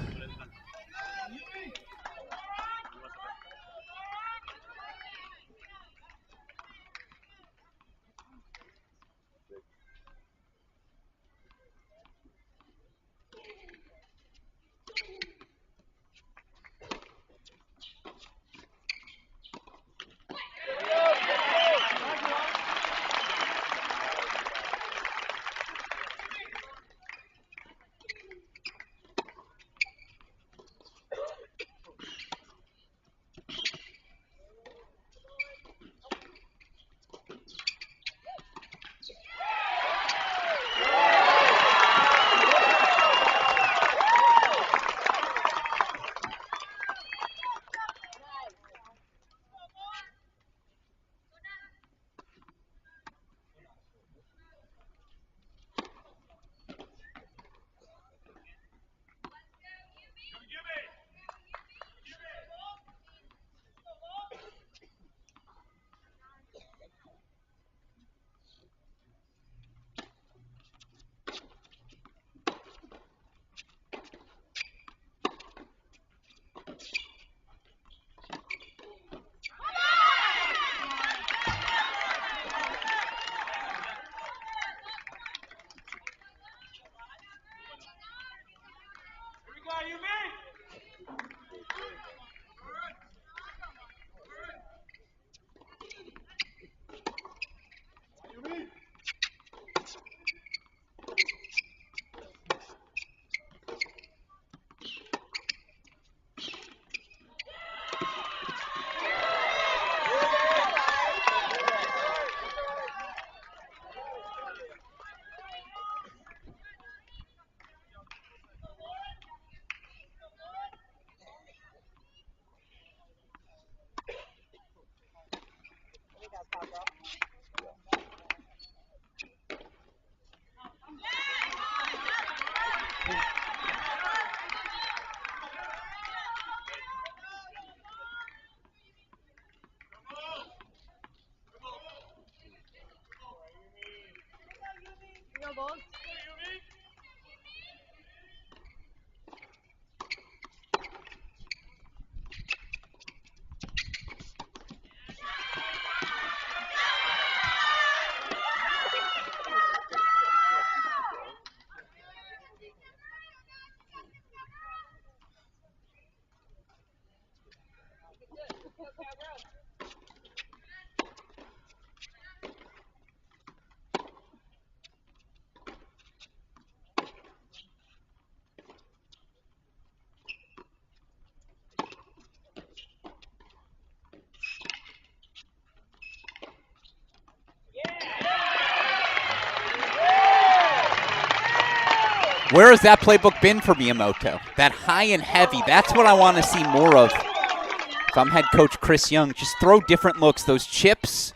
Where has that playbook been for Miyamoto? That high and heavy, that's what I want to see more of. If I'm head coach Chris Young, just throw different looks. Those chips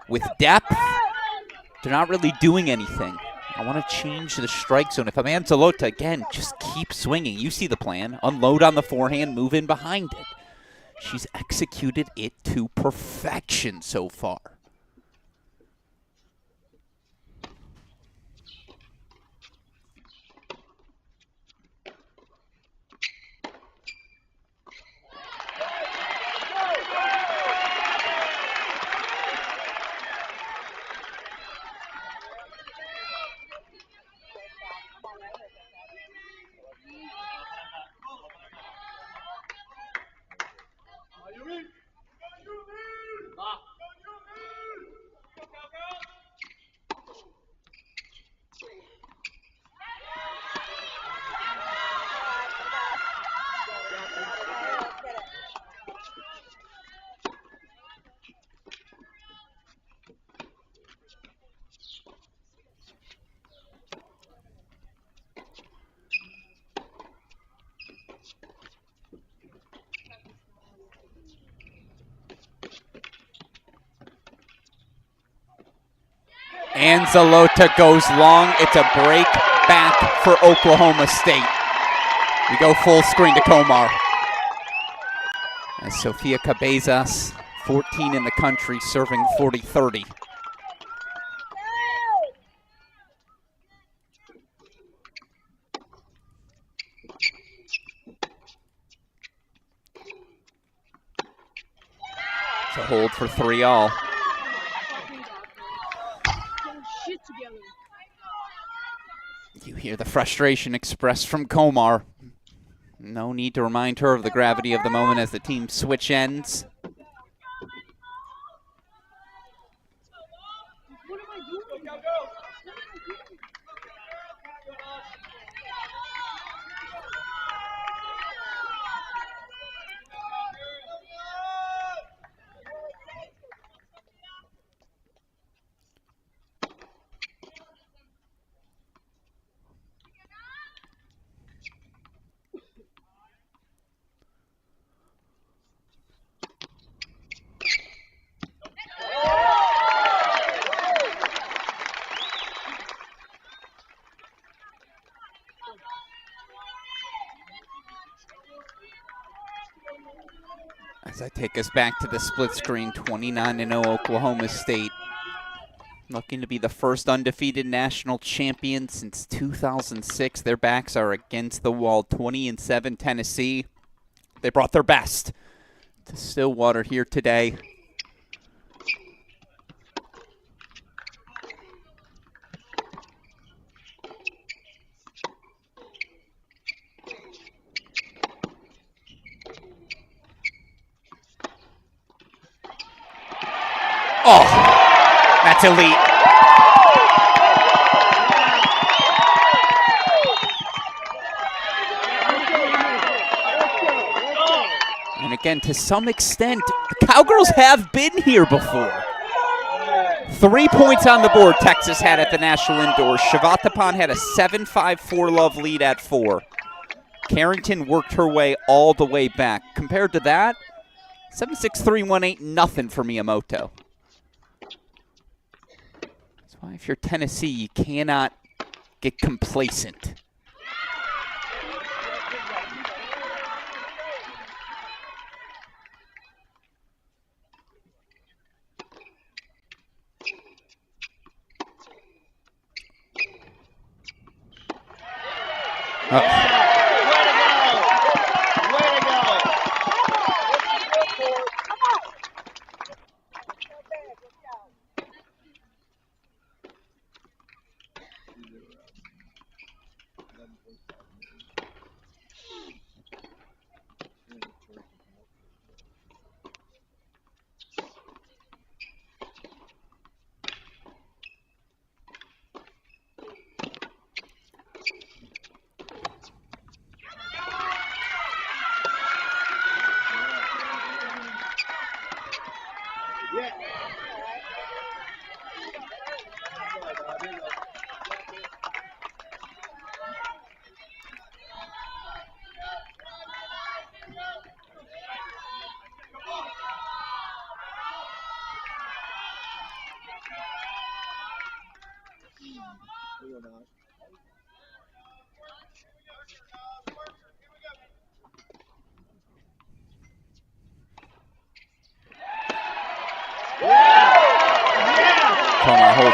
with depth, they're not really doing anything. I want to change the strike zone. If I'm Anzalota, again, just keep swinging. You see the plan. Unload on the forehand, move in behind it. She's executed it to perfection so far. Anzalota goes long. It's a break back for Oklahoma State. We go full screen to Komar. As Sofia Cabezas, 14 in the country, serving 40-30. It's a hold for 3-all. You hear the frustration expressed from Komar. No need to remind her of the gravity of the moment as the team switch ends. As I take us back to the split screen, 29-0 Oklahoma State. Looking to be the first undefeated national champion since 2006. Their backs are against the wall. 20-7 Tennessee. They brought their best to Stillwater here today. Oh, that's elite. And again, to some extent, the Cowgirls have been here before. 3 points on the board Texas had at the National Indoors. Shavatapan had a 7-5-4 love lead at 4. Carrington worked her way all the way back. Compared to that, 7-6-3-1 ain't nothing for Miyamoto. That's why if you're Tennessee, you cannot get complacent.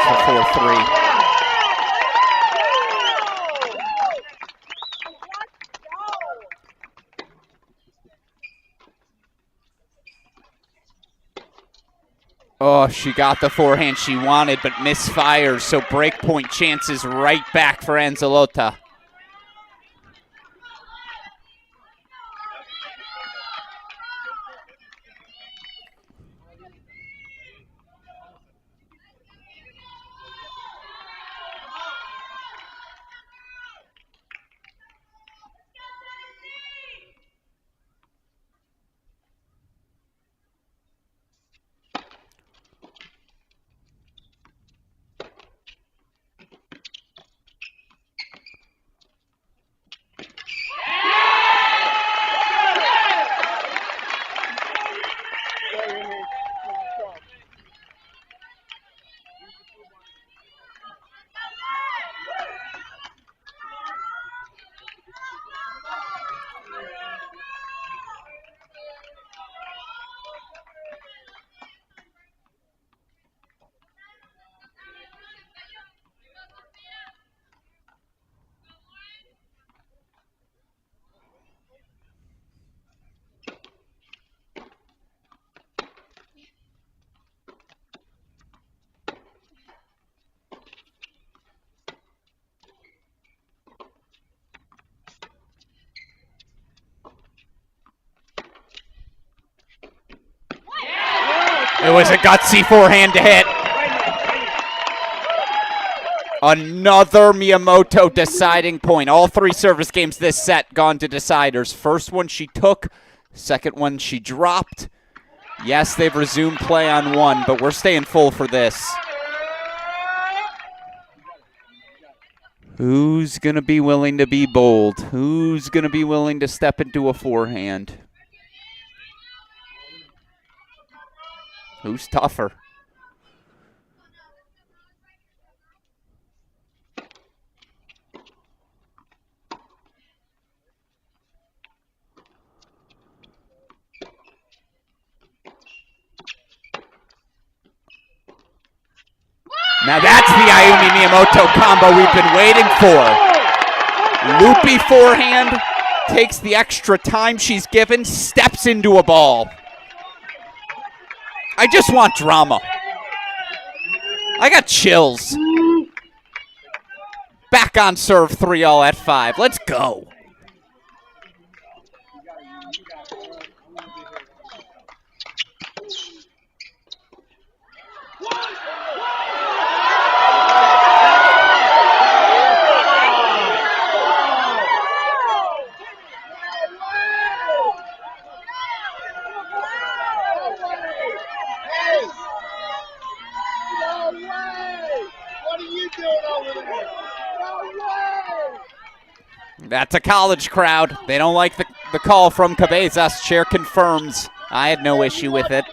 for 4-3. Oh, she got the forehand she wanted, but misfires, so breakpoint chances right back for Anzalota. It was a gutsy forehand to hit. Another Miyamoto deciding point. All 3 service games this set gone to deciders. First one she took, second one she dropped. Yes, they've resumed play on 1, but we're staying full for this. Who's going to be willing to be bold? Who's going to be willing to step into a forehand? Who's tougher? Now that's the Ayumi Miyamoto combo we've been waiting for. Loopy forehand, takes the extra time she's given, steps into a ball. I just want drama. I got chills. Back on serve 3-all at 5. Let's go. That's a college crowd. They don't like the call from Cabezas. Chair confirms. I had no issue with it.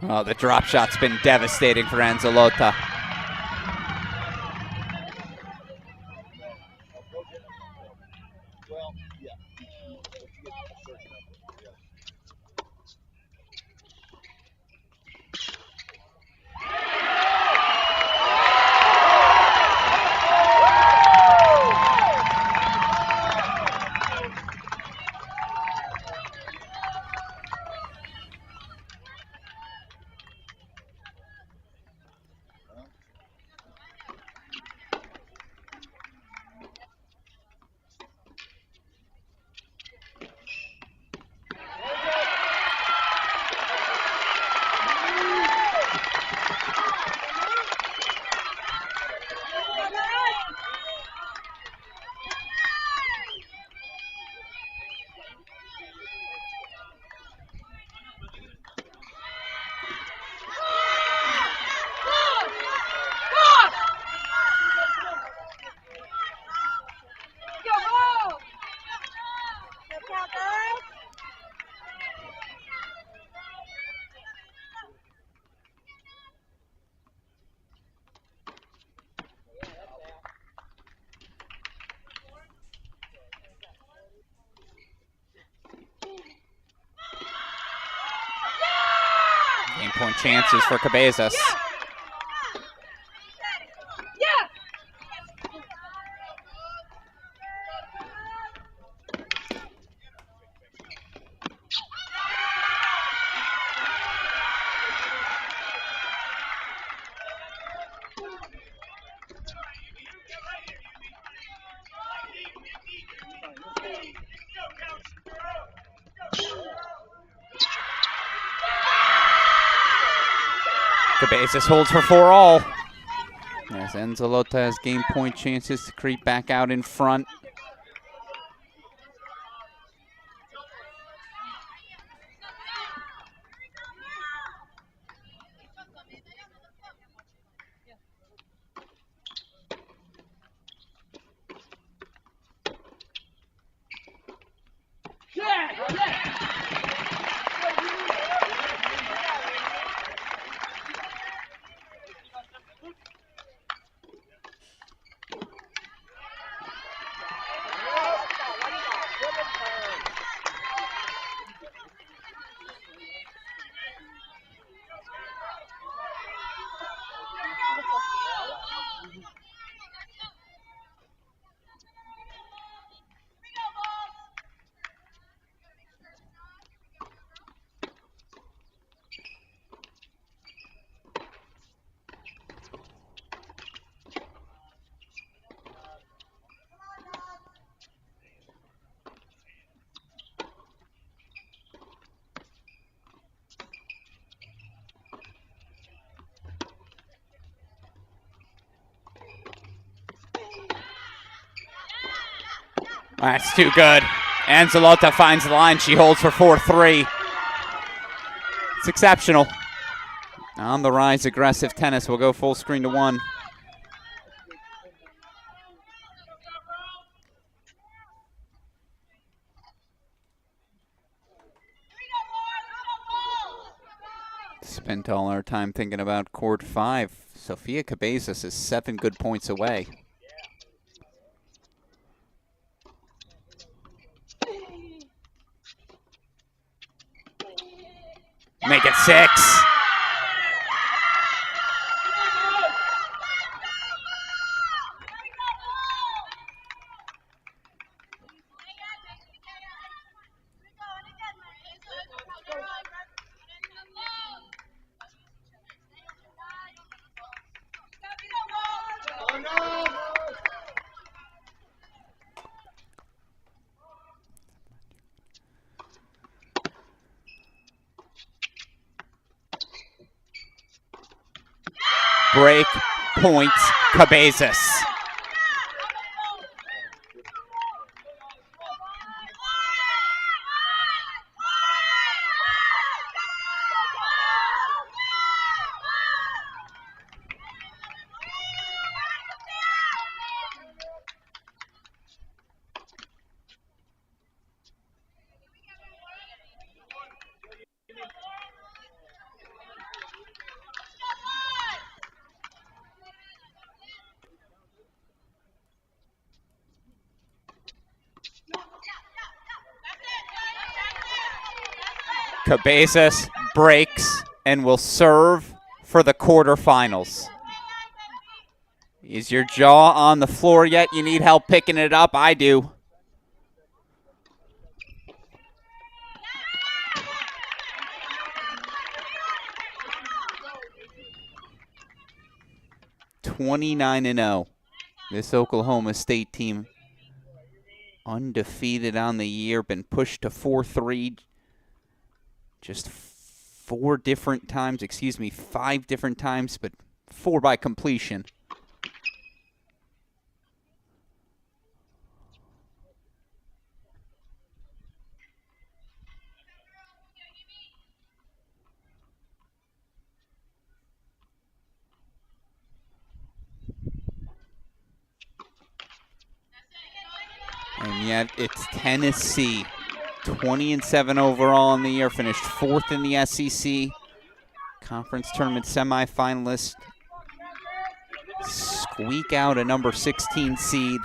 Oh, the drop shot's been devastating for Anzalota. point chances for Cabezas. Cabezas holds for 4-all. As Enzalota has game point chances to creep back out in front. That's too good. Enzalota finds the line. She holds for 4-3. It's exceptional. On the rise, aggressive tennis. We'll go full screen to 1. Spent all our time thinking about court 5. Sofia Cabezas is 7 good points away. Make it 6. Break points, Cabezas. Cabezas breaks and will serve for the quarterfinals. Is your jaw on the floor yet? You need help picking it up? I do. (29-0). This Oklahoma State team undefeated on the year, been pushed to 4-3 just 5 different times, but 4 by completion. And yet it's Tennessee, 20-7 overall in the year, finished 4th in the SEC. Conference tournament semifinalist. Squeak out a number 16 seed,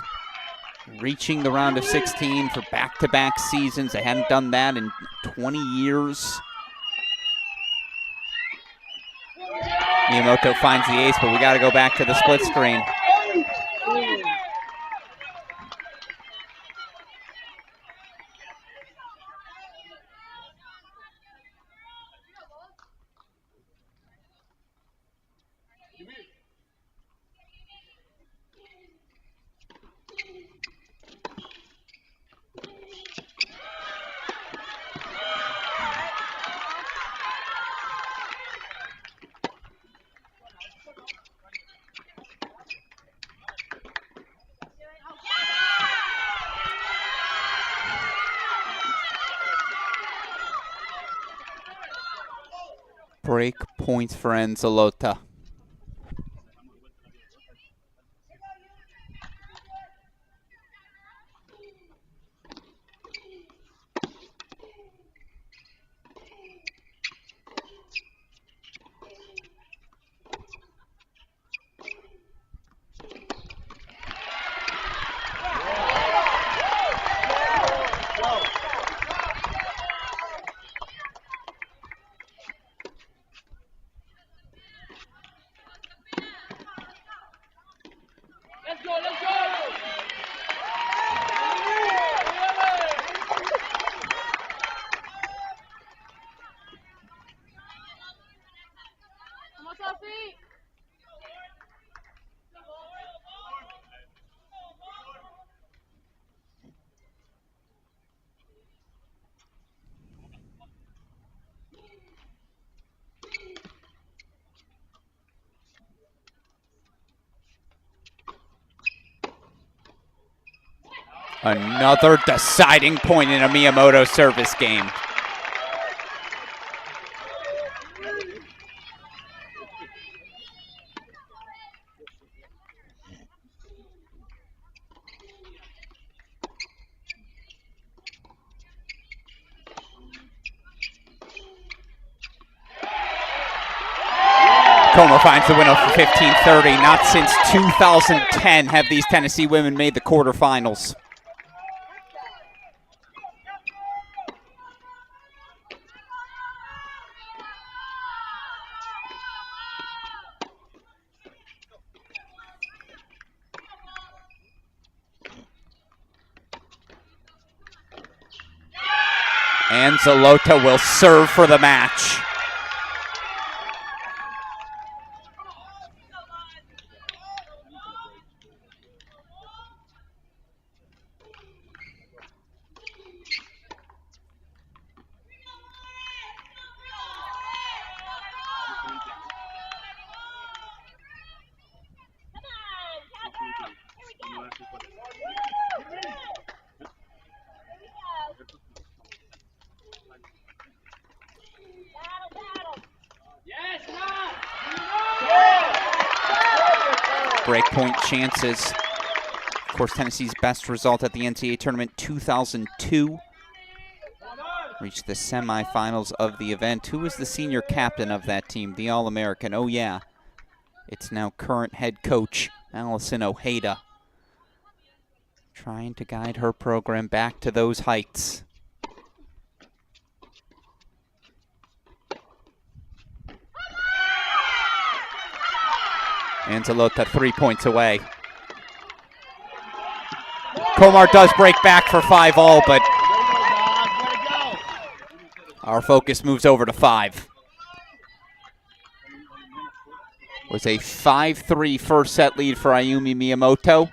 reaching the round of 16 for back-to-back seasons. They hadn't done that in 20 years. Miyamoto finds the ace, but we got to go back to the split screen. Break points for Enzalota. Another deciding point in a Miyamoto service game. Como finds the winner for 15-30. Not since 2010 have these Tennessee women made the quarterfinals. Enzalota will serve for the match. Breakpoint chances. Of course, Tennessee's best result at the NCAA tournament, 2002. Reached the semifinals of the event. Who was the senior captain of that team, the All-American? Oh, yeah. It's now current head coach, Allison Ojeda. Trying to guide her program back to those heights. Enzalota 3 points away. Komar does break back for 5-all, but our focus moves over to 5. Was a 5-3 first set lead for Ayumi Miyamoto.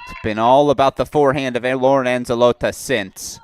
It's been all about the forehand of Lauren Enzalota since.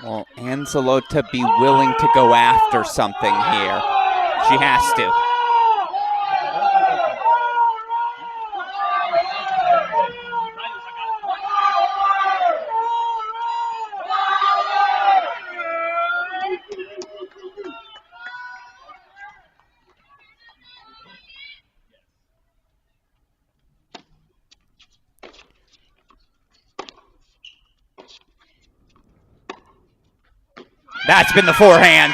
Will Anzalota be willing to go after something here? She has to. That's been the forehand.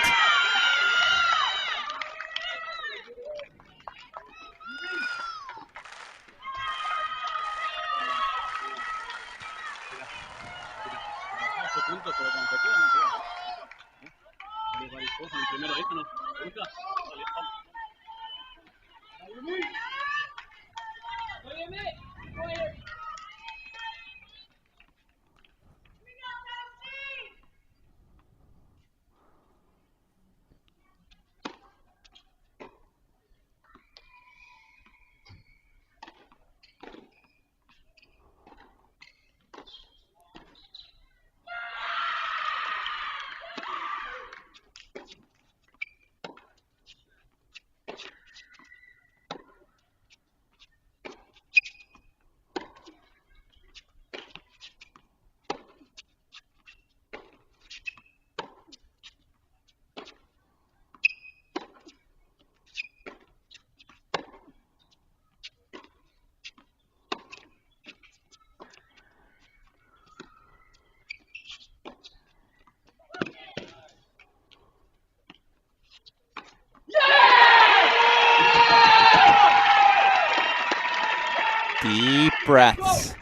Deep breaths.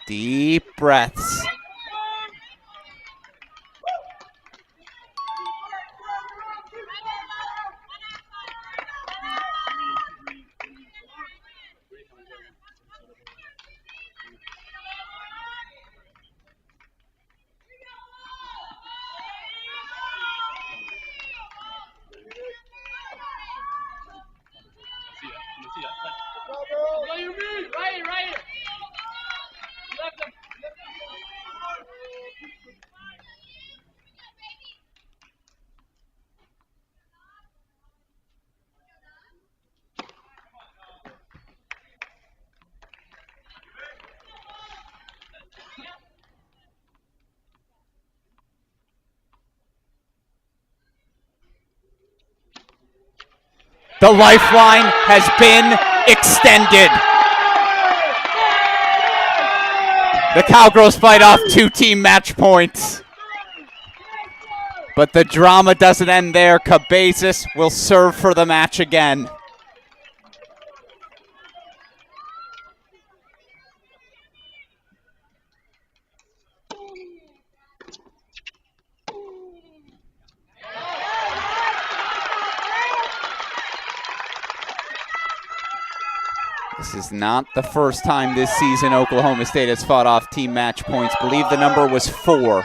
Deep breaths. The lifeline has been extended. The Cowgirls fight off 2 team match points. But the drama doesn't end there. Cabezas will serve for the match again. This is not the first time this season Oklahoma State has fought off team match points. I believe the number was 4.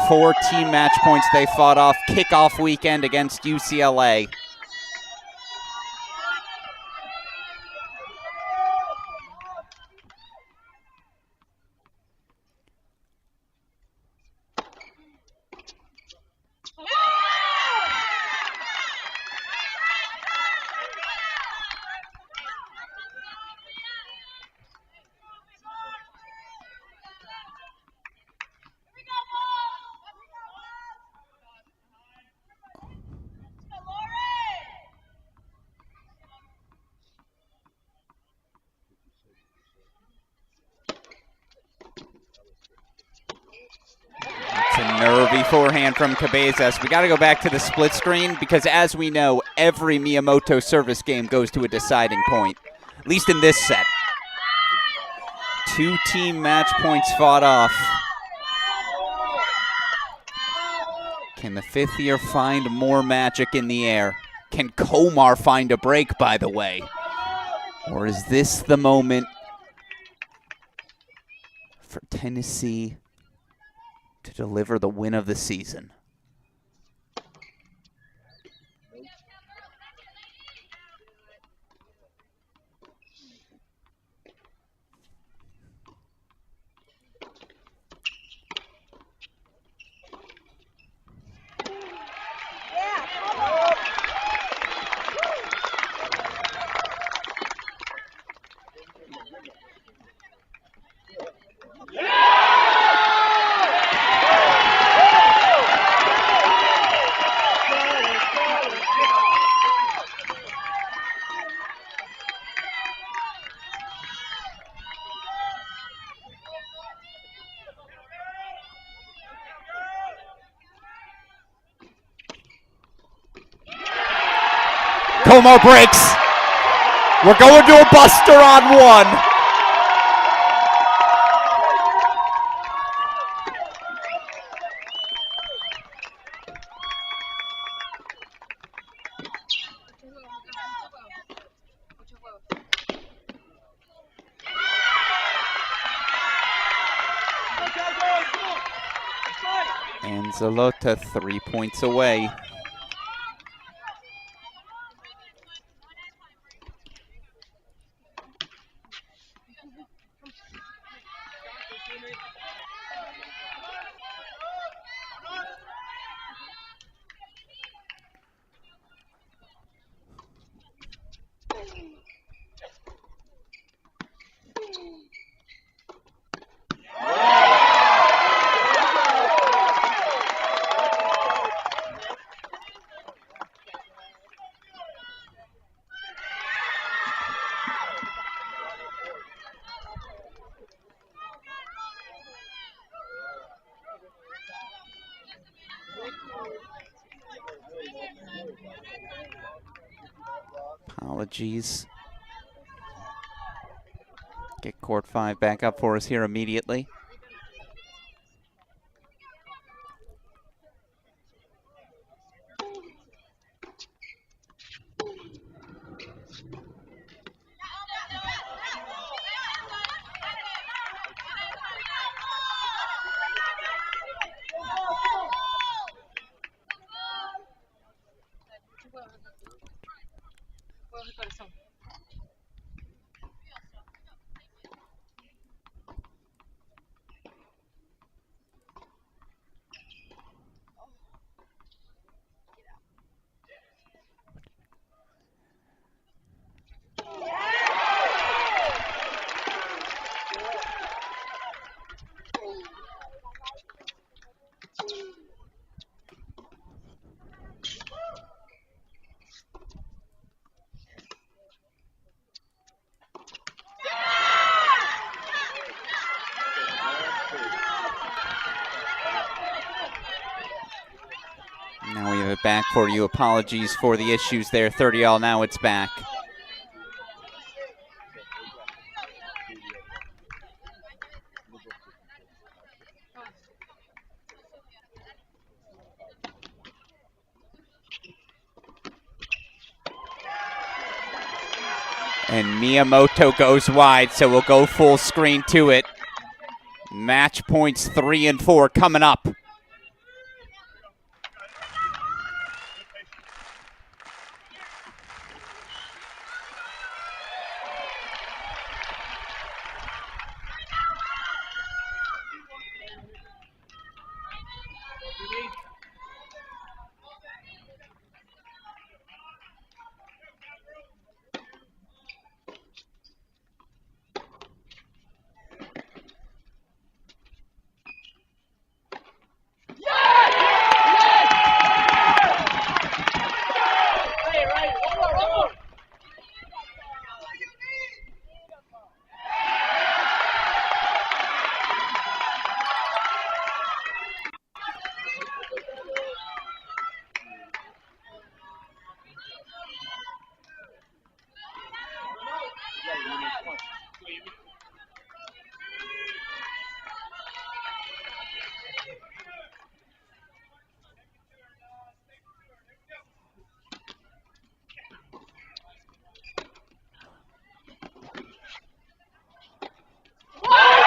4 team match points they fought off kickoff weekend against UCLA. It's a nervy forehand from Cabezas. We got to go back to the split screen because, as we know, every Miyamoto service game goes to a deciding point, at least in this set. 2 team match points fought off. Can the 5th year find more magic in the air? Can Komar find a break, by the way? Or is this the moment for Tennessee to deliver the win of the season? Komar breaks. We're going to a buster on one. And Zalota 3 points away. Apologies. Get court 5 back up for us here immediately. Now we have it back for you. Apologies for the issues there. 30-all, now it's back. And Miyamoto goes wide, so we'll go full screen to it. Match points 3 and 4 coming up.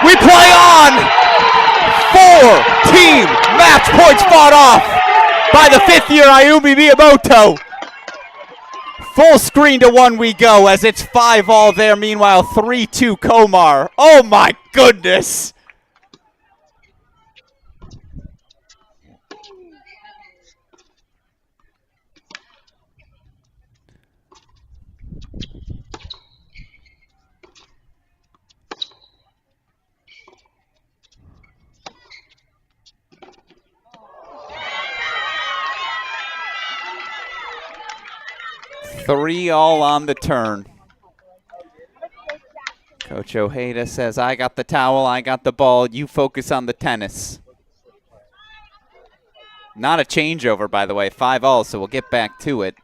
We play on! 4-team match points fought off by the 5th-year Ayumi Miyamoto. Full screen to 1 we go as it's 5-all there. Meanwhile, 3-2 Komar. Oh my goodness! Three all on the turn. Coach Ojeda says, I got the towel, I got the ball, you focus on the tennis. Not a changeover, by the way, 5-all, so we'll get back to it.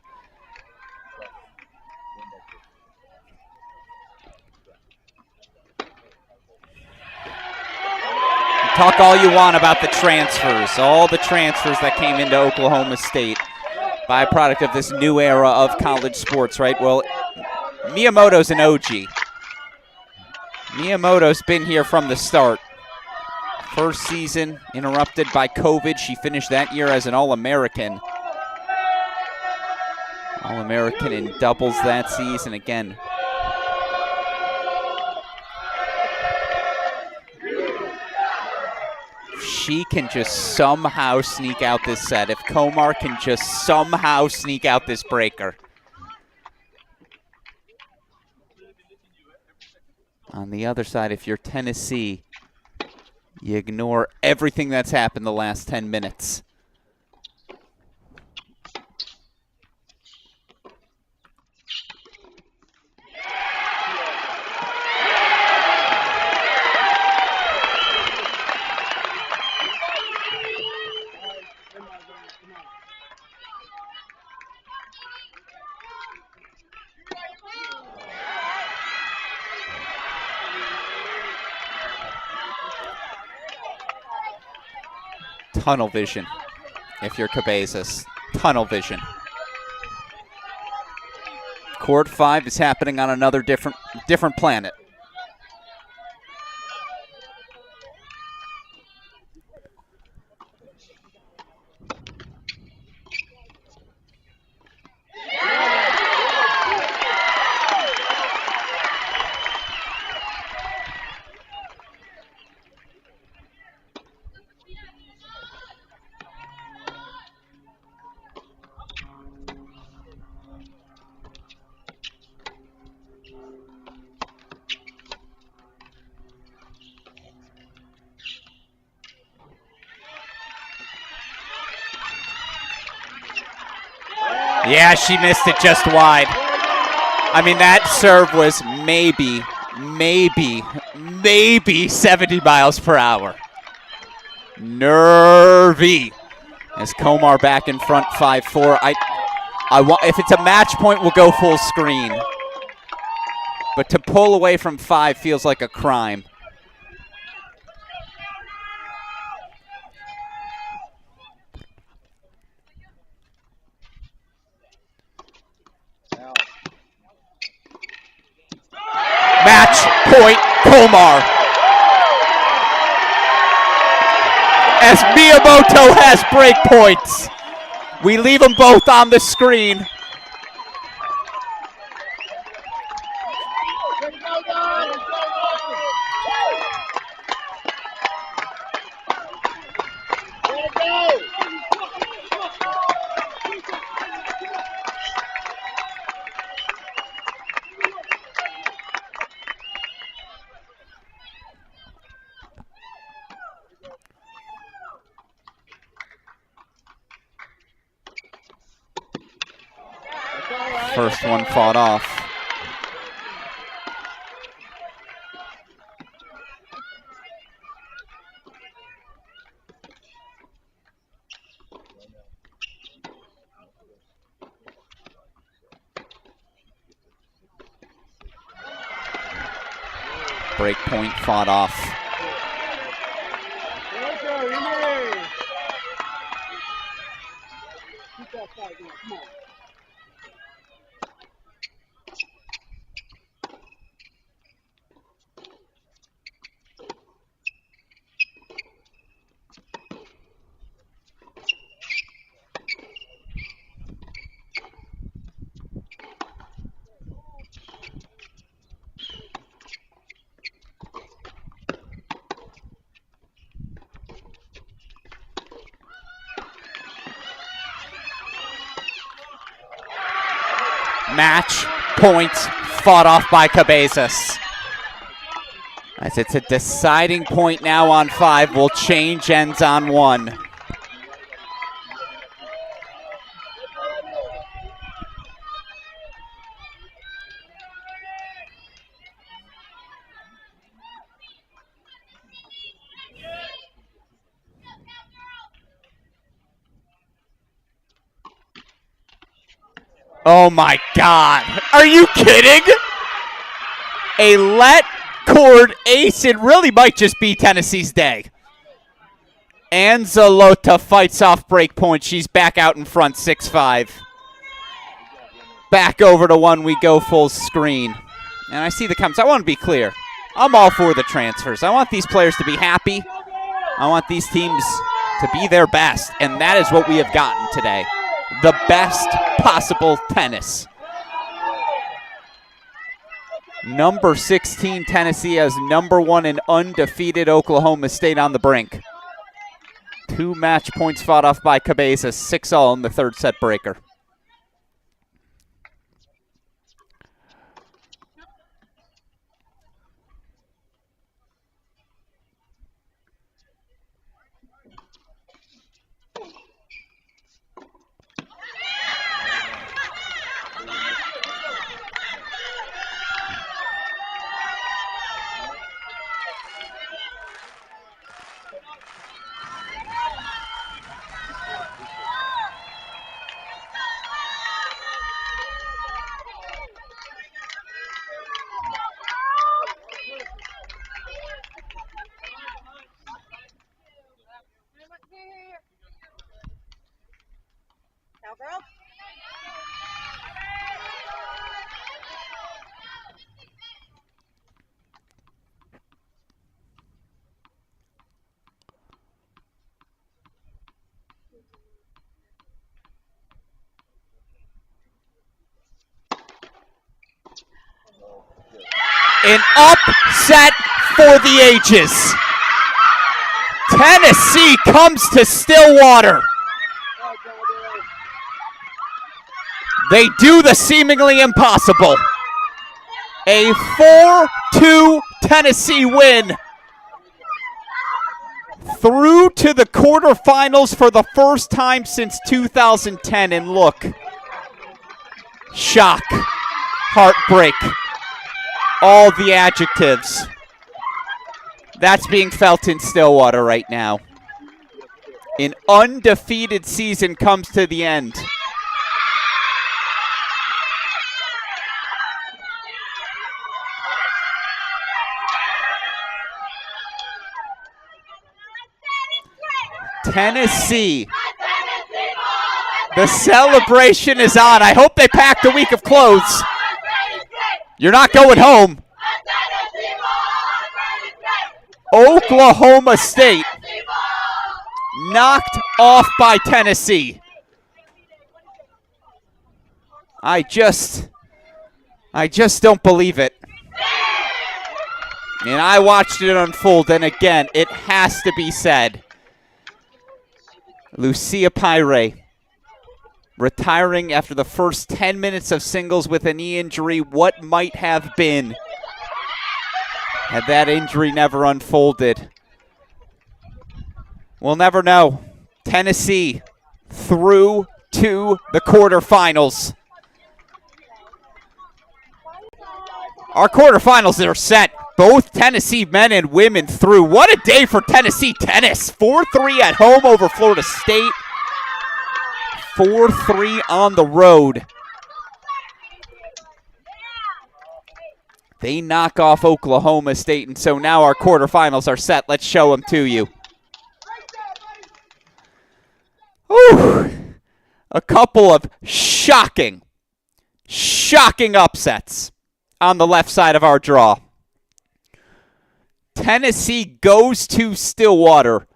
Talk all you want about the transfers, all the transfers that came into Oklahoma State, byproduct of this new era of college sports, right? Well, Miyamoto's an OG. Miyamoto's been here from the start. First season interrupted by COVID. She finished that year as an All-American. All-American in doubles that season again. She can just somehow sneak out this set. If Komar can just somehow sneak out this breaker. On the other side, if you're Tennessee, you ignore everything that's happened the last 10 minutes. Tunnel vision, if you're Cabezas. Tunnel vision. Court 5 is happening on another different planet. Yeah, she missed it just wide. I mean, that serve was maybe 70 miles per hour. Nervy. As Komar back in front 5-4. If it's a match point, we'll go full screen. But to pull away from 5 feels like a crime. Match point, Komar. As Miyamoto has break points. We leave them both on the screen. First one fought off. Break point fought off. Match points fought off by Cabezas. As it's a deciding point now on 5. Will change ends on 1. Oh my God, are you kidding? A let cord ace, it really might just be Tennessee's day. Anzalota fights off break point. She's back out in front, 6-5. Back over to one, we go full screen. And I see the comments. I want to be clear. I'm all for the transfers. I want these players to be happy. I want these teams to be their best. And that is what we have gotten today. The best possible tennis. Number 16, Tennessee, has number 1 and undefeated Oklahoma State on the brink. 2 match points fought off by Cabeza, 6-all in the third set breaker. Cowgirl. An upset for the ages. Tennessee comes to Stillwater. They do the seemingly impossible. A 4-2 Tennessee win. Through to the quarterfinals for the first time since 2010. And look, shock, heartbreak, all the adjectives. That's being felt in Stillwater right now. An undefeated season comes to the end. Tennessee. The celebration is on. I hope they packed a week of clothes. You're not going home. Oklahoma State knocked off by Tennessee. I just don't believe it. And I watched it unfold, and again, it has to be said. Lucia Peri retiring after the first 10 minutes of singles with a knee injury. What might have been had that injury never unfolded? We'll never know. Tennessee through to the quarterfinals. Our quarterfinals are set. Both Tennessee men and women through. What a day for Tennessee tennis. 4-3 at home over Florida State. 4-3 on the road. They knock off Oklahoma State, and so now our quarterfinals are set. Let's show them to you. Ooh, a couple of shocking upsets on the left side of our draw. Tennessee goes to Stillwater.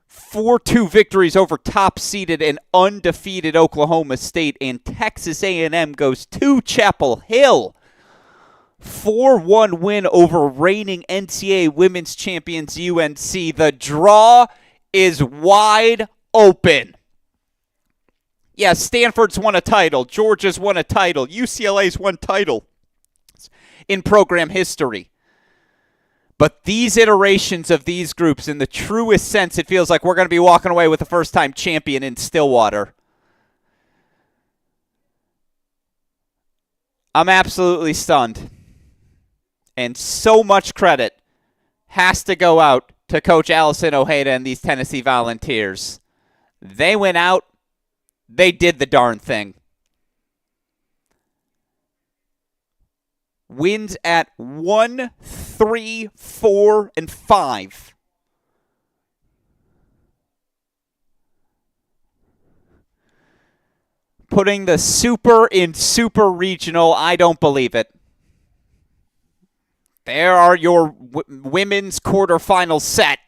4-2 victories over top-seeded and undefeated Oklahoma State. And Texas A&M goes to Chapel Hill. 4-1 win over reigning NCAA women's champions UNC. The draw is wide open. Yeah, Stanford's won a title. Georgia's won a title. UCLA's won title in program history. But these iterations of these groups, in the truest sense, it feels like we're going to be walking away with a first-time champion in Stillwater. I'm absolutely stunned. And so much credit has to go out to Coach Allison Ojeda and these Tennessee Volunteers. They went out. They did the darn thing. Wins at 1, 3, 4, and 5. Putting the super in super regional. I don't believe it. There are your women's quarterfinal set.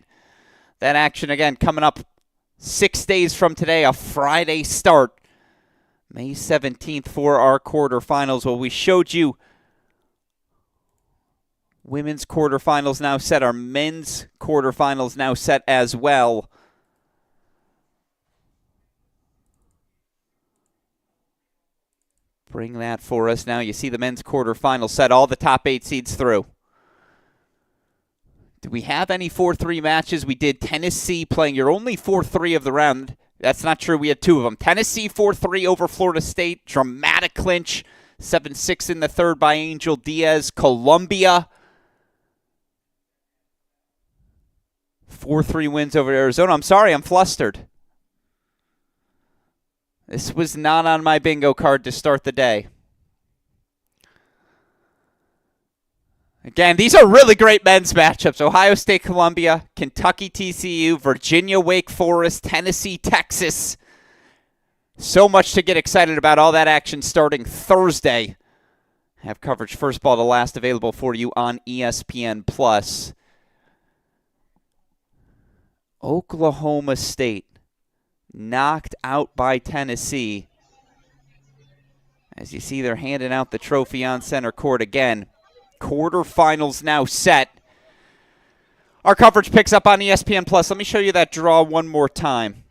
That action again coming up 6 days from today, a Friday start. May 17th for our quarterfinals. Well, we showed you women's quarterfinals now set. Our men's quarterfinals now set as well. Bring that for us now. You see the men's quarterfinal set. All the top 8 seeds through. Do we have any 4-3 matches? We did Tennessee playing your only 4-3 of the round. That's not true. We had 2 of them. Tennessee 4-3 over Florida State. Dramatic clinch. 7-6 in the third by Angel Diaz. Columbia 4-3 wins over Arizona. I'm sorry, I'm flustered. This was not on my bingo card to start the day. Again, these are really great men's matchups. Ohio State, Columbia, Kentucky, TCU, Virginia, Wake Forest, Tennessee, Texas. So much to get excited about. All that action starting Thursday. Have coverage first ball to last available for you on ESPN+. Oklahoma State knocked out by Tennessee. As you see, they're handing out the trophy on center court again. Quarterfinals now set. Our coverage picks up on ESPN+. Let me show you that draw one more time.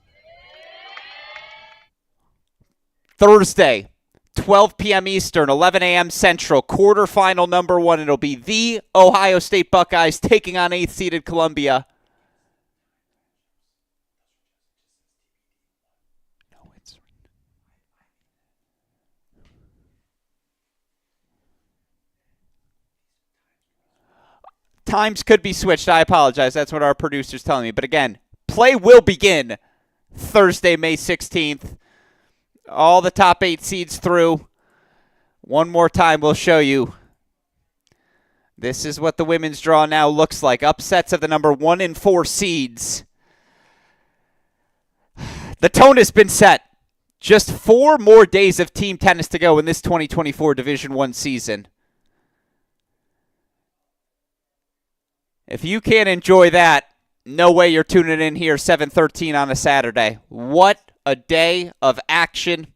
Thursday, 12 p.m. Eastern, 11 a.m. Central, quarterfinal number 1. It'll be the Ohio State Buckeyes taking on 8th-seeded Columbia. Times could be switched. I apologize. That's what our producer's telling me. But again, play will begin Thursday, May 16th. All the top 8 seeds through. One more time, we'll show you. This is what the women's draw now looks like. Upsets of the number 1 and 4 seeds. The tone has been set. Just 4 more days of team tennis to go in this 2024 Division I season. If you can't enjoy that, no way you're tuning in here 7:13 on a Saturday. What a day of action.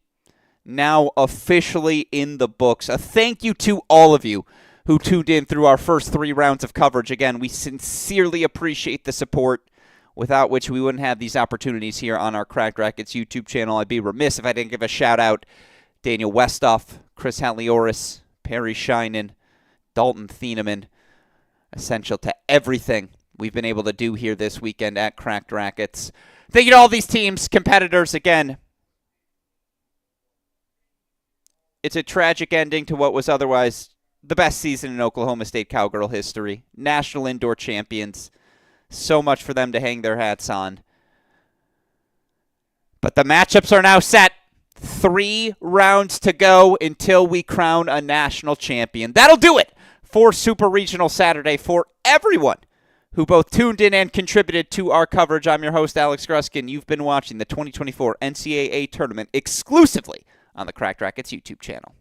Now officially in the books. A thank you to all of you who tuned in through our first 3 rounds of coverage. Again, we sincerely appreciate the support, without which we wouldn't have these opportunities here on our Cracked Racquets YouTube channel. I'd be remiss if I didn't give a shout out. Daniel Westoff, Chris Halioris, Peri Sheinin, Dalton Thieneman. Essential to everything we've been able to do here this weekend at Cracked Racquets. Thank you to all these teams, competitors. Again, it's a tragic ending to what was otherwise the best season in Oklahoma State Cowgirl history. National indoor champions. So much for them to hang their hats on. But the matchups are now set. 3 rounds to go until we crown a national champion. That'll do it for Super Regional Saturday for everyone who both tuned in and contributed to our coverage. I'm your host, Alex Gruskin. You've been watching the 2024 NCAA Tournament exclusively on the Cracked Racquets YouTube channel.